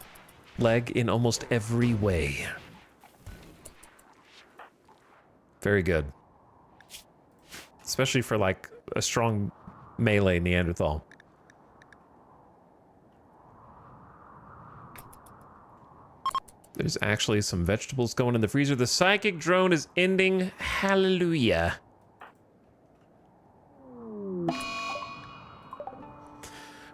leg in almost every way. Very good. Especially for like a strong melee Neanderthal. There's actually some vegetables going in the freezer. The psychic drone is ending. Hallelujah.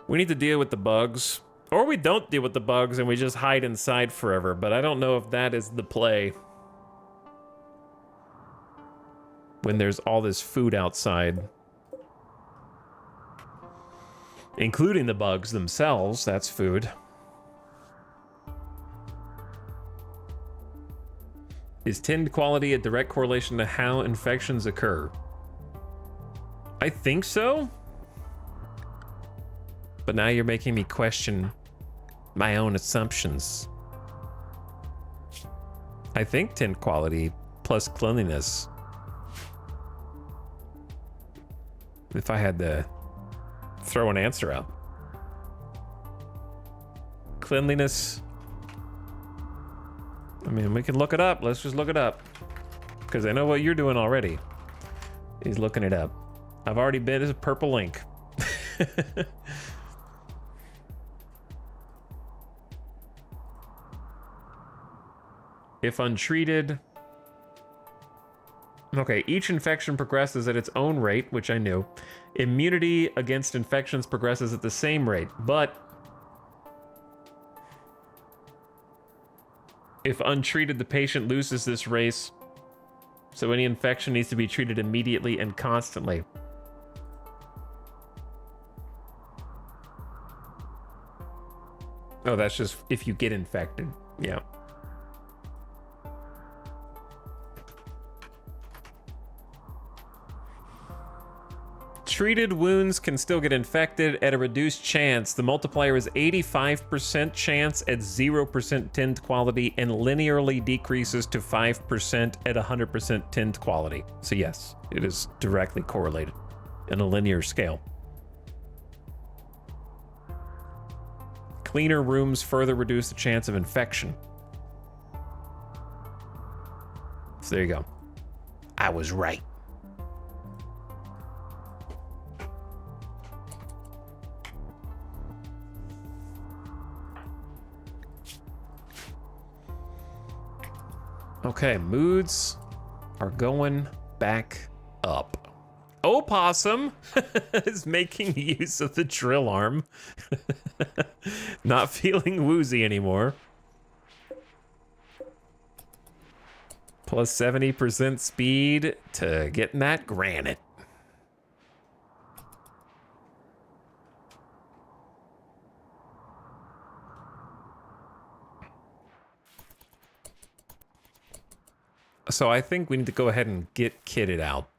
We need to deal with the bugs. Or we don't deal with the bugs and we just hide inside forever. But I don't know if that is the play. When there's all this food outside. Including the bugs themselves. That's food. Is tinned quality a direct correlation to how infections occur? I think so. But now you're making me question my own assumptions. I think tinned quality plus cleanliness. If I had to throw an answer out. Cleanliness. I mean, we can look it up. Let's just look it up. Because I know what you're doing already. He's looking it up. I've already been as a purple link. If untreated... Okay, each infection progresses at its own rate, which I knew. Immunity against infections progresses at the same rate, but... If untreated, the patient loses this race So any infection needs to be treated immediately and constantly. Oh, that's just if you get infected. Yeah. Treated wounds can still get infected at a reduced chance. The multiplier is 85% chance at 0% tint quality and linearly decreases to 5% at 100% tint quality. So yes, it is directly correlated in a linear scale. Cleaner rooms further reduce the chance of infection. So there you go. I was right. Okay, moods are going back up. Opossum is making use of the drill arm. Not feeling woozy anymore. Plus 70% speed to getting that granite. So I think we need to go ahead and get kitted out.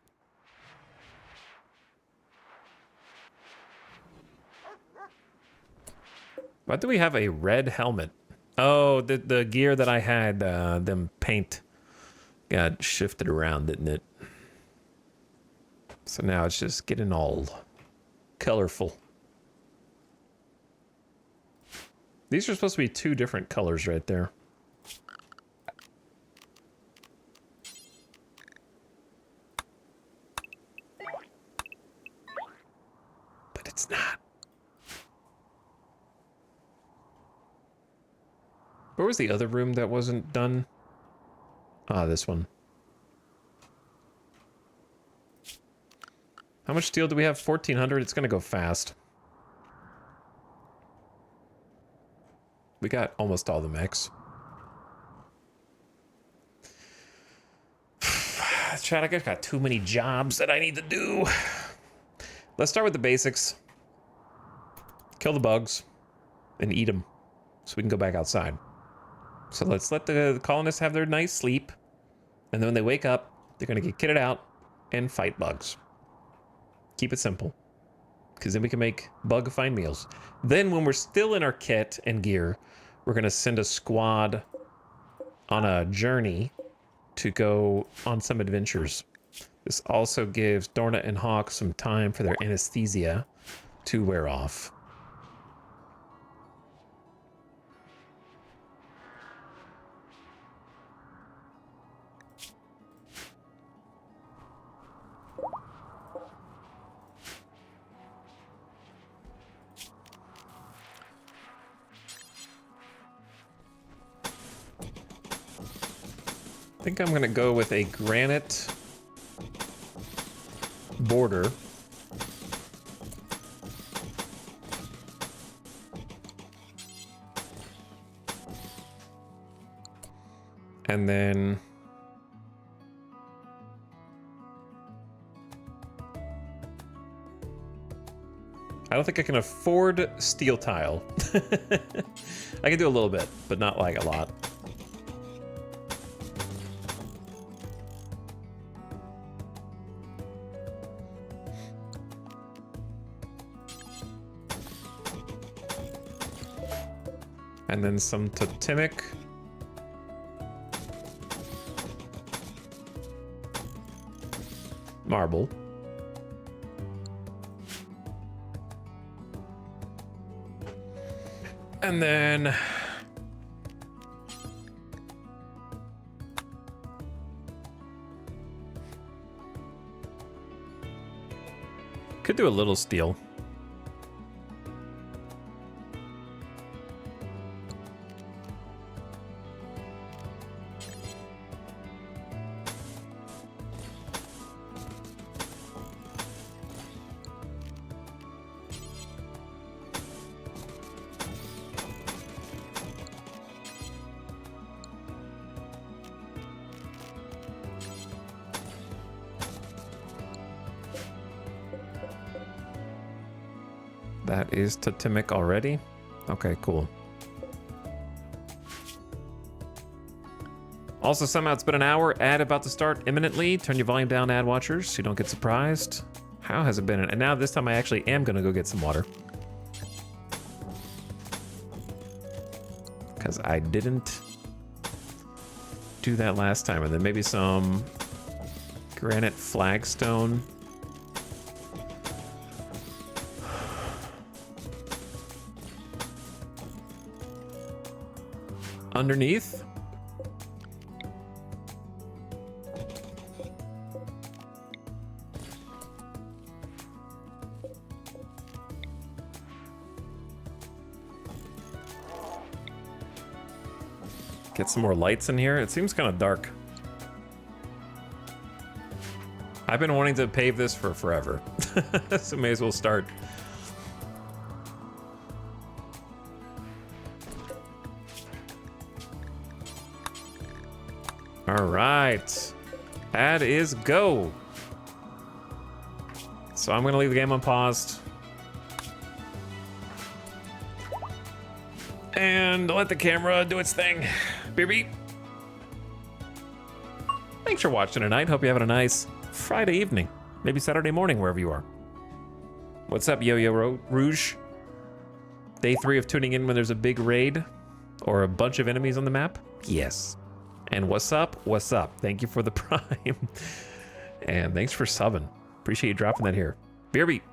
Why do we have a red helmet? Oh, the gear that I had, them paint got shifted around, didn't it? So now it's just getting all colorful. These are supposed to be two different colors right there. But it's not. Where was the other room that wasn't done? Ah, this one. How much steel do we have? 1,400. It's gonna go fast. We got almost all the mechs. Chad, I guess got too many jobs that I need to do. Let's start with the basics. Kill the bugs and eat them so we can go back outside. So let's let the colonists have their nice sleep. And then when they wake up, they're going to get kitted out and fight bugs. Keep it simple. Because then we can make bug-find meals. Then when we're still in our kit and gear, we're going to send a squad on a journey to go on some adventures. This also gives Dorna and Hawk some time for their anesthesia to wear off. I think I'm gonna go with a granite border. And then I don't think I can afford steel tile. I can do a little bit, but not like a lot. And then some totemic. Marble. And then could do a little steel. That is totemic already. Okay, cool. Also, somehow it's been an hour. Ad about to start imminently. Turn your volume down, ad watchers, so you don't get surprised. How has it been? And now this time I actually am gonna go get some water. Because I didn't do that last time. And then maybe some granite flagstone. Underneath. Get some more lights in here. It seems kind of dark. I've been wanting to pave this for forever. So may as well start. All right. Ad is go. So I'm going to leave the game unpaused. And let the camera do its thing. Beep beep. Thanks for watching tonight. Hope you're having a nice Friday evening. Maybe Saturday morning, wherever you are. What's up, Yo-Yo Rouge? Day 3 of tuning in when there's a big raid or a bunch of enemies on the map? Yes. And what's up? What's up? Thank you for the prime. And thanks for subbing. Appreciate you dropping that here. Beer beep.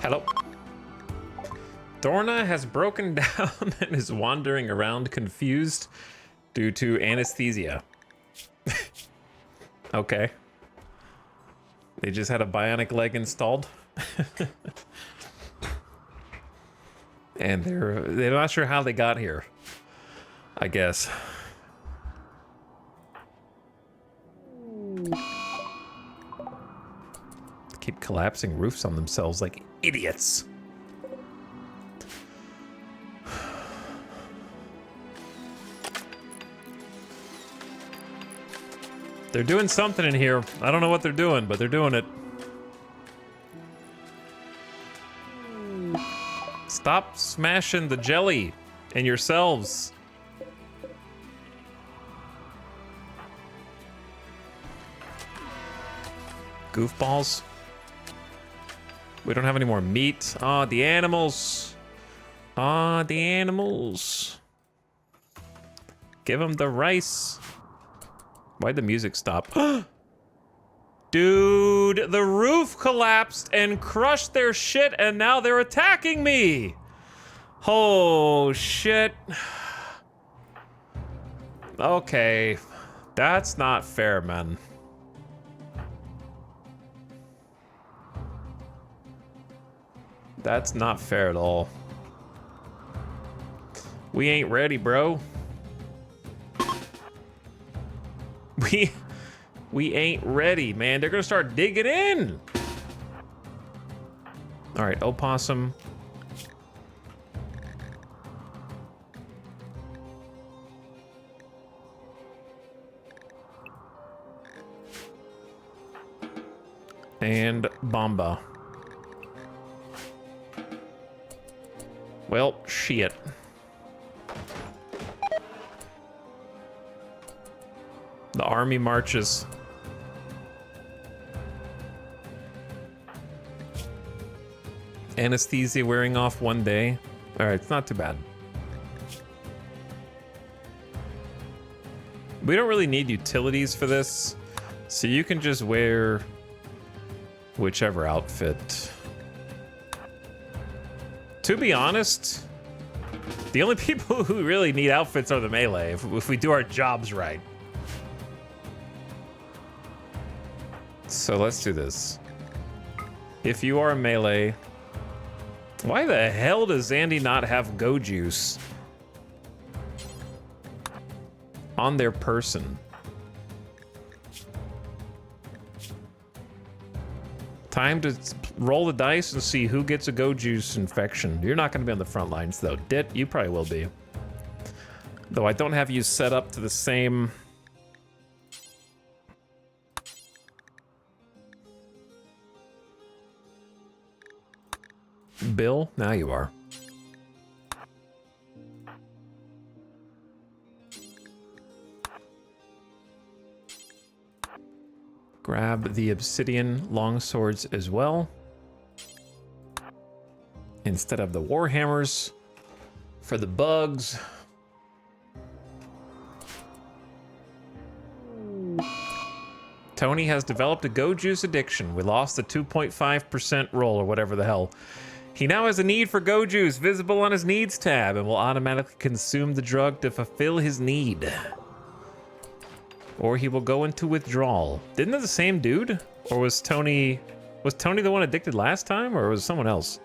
Hello. Dorna has broken down and is wandering around confused due to anesthesia. Okay. They just had a bionic leg installed. And they're not sure how they got here, I guess. Keep collapsing roofs on themselves like idiots. They're doing something in here. I don't know what they're doing, but they're doing it. Stop smashing the jelly and yourselves. Goofballs. We don't have any more meat. Ah, the animals. Ah, the animals. Give them the rice. Why'd the music stop? Dude, the roof collapsed and crushed their shit, and now they're attacking me. Oh, shit. Okay. That's not fair, man. That's not fair at all. We ain't ready, bro. We ain't ready, man. They're gonna start digging in. All right, opossum. And Bomba. Well, shit. The army marches. Anesthesia wearing off one day. All right, it's not too bad. We don't really need utilities for this, so you can just wear whichever outfit. To be honest, the only people who really need outfits are the melee, if we do our jobs right. So let's do this. If you are a melee, why the hell does Zandy not have go juice on their person? Time to roll the dice and see who gets a go juice infection. You're not going to be on the front lines, though. Dit, you probably will be. Though I don't have you set up to the same... Bill? Now you are. Grab the obsidian longswords as well. Instead of the warhammers for the bugs. Tony has developed a go juice addiction. We lost the 2.5% roll or whatever the hell. He now has a need for go juice visible on his needs tab and will automatically consume the drug to fulfill his need. Or he will go into withdrawal. Didn't it the same dude? Or was Tony the one addicted last time, or was it someone else?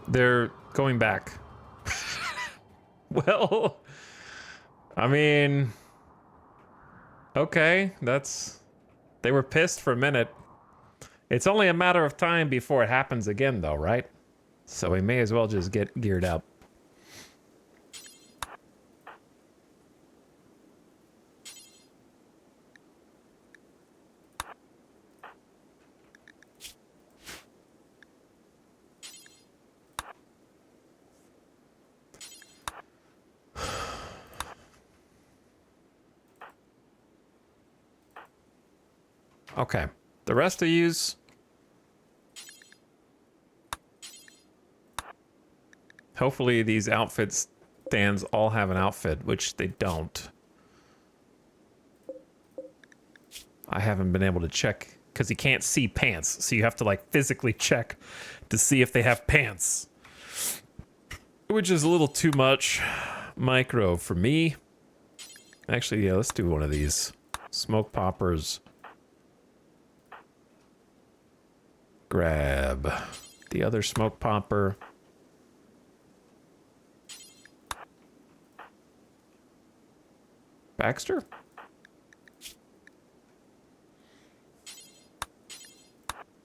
They're going back. Well, I mean, okay, they were pissed for a minute. It's only a matter of time before it happens again, though, right? So we may as well just get geared up. Okay. The rest of yous. Hopefully these outfit stands all have an outfit, which they don't. I haven't been able to check because you can't see pants. So you have to like physically check to see if they have pants. Which is a little too much micro for me. Actually, yeah, let's do one of these. Smoke poppers. Grab the other smoke popper. Baxter?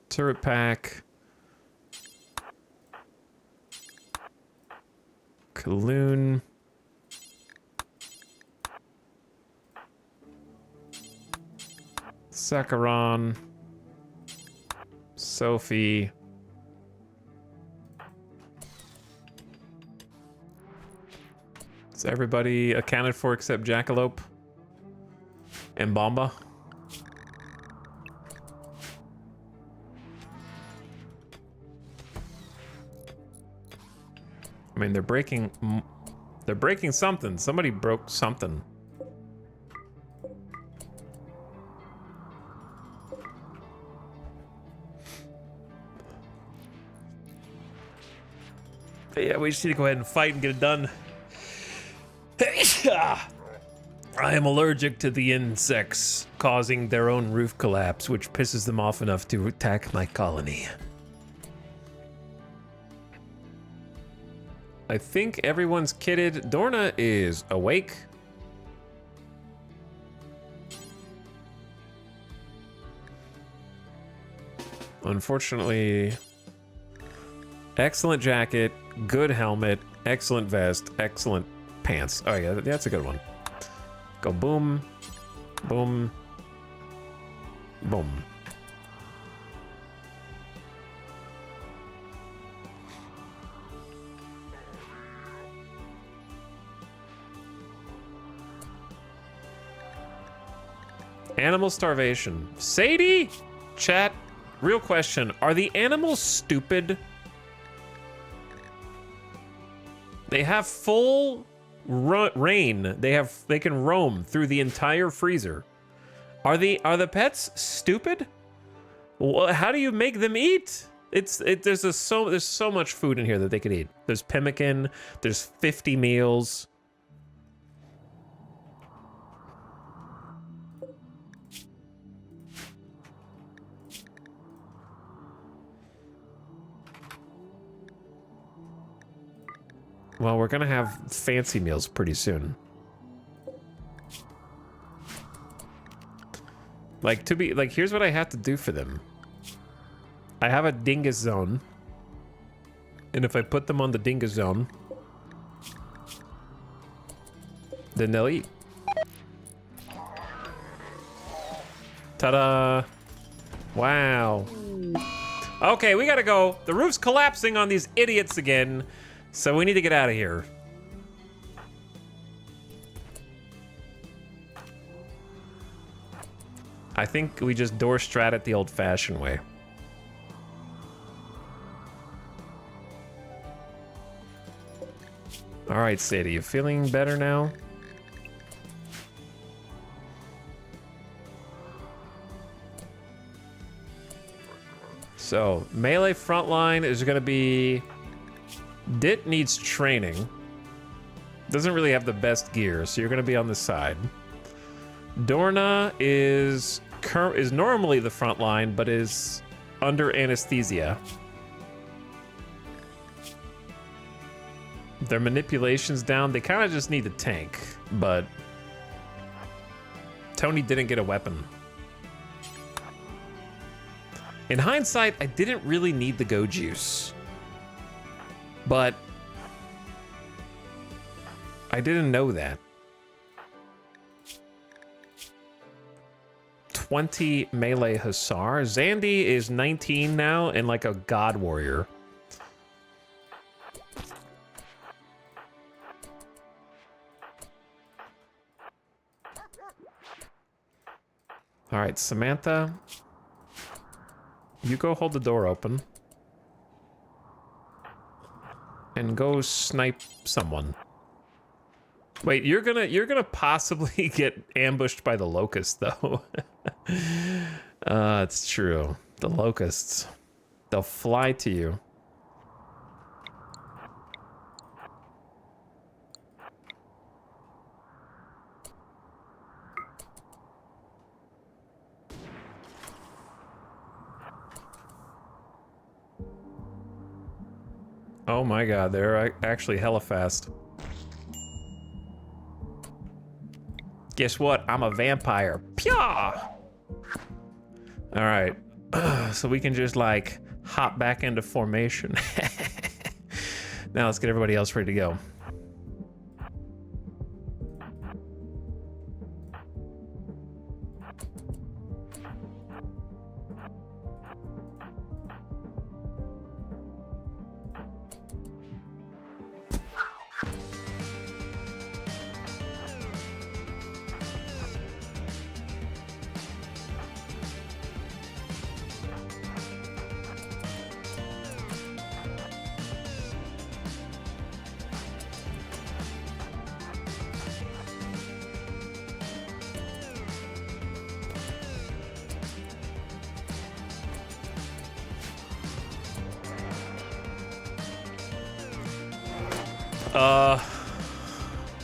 Turret pack. Kaloon. Sakaron. Sophie. Is everybody accounted for except Jackalope and Bomba? I mean, they're breaking something. Somebody broke something. But yeah, we just need to go ahead and fight and get it done. I am allergic to the insects causing their own roof collapse, which pisses them off enough to attack my colony. I think everyone's kitted. Dorna is awake. Unfortunately, excellent jacket, good helmet, excellent vest, excellent pants. Oh yeah, that's a good one. Go boom, boom, boom. Animal starvation. Sadie? Chat, real question. Are the animals stupid? They have full reign. They can roam through the entire freezer. Are the pets stupid? Well, how do you make them eat? There's so much food in here that they could eat. There's pemmican, there's 50 meals. Well, we're gonna have fancy meals pretty soon. Like, here's what I have to do for them. I have a dingus zone. And if I put them on the dingus zone, then they'll eat. Ta-da! Wow. Okay, we gotta go. The roof's collapsing on these idiots again. So we need to get out of here. I think we just door strat it the old-fashioned way. All right, Sadie, you feeling better now? So, melee frontline is gonna be... Dit needs training. Doesn't really have the best gear, so you're gonna be on the side. Dorna is normally the front line, but is under anesthesia. Their manipulation's down. They kind of just need a tank, but Tony didn't get a weapon. In hindsight, I didn't really need the go juice. But I didn't know that. 20 melee hussar. Zandy is 19 now and like a god warrior. All right, Samantha, you go hold the door open and go snipe someone. Wait, you're gonna possibly get ambushed by the locusts, though. It's true. The locusts, they'll fly to you. Oh my god, they're actually hella fast. Guess what? I'm a vampire. Pyaw! Alright. So we can just, like, hop back into formation. Now let's get everybody else ready to go.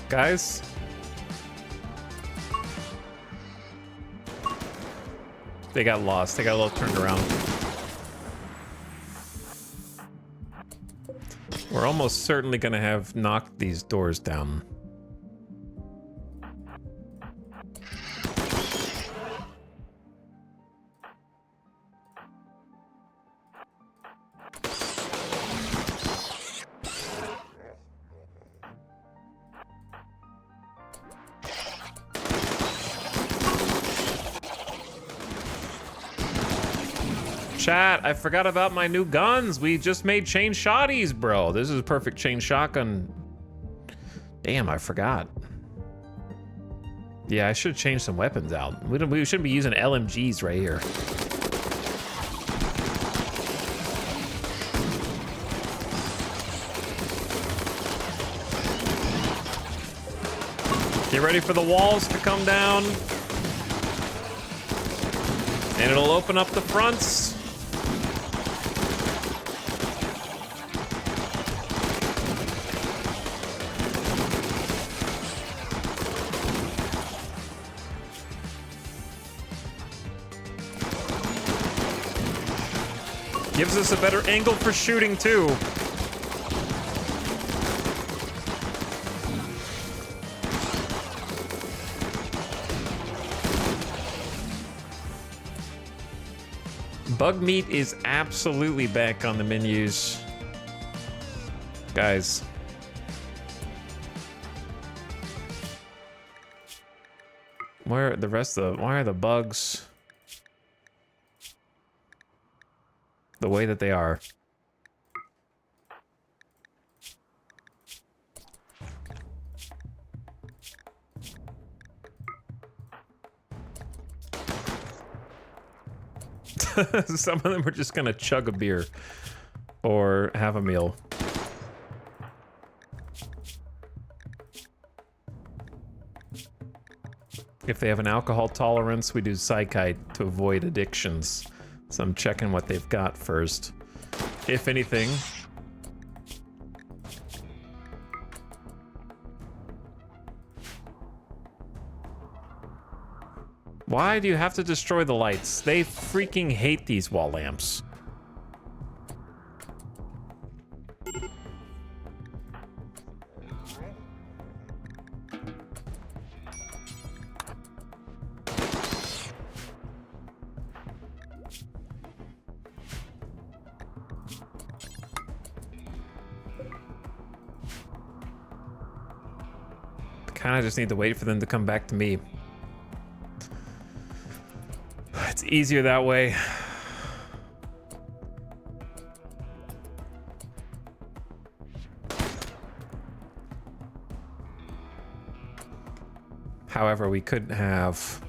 Guys? They got lost. They got a little turned around. We're almost certainly gonna have knocked these doors down. Chat, I forgot about my new guns. We just made chain shotties, bro. This is a perfect chain shotgun. Damn, I forgot. Yeah, I should have changed some weapons out. We shouldn't be using LMGs right here. Get ready for the walls to come down. And it'll open up the fronts. Gives us a better angle for shooting, too. Bug meat is absolutely back on the menus. Guys. Where are the rest of the... Why are the bugs the way that they are? Some of them are just gonna chug a beer or have a meal. If they have an alcohol tolerance, we do psychite to avoid addictions. So I'm checking what they've got first. If anything. Why do you have to destroy the lights? They freaking hate these wall lamps. Kinda just need to wait for them to come back to me. It's easier that way. However, we could have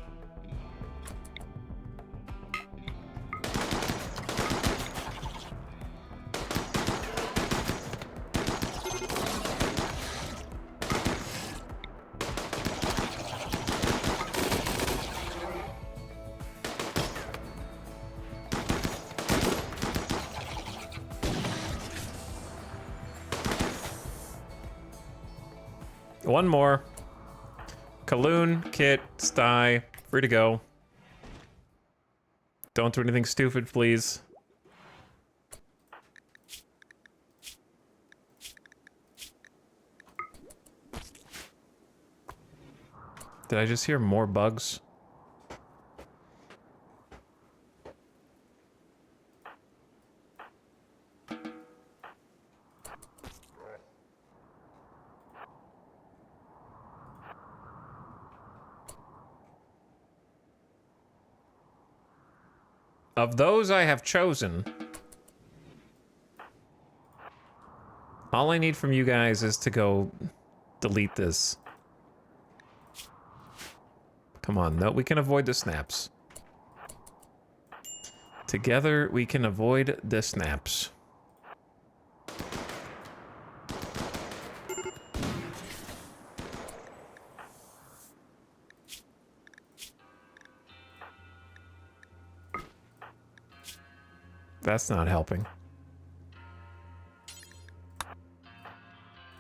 One more. Kaloon, Kit, Sty, free to go. Don't do anything stupid, please. Did I just hear more bugs? Of those I have chosen, all I need from you guys is to go delete this. Come on, no, we can avoid the snaps. Together, we can avoid the snaps. That's not helping.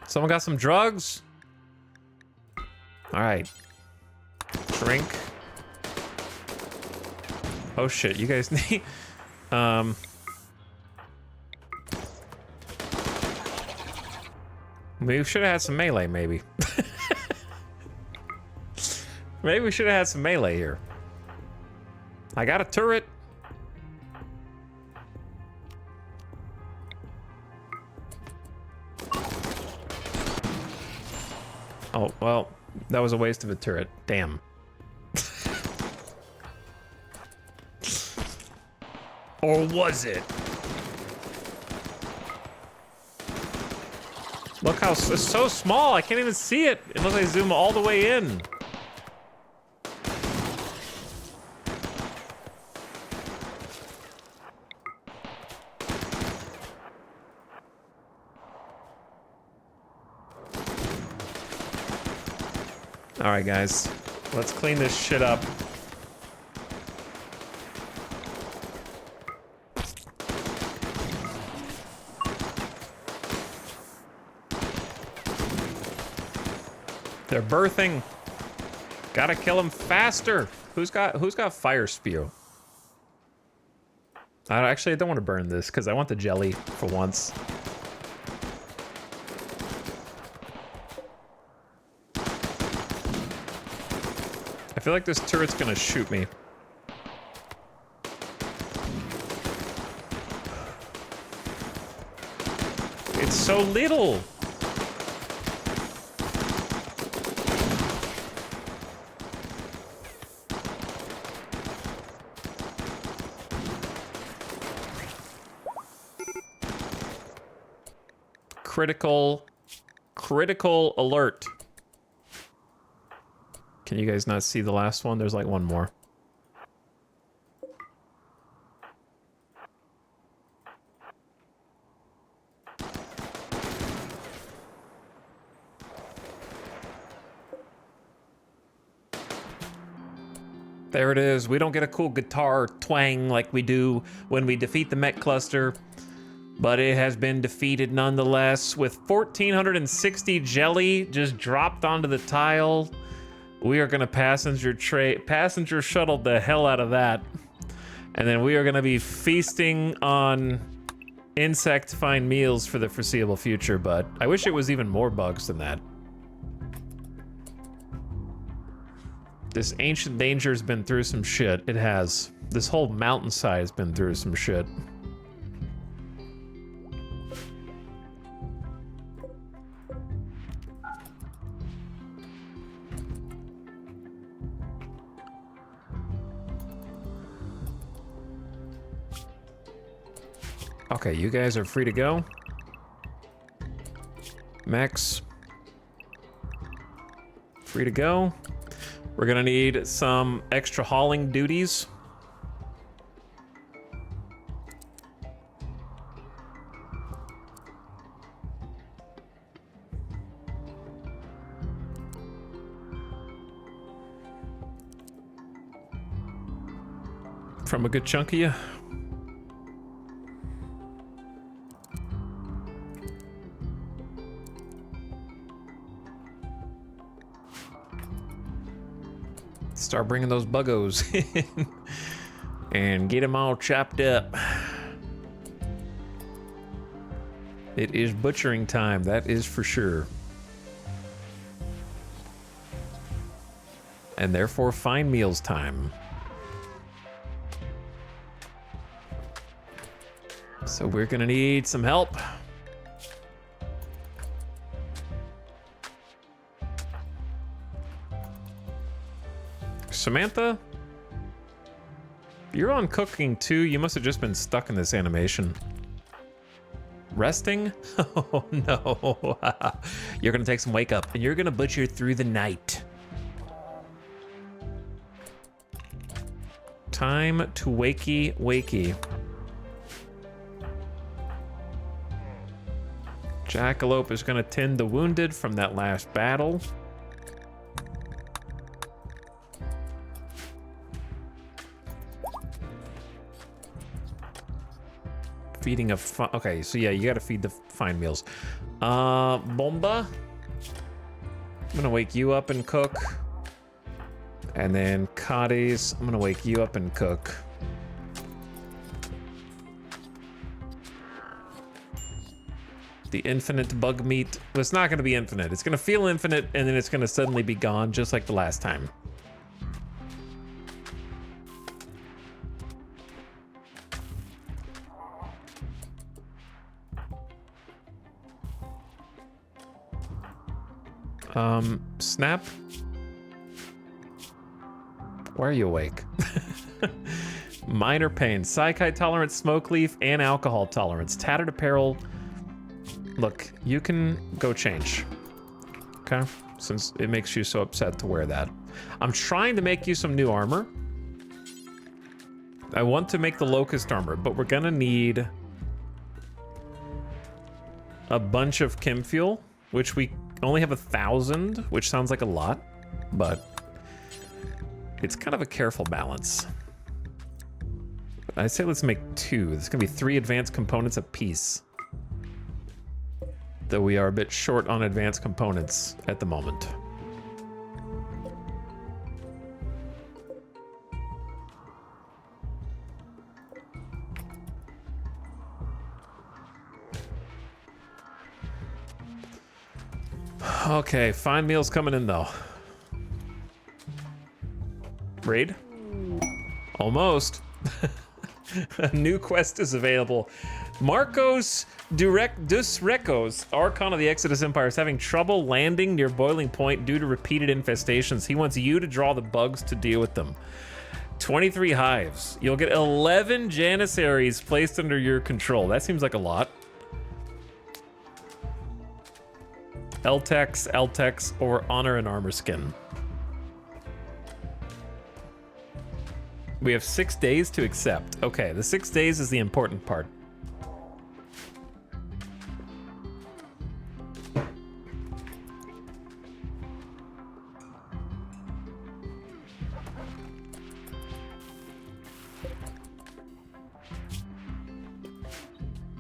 Someone got some drugs? All right. Drink. Oh shit, you guys need... We should have had some melee, maybe. Maybe we should have had some melee here. I got a turret. Oh, well, that was a waste of a turret. Damn. Or was it? Look how it's so small. I can't even see it unless I zoom all the way in. All right, guys, let's clean this shit up. They're birthing. Gotta kill them faster. Who's got fire spew? Actually, I don't want to burn this because I want the jelly for once. I feel like this turret's gonna shoot me. It's so little. Critical alert. Can you guys not see the last one? There's like one more. There it is. We don't get a cool guitar twang like we do when we defeat the mech cluster, but it has been defeated nonetheless with 1,460 jelly just dropped onto the tile. We are gonna passenger shuttle the hell out of that. And then we are gonna be feasting on insect-fine meals for the foreseeable future, but I wish it was even more bugs than that. This ancient danger's been through some shit. It has. This whole mountainside has been through some shit. Okay, you guys are free to go. Max. Free to go. We're gonna need some extra hauling duties. From a good chunk of you. Start bringing those buggos in and get them all chopped up. It is butchering time, that is for sure. And therefore fine meals time. So we're gonna need some help. Samantha, you're on cooking too. You must have just been stuck in this animation. Resting? Oh no. You're gonna take some wake up and you're gonna butcher through the night. Time to wakey. Jackalope is gonna tend the wounded from that last battle. Feeding a okay, so yeah, you gotta feed the fine meals. Bomba, I'm gonna wake you up and cook. And then Cadiz, I'm gonna wake you up and cook. The infinite bug meat, well, it's not gonna be infinite. It's gonna feel infinite and then it's gonna suddenly be gone just like the last time. Snap? Why are you awake? Minor pain, psychite tolerance, smoke leaf, and alcohol tolerance. Tattered apparel. Look, you can go change. Okay? Since it makes you so upset to wear that. I'm trying to make you some new armor. I want to make the locust armor, but we're gonna need a bunch of chem fuel, which we only have 1,000, which sounds like a lot, but it's kind of a careful balance. I say let's make 2. There's gonna be 3 advanced components apiece. Though we are a bit short on advanced components at the moment. Okay, fine meals coming in though. Raid? Almost. A new quest is available. Marcos dos Recos, Archon of the Exodus Empire, is having trouble landing near boiling point due to repeated infestations. He wants you to draw the bugs to deal with them. 23 hives. You'll get 11 Janissaries placed under your control. That seems like a lot. Ltex, or honor and armor skin. We have 6 days to accept. Okay, the 6 days is the important part.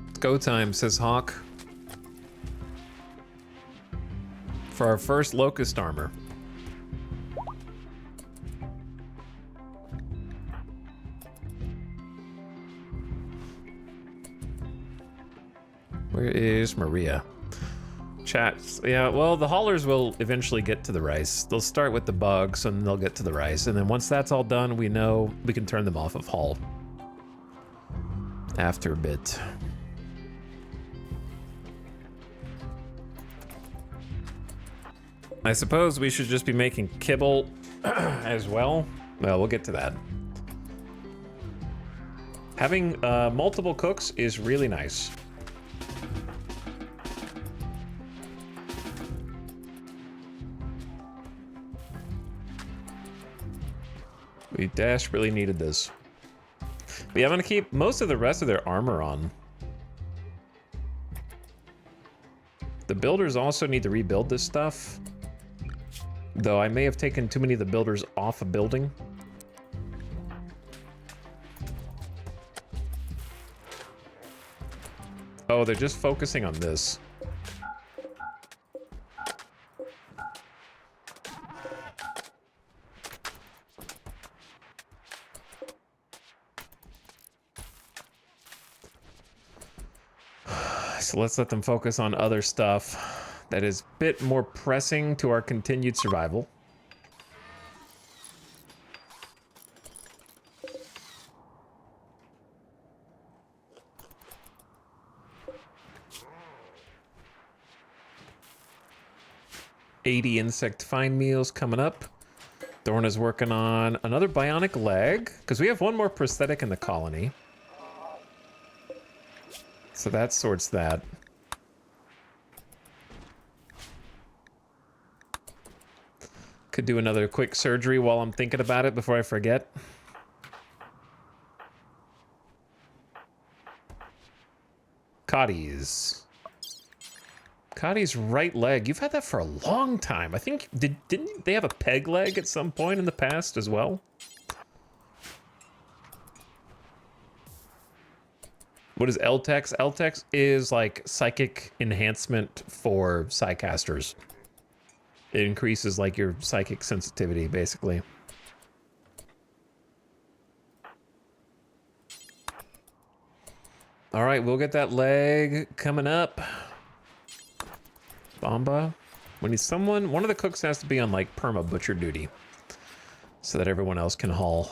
It's go time, says Hawk. For our first locust armor. Where is Maria? Chat. Yeah, well, the haulers will eventually get to the rice. They'll start with the bugs and they'll get to the rice. And then once that's all done, we know we can turn them off of haul. After a bit. I suppose we should just be making kibble as well. Well, we'll get to that. Having multiple cooks is really nice. We desperately needed this. But yeah, I'm gonna keep most of the rest of their armor on. The builders also need to rebuild this stuff. Though I may have taken too many of the builders off a building. Oh, they're just focusing on this. So let's let them focus on other stuff that is a bit more pressing to our continued survival. $80 insect find meals coming up. Thorn is working on another bionic leg, because we have one more prosthetic in the colony. So that sorts that. Could do another quick surgery while I'm thinking about it before I forget. Cotty's right leg. You've had that for a long time. I think, didn't they have a peg leg at some point in the past as well? What is LTEX? LTEX is like psychic enhancement for psychcasters. It increases like your psychic sensitivity, basically. All right, we'll get that leg coming up. Bomba. We need someone, one of the cooks has to be on like perma butcher duty so that everyone else can haul.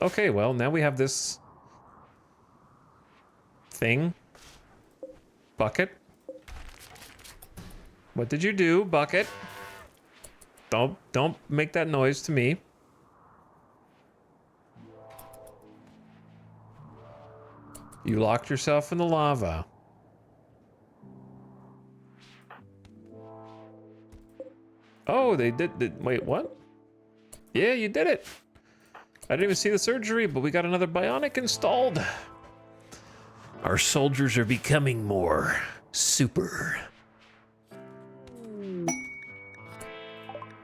Okay, well, now we have this thing. Bucket. What did you do, Bucket? Don't make that noise to me. You locked yourself in the lava. Oh, they did. Wait, what? Yeah, you did it. I didn't even see the surgery, but we got another bionic installed. Our soldiers are becoming more super.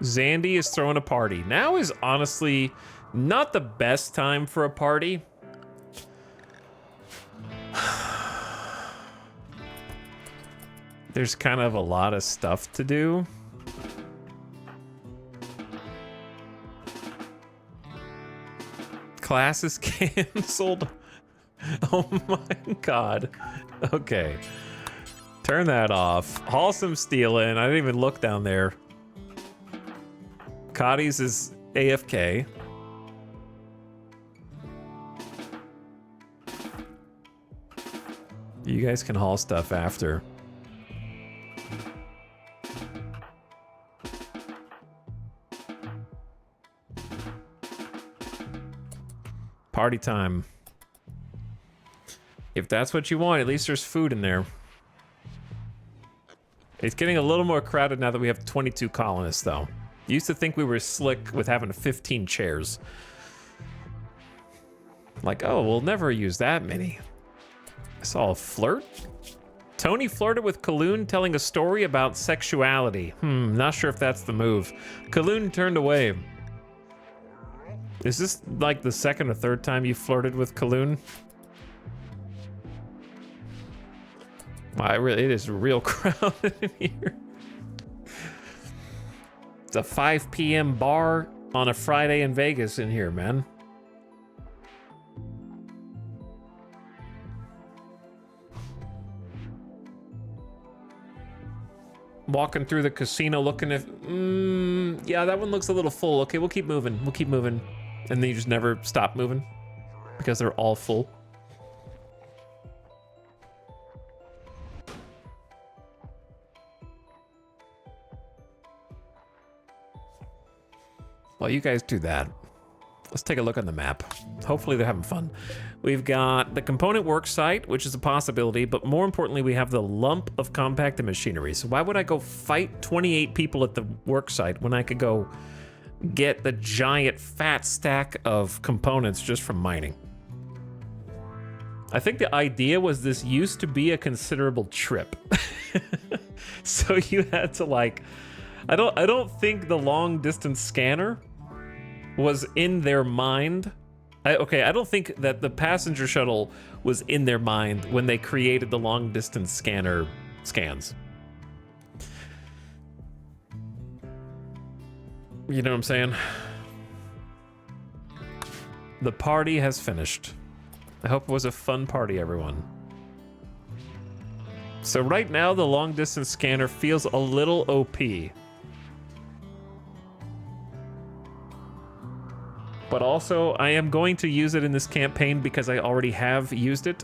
Zandy is throwing a party. Now is honestly not the best time for a party. There's kind of a lot of stuff to do. Class is canceled. Oh my god. Okay. Turn that off. Haul some steel in. I didn't even look down there. Cotty's is AFK. You guys can haul stuff after. Party time. If that's what you want, at least there's food in there. It's getting a little more crowded now that we have 22 colonists, though. Used to think we were slick with having 15 chairs. Like, oh, we'll never use that many. I saw a flirt. Tony flirted with Kaloon telling a story about sexuality. Not sure if that's the move. Kaloon turned away. Is this like the second or third time you flirted with Kaloon? Wow, it is real crowded in here. It's a 5 p.m. bar on a Friday in Vegas in here, man. Walking through the casino looking at... yeah, that one looks a little full. Okay, we'll keep moving. We'll keep moving. And then you just never stop moving because they're all full. While you guys do that, let's take a look on the map. Hopefully they're having fun. We've got the component work site, which is a possibility, but more importantly, we have the lump of compacted machinery. So why would I go fight 28 people at the work site when I could go get the giant fat stack of components just from mining? I think the idea was this used to be a considerable trip. So you had to like, I don't think the long distance scanner was in their mind. I don't think that the passenger shuttle was in their mind when they created the long distance scanner scans. You know what I'm saying? The party has finished. I hope it was a fun party, everyone. So right now, the long distance scanner feels a little OP. But also, I am going to use it in this campaign because I already have used it.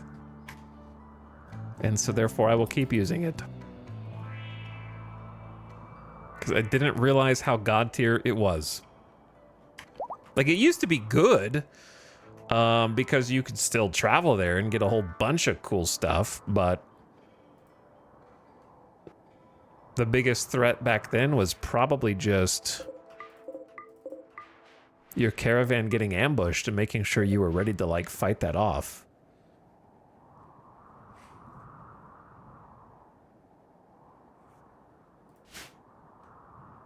And so therefore, I will keep using it. Because I didn't realize how god tier it was. Like, it used to be good. Because you could still travel there and get a whole bunch of cool stuff, but the biggest threat back then was probably just your caravan getting ambushed and making sure you were ready to, like, fight that off.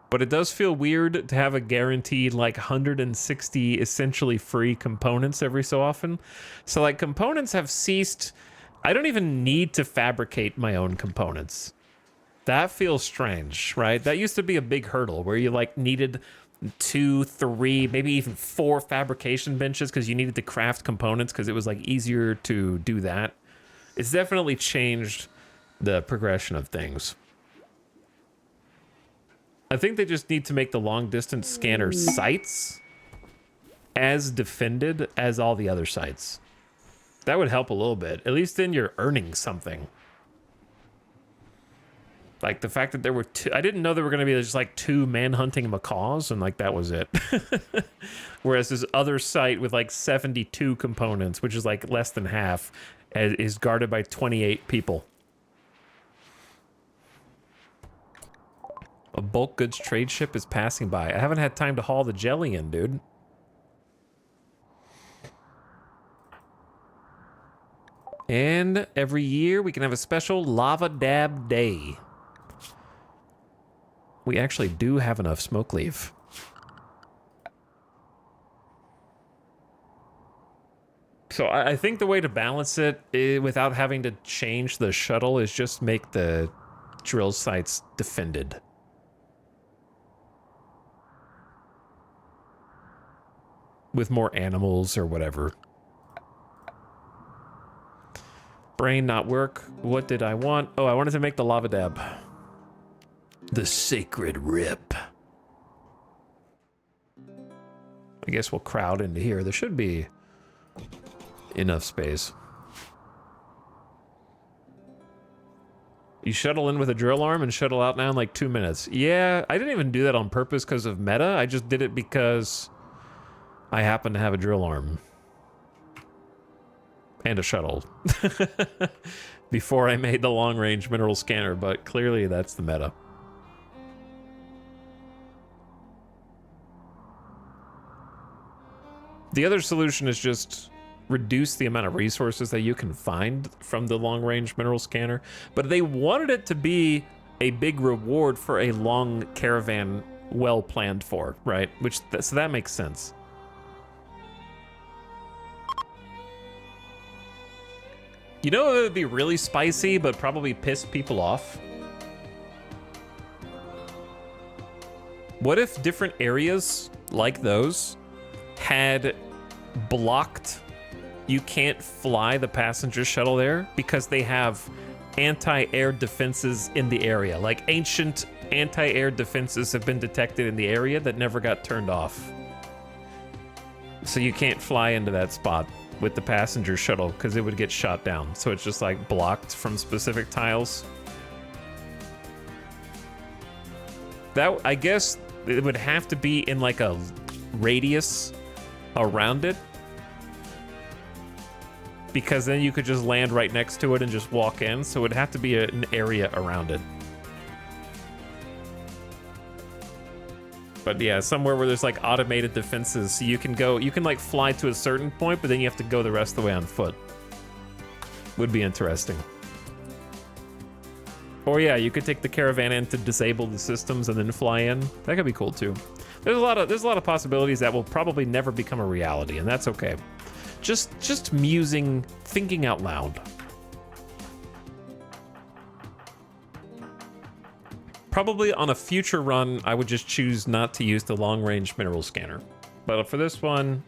But it does feel weird to have a guaranteed, like, 160 essentially free components every so often. So, like, components have ceased. I don't even need to fabricate my own components. That feels strange, right? That used to be a big hurdle where you, like, needed 2, 3, maybe even 4 fabrication benches because you needed to craft components because it was, like, easier to do that. It's definitely changed the progression of things. I think they just need to make the long distance scanner sites as defended as all the other sites. That would help a little bit. At least then you're earning something. Like the fact that there were 2, I didn't know there were going to be just like 2 man-hunting macaws and like that was it. Whereas this other site with like 72 components, which is like less than half, is guarded by 28 people. A bulk goods trade ship is passing by. I haven't had time to haul the jelly in, dude. And every year we can have a special Lava Dab Day. We actually do have enough smoke leaf. So I think the way to balance it without having to change the shuttle is just make the drill sites defended. With more animals or whatever. Brain not work. What did I want? Oh, I wanted to make the lava dab. The sacred rip. I guess we'll crowd into here. There should be enough space. You shuttle in with a drill arm and shuttle out now in like 2 minutes. Yeah, I didn't even do that on purpose because of meta. I just did it because I happen to have a drill arm. And a shuttle. Before I made the long-range mineral scanner, but clearly that's the meta. The other solution is just reduce the amount of resources that you can find from the long-range mineral scanner. But they wanted it to be a big reward for a long caravan well planned for, right? So that makes sense. You know, it would be really spicy, but probably piss people off. What if different areas like those had blocked, you can't fly the passenger shuttle there because they have anti-air defenses in the area. Like ancient anti-air defenses have been detected in the area that never got turned off. So you can't fly into that spot with the passenger shuttle because it would get shot down. So it's just like blocked from specific tiles. That, I guess it would have to be in like a radius around it, because then you could just land right next to it and just walk in. So it would have to be an area around it. But yeah, somewhere where there's like automated defenses, so you can like fly to a certain point, but then you have to go the rest of the way on foot. Would be interesting. Or yeah, you could take the caravan in to disable the systems and then fly in. That could be cool too. There's a lot of possibilities that will probably never become a reality, and that's okay. Just musing, thinking out loud. Probably on a future run, I would just choose not to use the long-range mineral scanner. But for this one,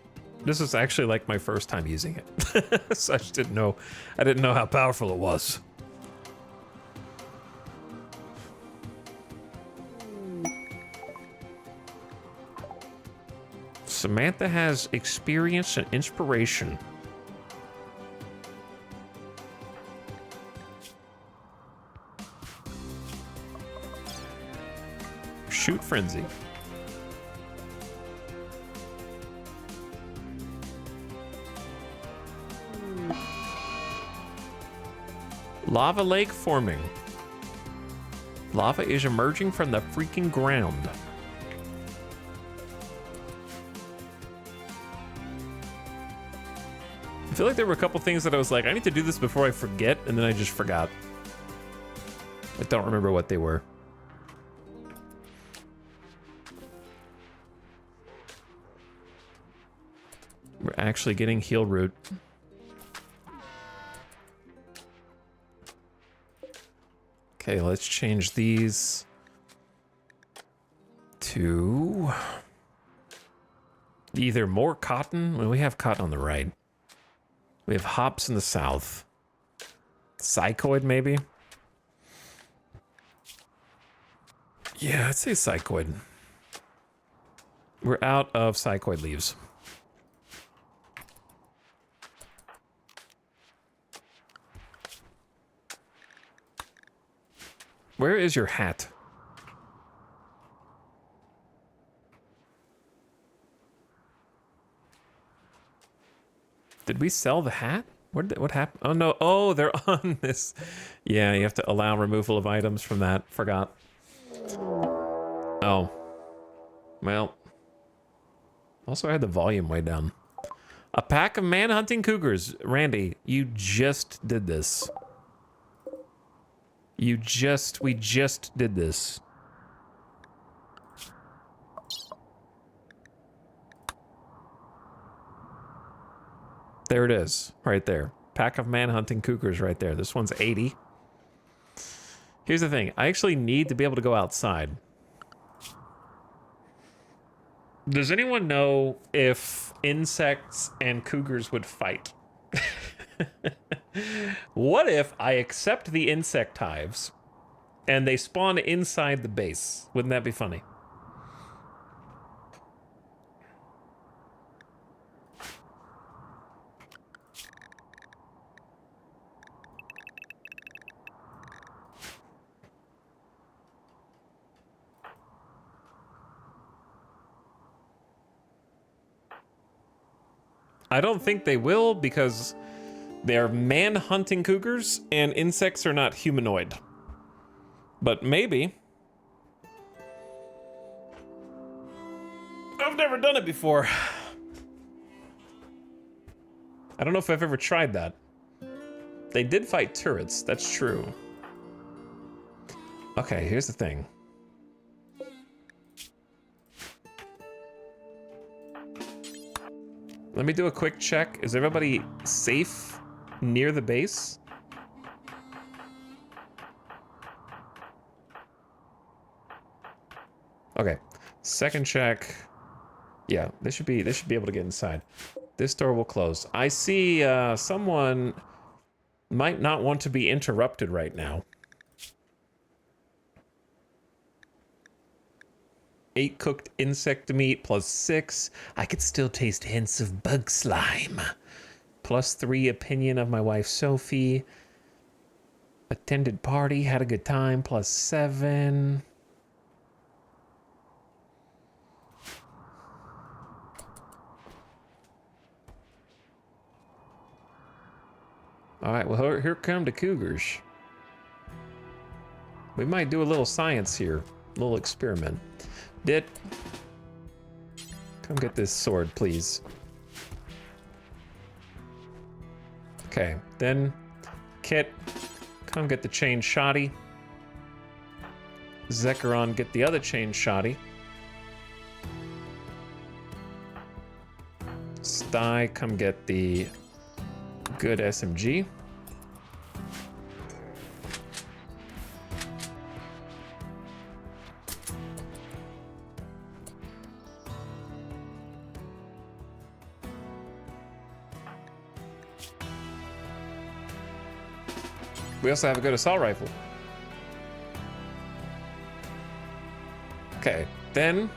This is actually like my first time using it. So I just didn't know how powerful it was. Samantha has experience and inspiration. Shoot frenzy. Lava lake forming. Lava is emerging from the freaking ground. I feel like there were a couple things that I was like, I need to do this before I forget, and then I just forgot. I don't remember what they were. We're actually getting heal root. Okay, let's change these to either more cotton. Well, we have cotton on the right. We have hops in the south. Psychoid, maybe? Yeah, I'd say psychoid. We're out of psychoid leaves. Where is your hat? Did we sell the hat? What happened? Oh no, oh, they're on this. Yeah, you have to allow removal of items from that. Forgot. Oh. Well. Also, I had the volume way down. A pack of man-hunting cougars. Randy, you just did this. We just did this. There it is, right there. Pack of man-hunting cougars right there. This one's 80. Here's the thing. I actually need to be able to go outside. Does anyone know if insects and cougars would fight? What if I accept the insect hives and they spawn inside the base? Wouldn't that be funny? I don't think they will because they're man-hunting cougars and insects are not humanoid. But maybe. I've never done it before. I don't know if I've ever tried that. They did fight turrets, that's true. Okay, here's the thing. Let me do a quick check. Is everybody safe near the base? Okay. Second check. Yeah, they should be able to get inside. This door will close. I see someone might not want to be interrupted right now. 8 cooked insect meat plus 6. I could still taste hints of bug slime. Plus 3 opinion of my wife Sophie. Attended party, had a good time. Plus 7. All right, well, here come the cougars. We might do a little science here. A little experiment. Dit, come get this sword, please. Okay, then Kit, come get the chain shoddy. Zekrom, get the other chain shoddy. Sty, come get the good SMG. We also have a good assault rifle. Okay, then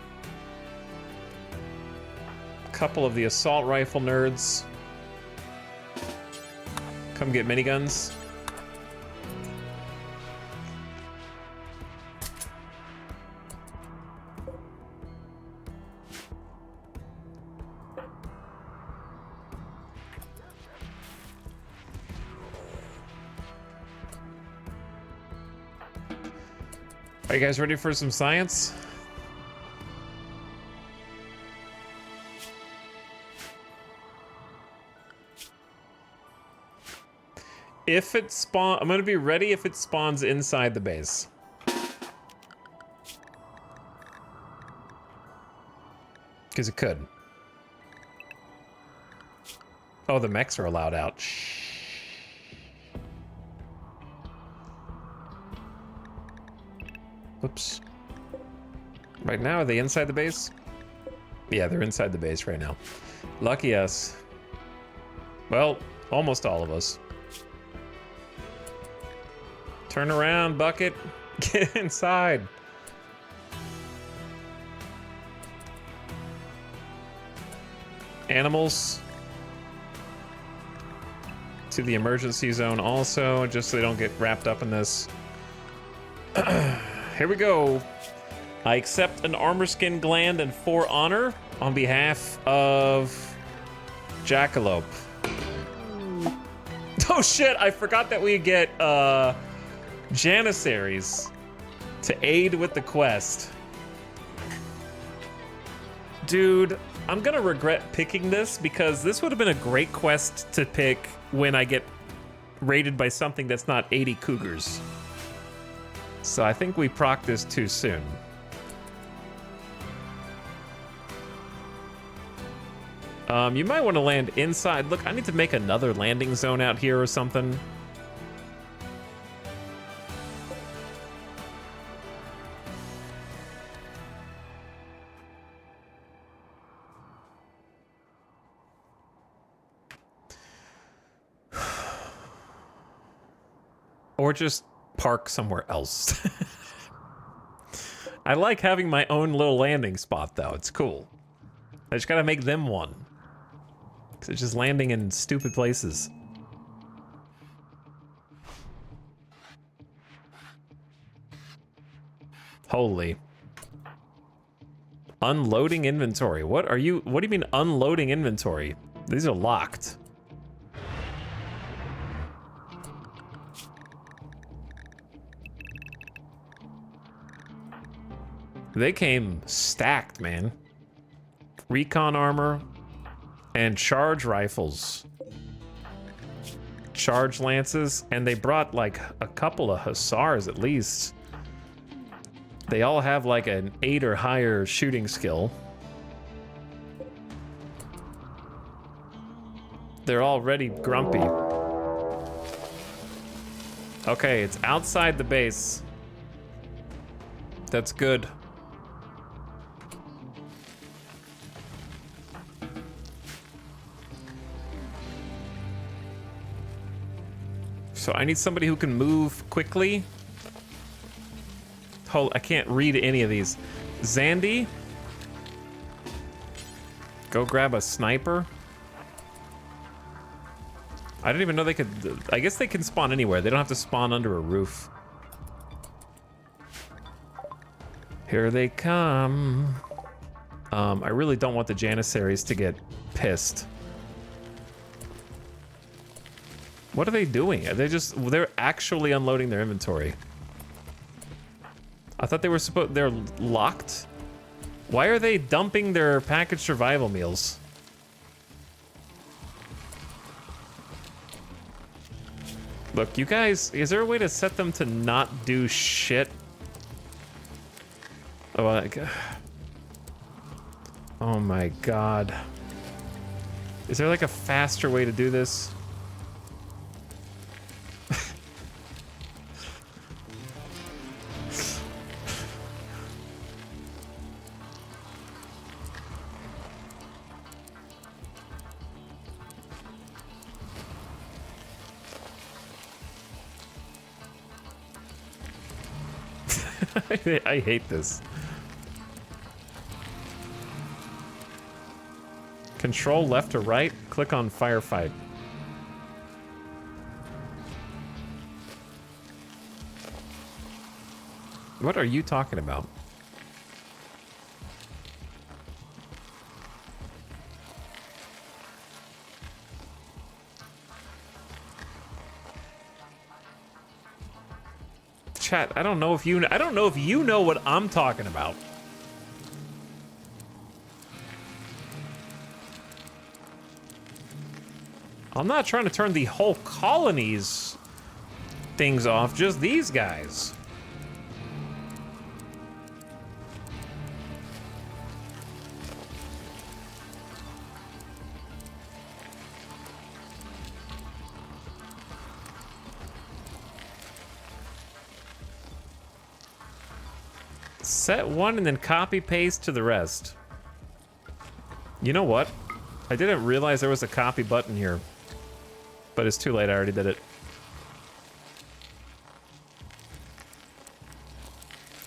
a couple of the assault rifle nerds. Come get miniguns. Are you guys ready for some science? If it spawn, I'm gonna be ready if it spawns inside the base. Because it could. Oh, the mechs are allowed out. Shh. Oops. Right now, are they inside the base? Yeah, they're inside the base right now. Lucky us. Well, almost all of us. Turn around, Bucket. Get inside. Animals. To the emergency zone also, just so they don't get wrapped up in this. Here we go. I accept an armor skin gland and 4 honor on behalf of Jackalope. Oh shit, I forgot that we get Janissaries to aid with the quest. Dude, I'm gonna regret picking this because this would have been a great quest to pick when I get raided by something that's not 80 cougars. So I think we proc this too soon. You might want to land inside. Look, I need to make another landing zone out here or something. Or just park somewhere else. I like having my own little landing spot, though. It's cool. I just gotta make them one. Because it's just landing in stupid places. Holy. Unloading inventory. What do you mean unloading inventory? These are locked. They came stacked, man. Recon armor and charge rifles. Charge lances, and they brought like a couple of hussars at least. They all have like an 8 or higher shooting skill. They're already grumpy. Okay, it's outside the base. That's good. So I need somebody who can move quickly. Hold, I can't read any of these. Zandy, go grab a sniper. I didn't even know they could. I guess they can spawn anywhere. They don't have to spawn under a roof. Here they come. I really don't want the Janissaries to get pissed. What are they doing? They're actually unloading their inventory. I thought they were they're locked? Why are they dumping their packaged survival meals? Look, you guys, is there a way to set them to not do shit? Oh my god. Is there like a faster way to do this? I hate this. Control left to right, click on firefight. What are you talking about? Chat, I don't know if you know what I'm talking about. I'm not trying to turn the whole colony's things off, just these guys. Set one and then copy paste to the rest. You know what? I didn't realize there was a copy button here. But it's too late, I already did it.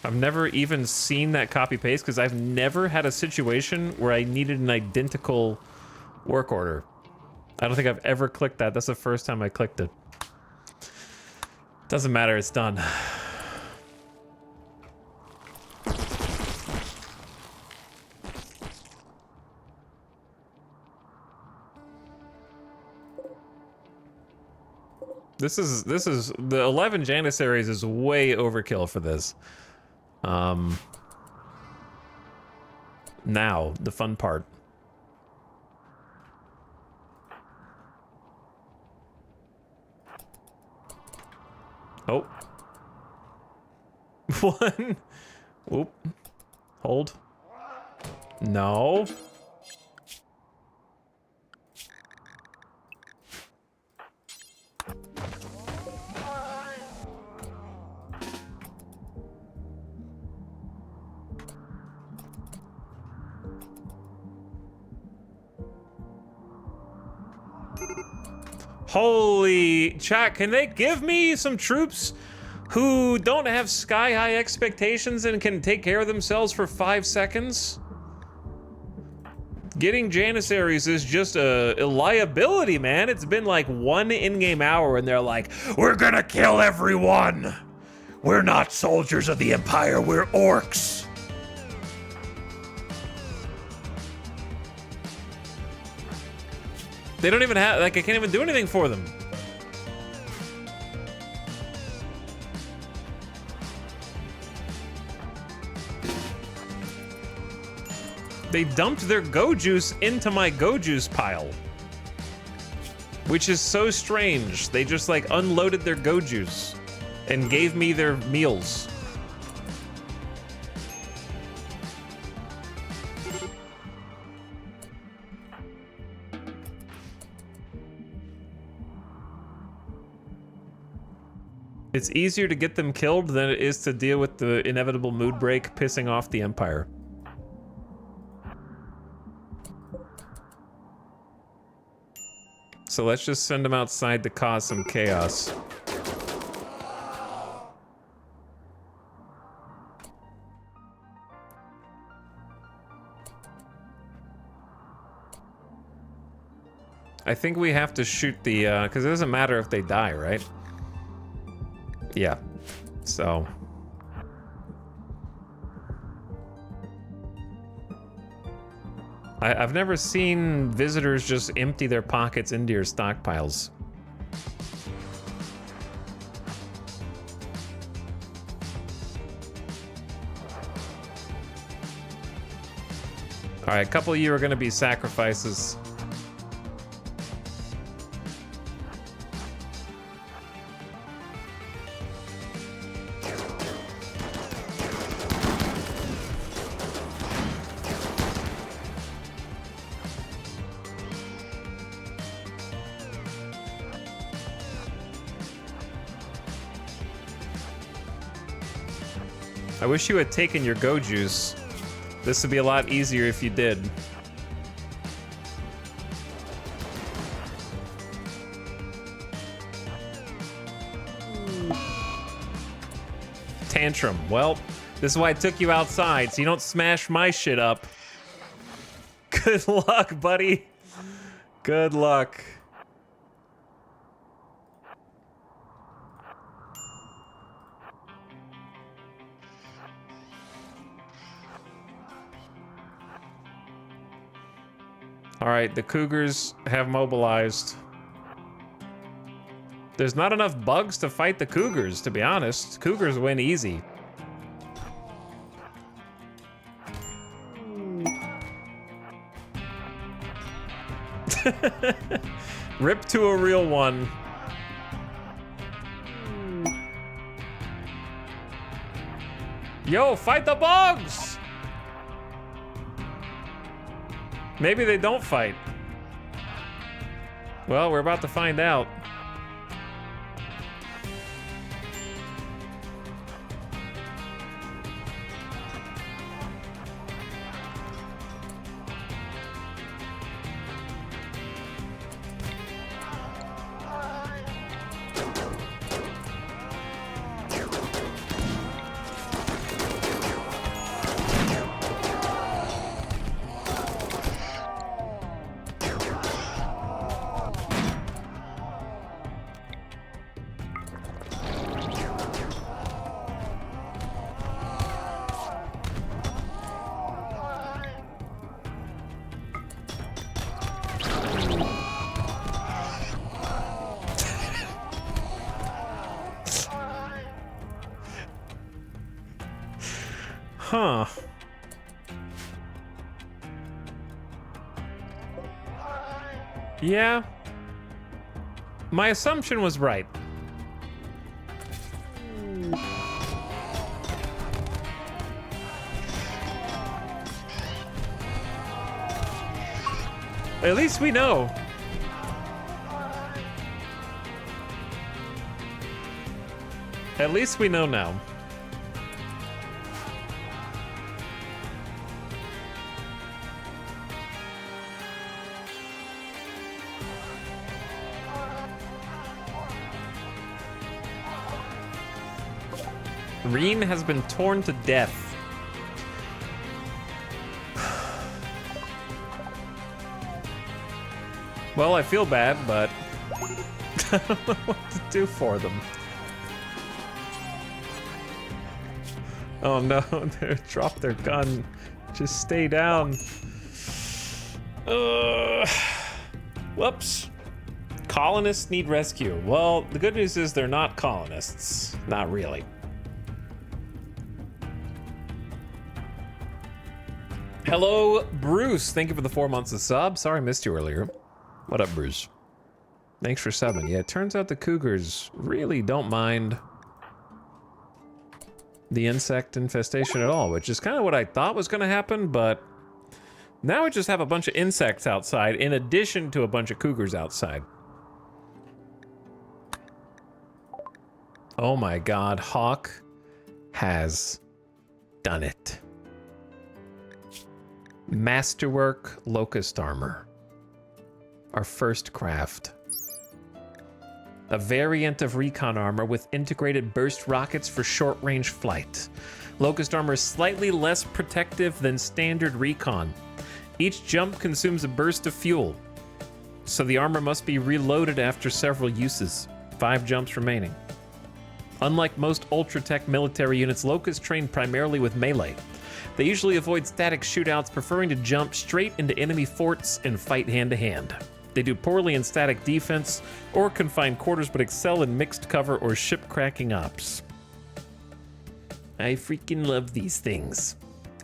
I've never even seen that copy paste because I've never had a situation where I needed an identical work order. I don't think I've ever clicked that. That's the first time I clicked it. Doesn't matter, it's done. This is the 11 Janissaries is way overkill for this. Now, the fun part. Oh. One. Oop. Hold. No. Holy chat, can they give me some troops who don't have sky-high expectations and can take care of themselves for 5 seconds? Getting Janissaries is just a liability, man. It's been like 1 in-game hour and they're like, we're gonna kill everyone! We're not soldiers of the Empire, we're orcs! They don't even have, like, I can't even do anything for them. They dumped their go juice into my go juice pile. Which is so strange. They just, like, unloaded their go juice and gave me their meals. It's easier to get them killed than it is to deal with the inevitable mood break pissing off the Empire. So let's just send them outside to cause some chaos. I think we have to shoot the, because it doesn't matter if they die, right? Yeah, so. I've never seen visitors just empty their pockets into your stockpiles. All right, a couple of you are going to be sacrifices. I wish you had taken your go juice. This would be a lot easier if you did. Tantrum. Well, This is why I took you outside, so you don't smash my shit up. Good luck, buddy. Good luck. All right, the cougars have mobilized. There's not enough bugs to fight the cougars, to be honest. Cougars win easy. Rip to a real one. Yo, fight the bugs! Maybe they don't fight. Well, we're about to find out. Huh. Yeah. My assumption was right. At least we know. At least we know now. Reen has been torn to death. Well, I feel bad, but I don't know what to do for them. Oh no, they dropped their gun. Just stay down. Whoops. Colonists need rescue. Well, the good news is they're not colonists. Not really. Hello, Bruce. Thank you for the 4 months of sub. Sorry I missed you earlier. What up, Bruce? Thanks for subbing. Yeah, it turns out the cougars really don't mind the insect infestation at all, which is kind of what I thought was going to happen, but now we just have a bunch of insects outside in addition to a bunch of cougars outside. Oh my god, Hawk has done it. Masterwork Locust Armor. Our first craft. A variant of recon armor with integrated burst rockets for short-range flight. Locust armor is slightly less protective than standard recon. Each jump consumes a burst of fuel, so the armor must be reloaded after several uses. 5 jumps remaining. Unlike most Ultratech military units, Locust train primarily with melee. They usually avoid static shootouts, preferring to jump straight into enemy forts and fight hand-to-hand. They do poorly in static defense or confined quarters, but excel in mixed cover or ship-cracking ops. I freaking love these things.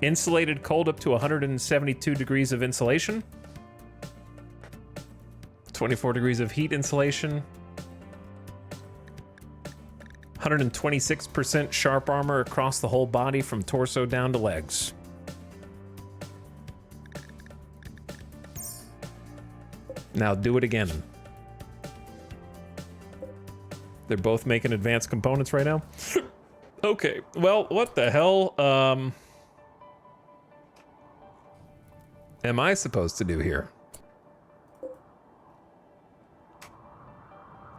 Insulated cold up to 172 degrees of insulation. 24 degrees of heat insulation. 126% sharp armor across the whole body from torso down to legs. Now do it again. They're both making advanced components right now. Okay, well, what the hell am I supposed to do here?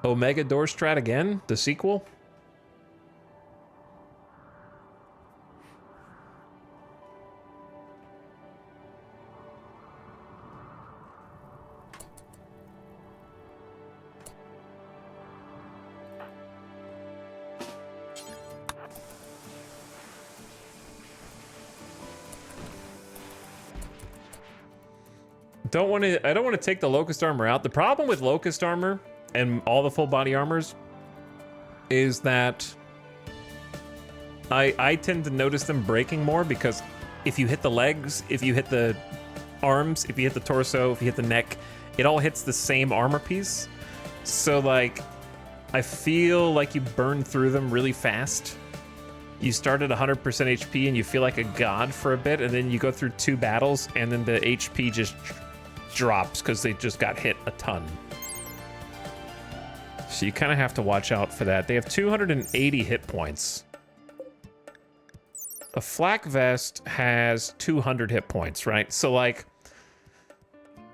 Omega Door Strat again? The sequel? I don't want to take the Locust armor out. The problem with Locust armor and all the full body armors is that I tend to notice them breaking more because if you hit the legs, if you hit the arms, if you hit the torso, if you hit the neck, it all hits the same armor piece. So like, I feel like you burn through them really fast. You start at 100% HP and you feel like a god for a bit, and then you go through 2 battles and then the HP just drops because they just got hit a ton. So you kind of have to watch out for that. They have 280 hit points. A flak vest has 200 hit points, right? So like,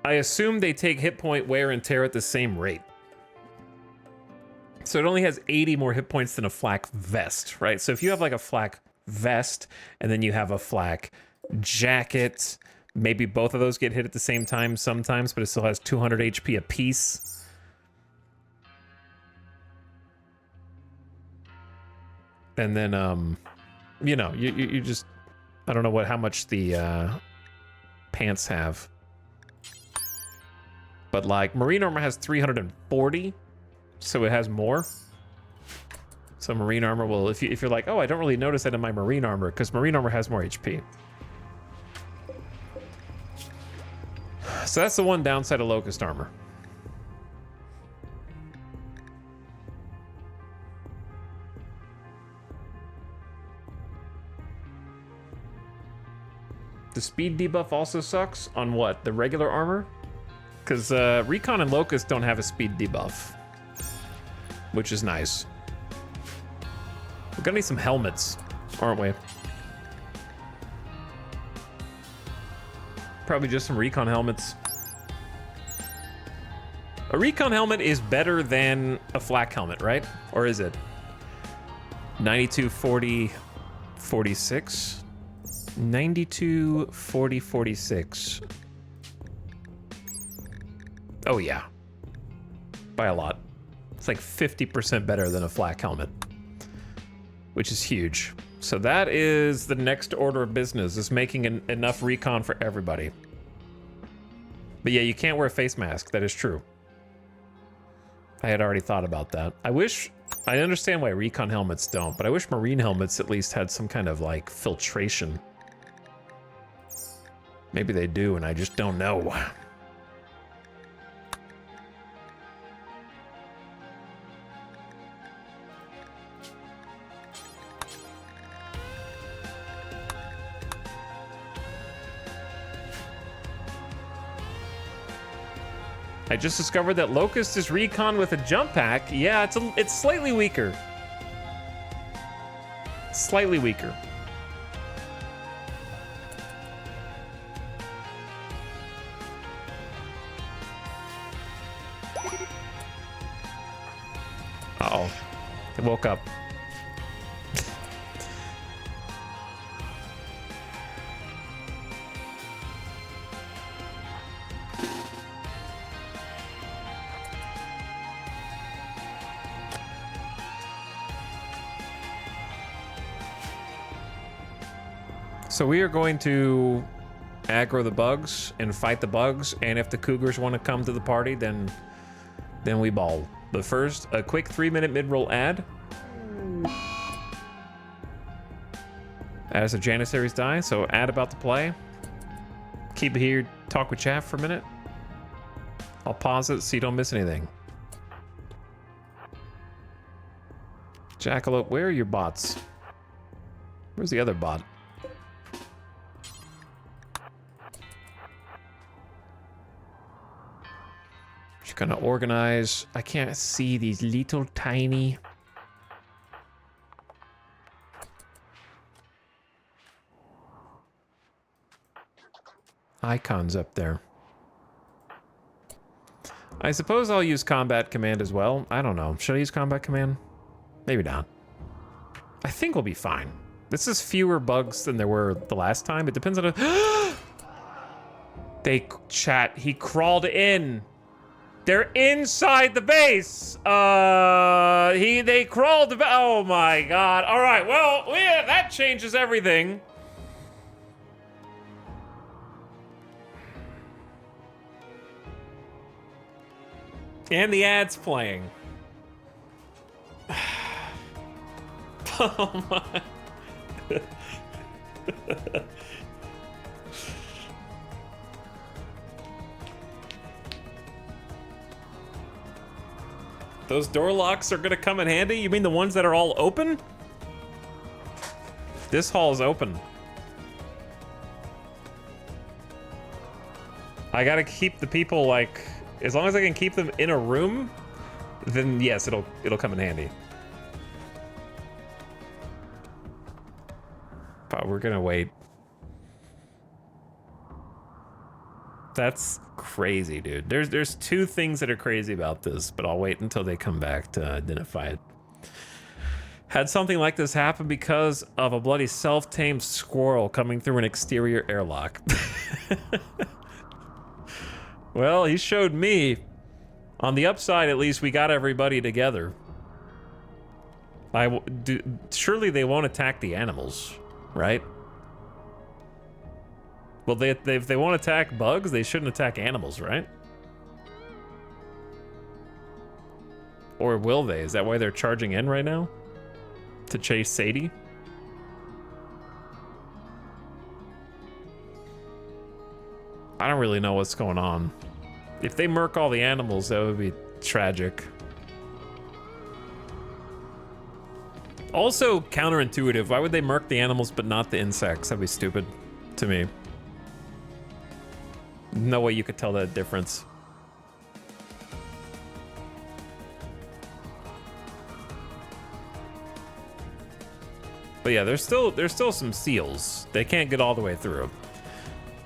I assume they take hit point wear and tear at the same rate. So it only has 80 more hit points than a flak vest, right? So if you have like a flak vest and then you have a flak jacket, maybe both of those get hit at the same time sometimes, but it still has 200 HP apiece. And then, you know, you just, I don't know how much the pants have. But like, marine armor has 340. So it has more. So marine armor will, if you're like, oh, I don't really notice that in my marine armor, because marine armor has more HP. So that's the one downside of Locust armor. The speed debuff also sucks on what? The regular armor? Because Recon and Locust don't have a speed debuff, which is nice. We're gonna need some helmets, aren't we? Probably just some Recon helmets. A Recon helmet is better than a flak helmet, right? Or is it? 92, 40, 46? 92, 40, 46. Oh yeah. By a lot. It's like 50% better than a flak helmet, which is huge. So that is the next order of business, is making enough recon for everybody. But yeah, you can't wear a face mask. That is true. I had already thought about that. I understand why recon helmets don't, but I wish marine helmets at least had some kind of like filtration. Maybe they do, and I just don't know. I just discovered that Locust is recon with a jump pack. Yeah, it's slightly weaker. Slightly weaker. Uh-oh. I woke up. So we are going to aggro the bugs and fight the bugs, and if the cougars want to come to the party, then we ball. But first, a quick 3-minute mid-roll ad. As the Janissaries die, so ad about to play. Keep it here, talk with chat for a minute. I'll pause it so you don't miss anything. Jackalope, where are your bots? Where's the other bot? Just gonna organize. I can't see these little tiny icons up there. I suppose I'll use combat command as well. I don't know. Should I use combat command? Maybe not. I think we'll be fine. This is fewer bugs than there were the last time. It depends on he crawled in. They're inside the base. They crawled. Oh my god. All right. Well, yeah, that changes everything. And the ad's playing. Oh my. Those door locks are gonna come in handy? You mean the ones that are all open? This hall is open. I gotta keep the people, like, as long as I can keep them in a room, then yes, it'll come in handy. But we're gonna wait. That's crazy, dude. There's two things that are crazy about this, but I'll wait until they come back to identify it. Had something like this happen because of a bloody self-tamed squirrel coming through an exterior airlock. Well, he showed me. On the upside, at least, we got everybody together. Surely they won't attack the animals, right? Well, if they won't attack bugs, they shouldn't attack animals, right? Or will they? Is that why they're charging in right now? To chase Sadie? I don't really know what's going on. If they murk all the animals, that would be tragic. Also counterintuitive. Why would they murk the animals but not the insects? That'd be stupid to me. No way you could tell that difference. But yeah, there's still some seals. They can't get all the way through.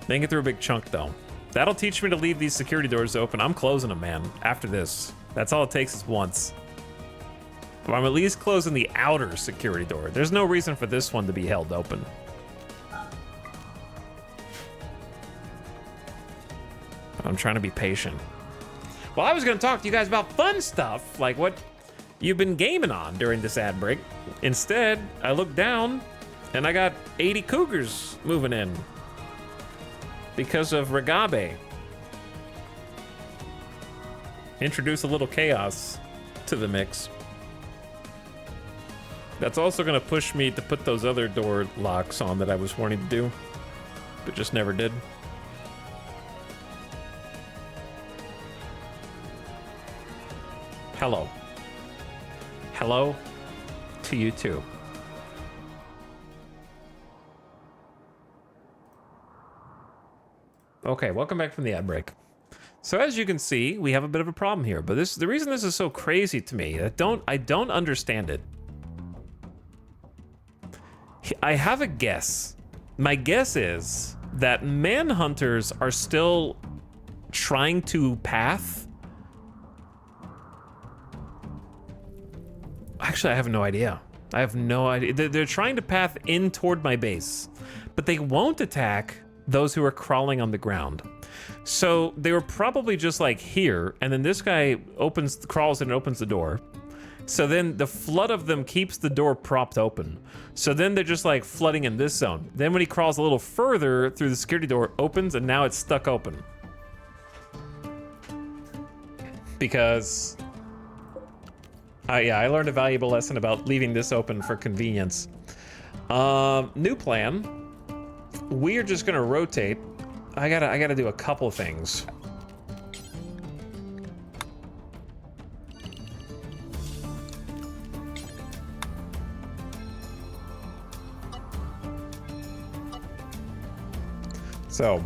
They can get through a big chunk though. That'll teach me to leave these security doors open. I'm closing them, man, after this. That's all it takes is once. But I'm at least closing the outer security door. There's no reason for this one to be held open. I'm trying to be patient. Well, I was gonna talk to you guys about fun stuff, like what you've been gaming on during this ad break. Instead, I looked down and I got 80 cougars moving in because of Ragabe. Introduce a little chaos to the mix. That's also gonna push me to put those other door locks on that I was wanting to do, but just never did. Hello. Hello to you too. Okay, welcome back from the ad break. So as you can see, we have a bit of a problem here, but the reason this is so crazy to me, I don't understand it. I have a guess. My guess is that manhunters are still trying to path. Actually, I have no idea. I have no idea. They're trying to path in toward my base, but they won't attack those who are crawling on the ground. So they were probably just like here, and then this guy crawls in and opens the door. So then the flood of them keeps the door propped open. So then they're just like flooding in this zone. Then when he crawls a little further through the security door, opens, and now it's stuck open. Because yeah, I learned a valuable lesson about leaving this open for convenience. New plan. We are just gonna rotate. I gotta do a couple things. So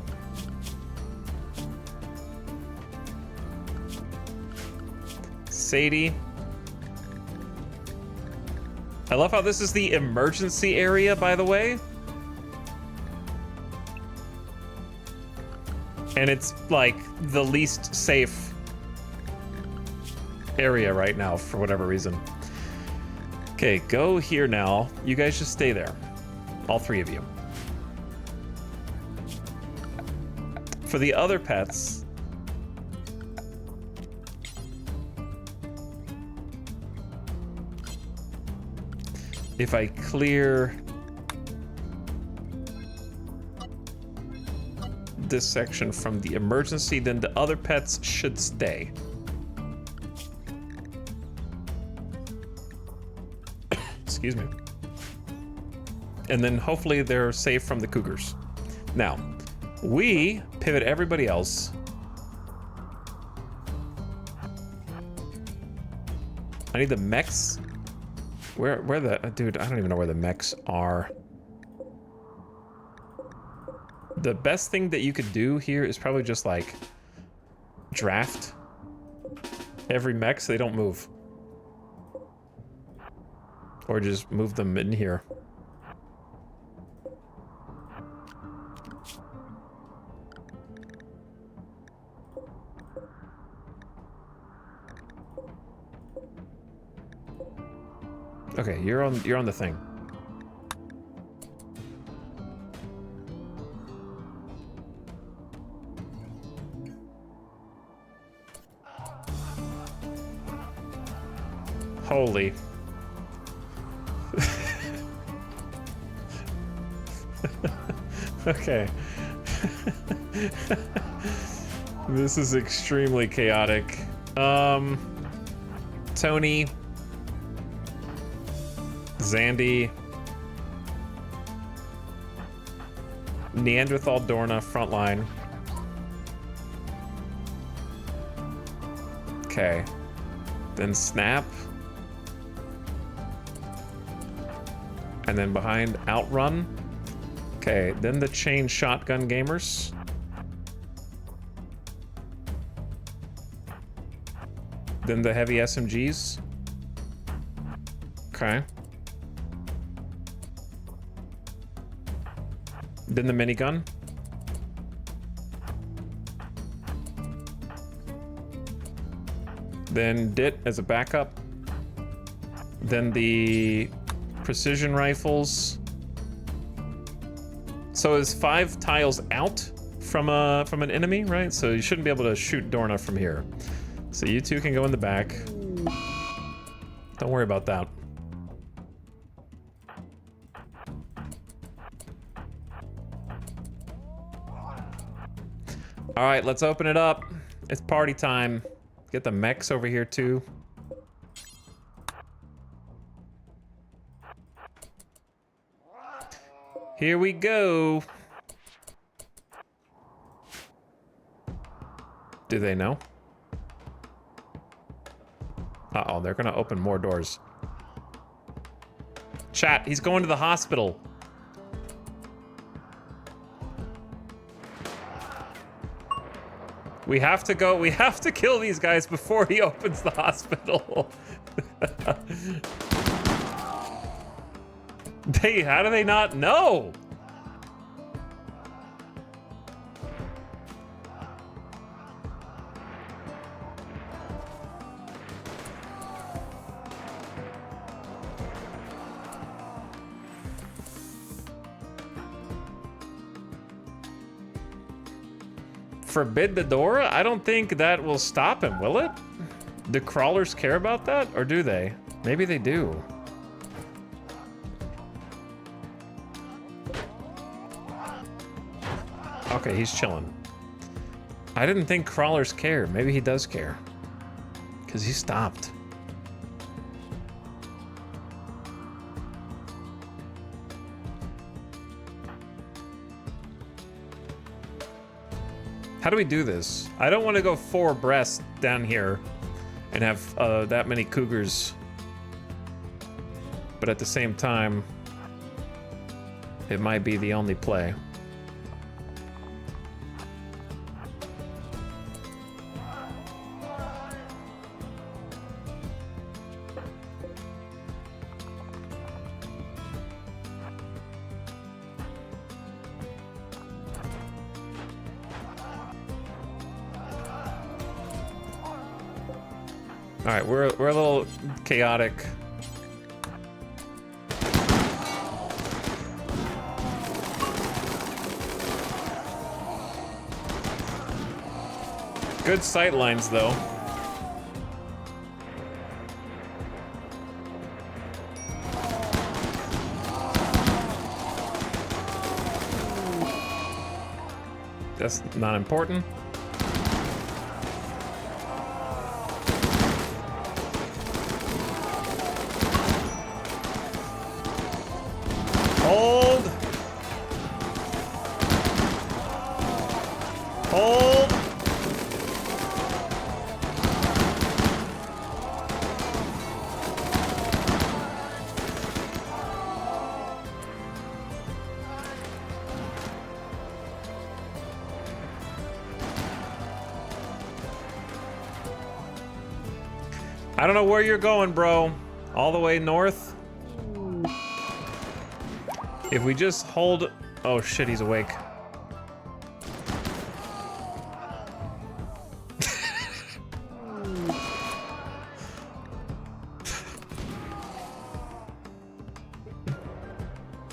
Sadie. I love how this is the emergency area, by the way. And it's like the least safe area right now for whatever reason. Okay, go here now. You guys just stay there. All three of you. For the other pets, if I clear this section from the emergency, then the other pets should stay. excuse me. And then hopefully they're safe from the cougars. Now, we pivot everybody else. I need the mechs. Where the, dude, I don't even know where the mechs are. The best thing that you could do here is probably just like draft every mech so they don't move. Or just move them in here. Okay, you're on the thing. Holy. Okay. This is extremely chaotic. Tony, Zandy, Neanderthal Dorna frontline. Okay. Then Snap. And then behind Outrun. Okay, then the chain shotgun gamers. Then the heavy SMGs. Okay. Then the minigun. Then DIT as a backup. Then the precision rifles. So is 5 tiles out from an enemy, right? So you shouldn't be able to shoot Dorna from here. So you two can go in the back. Don't worry about that. All right, let's open it up. It's party time. Get the mechs over here too. Here we go. Do they know? Uh-oh, they're gonna open more doors. Chat, he's going to the hospital. We have to go, we have to kill these guys before he opens the hospital. How do they not know? Forbid the door? I don't think that will stop him, will it? Do crawlers care about that, or do they? Maybe they do. Okay, he's chilling. I didn't think crawlers cared. Maybe he does care. Because he stopped. How do we do this? I don't want to go 4 abreast down here and have that many cougars. But at the same time, it might be the only play. All right, we're a little chaotic. Good sight lines, though. That's not important. I don't know where you're going, bro. All the way north? If we just hold... Oh shit, he's awake.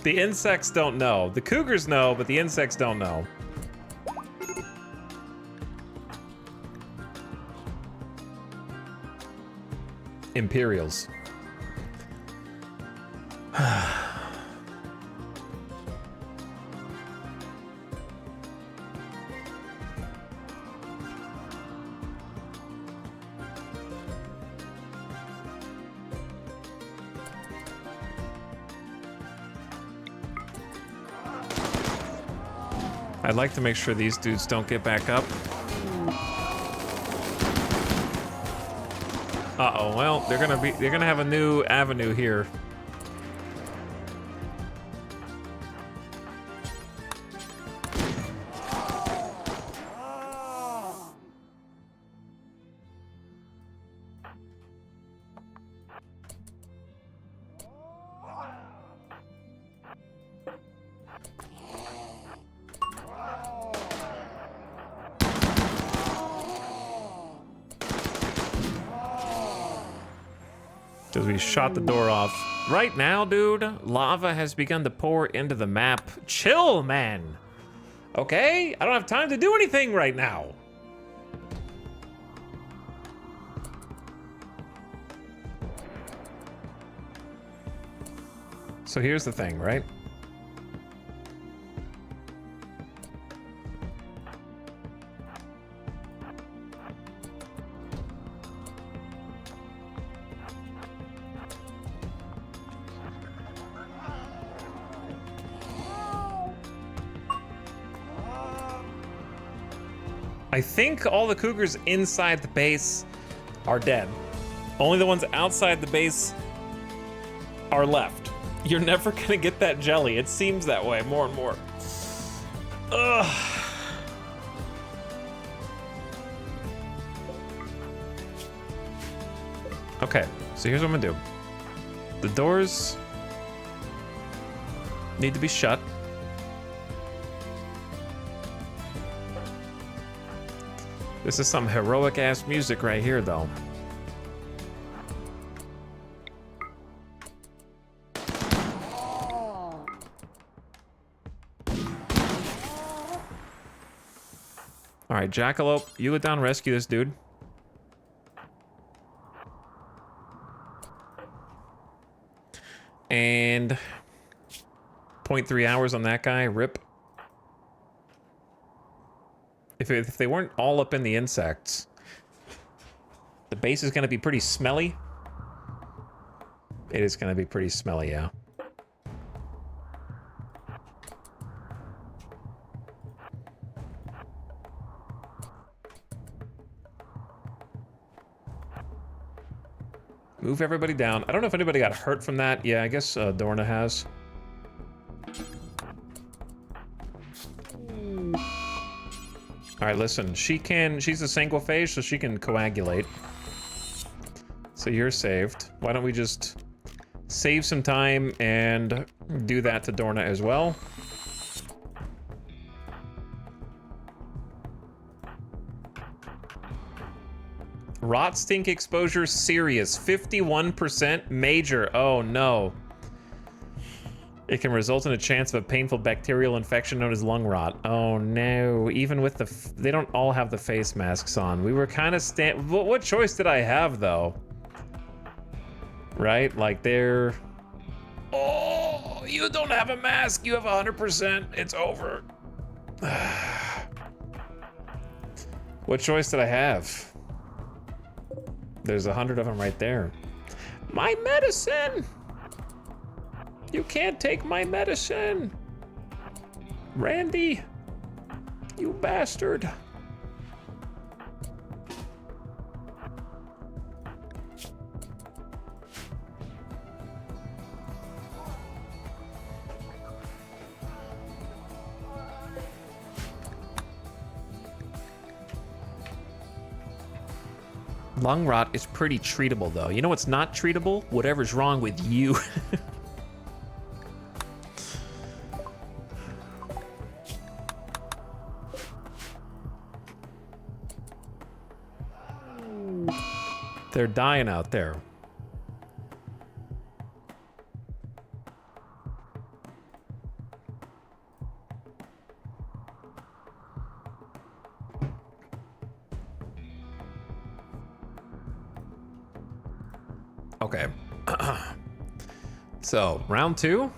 The insects don't know. The cougars know, but the insects don't know. Imperials. I'd like to make sure these dudes don't get back up. Uh-oh, well, they're gonna have a new avenue here. Because we shot the door off. Right now, dude, lava has begun to pour into the map. Chill, man. Okay? I don't have time to do anything right now. So here's the thing, right? I think all the cougars inside the base are dead. Only the ones outside the base are left. You're never gonna get that jelly. It seems that way more and more. Ugh. Okay, so here's what I'm gonna do. The doors need to be shut. This is some heroic ass music right here, though. All right, Jackalope, you go down, rescue this dude. And 0.3 hours on that guy, rip. If they weren't all up in the insects, the base is gonna be pretty smelly. It is gonna be pretty smelly, yeah. Move everybody down. I don't know if anybody got hurt from that. Yeah, I guess Dorna has. All right, listen, she's a sanguiphage, so she can coagulate. So you're saved. Why don't we just save some time and do that to Dorna as well? Rot stink exposure serious, 51% major. Oh no. It can result in a chance of a painful bacterial infection known as lung rot. Oh no, even with they don't all have the face masks on. We were kind of what choice did I have though? Right, like they're... Oh, you don't have a mask, you have 100%, it's over. What choice did I have? There's 100 of them right there. My medicine! You can't take my medicine! Randy! You bastard! Lung rot is pretty treatable, though. You know what's not treatable? Whatever's wrong with you. They're dying out there. Okay. So, round 2.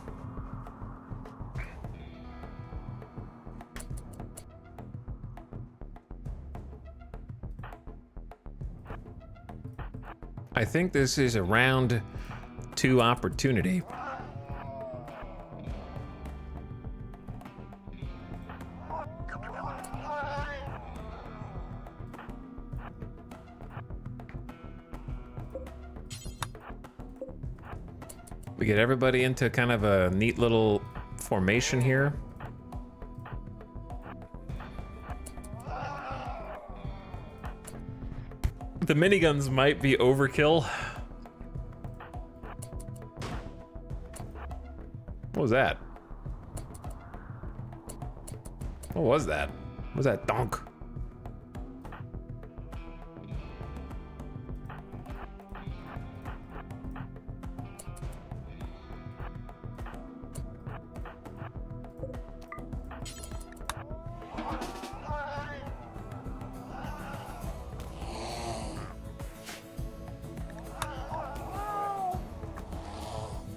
I think this is a round 2 opportunity. We get everybody into kind of a neat little formation here. The miniguns might be overkill. What was that? What was that? What was that donk?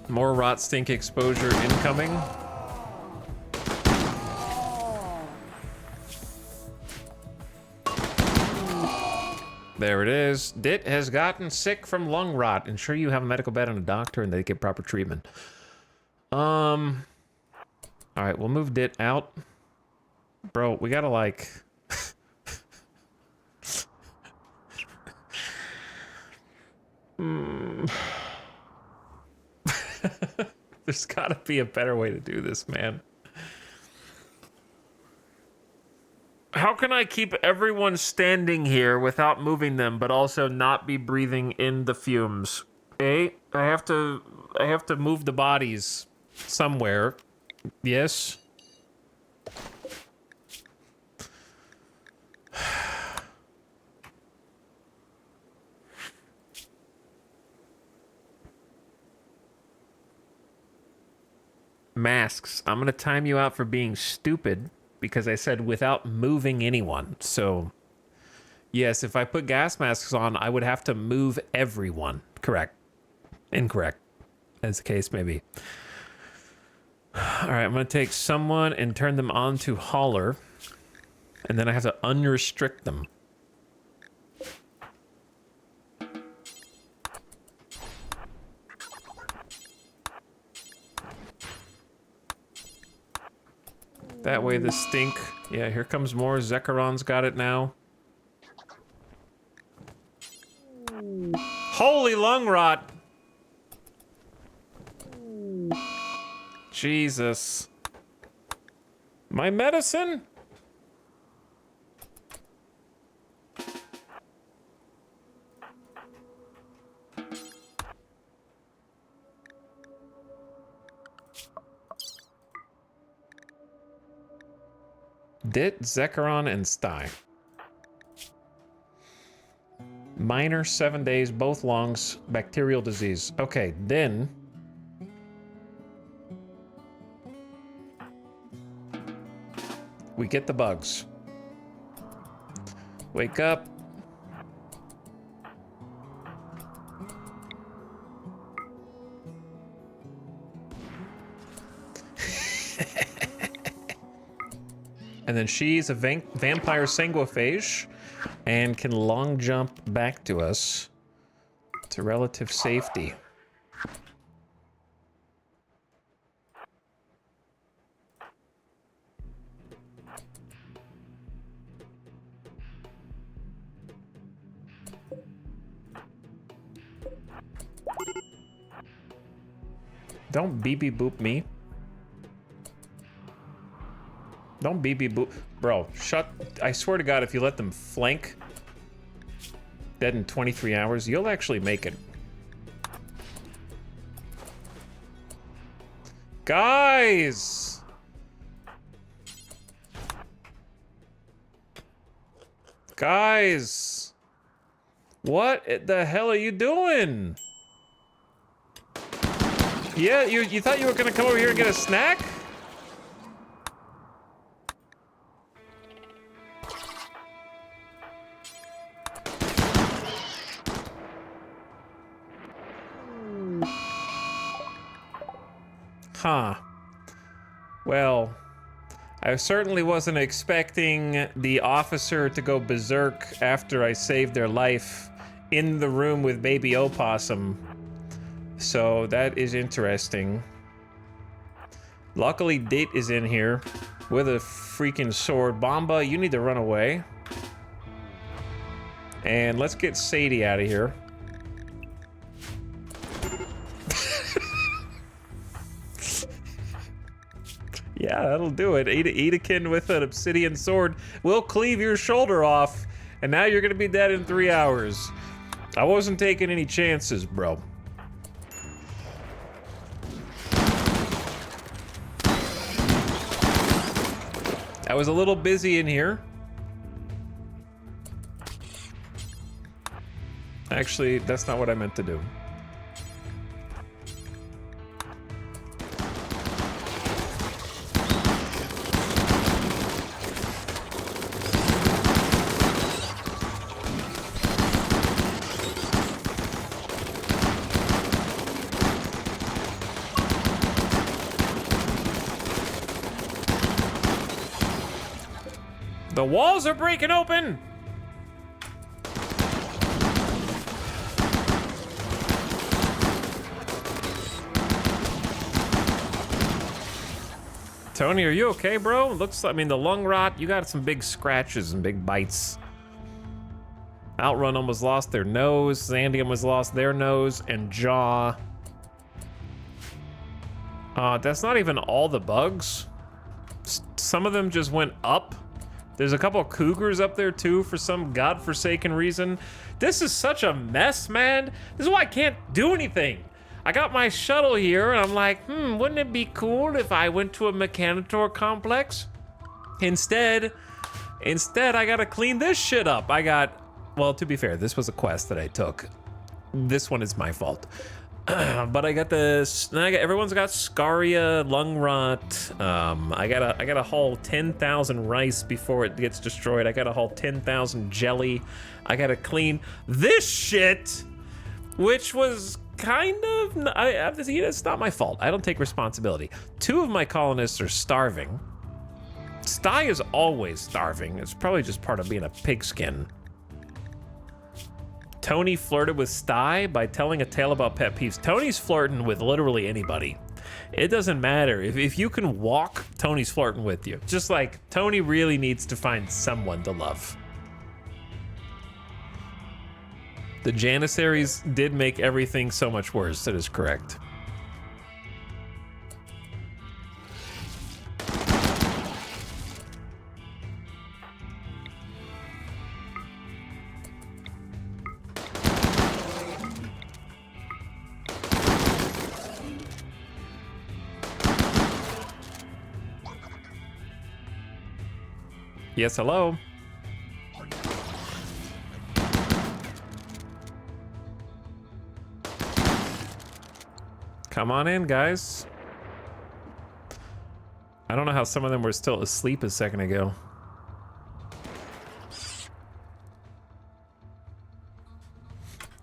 More rot stink exposure incoming. There it is. Dit has gotten sick from lung rot. Ensure you have a medical bed and a doctor and they get proper treatment. All right, we'll move Dit out. Bro, we gotta like... There's gotta be a better way to do this, man. How can I keep everyone standing here without moving them, but also not be breathing in the fumes? I have to move the bodies somewhere. Yes. Masks. I'm gonna time you out for being stupid because I said without moving anyone. So, yes, if I put gas masks on, I would have to move everyone. Correct. Incorrect, as the case may be. All right, I'm gonna take someone and turn them on to hauler, and then I have to unrestrict them. That way the stink... Yeah, here comes more. Zekairon's got it now. Holy lung rot! Jesus. My medicine? Dit, Zekairon, and Sty. Minor, 7 days, both lungs, bacterial disease. Okay, then... we get the bugs. Wake up. And then she's a vampire sanguiphage and can long jump back to us to relative safety. Don't beep boop me. Don't beep boop. Bro, shut. I swear to God, if you let them flank. Dead in 23 hours. You'll actually make it. Guys! Guys! What the hell are you doing? Yeah, you thought you were gonna come over here and get a snack? Huh. Well, I certainly wasn't expecting the officer to go berserk after I saved their life in the room with baby opossum. So that is interesting. Luckily, Date is in here with a freaking sword. Bomba, you need to run away. And let's get Sadie out of here. Yeah, that'll do it. Edakin with an obsidian sword will cleave your shoulder off, and now you're gonna be dead in 3 hours. I wasn't taking any chances, bro. I was a little busy in here. Actually, that's not what I meant to do. The walls are breaking open! Tony, are you okay, bro? Looks like, I mean, the lung rot, you got some big scratches and big bites. Outrun almost lost their nose. Zandy almost lost their nose and jaw. That's not even all the bugs. Some of them just went up. There's a couple of cougars up there too for some godforsaken reason. This is such a mess, man. This is why I can't do anything. I got my shuttle here and I'm like, wouldn't it be cool if I went to a Mechanitor complex? Instead, I gotta clean this shit up. Well, to be fair, this was a quest that I took. This one is my fault. But I got this. Everyone's got scaria, lung rot. I gotta haul 10,000 rice before it gets destroyed. I gotta haul 10,000 jelly. I gotta clean this shit, which was kind of. It's not my fault. I don't take responsibility. 2 of my colonists are starving. Sty is always starving. It's probably just part of being a pigskin. Tony flirted with Sty by telling a tale about pet peeves. Tony's flirting with literally anybody. It doesn't matter. If you can walk, Tony's flirting with you. Just like Tony really needs to find someone to love. The Janissaries did make everything so much worse. That is correct. Yes, hello. Come on in, guys. I don't know how some of them were still asleep a second ago.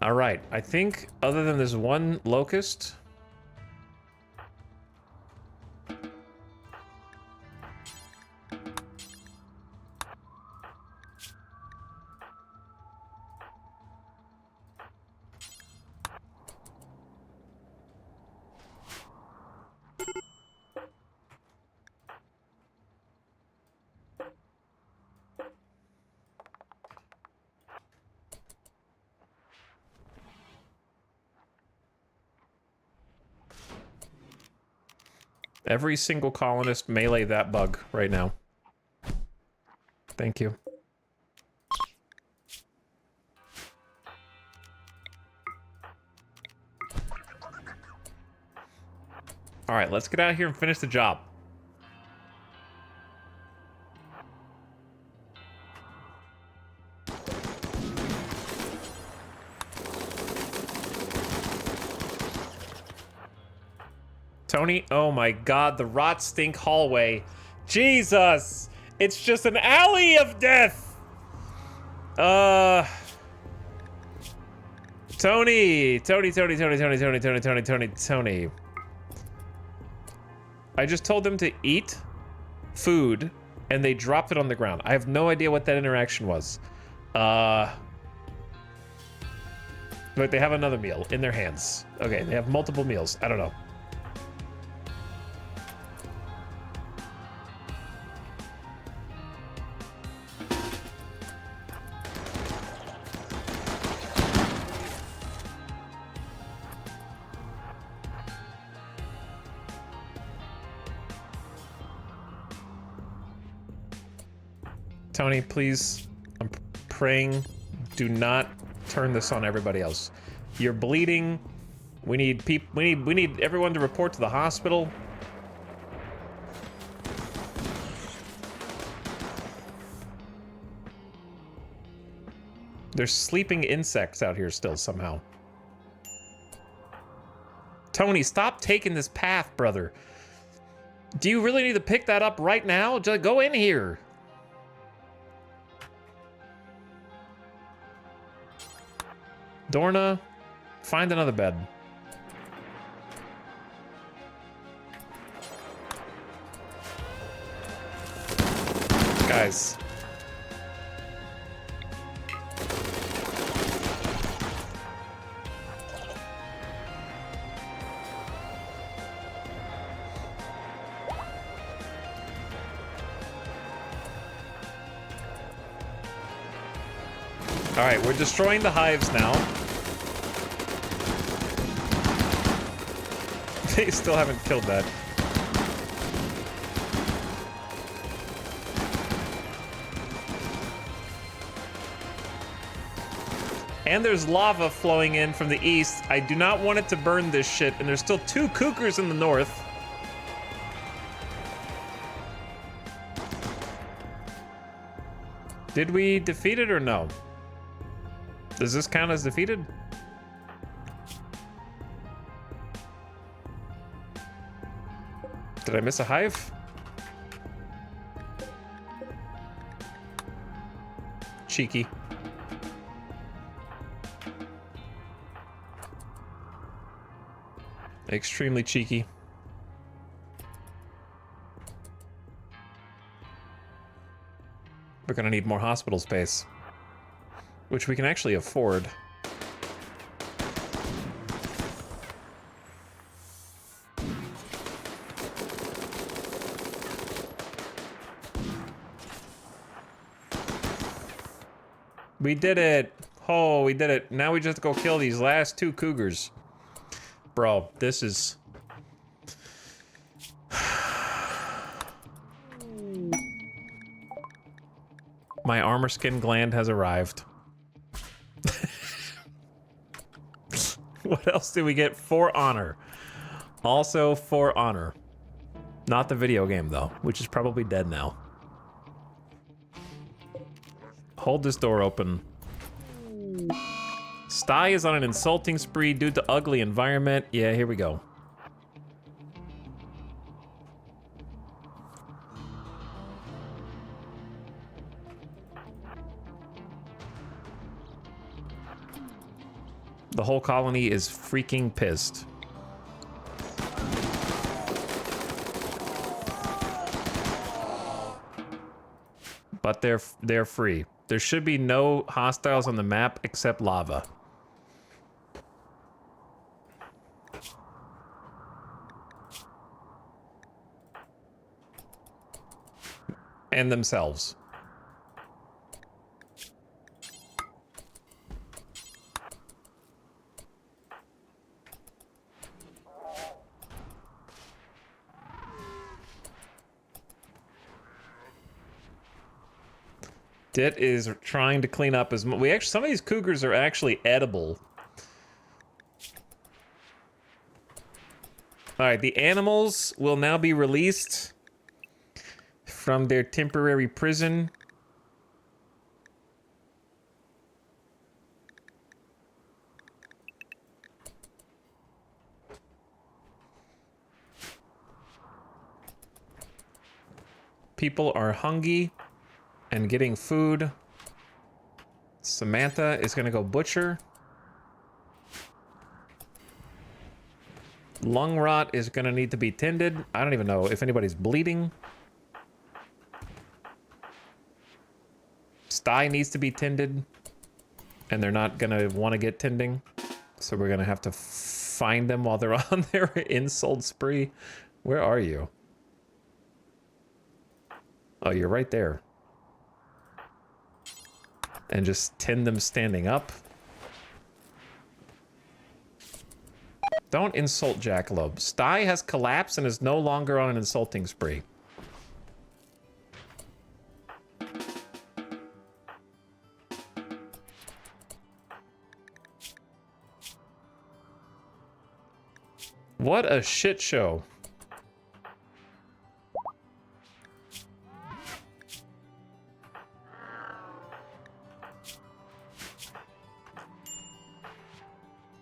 All right, I think other than this one locust, every single colonist melee that bug right now. Thank you. All right, let's get out of here and finish the job. Tony, oh my god, the rot stink hallway. Jesus! It's just an alley of death! Tony! I just told them to eat food, and they dropped it on the ground. I have no idea what that interaction was. But they have another meal in their hands. Okay, they have multiple meals. I don't know. Tony, please, I'm praying, do not turn this on everybody else. You're bleeding. We need we need everyone to report to the hospital. There's sleeping insects out here still somehow. Tony, stop taking this path, brother. Do you really need to pick that up right now? Just go in here. Dorna, find another bed. Guys. All right, we're destroying the hives now. They still haven't killed that. And there's lava flowing in from the east. I do not want it to burn this shit, and there's still 2 cougars in the north. Did we defeat it or no? Does this count as defeated? Did I miss a hive? Cheeky. Extremely cheeky. We're gonna need more hospital space, which we can actually afford. We did it! Oh, we did it. Now we just go kill these last 2 cougars. Bro, this is... My armor skin gland has arrived. What else did we get? For honor. Also for honor. Not the video game, though, which is probably dead now. Hold this door open. Sty is on an insulting spree due to ugly environment. Yeah, here we go. The whole colony is freaking pissed. But they're free. There should be no hostiles on the map except lava. And themselves. Dit is trying to clean up as much. We actually, some of these cougars are actually edible. All right, the animals will now be released from their temporary prison. People are hungry and getting food. Samantha is gonna go butcher. Lung rot is gonna need to be tended. I don't even know if anybody's bleeding. Sty needs to be tended, and they're not gonna want to get tending, so we're gonna have to find them while they're on their insult spree. Where are you? Oh, you're right there. And just tend them standing up. Don't insult Jackalope. Sty has collapsed and is no longer on an insulting spree. What a shit show.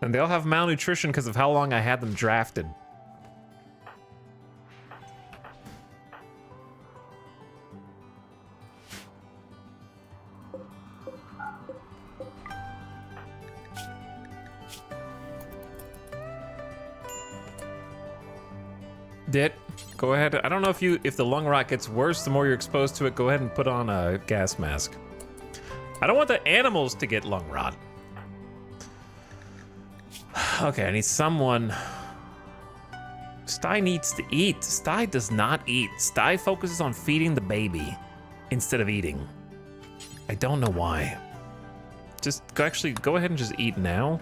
And they'll have malnutrition because of how long I had them drafted. Go ahead. I don't know if the lung rot gets worse the more you're exposed to it. Go ahead and put on a gas mask. I don't want the animals to get lung rot. Okay, I need someone. Sty needs to eat. Sty does not eat. Sty focuses on feeding the baby instead of eating. I don't know why. Just actually go ahead and just eat now.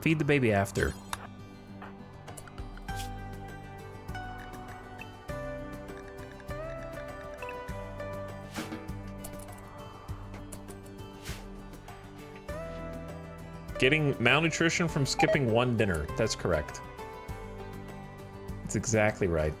Feed the baby after. Getting malnutrition from skipping one dinner. That's correct. That's exactly right.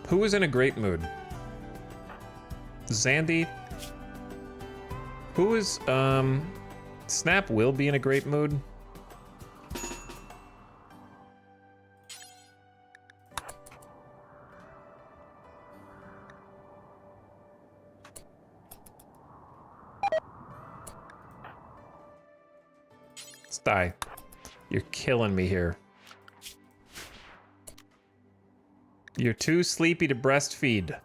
Who is in a great mood? Zandy? Who is, Snap will be in a great mood. Sty, you're killing me here. You're too sleepy to breastfeed.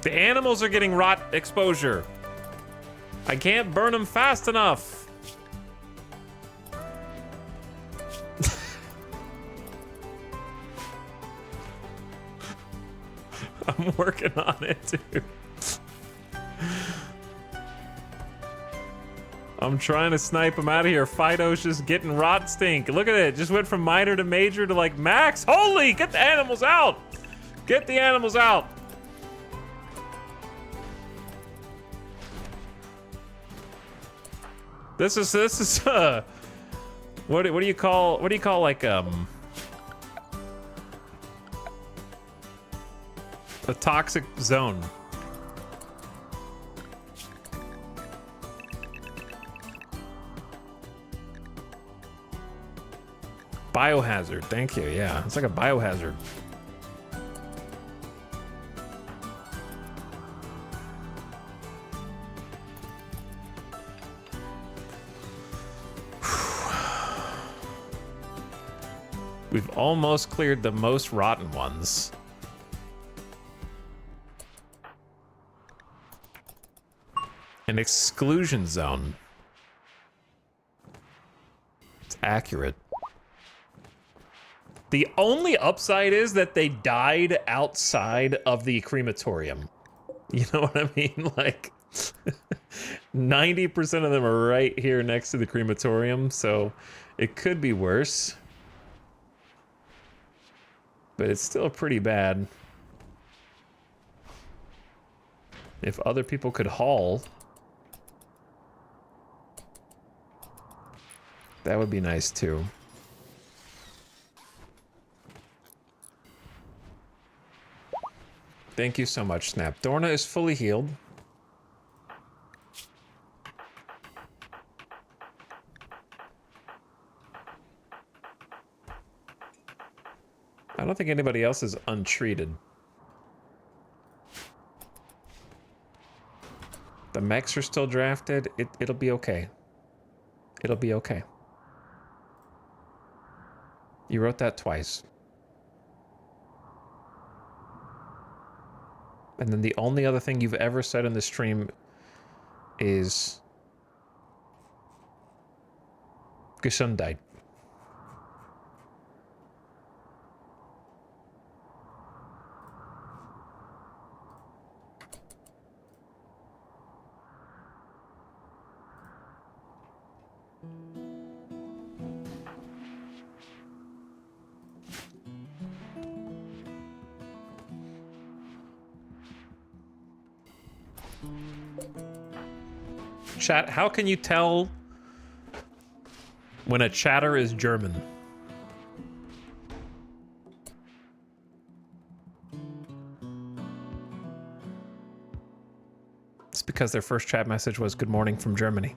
The animals are getting rot exposure. I can't burn them fast enough. I'm working on it, dude. I'm trying to snipe him out of here. Fido's just getting rot stink. Look at it. Just went from minor to major to like max. Holy, get the animals out. Get the animals out. This is what do you call like a toxic zone. Biohazard, thank you. Yeah, it's like a biohazard. We've almost cleared the most rotten ones. An exclusion zone. It's accurate. The only upside is that they died outside of the crematorium. You know what I mean? Like, 90% of them are right here next to the crematorium, so it could be worse. But it's still pretty bad. If other people could haul, that would be nice too. Thank you so much, Snap. Dorna is fully healed. I don't think anybody else is untreated. The mechs are still drafted. It'll be okay. It'll be okay. You wrote that twice. And then the only other thing you've ever said in the stream is Gesundheit. Chat, how can you tell when a chatter is German? It's because their first chat message was "Good morning from Germany."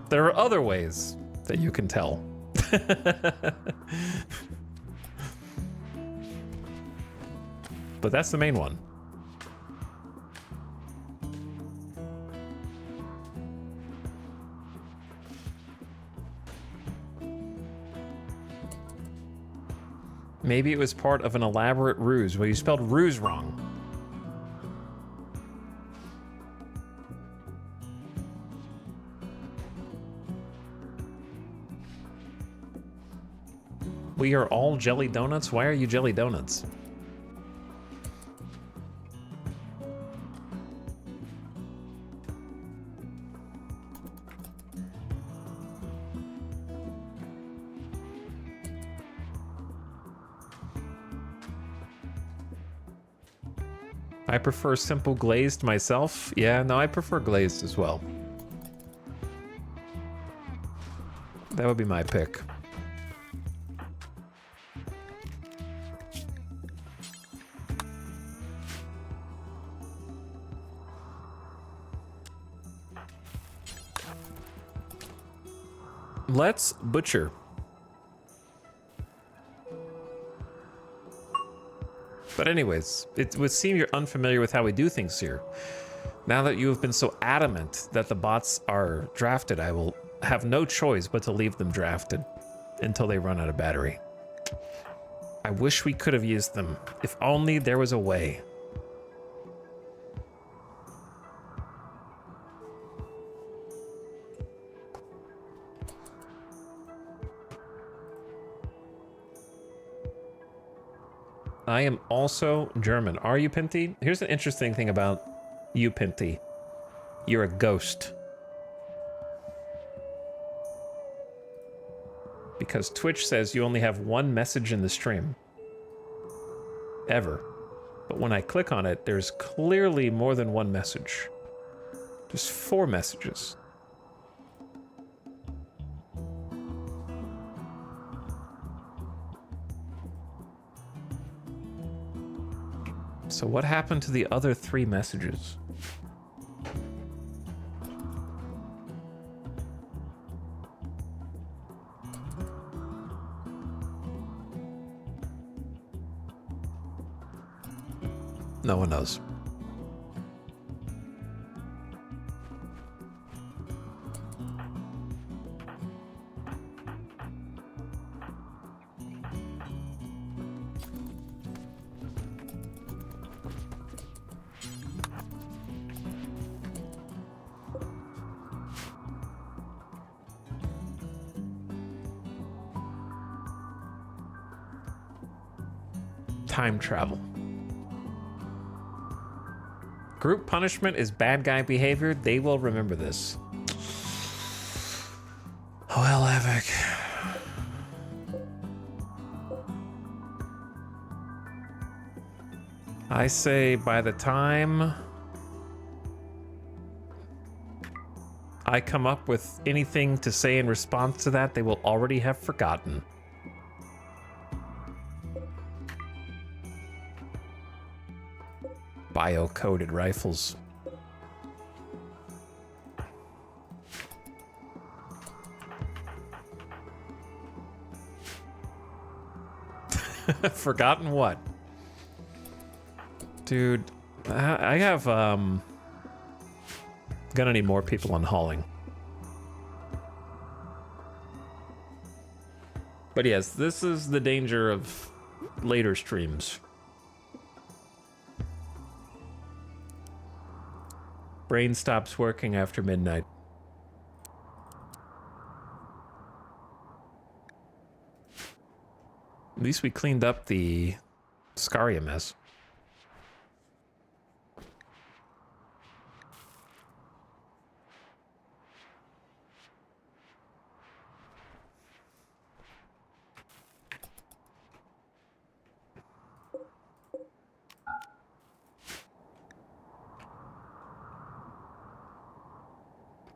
There are other ways that you can tell. But that's the main one. Maybe it was part of an elaborate ruse. Well, you spelled ruse wrong. We are all jelly donuts? Why are you jelly donuts? I prefer simple glazed myself. Yeah, no, I prefer glazed as well. That would be my pick. Let's butcher. But anyways, it would seem you're unfamiliar with how we do things here. Now that you have been so adamant that the bots are drafted, I will have no choice but to leave them drafted until they run out of battery. I wish we could have used them. If only there was a way. I am also German. Are you, Pinty? Here's an interesting thing about you, Pinty. You're a ghost. Because Twitch says you only have one message in the stream. Ever. But when I click on it, there's clearly more than one message. There's 4 messages. So what happened to the other 3 messages? No one knows. time travel. Group punishment is bad guy behavior. They will remember this. Well, Epic. I say by the time I come up with anything to say in response to that, they will already have forgotten. Bio-coded rifles. Forgotten what? Dude, I have, gonna need more people on hauling. But yes, this is the danger of later streams. Brain stops working after midnight. At least we cleaned up the Scaria mess.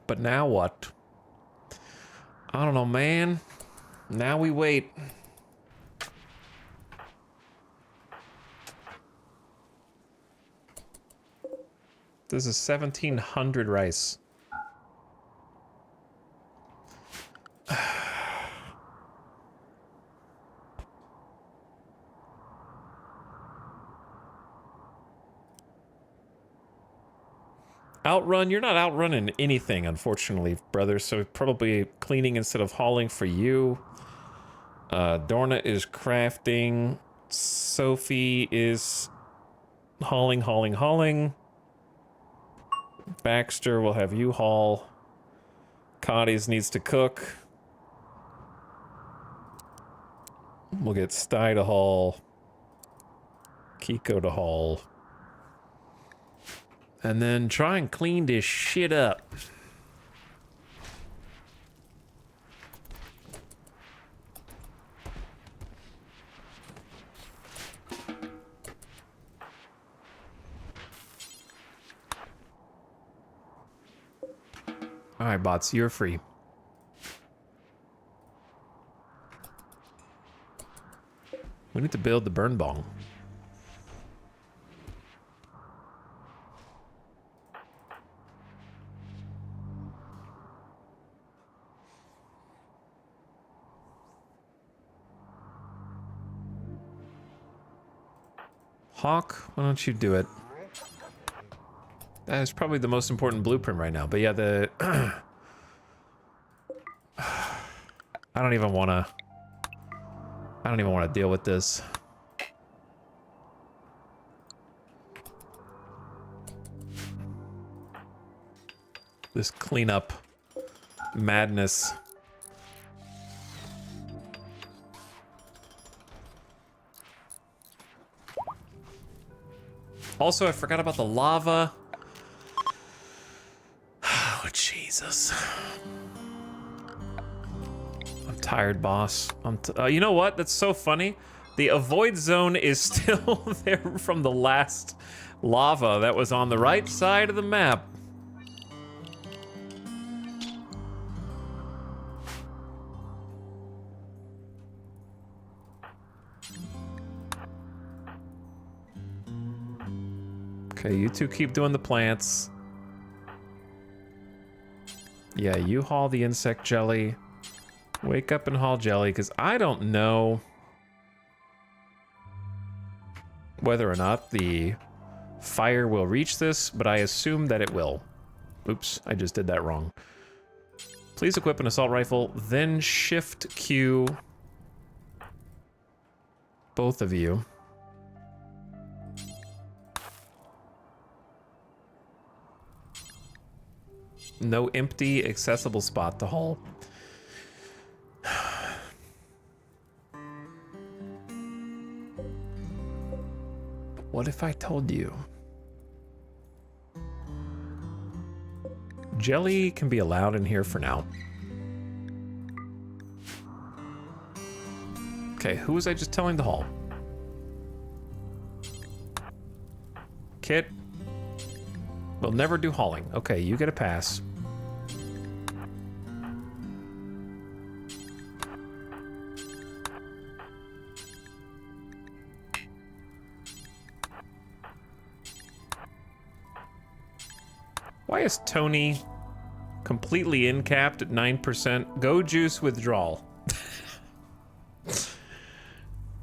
But now what? I don't know, man. Now we wait. This is 1,700 rice. Outrun? You're not outrunning anything, unfortunately, brother. So probably cleaning instead of hauling for you. Dorna is crafting. Sophie is hauling. Baxter will have you haul. Cotties needs to cook. We'll get Sty to haul. Kiko to haul. And then try and clean this shit up. Alright, bots, you're free. We need to build the burn bong. Hawk, why don't you do it? That is probably the most important blueprint right now. But yeah, the... I don't even want to deal with this. This cleanup madness. Also, I forgot about the lava. Oh, Jesus. I'm tired, boss. You know what? That's so funny. The avoid zone is still there from the last lava that was on the right side of the map. Okay, you two keep doing the plants. Yeah, you haul the insect jelly. Wake up and haul jelly, because I don't know whether or not the fire will reach this, but I assume that it will. Oops, I just did that wrong. Please equip an assault rifle, then shift Q. Both of you. No empty accessible spot to haul. What if I told you? Jelly can be allowed in here for now. Okay, who was I just telling to haul? Kit. We'll never do hauling. Okay, you get a pass. Why is Tony completely incapped at 9%? Go juice withdrawal.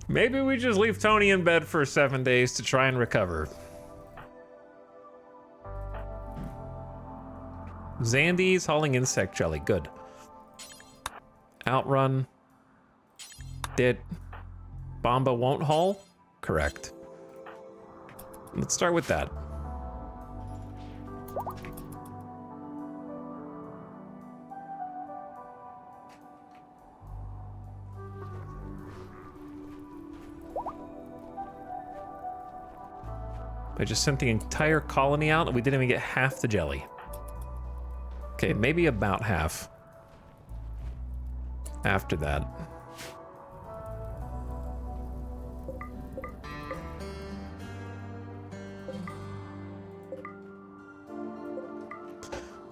Maybe we just leave Tony in bed for 7 days to try and recover. Zandy's hauling insect jelly. Good. Outrun. Did. Bomba won't haul? Correct. Let's start with that. I just sent the entire colony out and we didn't even get half the jelly. Okay, maybe about half. After that.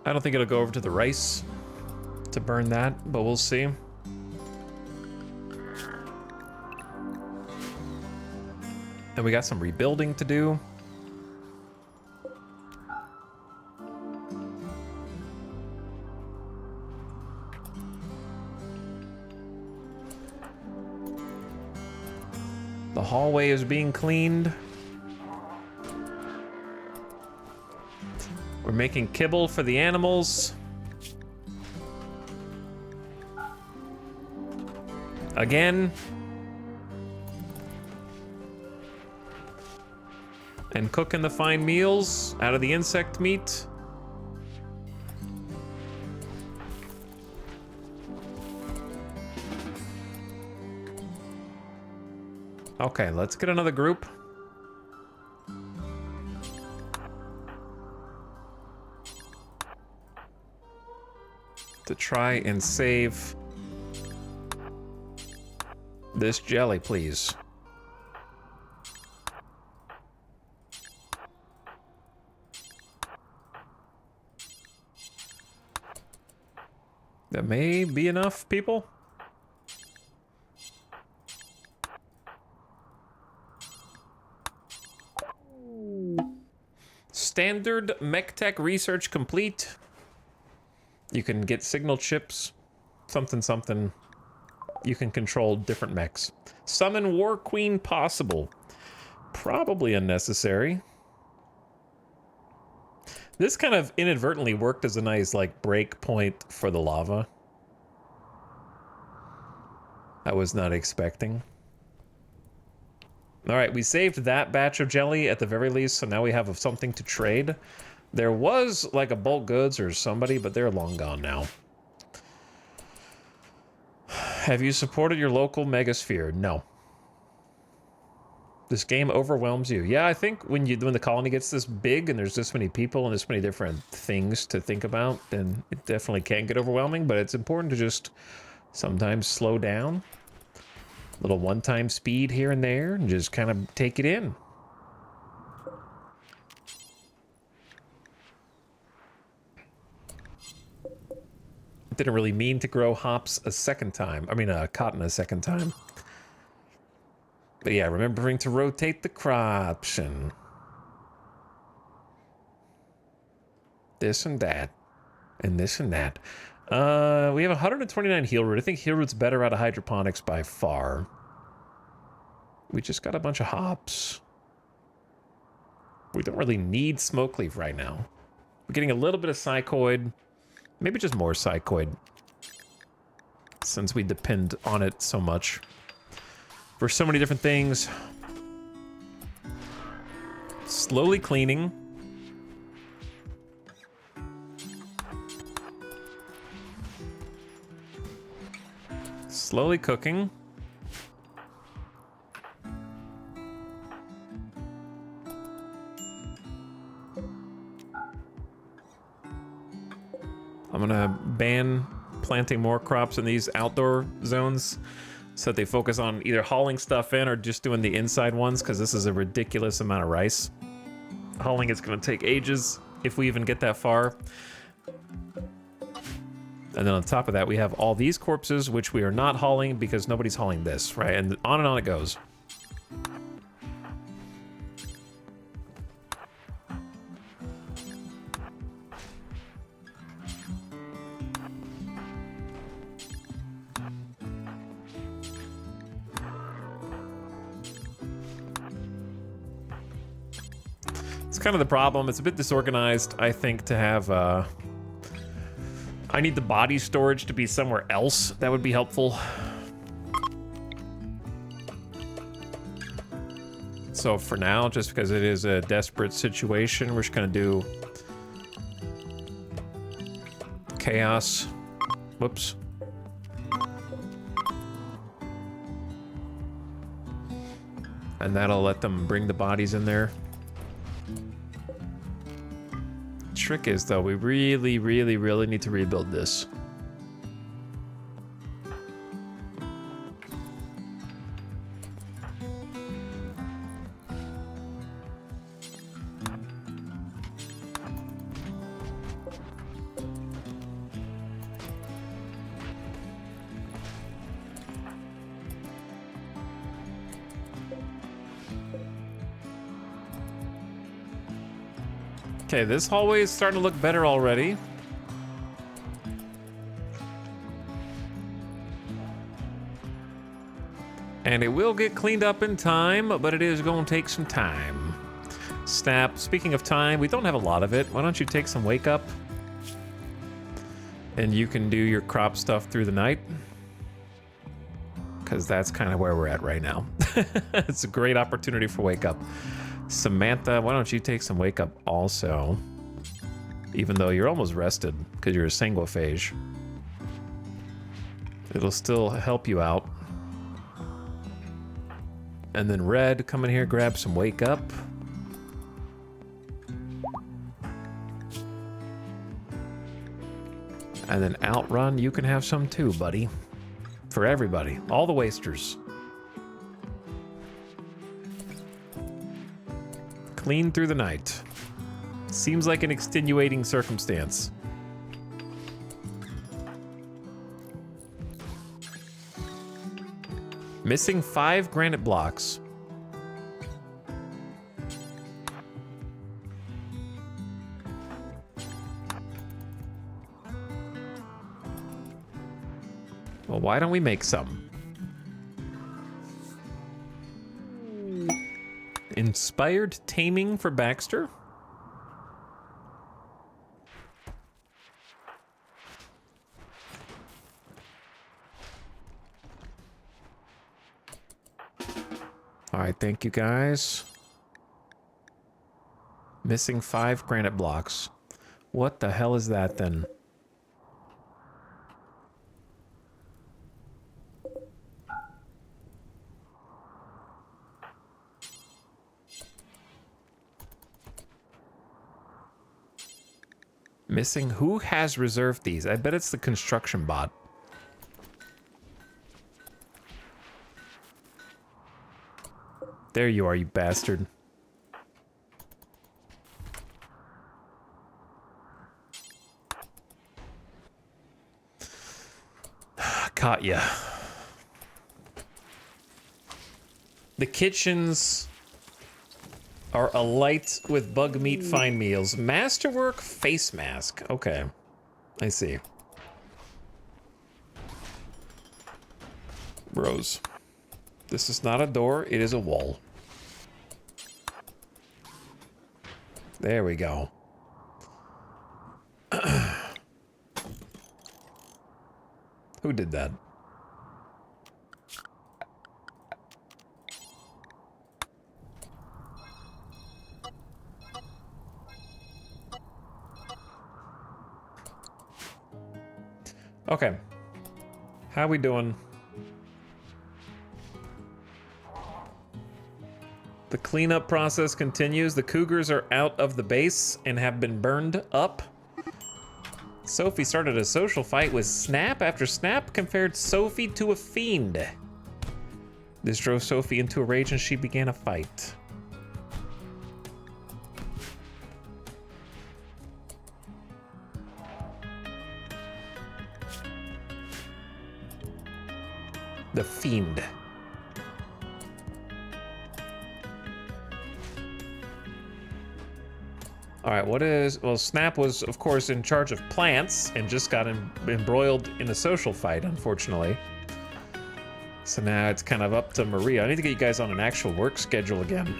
I don't think it'll go over to the rice to burn that, but we'll see. And we got some rebuilding to do. The hallway is being cleaned. We're making kibble for the animals. Again. And cooking the fine meals out of the insect meat. Okay, let's get another group. To try and save this jelly, please. That may be enough, people. Standard mech tech research complete. You can get signal chips, something something. You can control different mechs. Summon War Queen possible. Probably unnecessary. This kind of inadvertently worked as a nice like break point for the lava. I was not expecting. All right, we saved that batch of jelly at the very least, so now we have something to trade. There was like a bulk goods or somebody, but they're long gone now. Have you supported your local megasphere? No. This game overwhelms you. Yeah, I think when the colony gets this big and there's this many people and this many different things to think about, then it definitely can get overwhelming, but it's important to just sometimes slow down. Little one-time speed here and there, and just kind of take it in. Didn't really mean to grow hops a second time. I mean, cotton a second time. But yeah, remembering to rotate the crops and this and that and this and that. We have 129 heal root. I think heal root's better out of hydroponics by far. We just got a bunch of hops. We don't really need smoke leaf right now. We're getting a little bit of psychoid. Maybe just more psychoid. Since we depend on it so much. For so many different things. Slowly cleaning. Slowly cooking. gonna ban planting more crops in these outdoor zones so that they focus on either hauling stuff in or just doing the inside ones, because this is a ridiculous amount of rice. Hauling is gonna take ages if we even get that far. And then on top of that, we have all these corpses, which we are not hauling because nobody's hauling this, right? And on it goes. It's kind of the problem. It's a bit disorganized, I think, to have... I need the body storage to be somewhere else. That would be helpful. So for now, just because it is a desperate situation, we're just gonna do chaos. Whoops. And that'll let them bring the bodies in there. Trick is, though, we really, really, really need to rebuild this. Okay, this hallway is starting to look better already. And it will get cleaned up in time, but it is going to take some time. Snap, speaking of time, we don't have a lot of it. Why don't you take some wake up? And you can do your crop stuff through the night. Because that's kind of where we're at right now. It's a great opportunity for wake up. Samantha, why don't you take some wake up also? Even though you're almost rested because you're a sanguiphage. It'll still help you out. And then Red, come in here, grab some wake up. And then Outrun, you can have some too, buddy. For everybody, all the wasters. Clean through the night. Seems like an extenuating circumstance. Missing 5 granite blocks. Well, why don't we make some? Inspired taming for Baxter? All right, thank you guys. Missing 5 granite blocks. What the hell is that then? Missing? Who has reserved these? I bet it's the construction bot. There you are, you bastard. Caught ya. The kitchens are alight with bug meat fine meals. Masterwork face mask. Okay, I see. Rose. This is not a door, it is a wall. There we go. Who did that? Okay. How we doing? The cleanup process continues. The cougars are out of the base and have been burned up. Sophie started a social fight with Snap after Snap compared Sophie to a fiend. This drove Sophie into a rage and she began a fight. The fiend. All right, what is... Well, Snap was, of course, in charge of plants and just got embroiled in a social fight, unfortunately. So now it's kind of up to Maria. I need to get you guys on an actual work schedule again.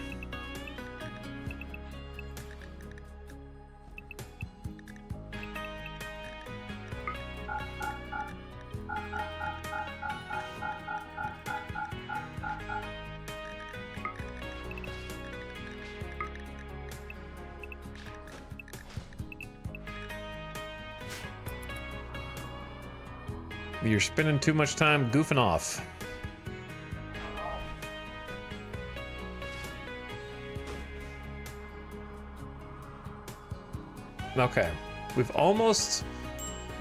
You're spending too much time goofing off. Okay, we've almost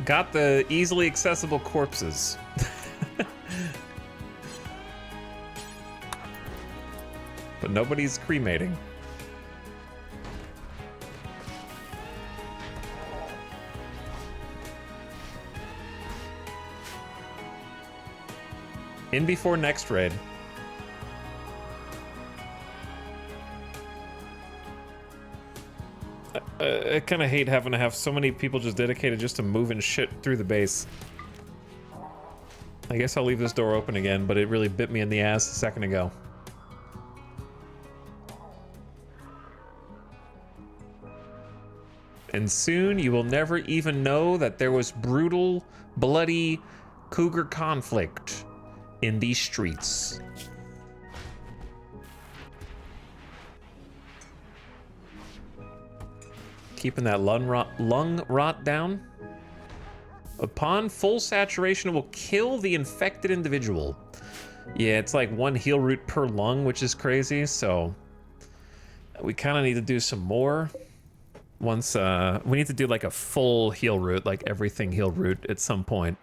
got the easily accessible corpses. But nobody's cremating. In before next raid. I kind of hate having to have so many people just dedicated just to moving shit through the base. I guess I'll leave this door open again, but it really bit me in the ass a second ago. And soon you will never even know that there was brutal, bloody cougar conflict in these streets. Keeping that lung rot down. Upon full saturation, it will kill the infected individual. Yeah, it's like 1 heal root per lung, which is crazy, so we kind of need to do some more. Once, we need to do like a full heal root, like everything heal root at some point.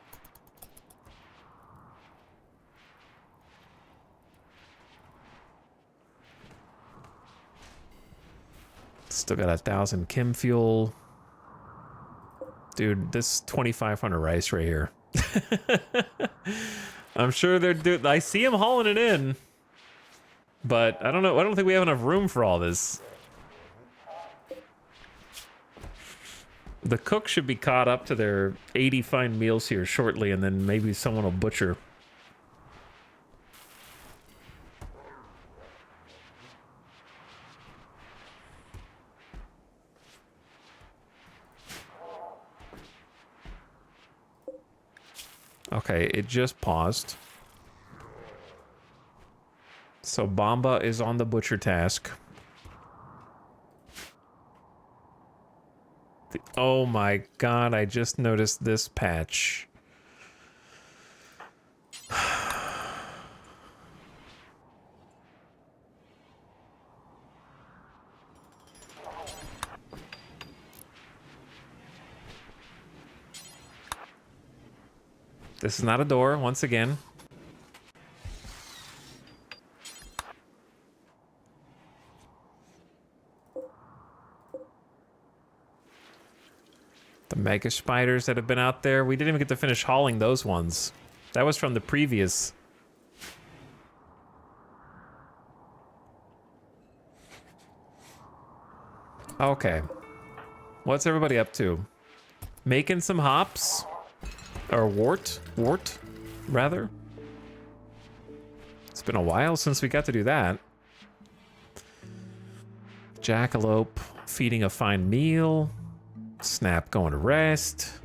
Still got 1,000 chem fuel. Dude, this 2,500 rice right here. I'm sure they're doing... I see them hauling it in. But I don't know. I don't think we have enough room for all this. The cook should be caught up to their 80 fine meals here shortly, and then maybe someone will butcher. Okay, it just paused. So Bomba is on the butcher task. Oh my god, I just noticed this patch. This is not a door, once again. The mega spiders that have been out there, we didn't even get to finish hauling those ones. That was from the previous. Okay. What's everybody up to? Making some hops? Or wort, rather. It's been a while since we got to do that. Jackalope feeding a fine meal. Snap going to rest.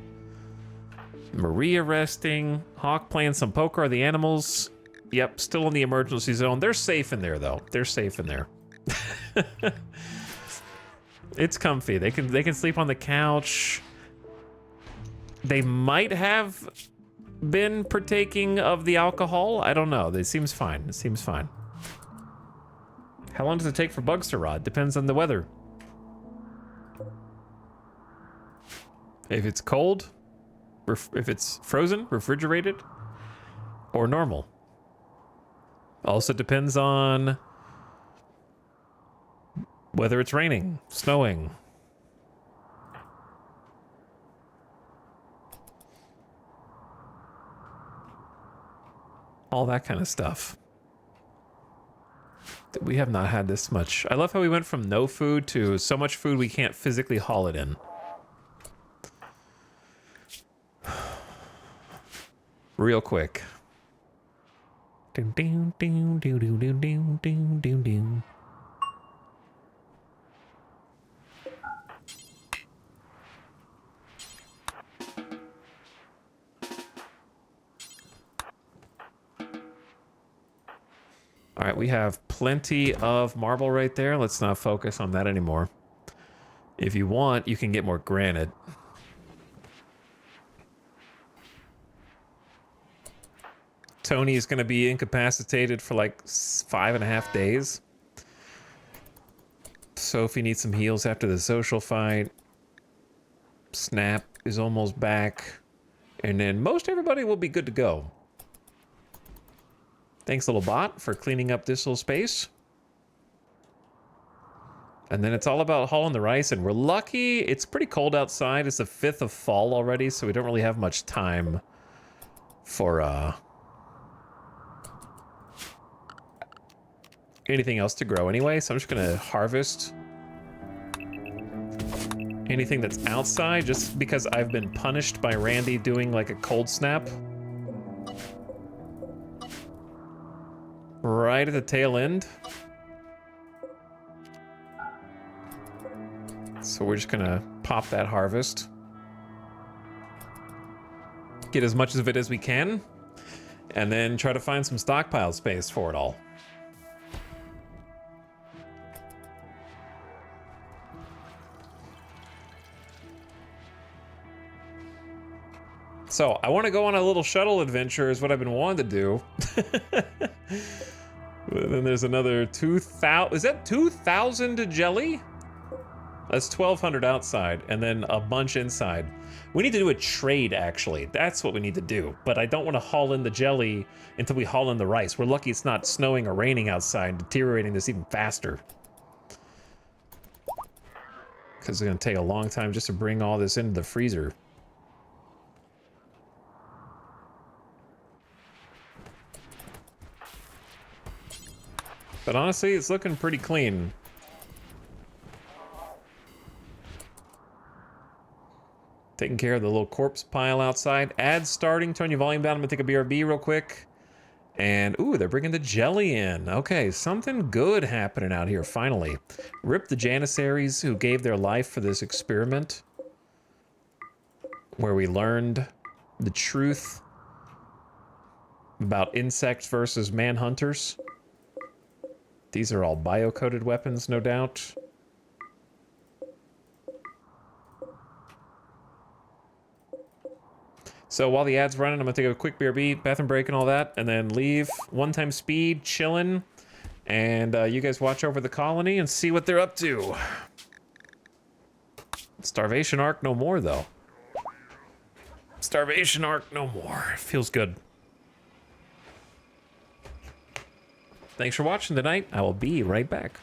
Maria resting. Hawk playing some poker. Are the animals? Yep, still in the emergency zone. They're safe in there, though. They're safe in there. It's comfy. They can sleep on the couch. They might have been partaking of the alcohol. I don't know. It seems fine. It seems fine. How long does it take for bugs to rot? Depends on the weather. If it's cold, if it's frozen, refrigerated, or normal. Also depends on whether it's raining, snowing. All that kind of stuff. We have not had this much. I love how we went from no food to so much food we can't physically haul it in. Real quick. Ding, ding, ding, ding, ding, ding, ding, ding, ding, ding. All right, we have plenty of marble right there. Let's not focus on that anymore. If you want, you can get more granite. Tony is going to be incapacitated for like 5.5 days. Sophie needs some heals after the social fight. Snap is almost back. And then most everybody will be good to go. Thanks, little bot, for cleaning up this little space. And then it's all about hauling the rice, and we're lucky. It's pretty cold outside. It's the 5th of fall already, so we don't really have much time for anything else to grow anyway. So I'm just gonna harvest anything that's outside, just because I've been punished by Randy doing like a cold snap. Right at the tail end. So we're just gonna pop that harvest. Get as much of it as we can. And then try to find some stockpile space for it all. So I want to go on a little shuttle adventure is what I've been wanting to do. Then there's another 2,000. Is that 2,000 jelly? That's 1,200 outside and then a bunch inside. We need to do a trade, actually. That's what we need to do. But I don't want to haul in the jelly until we haul in the rice. We're lucky it's not snowing or raining outside, deteriorating this even faster. Because it's going to take a long time just to bring all this into the freezer. But honestly, it's looking pretty clean. Taking care of the little corpse pile outside. Ads starting. Turn your volume down. I'm gonna take a BRB real quick. And, ooh, they're bringing the jelly in. Okay, something good happening out here, finally. Rip the Janissaries who gave their life for this experiment. Where we learned the truth about insects versus manhunters. These are all bio-coded weapons, no doubt. So while the ad's running, I'm gonna take a quick BRB, bathroom break and all that, and then leave. One-time speed, chilling, and you guys watch over the colony and see what they're up to. Starvation arc no more, though. Starvation arc no more. Feels good. Thanks for watching tonight. I will be right back.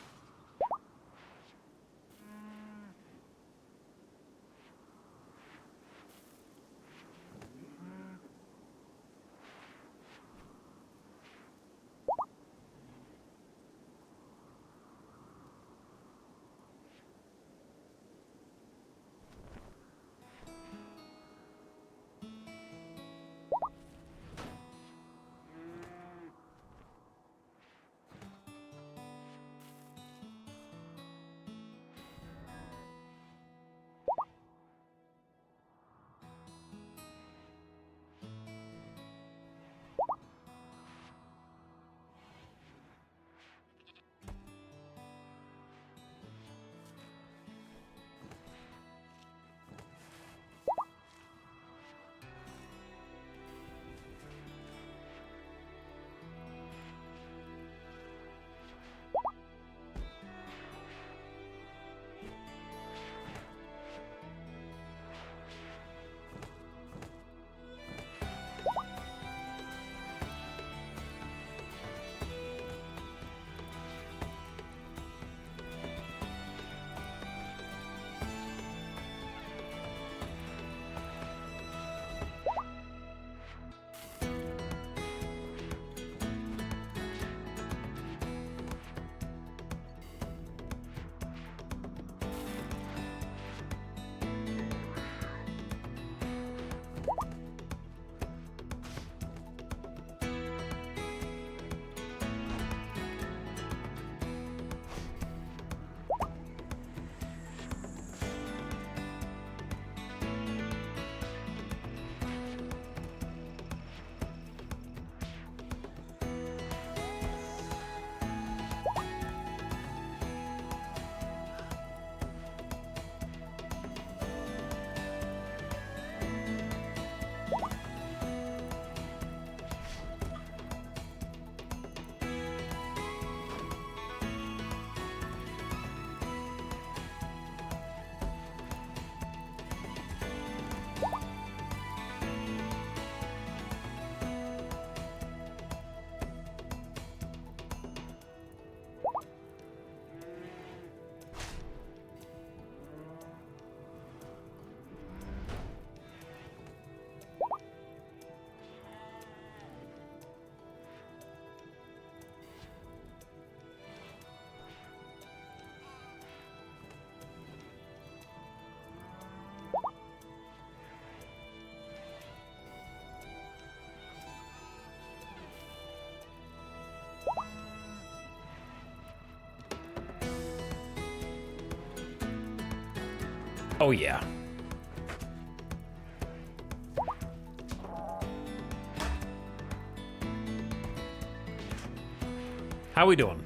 Oh, yeah. How we doing?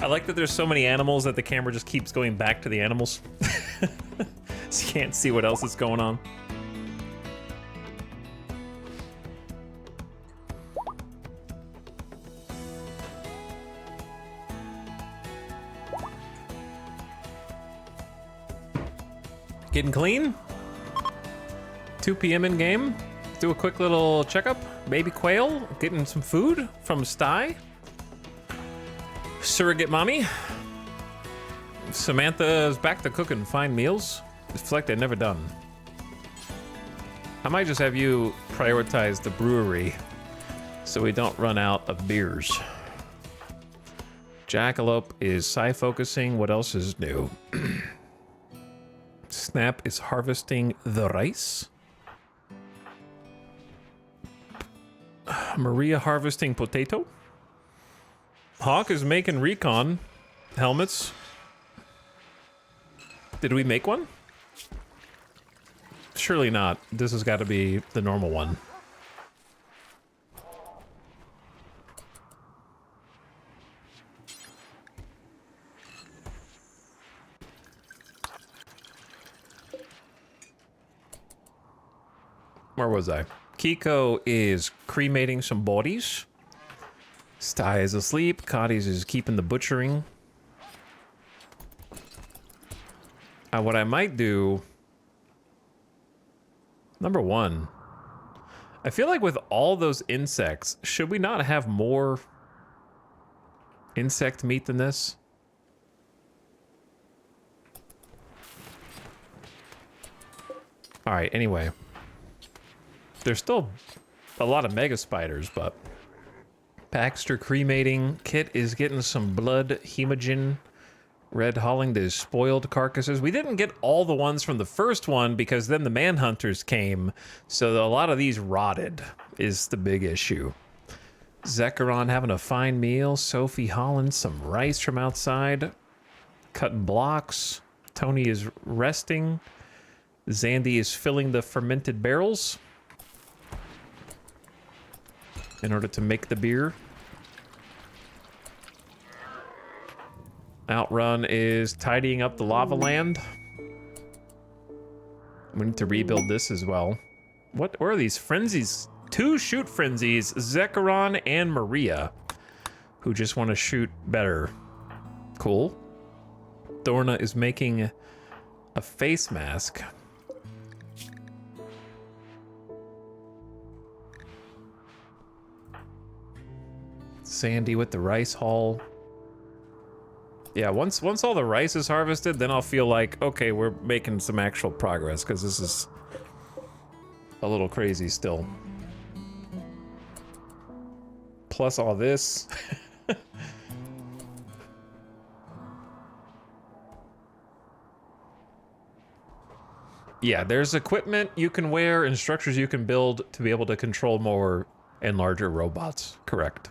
I like that there's so many animals that the camera just keeps going back to the animals. So you can't see what else is going on. Getting clean? 2 p.m. in game. Do a quick little checkup. Baby quail, getting some food from Sty. Surrogate mommy. Samantha's back to cooking fine meals. It's like they're never done. I might just have you prioritize the brewery so we don't run out of beers. Jackalope is sci-focusing. What else is new? Snap is harvesting the rice. Maria harvesting potato. Hawk is making recon helmets. Did we make one? Surely not. This has got to be the normal one. Where was I? Kiko is cremating some bodies. Sty is asleep. Cotties is keeping the butchering. What I might do... Number one. I feel like with all those insects, should we not have more insect meat than this? Alright, anyway. There's still a lot of mega spiders, but... Baxter cremating. Kit is getting some blood hemogen. Red hauling the spoiled carcasses. We didn't get all the ones from the first one because then the manhunters came, so a lot of these rotted is the big issue. Zecharon having a fine meal. Sophie hauling some rice from outside. Cutting blocks. Tony is resting. Zandy is filling the fermented barrels in order to make the beer. Outrun is tidying up the lava land. We need to rebuild this as well. What are these frenzies? 2 shoot frenzies, Zecharon and Maria, who just want to shoot better. Cool. Dorna is making a face mask. Sandy with the rice haul. Yeah, once all the rice is harvested, then I'll feel like, okay, we're making some actual progress, because this is a little crazy still. Plus all this. Yeah, there's equipment you can wear and structures you can build to be able to control more and larger robots. Correct.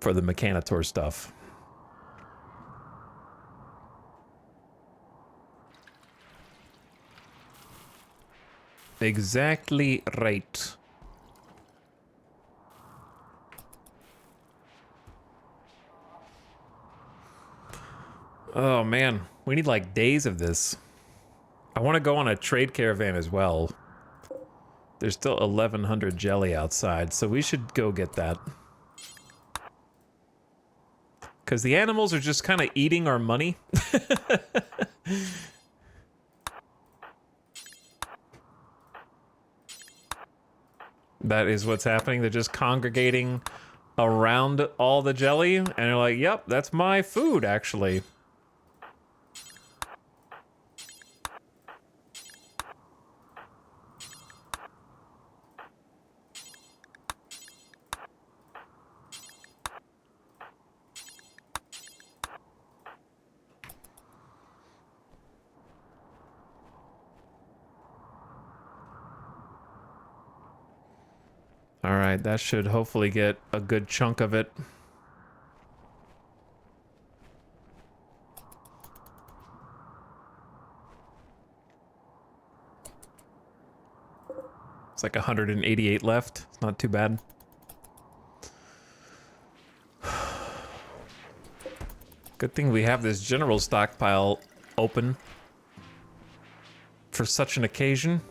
For the Mechanitor stuff. Exactly right. Oh man, we need like days of this. I want to go on a trade caravan as well. There's still 1,100 jelly outside, so we should go get that. Because the animals are just kind of eating our money. That is what's happening. They're just congregating around all the jelly, and they're like, yep, that's my food, actually. All right, that should hopefully get a good chunk of it. It's like 188 left. It's not too bad. Good thing we have this general stockpile open for such an occasion.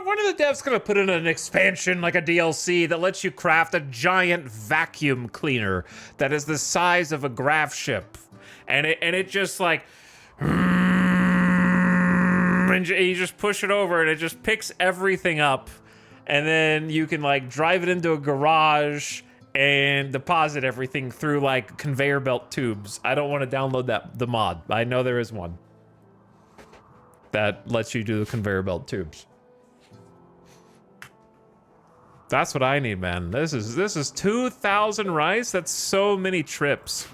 When are the devs gonna put in an expansion like a DLC that lets you craft a giant vacuum cleaner that is the size of a graph ship, and it just like, and you just push it over and it just picks everything up, and then you can like drive it into a garage and deposit everything through like conveyor belt tubes. I don't want to download the mod. I know there is one that lets you do the conveyor belt tubes. That's what I need, man. This is 2,000 rice. That's so many trips.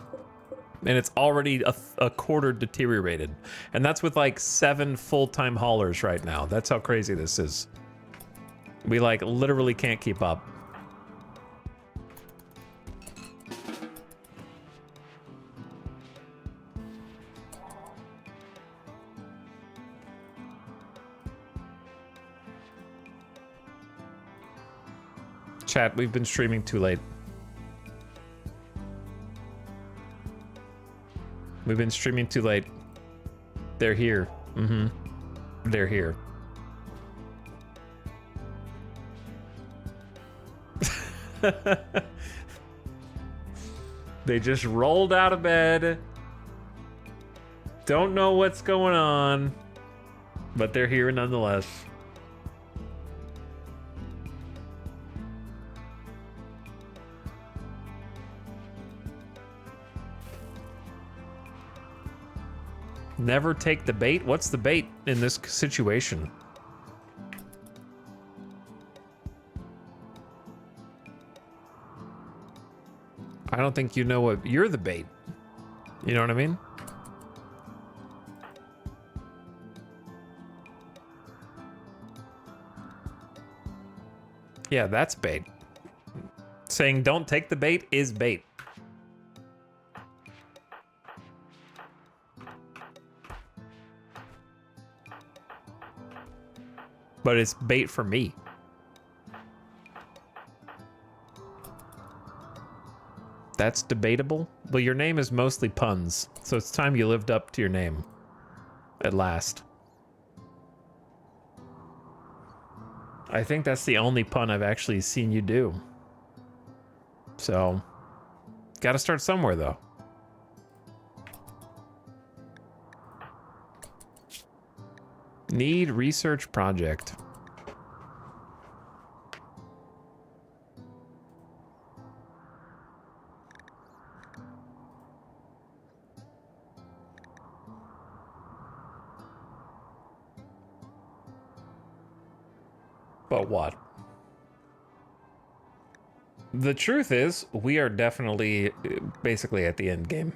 And it's already a quarter deteriorated. And that's with like 7 full-time haulers right now. That's how crazy this is. We like literally can't keep up. Chat, we've been streaming too late. We've been streaming too late. They're here. Mm-hmm. They're here. They just rolled out of bed. Don't know what's going on, but they're here nonetheless. Never take the bait? What's the bait in this situation? I don't think you know what... You're the bait. You know what I mean? Yeah, that's bait. Saying don't take the bait is bait. But it's bait for me. That's debatable. Well, your name is mostly puns, so it's time you lived up to your name. At last. I think that's the only pun I've actually seen you do. So, gotta start somewhere, though. Need research project. But what? The truth is, we are definitely basically at the end game.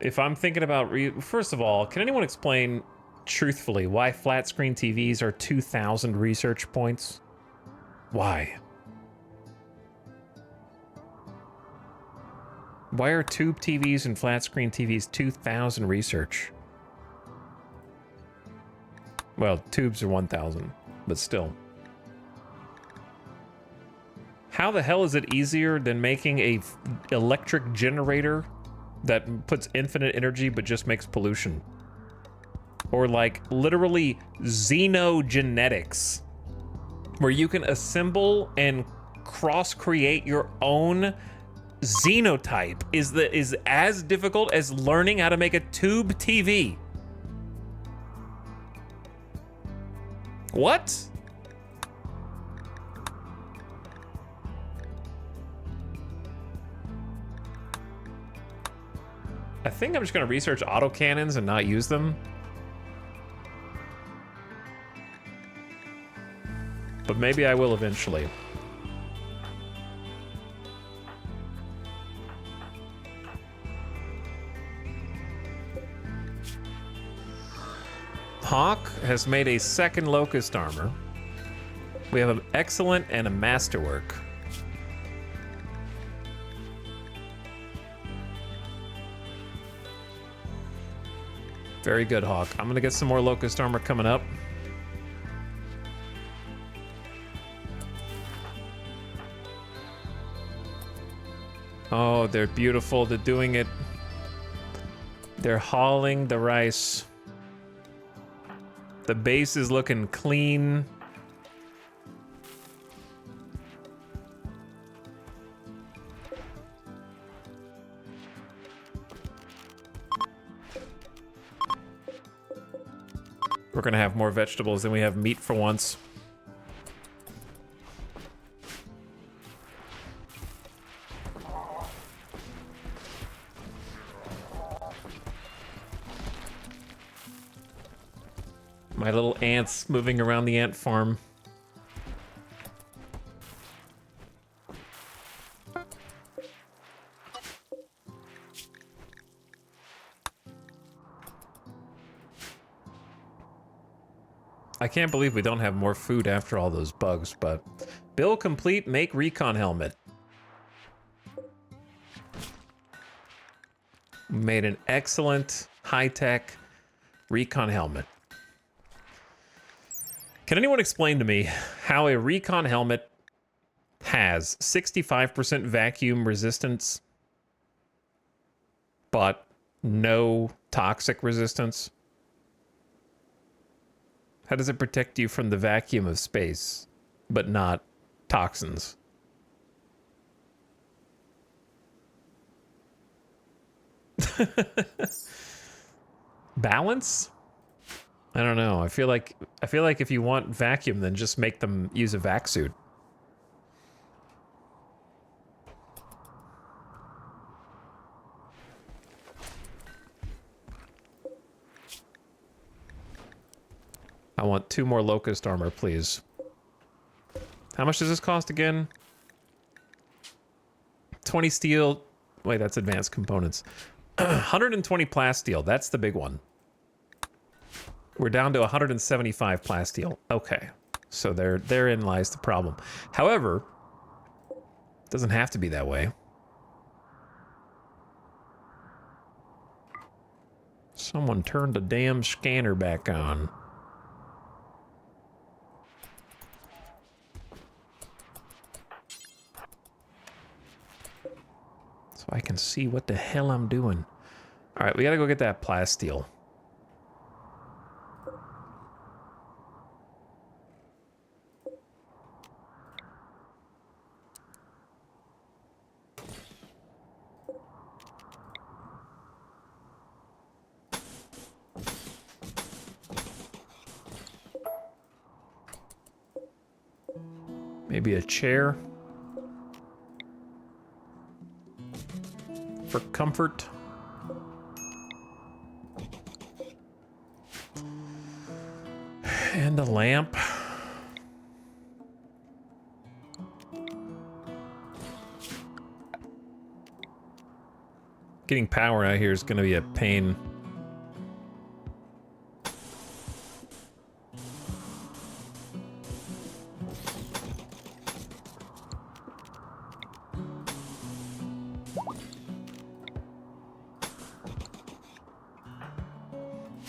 If I'm thinking about... First of all, can anyone explain... truthfully, why flat screen TVs are 2,000 research points? Why? Why are tube TVs and flat screen TVs 2,000 research? Well, tubes are 1,000, but still. How the hell is it easier than making a electric generator that puts infinite energy but just makes pollution? Or like literally xenogenetics, where you can assemble and cross-create your own xenotype is as difficult as learning how to make a tube TV. What? I think I'm just gonna research autocannons and not use them. But maybe I will eventually. Hawk has made a second Locust armor. We have an excellent and a masterwork. Very good, Hawk. I'm gonna get some more locust armor coming up. Oh, they're beautiful. They're doing it. They're hauling the rice. The base is looking clean. We're gonna have more vegetables than we have meat for once. My little ants moving around the ant farm. I can't believe we don't have more food after all those bugs, but... Build complete, make recon helmet. Made an excellent, high-tech recon helmet. Can anyone explain to me how a recon helmet has 65% vacuum resistance, but no toxic resistance? How does it protect you from the vacuum of space, but not toxins? Balance? I don't know. I feel like if you want vacuum, then just make them use a vac suit. I want 2 more locust armor, please. How much does this cost again? 20 steel. Wait, that's advanced components. 120 plasteel. That's the big one. We're down to 175 plasteel. Okay. So therein lies the problem. However, it doesn't have to be that way. Someone turned the damn scanner back on. So I can see what the hell I'm doing. All right, we gotta go get that plasteel. Maybe a chair for comfort. And a lamp. Getting power out here is going to be a pain.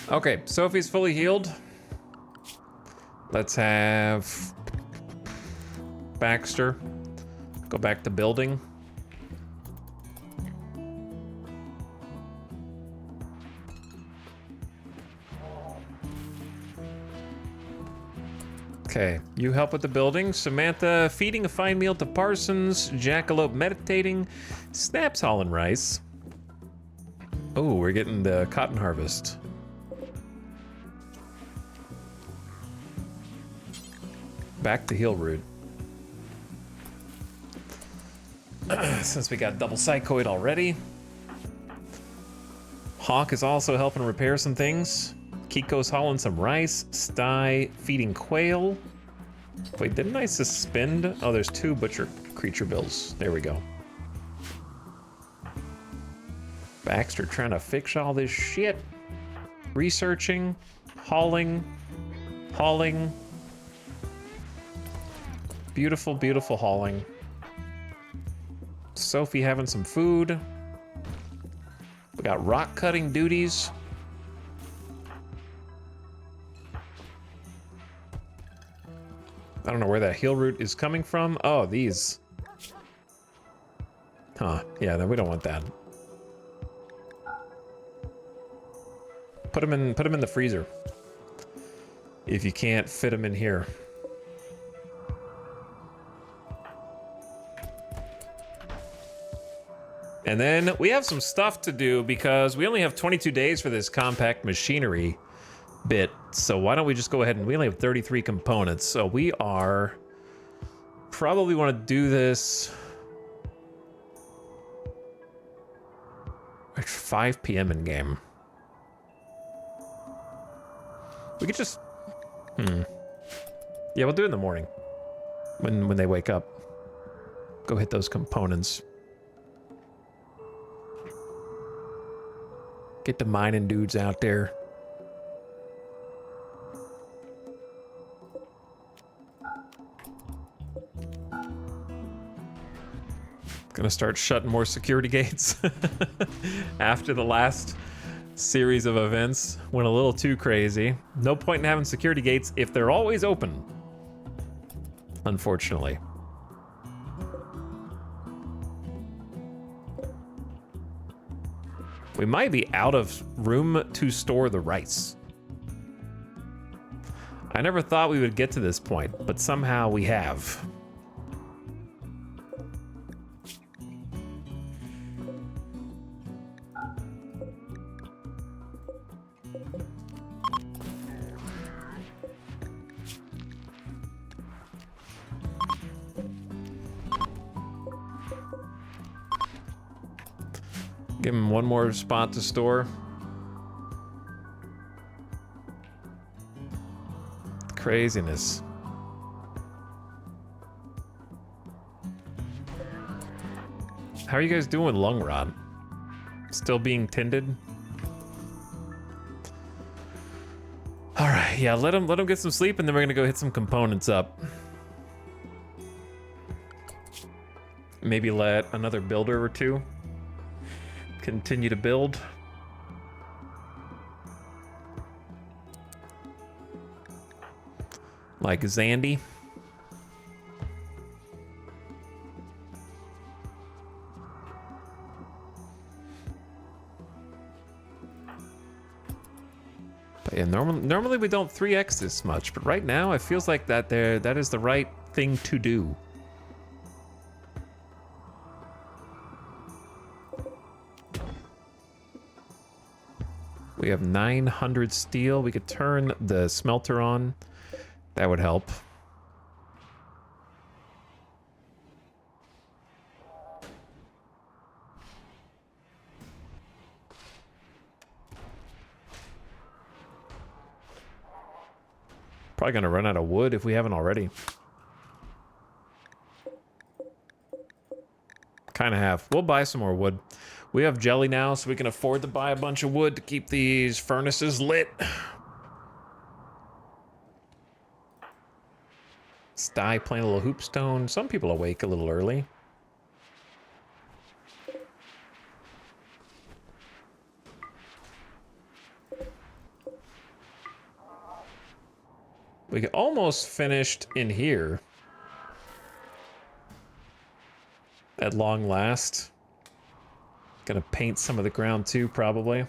Okay, Sophie's fully healed. Let's have Baxter go back to building. Okay, you help with the building. Samantha feeding a fine meal to Parsons. Jackalope meditating. Snaps hauling rice. Oh, we're getting the cotton harvest. Back to Heel Root. Since we got double psychoid already. Hawk is also helping repair some things. Kiko's hauling some rice. Sty feeding quail. Wait, didn't I suspend? Oh, there's 2 butcher creature bills. There we go. Baxter trying to fix all this shit. Researching. Hauling. Hauling. Beautiful, beautiful hauling. Sophie having some food. We got rock cutting duties. I don't know where that heal root is coming from. Oh, these. Huh. Yeah, no, we don't want that. Put them in the freezer. If you can't fit them in here. And then we have some stuff to do because we only have 22 days for this compact machinery bit. So why don't we just go ahead and we only have 33 components. So we are probably want to do this at 5 p.m. in game. We could just, yeah, we'll do it in the morning when they wake up. Go hit those components. Get the mining dudes out there. Gonna start shutting more security gates after the last series of events went a little too crazy. No point in having security gates if they're always open, unfortunately. We might be out of room to store the rice. I never thought we would get to this point, but somehow we have. Give him one more spot to store. Craziness. How are you guys doing, Lung Rod? Still being tended? All right, yeah, let him get some sleep, and then we're gonna go hit some components up. Maybe let another builder or two continue to build. Like Zandy. But yeah, normally we don't 3x this much, but right now it feels like that is the right thing to do. We have 900 steel. We could turn the smelter on. That would help. Probably gonna run out of wood if we haven't already. Kind of have. We'll buy some more wood. We have jelly now, so we can afford to buy a bunch of wood to keep these furnaces lit. Sty playing a little hoopstone. Some people awake a little early. We get almost finished in here. At long last. Gonna paint some of the ground too, probably.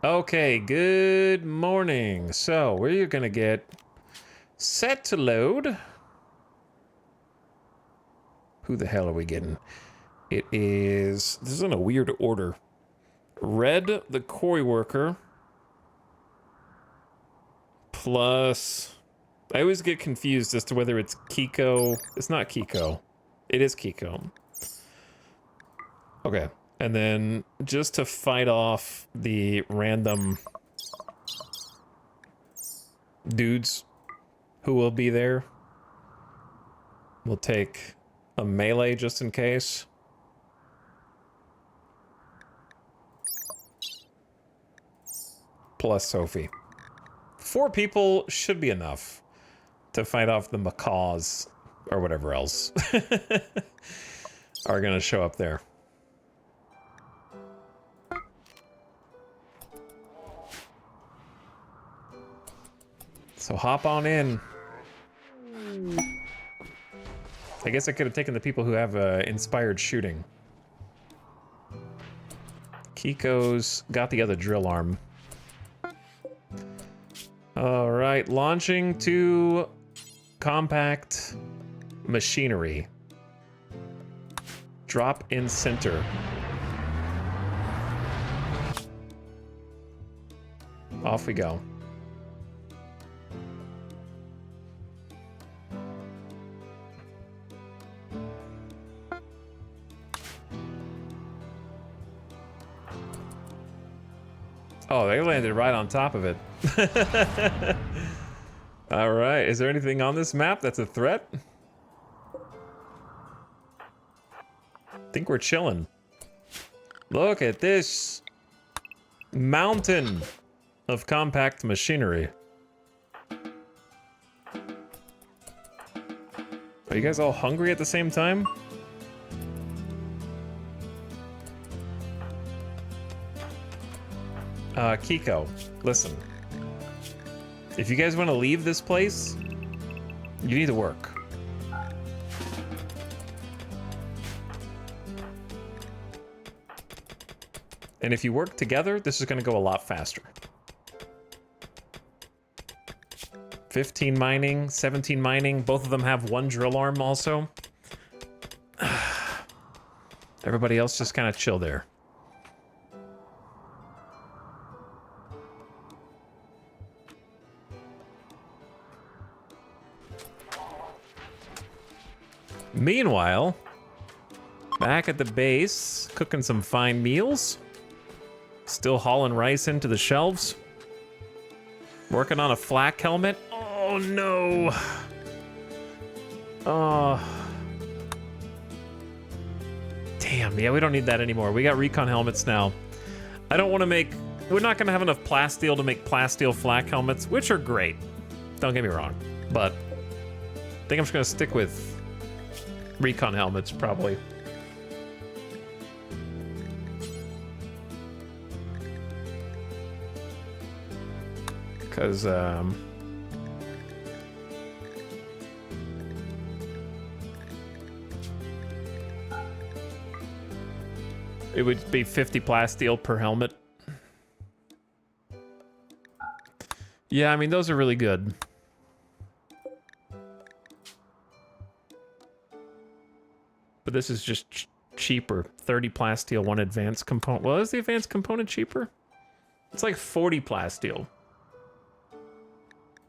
Okay, good morning. So, we're gonna get set to load. Who the hell are we getting? It is... This is in a weird order. Red, the quarry worker. Plus... I always get confused as to whether it's Kiko. It's not Kiko. It is Kiko. Okay. And then just to fight off the random dudes who will be there, we'll take a melee just in case. Plus Sophie. 4 people should be enough to fight off the macaws or whatever else are gonna show up there. So hop on in. I guess I could have taken the people who have inspired shooting. Kiko's got the other drill arm. All right, launching to compact machinery. Drop in center. Off we go. Oh, they landed right on top of it. All right, is there anything on this map that's a threat? I think we're chilling. Look at this mountain of compact machinery. Are you guys all hungry at the same time? Kiko, listen. If you guys want to leave this place, you need to work. And if you work together, this is going to go a lot faster. 15 mining, 17 mining. Both of them have one drill arm also. Everybody else just kind of chill there. Meanwhile, back at the base, cooking some fine meals. Still hauling rice into the shelves. Working on a flak helmet. Oh no. Oh. Damn, yeah, we don't need that anymore. We got recon helmets now. I don't want to make... We're not going to have enough plasteel to make plasteel flak helmets, which are great. Don't get me wrong. But I think I'm just going to stick with recon helmets, probably. Because, it would be 50 plasteel per helmet. Yeah, I mean, those are really good. But this is just cheaper. 30 plasteel, 1 advanced component. Well, is the advanced component cheaper? It's like 40 plasteel.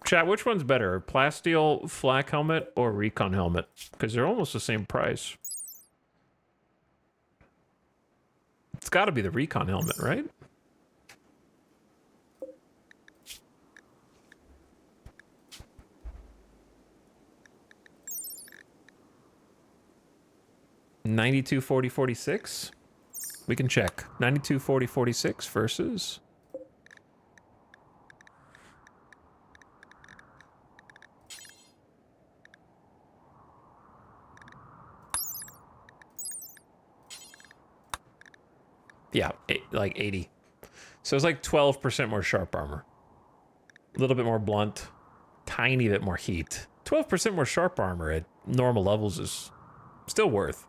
Chat, which one's better? Plasteel flak helmet or recon helmet? Because they're almost the same price. It's got to be the recon helmet, right? $92, $40, $46. We can check. $92, $40, $46 versus... Yeah, like 80. So it's like 12% more sharp armor. A little bit more blunt. Tiny bit more heat. 12% more sharp armor at normal levels is still worth.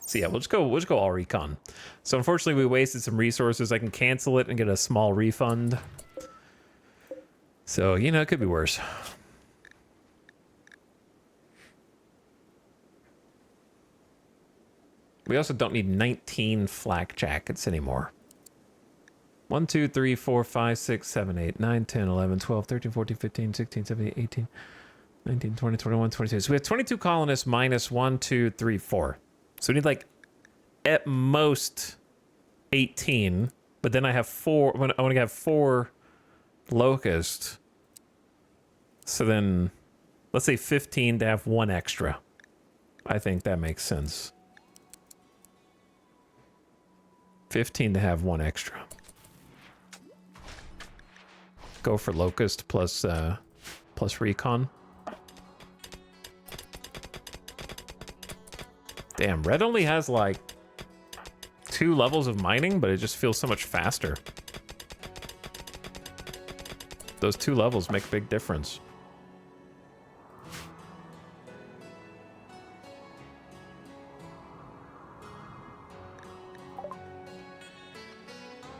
So yeah, we'll just go all recon. So unfortunately we wasted some resources. I can cancel it and get a small refund. So, you know, it could be worse. We also don't need 19 flak jackets anymore. 1, 2, 3, 4, 5, 6, 7, 8, 9, 10, 11, 12, 13, 14, 15, 16, 17, 18, 19, 20, 21, 22. So we have 22 colonists minus 1, 2, 3, 4. So we need like at most 18. But then I have 4. I want to have 4 locusts. So then let's say 15 to have 1 extra. I think that makes sense. 15 to have 1 extra. Go for locust plus recon. Damn, red only has like 2 levels of mining, but it just feels so much faster. Those 2 levels make a big difference.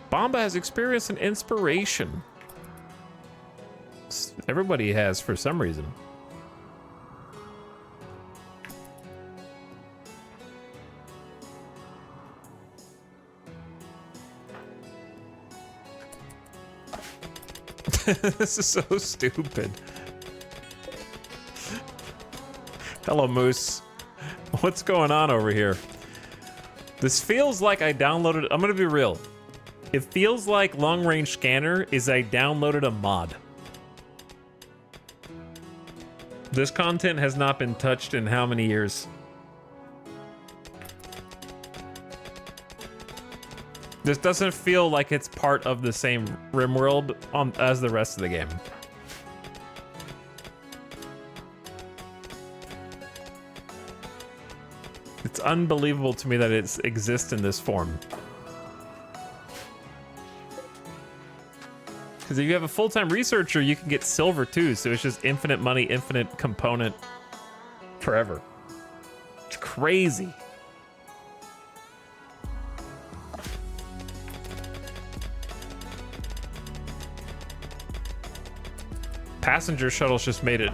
Bomba has experienced an inspiration. Everybody has for some reason. This is so stupid. Hello, Moose. What's going on over here? This feels like I downloaded... I'm gonna be real. It feels like Long Range Scanner is I downloaded a mod. This content has not been touched in how many years? This doesn't feel like it's part of the same RimWorld as the rest of the game. It's unbelievable to me that it exists in this form. Because if you have a full-time researcher, you can get silver too, so it's just infinite money, infinite component forever. It's crazy. Passenger shuttles just made it,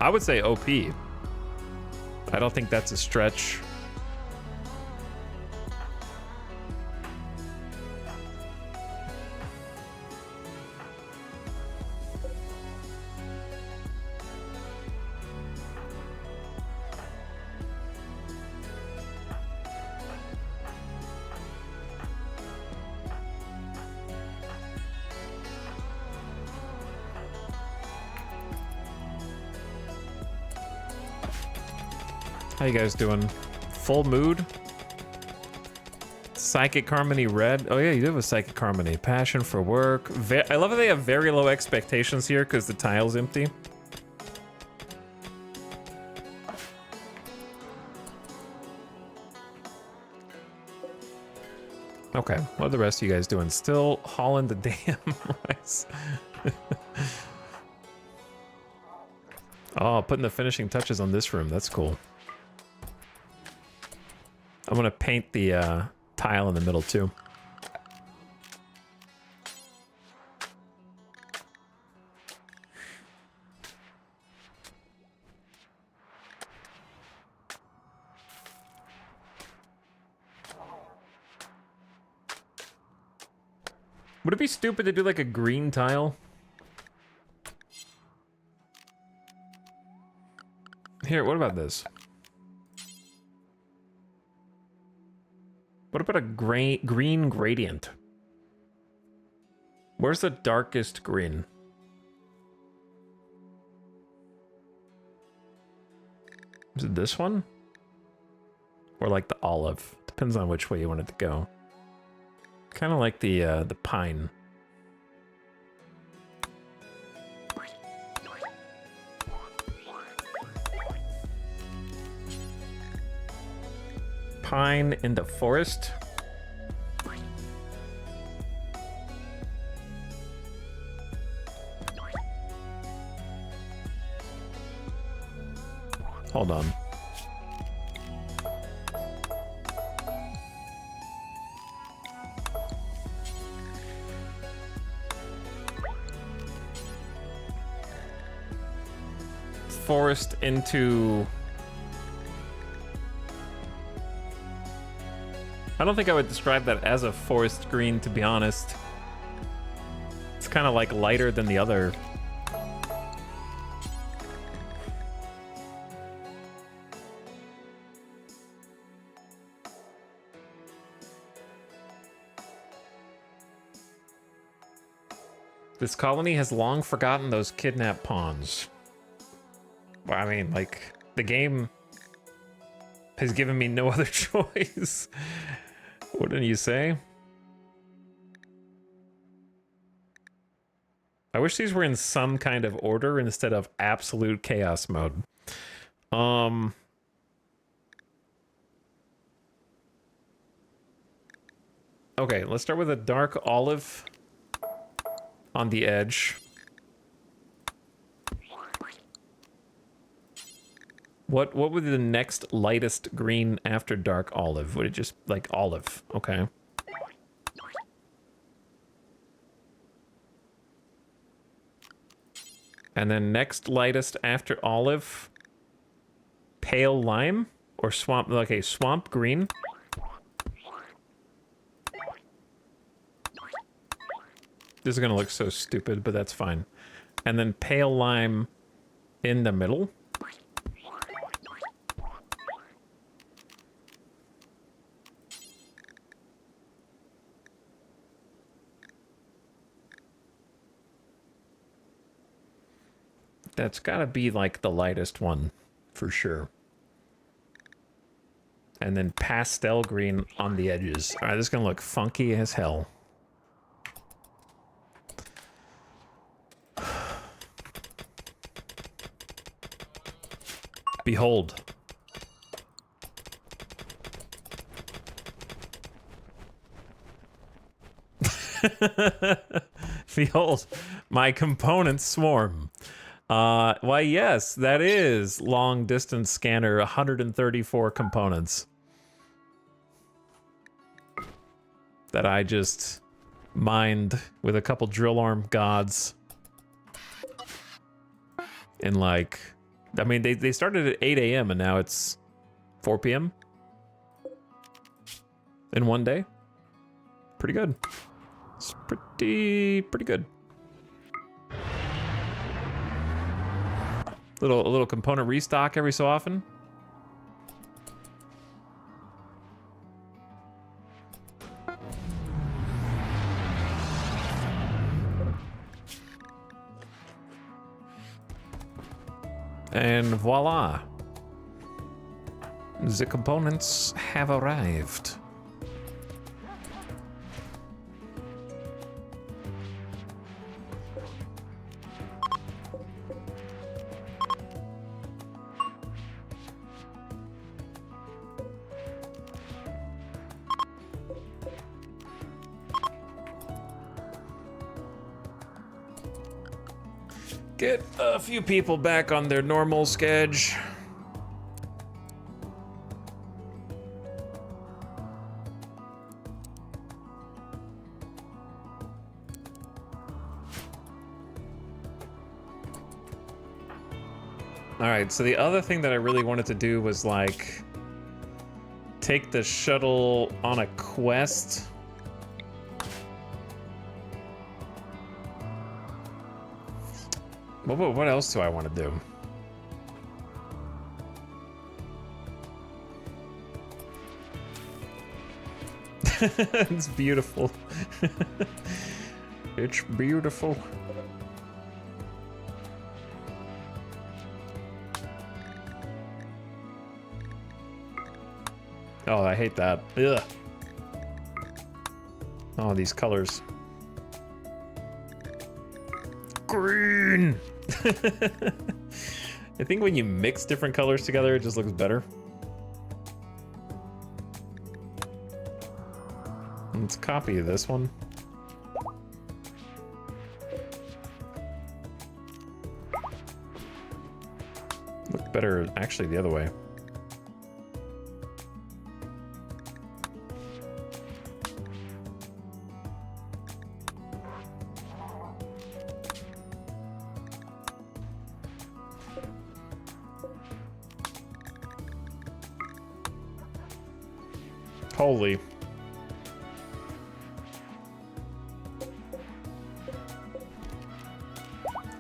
I would say, OP. I don't think that's a stretch. How you guys doing? Full mood? Psychic Harmony red. Oh yeah, you do have a Psychic Harmony. Passion for work. I love that they have very low expectations here because the tile's empty. Okay, what are the rest of you guys doing? Still hauling the damn rice. Oh, putting the finishing touches on this room. That's cool. I'm gonna paint the tile in the middle too. Would it be stupid to do like a green tile? Here, what about this? What about a green gradient? Where's the darkest green? Is it this one? Or like the olive? Depends on which way you want it to go. Kind of like the pine. Pine in the forest. Hold on. Forest into... I don't think I would describe that as a forest green, to be honest. It's kind of like lighter than the other. This colony has long forgotten those kidnapped pawns. Well, I mean, like, the game has given me no other choice. Wouldn't you say? I wish these were in some kind of order instead of absolute chaos mode. Okay, let's start with a dark olive on the edge. What would be the next lightest green after dark olive? Would it just like olive? Okay. And then next lightest after olive, pale lime or swamp, okay, swamp green. This is gonna look so stupid, but that's fine. And then pale lime in the middle. That's gotta be like the lightest one for sure. And then pastel green on the edges. All right, this is gonna look funky as hell. Behold. Behold, my components swarm. Why, yes, that is long distance scanner, 134 components. That I just mined with a couple drill arm gods. And like, I mean, they started at 8 a.m. and now it's 4 p.m. in one day. Pretty good. It's pretty good. A little component restock every so often. And voila. The components have arrived. Get a few people back on their normal schedule. Alright, so the other thing that I really wanted to do was like take the shuttle on a quest. What else do I want to do? It's beautiful. It's beautiful. Oh, I hate that. Ugh. Oh, these colors. Green! I think when you mix different colors together, it just looks better. Let's copy this one. Look better, actually, the other way. Holy.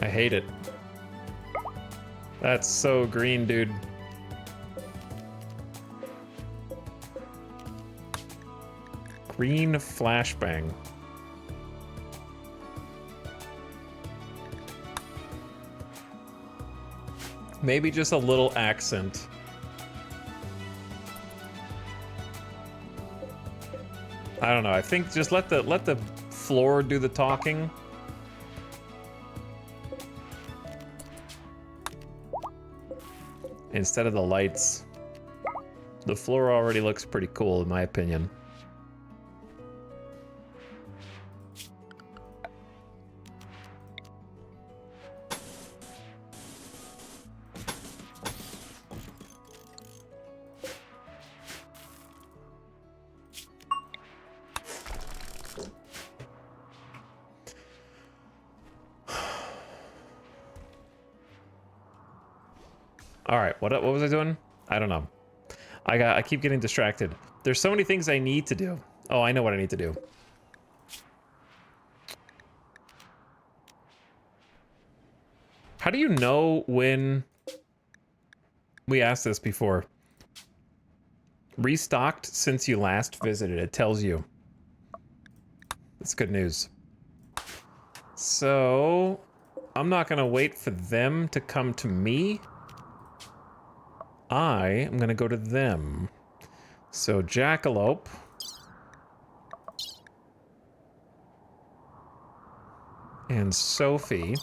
I hate it. That's so green, dude. Green flashbang. Maybe just a little accent. I don't know. I think just let the floor do the talking. Instead of the lights. The floor already looks pretty cool in my opinion. All right, what was I doing? I don't know. I keep getting distracted. There's so many things I need to do. Oh, I know what I need to do. How do you know when... We asked this before. Restocked since you last visited. It tells you. That's good news. So, I'm not going to wait for them to come to me. I am going to go to them. So, Jackalope. And Sophie.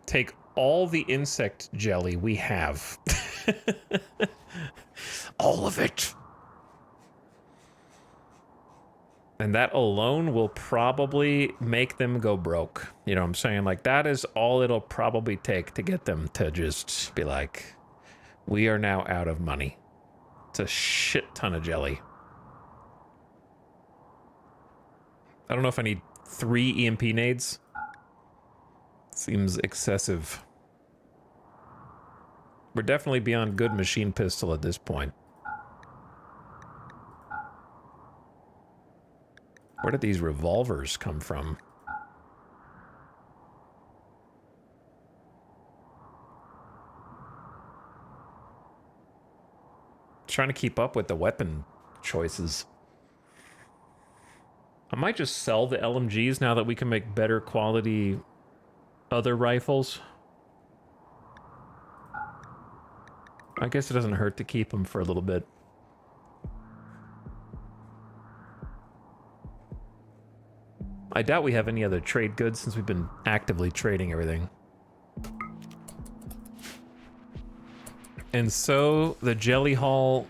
Take all the insect jelly we have. All of it. And that alone will probably make them go broke. You know what I'm saying? Like, that is all it'll probably take to get them to just be like, we are now out of money. It's a shit ton of jelly. I don't know if I need 3 EMP nades. Seems excessive. We're definitely beyond good machine pistol at this point. Where did these revolvers come from? Trying to keep up with the weapon choices. I might just sell the LMGs now that we can make better quality other rifles. I guess it doesn't hurt to keep them for a little bit. I doubt we have any other trade goods since we've been actively trading everything. And so the jelly haul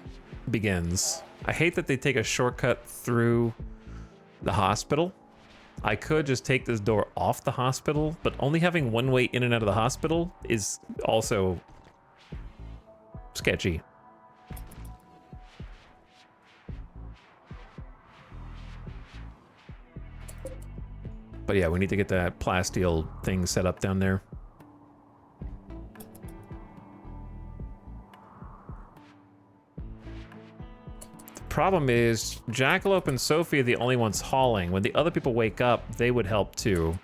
begins. I hate that they take a shortcut through the hospital. I could just take this door off the hospital, but only having one way in and out of the hospital is also sketchy. But yeah, we need to get that plasteel thing set up down there. Problem is, Jackalope and Sophie are the only ones hauling. When the other people wake up, they would help too.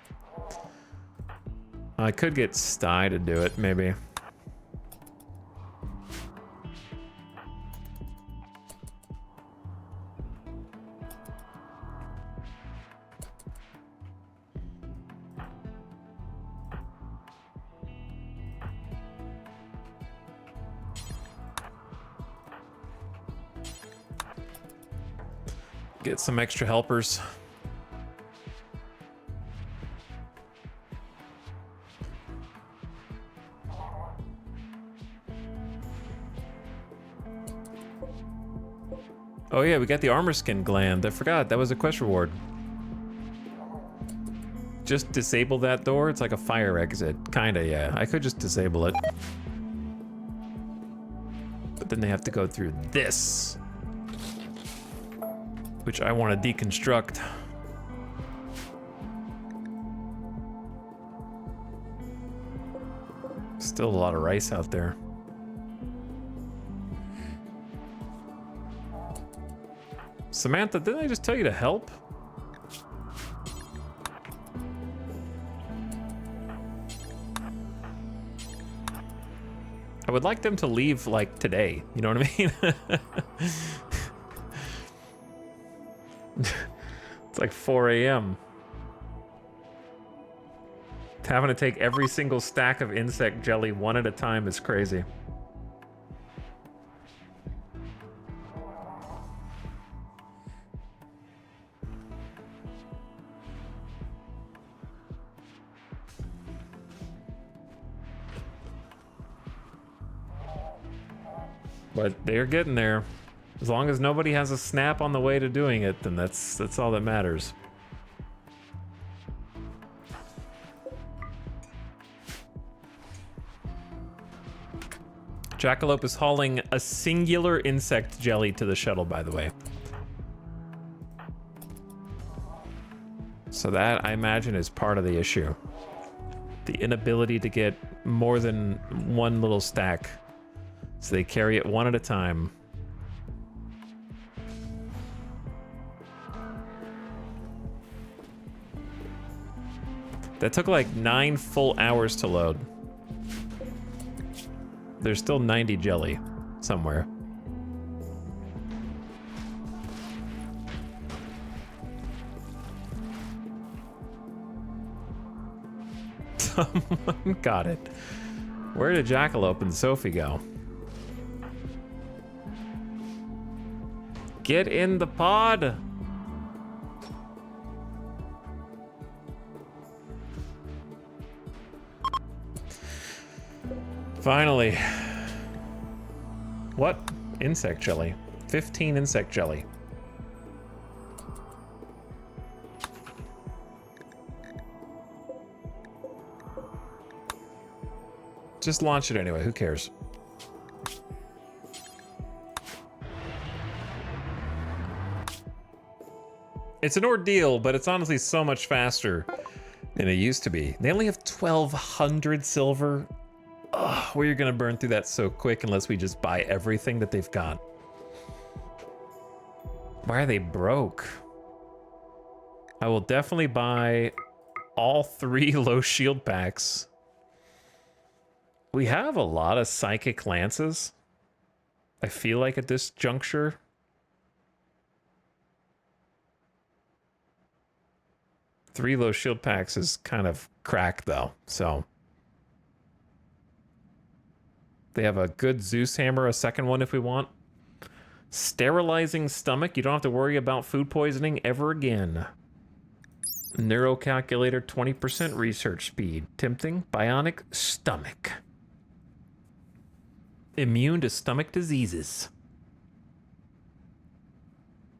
I could get Sty to do it, maybe. Get some extra helpers. Oh yeah, we got the armor skin gland. I forgot, that was a quest reward. Just disable that door? It's like a fire exit. Kinda, yeah. I could just disable it. But then they have to go through this, which I want to deconstruct. Still a lot of rice out there. Samantha, didn't I just tell you to help? I would like them to leave, like, today. You know what I mean? It's like 4 a.m. Having to take every single stack of insect jelly one at a time is crazy. But they're getting there. As long as nobody has a snap on the way to doing it, then that's all that matters. Jackalope is hauling a singular insect jelly to the shuttle, by the way. So that, I imagine, is part of the issue. the inability to get more than one little stack. So they carry it one at a time. That took like 9 full hours to load. There's still 90 jelly somewhere. Someone got it. Where did Jackalope and Sophie go? Get in the pod! Finally. What? Insect jelly. 15 insect jelly. Just launch it anyway, who cares? It's an ordeal, but it's honestly so much faster than it used to be. They only have 1,200 silver. Ugh, we're gonna burn through that so quick unless we just buy everything that they've got. Why are they broke? I will definitely buy all 3 low shield packs. We have a lot of psychic lances. I feel like at this juncture. Three low shield packs is kind of cracked though, so. They have a good Zeus hammer, a second one if we want. Sterilizing stomach, you don't have to worry about food poisoning ever again. Neuro calculator, 20% research speed. Tempting, bionic stomach. Immune to stomach diseases.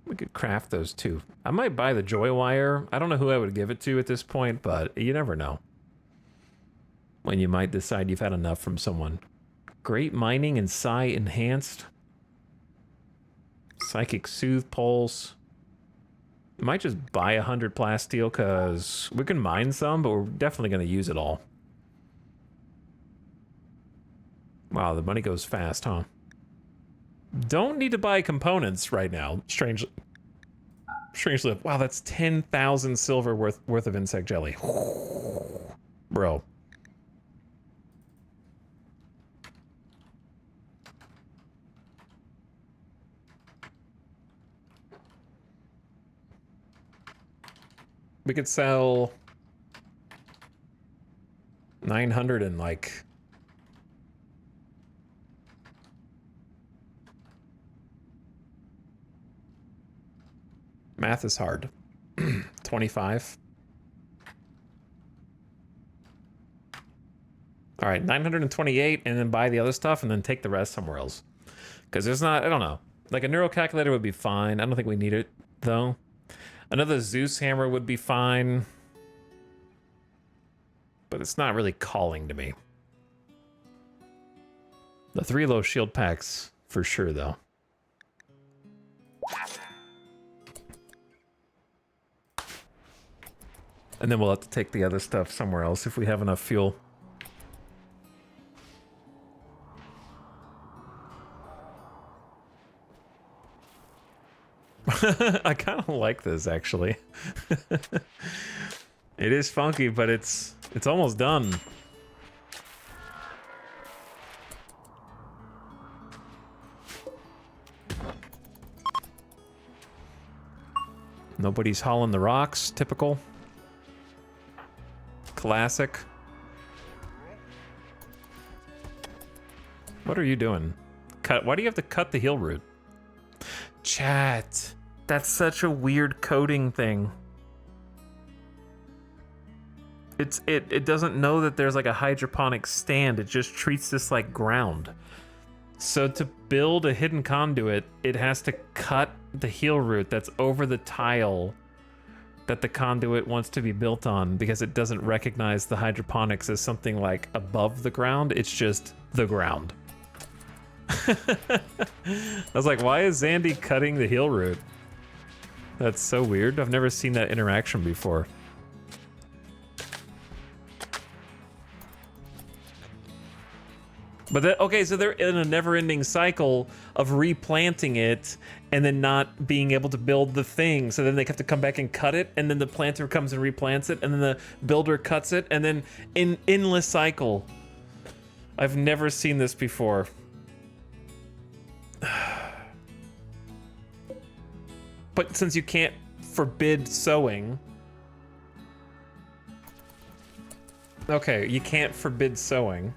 We could craft those too. I might buy the joy wire. I don't know who I would give it to at this point, but you never know. When you might decide you've had enough from someone. Great mining and psi enhanced. Psychic soothe pulse. Might just buy 100 plasteel because we can mine some, but we're definitely going to use it all. Wow, the money goes fast, huh? Don't need to buy components right now. Strangely, wow, that's 10,000 silver worth of insect jelly. Bro. We could sell 900 and like math is hard. 25. All right, 928 and then buy the other stuff and then take the rest somewhere else. Because there's not, I don't know. Like a neural calculator would be fine. I don't think we need it though. Another Zeus hammer would be fine. But it's not really calling to me. The 3 low shield packs for sure though. And then we'll have to take the other stuff somewhere else if we have enough fuel. I kind of like this actually. It is funky, but it's almost done. Nobody's hauling the rocks, typical. Classic. What are you doing? Why do you have to cut the heal root? Chat. That's such a weird coding thing. It doesn't know that there's like a hydroponic stand. It just treats this like ground. So to build a hidden conduit, it has to cut the heal root that's over the tile that the conduit wants to be built on because it doesn't recognize the hydroponics as something like above the ground. It's just the ground. I was like, why is Zandy cutting the heal root? That's so weird. I've never seen that interaction before. But okay, so they're in a never-ending cycle of replanting it and then not being able to build the thing. So then they have to come back and cut it, and then the planter comes and replants it, and then the builder cuts it, and then in endless cycle. I've never seen this before. But since you can't forbid sowing... Okay, you can't forbid sowing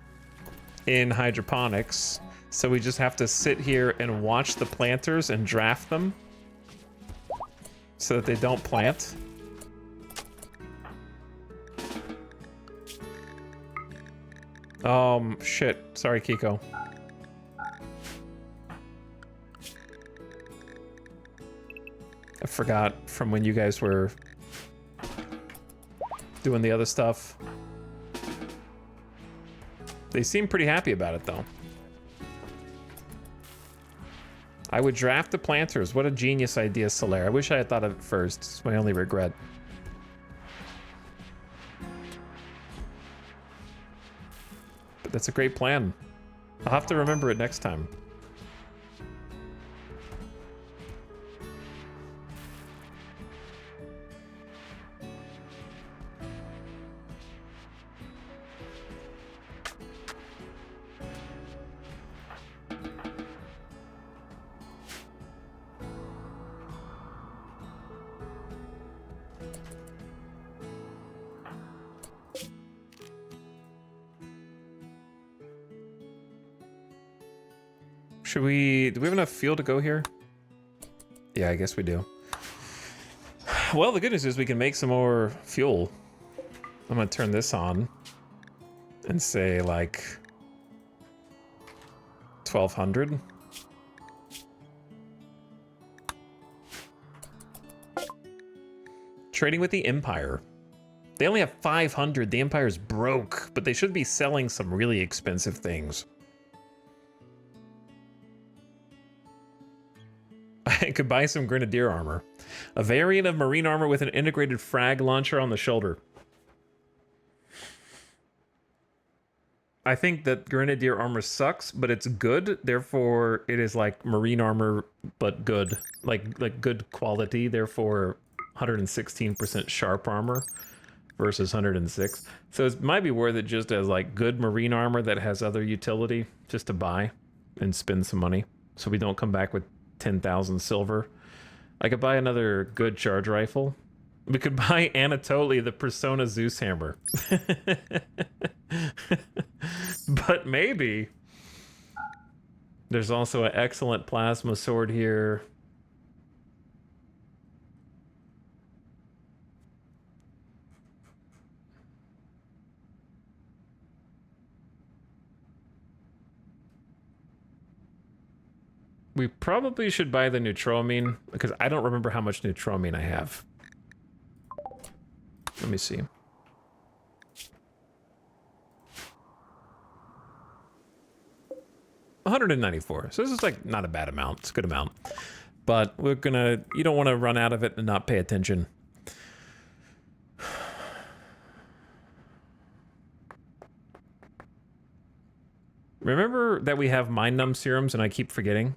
in hydroponics, so we just have to sit here and watch the planters and draft them so that they don't plant. Shit. Sorry, Kiko. I forgot from when you guys were doing the other stuff. They seem pretty happy about it, though. I would draft the planters. What a genius idea, Solaire. I wish I had thought of it first. It's my only regret. But that's a great plan. I'll have to remember it next time. Do we have enough fuel to go here? Yeah, I guess we do. Well, the good news is we can make some more fuel. I'm gonna turn this on and say like 1200. Trading with the Empire. They only have 500. The Empire's broke, but they should be selling some really expensive things. I could buy some Grenadier armor. A variant of marine armor with an integrated frag launcher on the shoulder. I think that Grenadier armor sucks, but it's good. Therefore, it is like marine armor, but good. Like good quality. Therefore, 116% sharp armor versus 106. So it might be worth it just as like good marine armor that has other utility just to buy and spend some money. So we don't come back with 10,000 silver. I could buy another good charge rifle. We could buy Anatoly the Persona Zeus hammer. But maybe there's also an excellent plasma sword here. We probably should buy the Neutroamine, because I don't remember how much Neutroamine I have. Let me see. $194. So this is like not a bad amount. It's a good amount. But we're gonna... You don't want to run out of it and not pay attention. Remember that we have Mind Numb serums and I keep forgetting?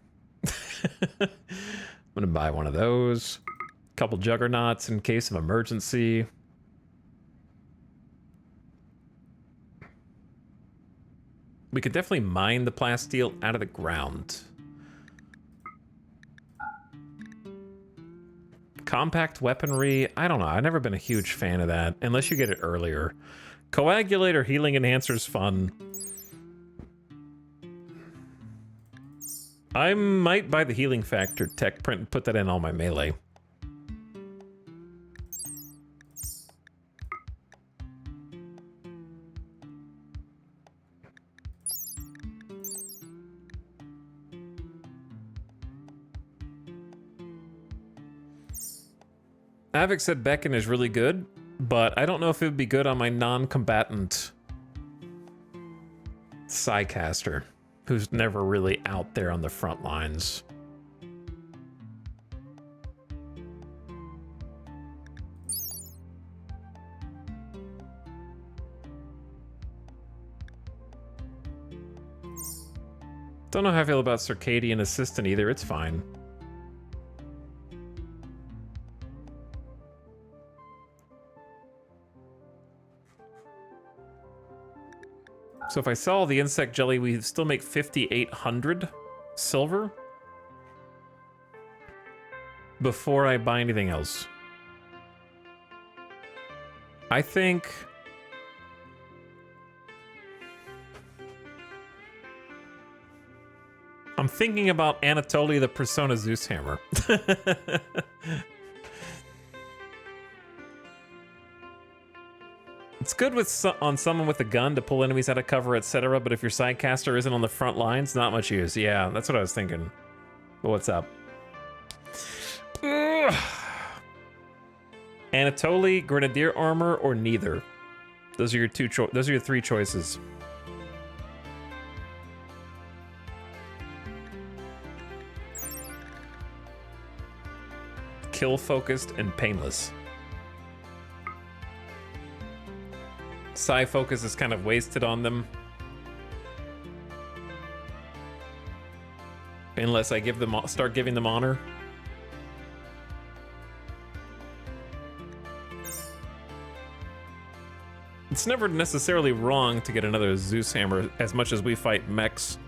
I'm gonna buy one of those. A couple juggernauts in case of emergency. We could definitely mine the plasteel out of the ground. Compact weaponry, I don't know. I've never been a huge fan of that, unless you get it earlier. Coagulator healing enhancer's fun. I might buy the healing factor tech print and put that in all my melee. Avik said Beacon is really good, but I don't know if it would be good on my non-combatant Psycaster, who's never really out there on the front lines. Don't know how I feel about Circadian Assistant either. It's fine. So if I sell the insect jelly, we still make 5,800 silver before I buy anything else. I think I'm thinking about Anatoly the Persona Zeus Hammer. It's good with on someone with a gun to pull enemies out of cover, etc. But if your sidecaster isn't on the front lines, not much use. Yeah, that's what I was thinking. But what's up? Ugh. Anatoly, Grenadier Armor, or neither. Those are your those are your three choices. Kill focused and painless. Psi focus is kind of wasted on them. Unless I give them start giving them honor. It's never necessarily wrong to get another Zeus Hammer as much as we fight mechs.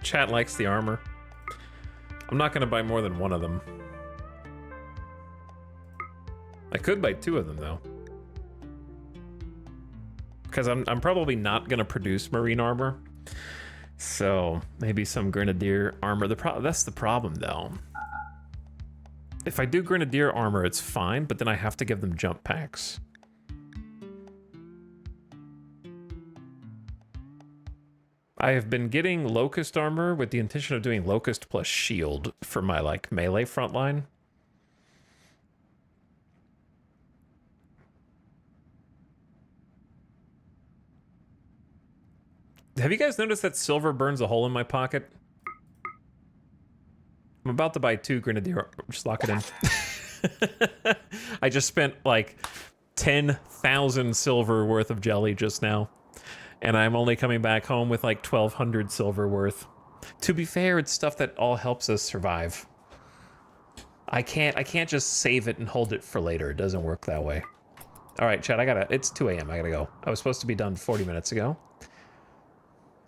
Chat likes the armor. I'm not going to buy more than one of them. I could buy two of them, though. Because I'm probably not going to produce marine armor. So, maybe some Grenadier armor. That's the problem, though. If I do Grenadier armor, it's fine, but then I have to give them jump packs. I have been getting Locust armor with the intention of doing Locust plus shield for my, like, melee frontline. Have you guys noticed that silver burns a hole in my pocket? I'm about to buy 2 Grenadier. Just lock it in. I just spent like 10,000 silver worth of jelly just now. And I'm only coming back home with like 1,200 silver worth. To be fair, it's stuff that all helps us survive. I can't just save it and hold it for later. It doesn't work that way. All right, chat, it's 2 a.m. I gotta go. I was supposed to be done 40 minutes ago.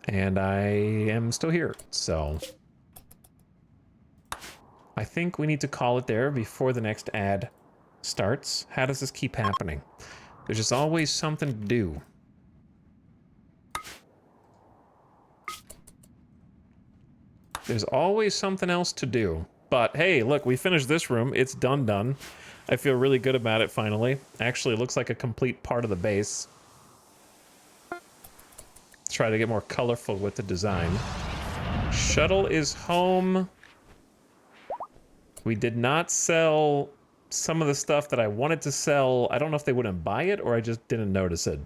And I am still here, so I think we need to call it there before the next ad starts. How does this keep happening? There's just always something to do. There's always something else to do. But hey, look, we finished this room. It's done. I feel really good about it finally. Actually, it looks like a complete part of the base. Try to get more colorful with the design. Shuttle is home. We did not sell some of the stuff that I wanted to sell. I don't know if they wouldn't buy it or I just didn't notice it.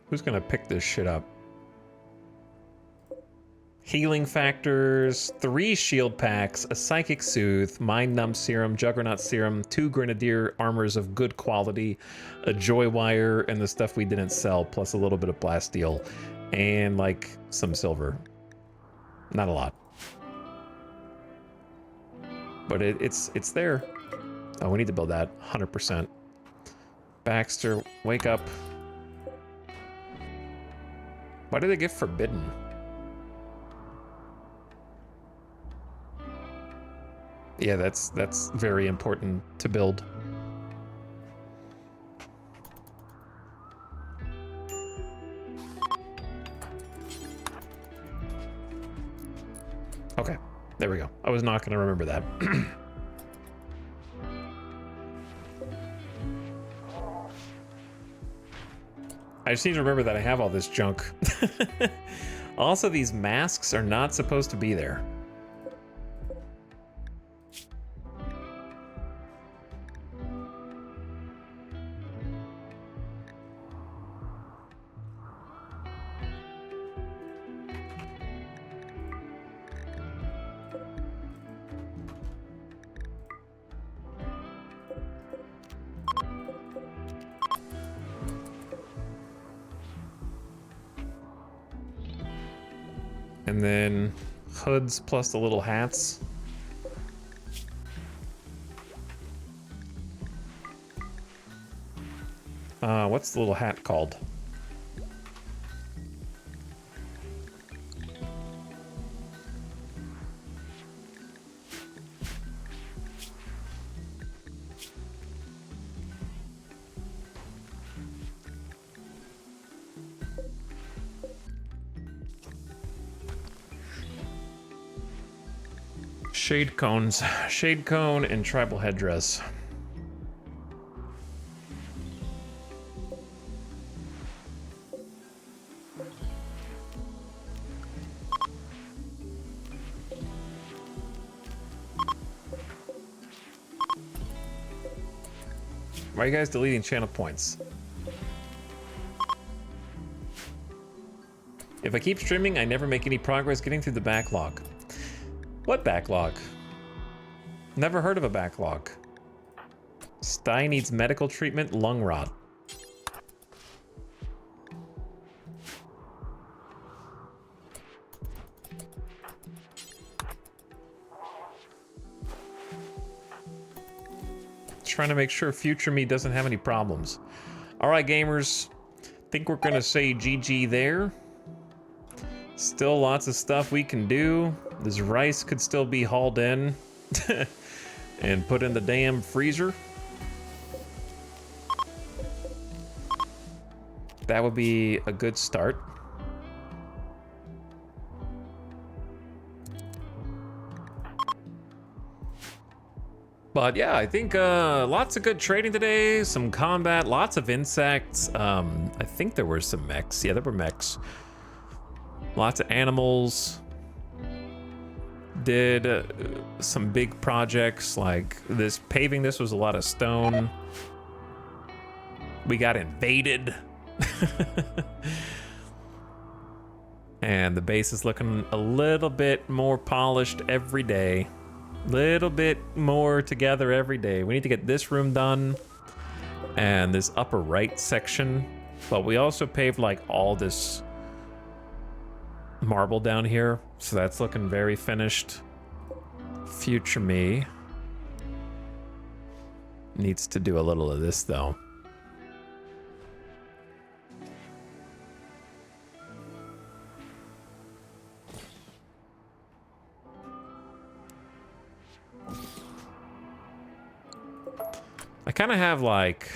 Who's gonna pick this shit up? Healing factors, 3 shield packs, a psychic soothe, mind numb serum, juggernaut serum, 2 grenadier armors of good quality, a joy wire, and the stuff we didn't sell, plus a little bit of blast steel, and like some silver. Not a lot, but it's there. Oh, we need to build that 100%. Baxter, wake up. Why do they get forbidden? Yeah, that's very important to build. Okay, there we go. I was not going to remember that. I just need to remember that I have all this junk. Also, these masks are not supposed to be there. And then hoods plus the little hats. What's the little hat called? Shade cones. Shade cone and tribal headdress. Why are you guys deleting channel points? If I keep streaming, I never make any progress getting through the backlog. What backlog? Never heard of a backlog. Sty needs medical treatment, lung rot. Trying to make sure future me doesn't have any problems. All right, gamers. Think we're gonna say GG there. Still lots of stuff we can do. This rice could still be hauled in and put in the damn freezer. That would be a good start. But yeah, I think lots of good trading today, some combat, lots of insects. I think there were some mechs. Yeah, there were mechs. Lots of animals. Did some big projects like this. Paving this was a lot of stone. We got invaded. And the base is looking a little bit more polished every day. Little bit more together every day. We need to get this room done and this upper right section. But we also paved like all this marble down here, so that's looking very finished. Future me needs to do a little of this though. I kind of have like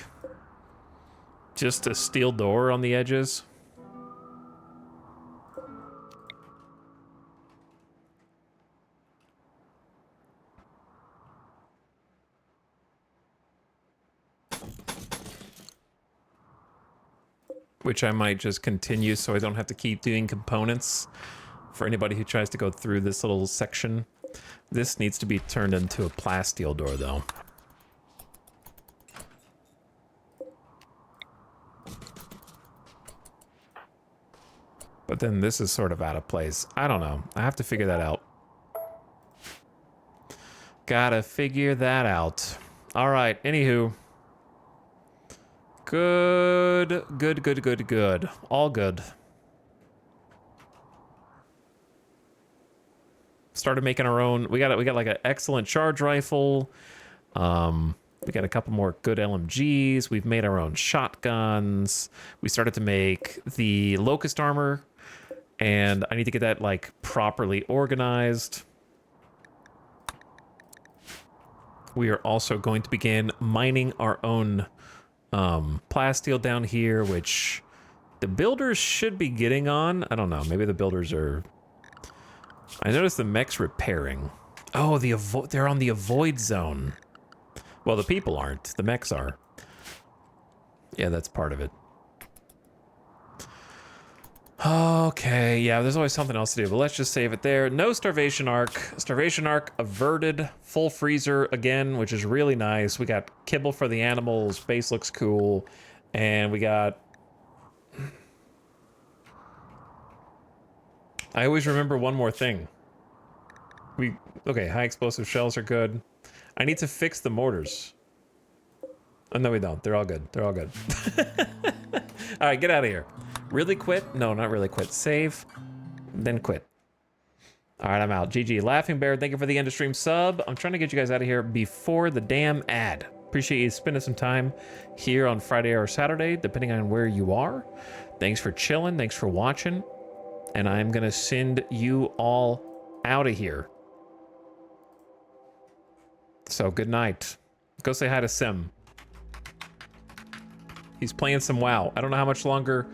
just a steel door on the edges. Which I might just continue so I don't have to keep doing components for anybody who tries to go through this little section. This needs to be turned into a plasteel door though. But then this is sort of out of place. I don't know. I have to figure that out. Gotta figure that out. All right, anywho. Good. All good. Started making our own. We got like an excellent charge rifle. We got a couple more good LMGs. We've made our own shotguns. We started to make the locust armor. And I need to get that like properly organized. We are also going to begin mining our own plasteel down here, which the builders should be getting on. I don't know. Maybe the builders are... I noticed the mech's repairing. Oh, they're on the avoid zone. Well, the people aren't. The mechs are. Yeah, that's part of it. Okay, yeah, there's always something else to do, but let's just save it there. No starvation arc. Starvation arc averted. Full freezer again, which is really nice. We got kibble for the animals. Base looks cool. And we got... I always remember one more thing. Okay, high explosive shells are good. I need to fix the mortars. Oh, no, we don't. They're all good. They're all good. All right, get out of here. Really quit? No, not really quit. Save, then quit. All right, I'm out. GG. Laughing Bear, thank you for the end of stream sub. I'm trying to get you guys out of here before the damn ad. Appreciate you spending some time here on Friday or Saturday, depending on where you are. Thanks for chilling. Thanks for watching. And I'm going to send you all out of here. So good night. Go say hi to Sim. He's playing some WoW. I don't know how much longer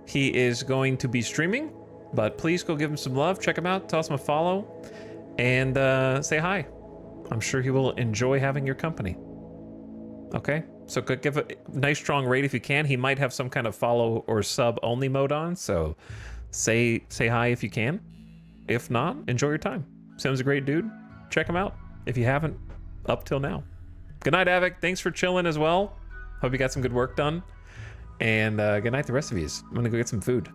he is going to be streaming, but please go give him some love. Check him out. Toss him a follow. And say hi. I'm sure he will enjoy having your company. Okay? So give a nice strong rate if you can. He might have some kind of follow or sub only mode on, so say hi if you can. If not, enjoy your time. Sim's a great dude. Check him out if you haven't up till now. Good night, Avic. Thanks for chilling as well. Hope you got some good work done. And good night, the rest of you. I'm gonna go get some food.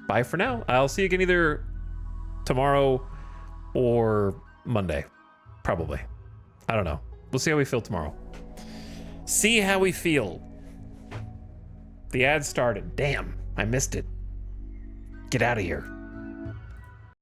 Bye for now. I'll see you again either tomorrow or Monday. Probably. I don't know. We'll see how we feel tomorrow. See how we feel. The ad started. Damn, I missed it. Get out of here.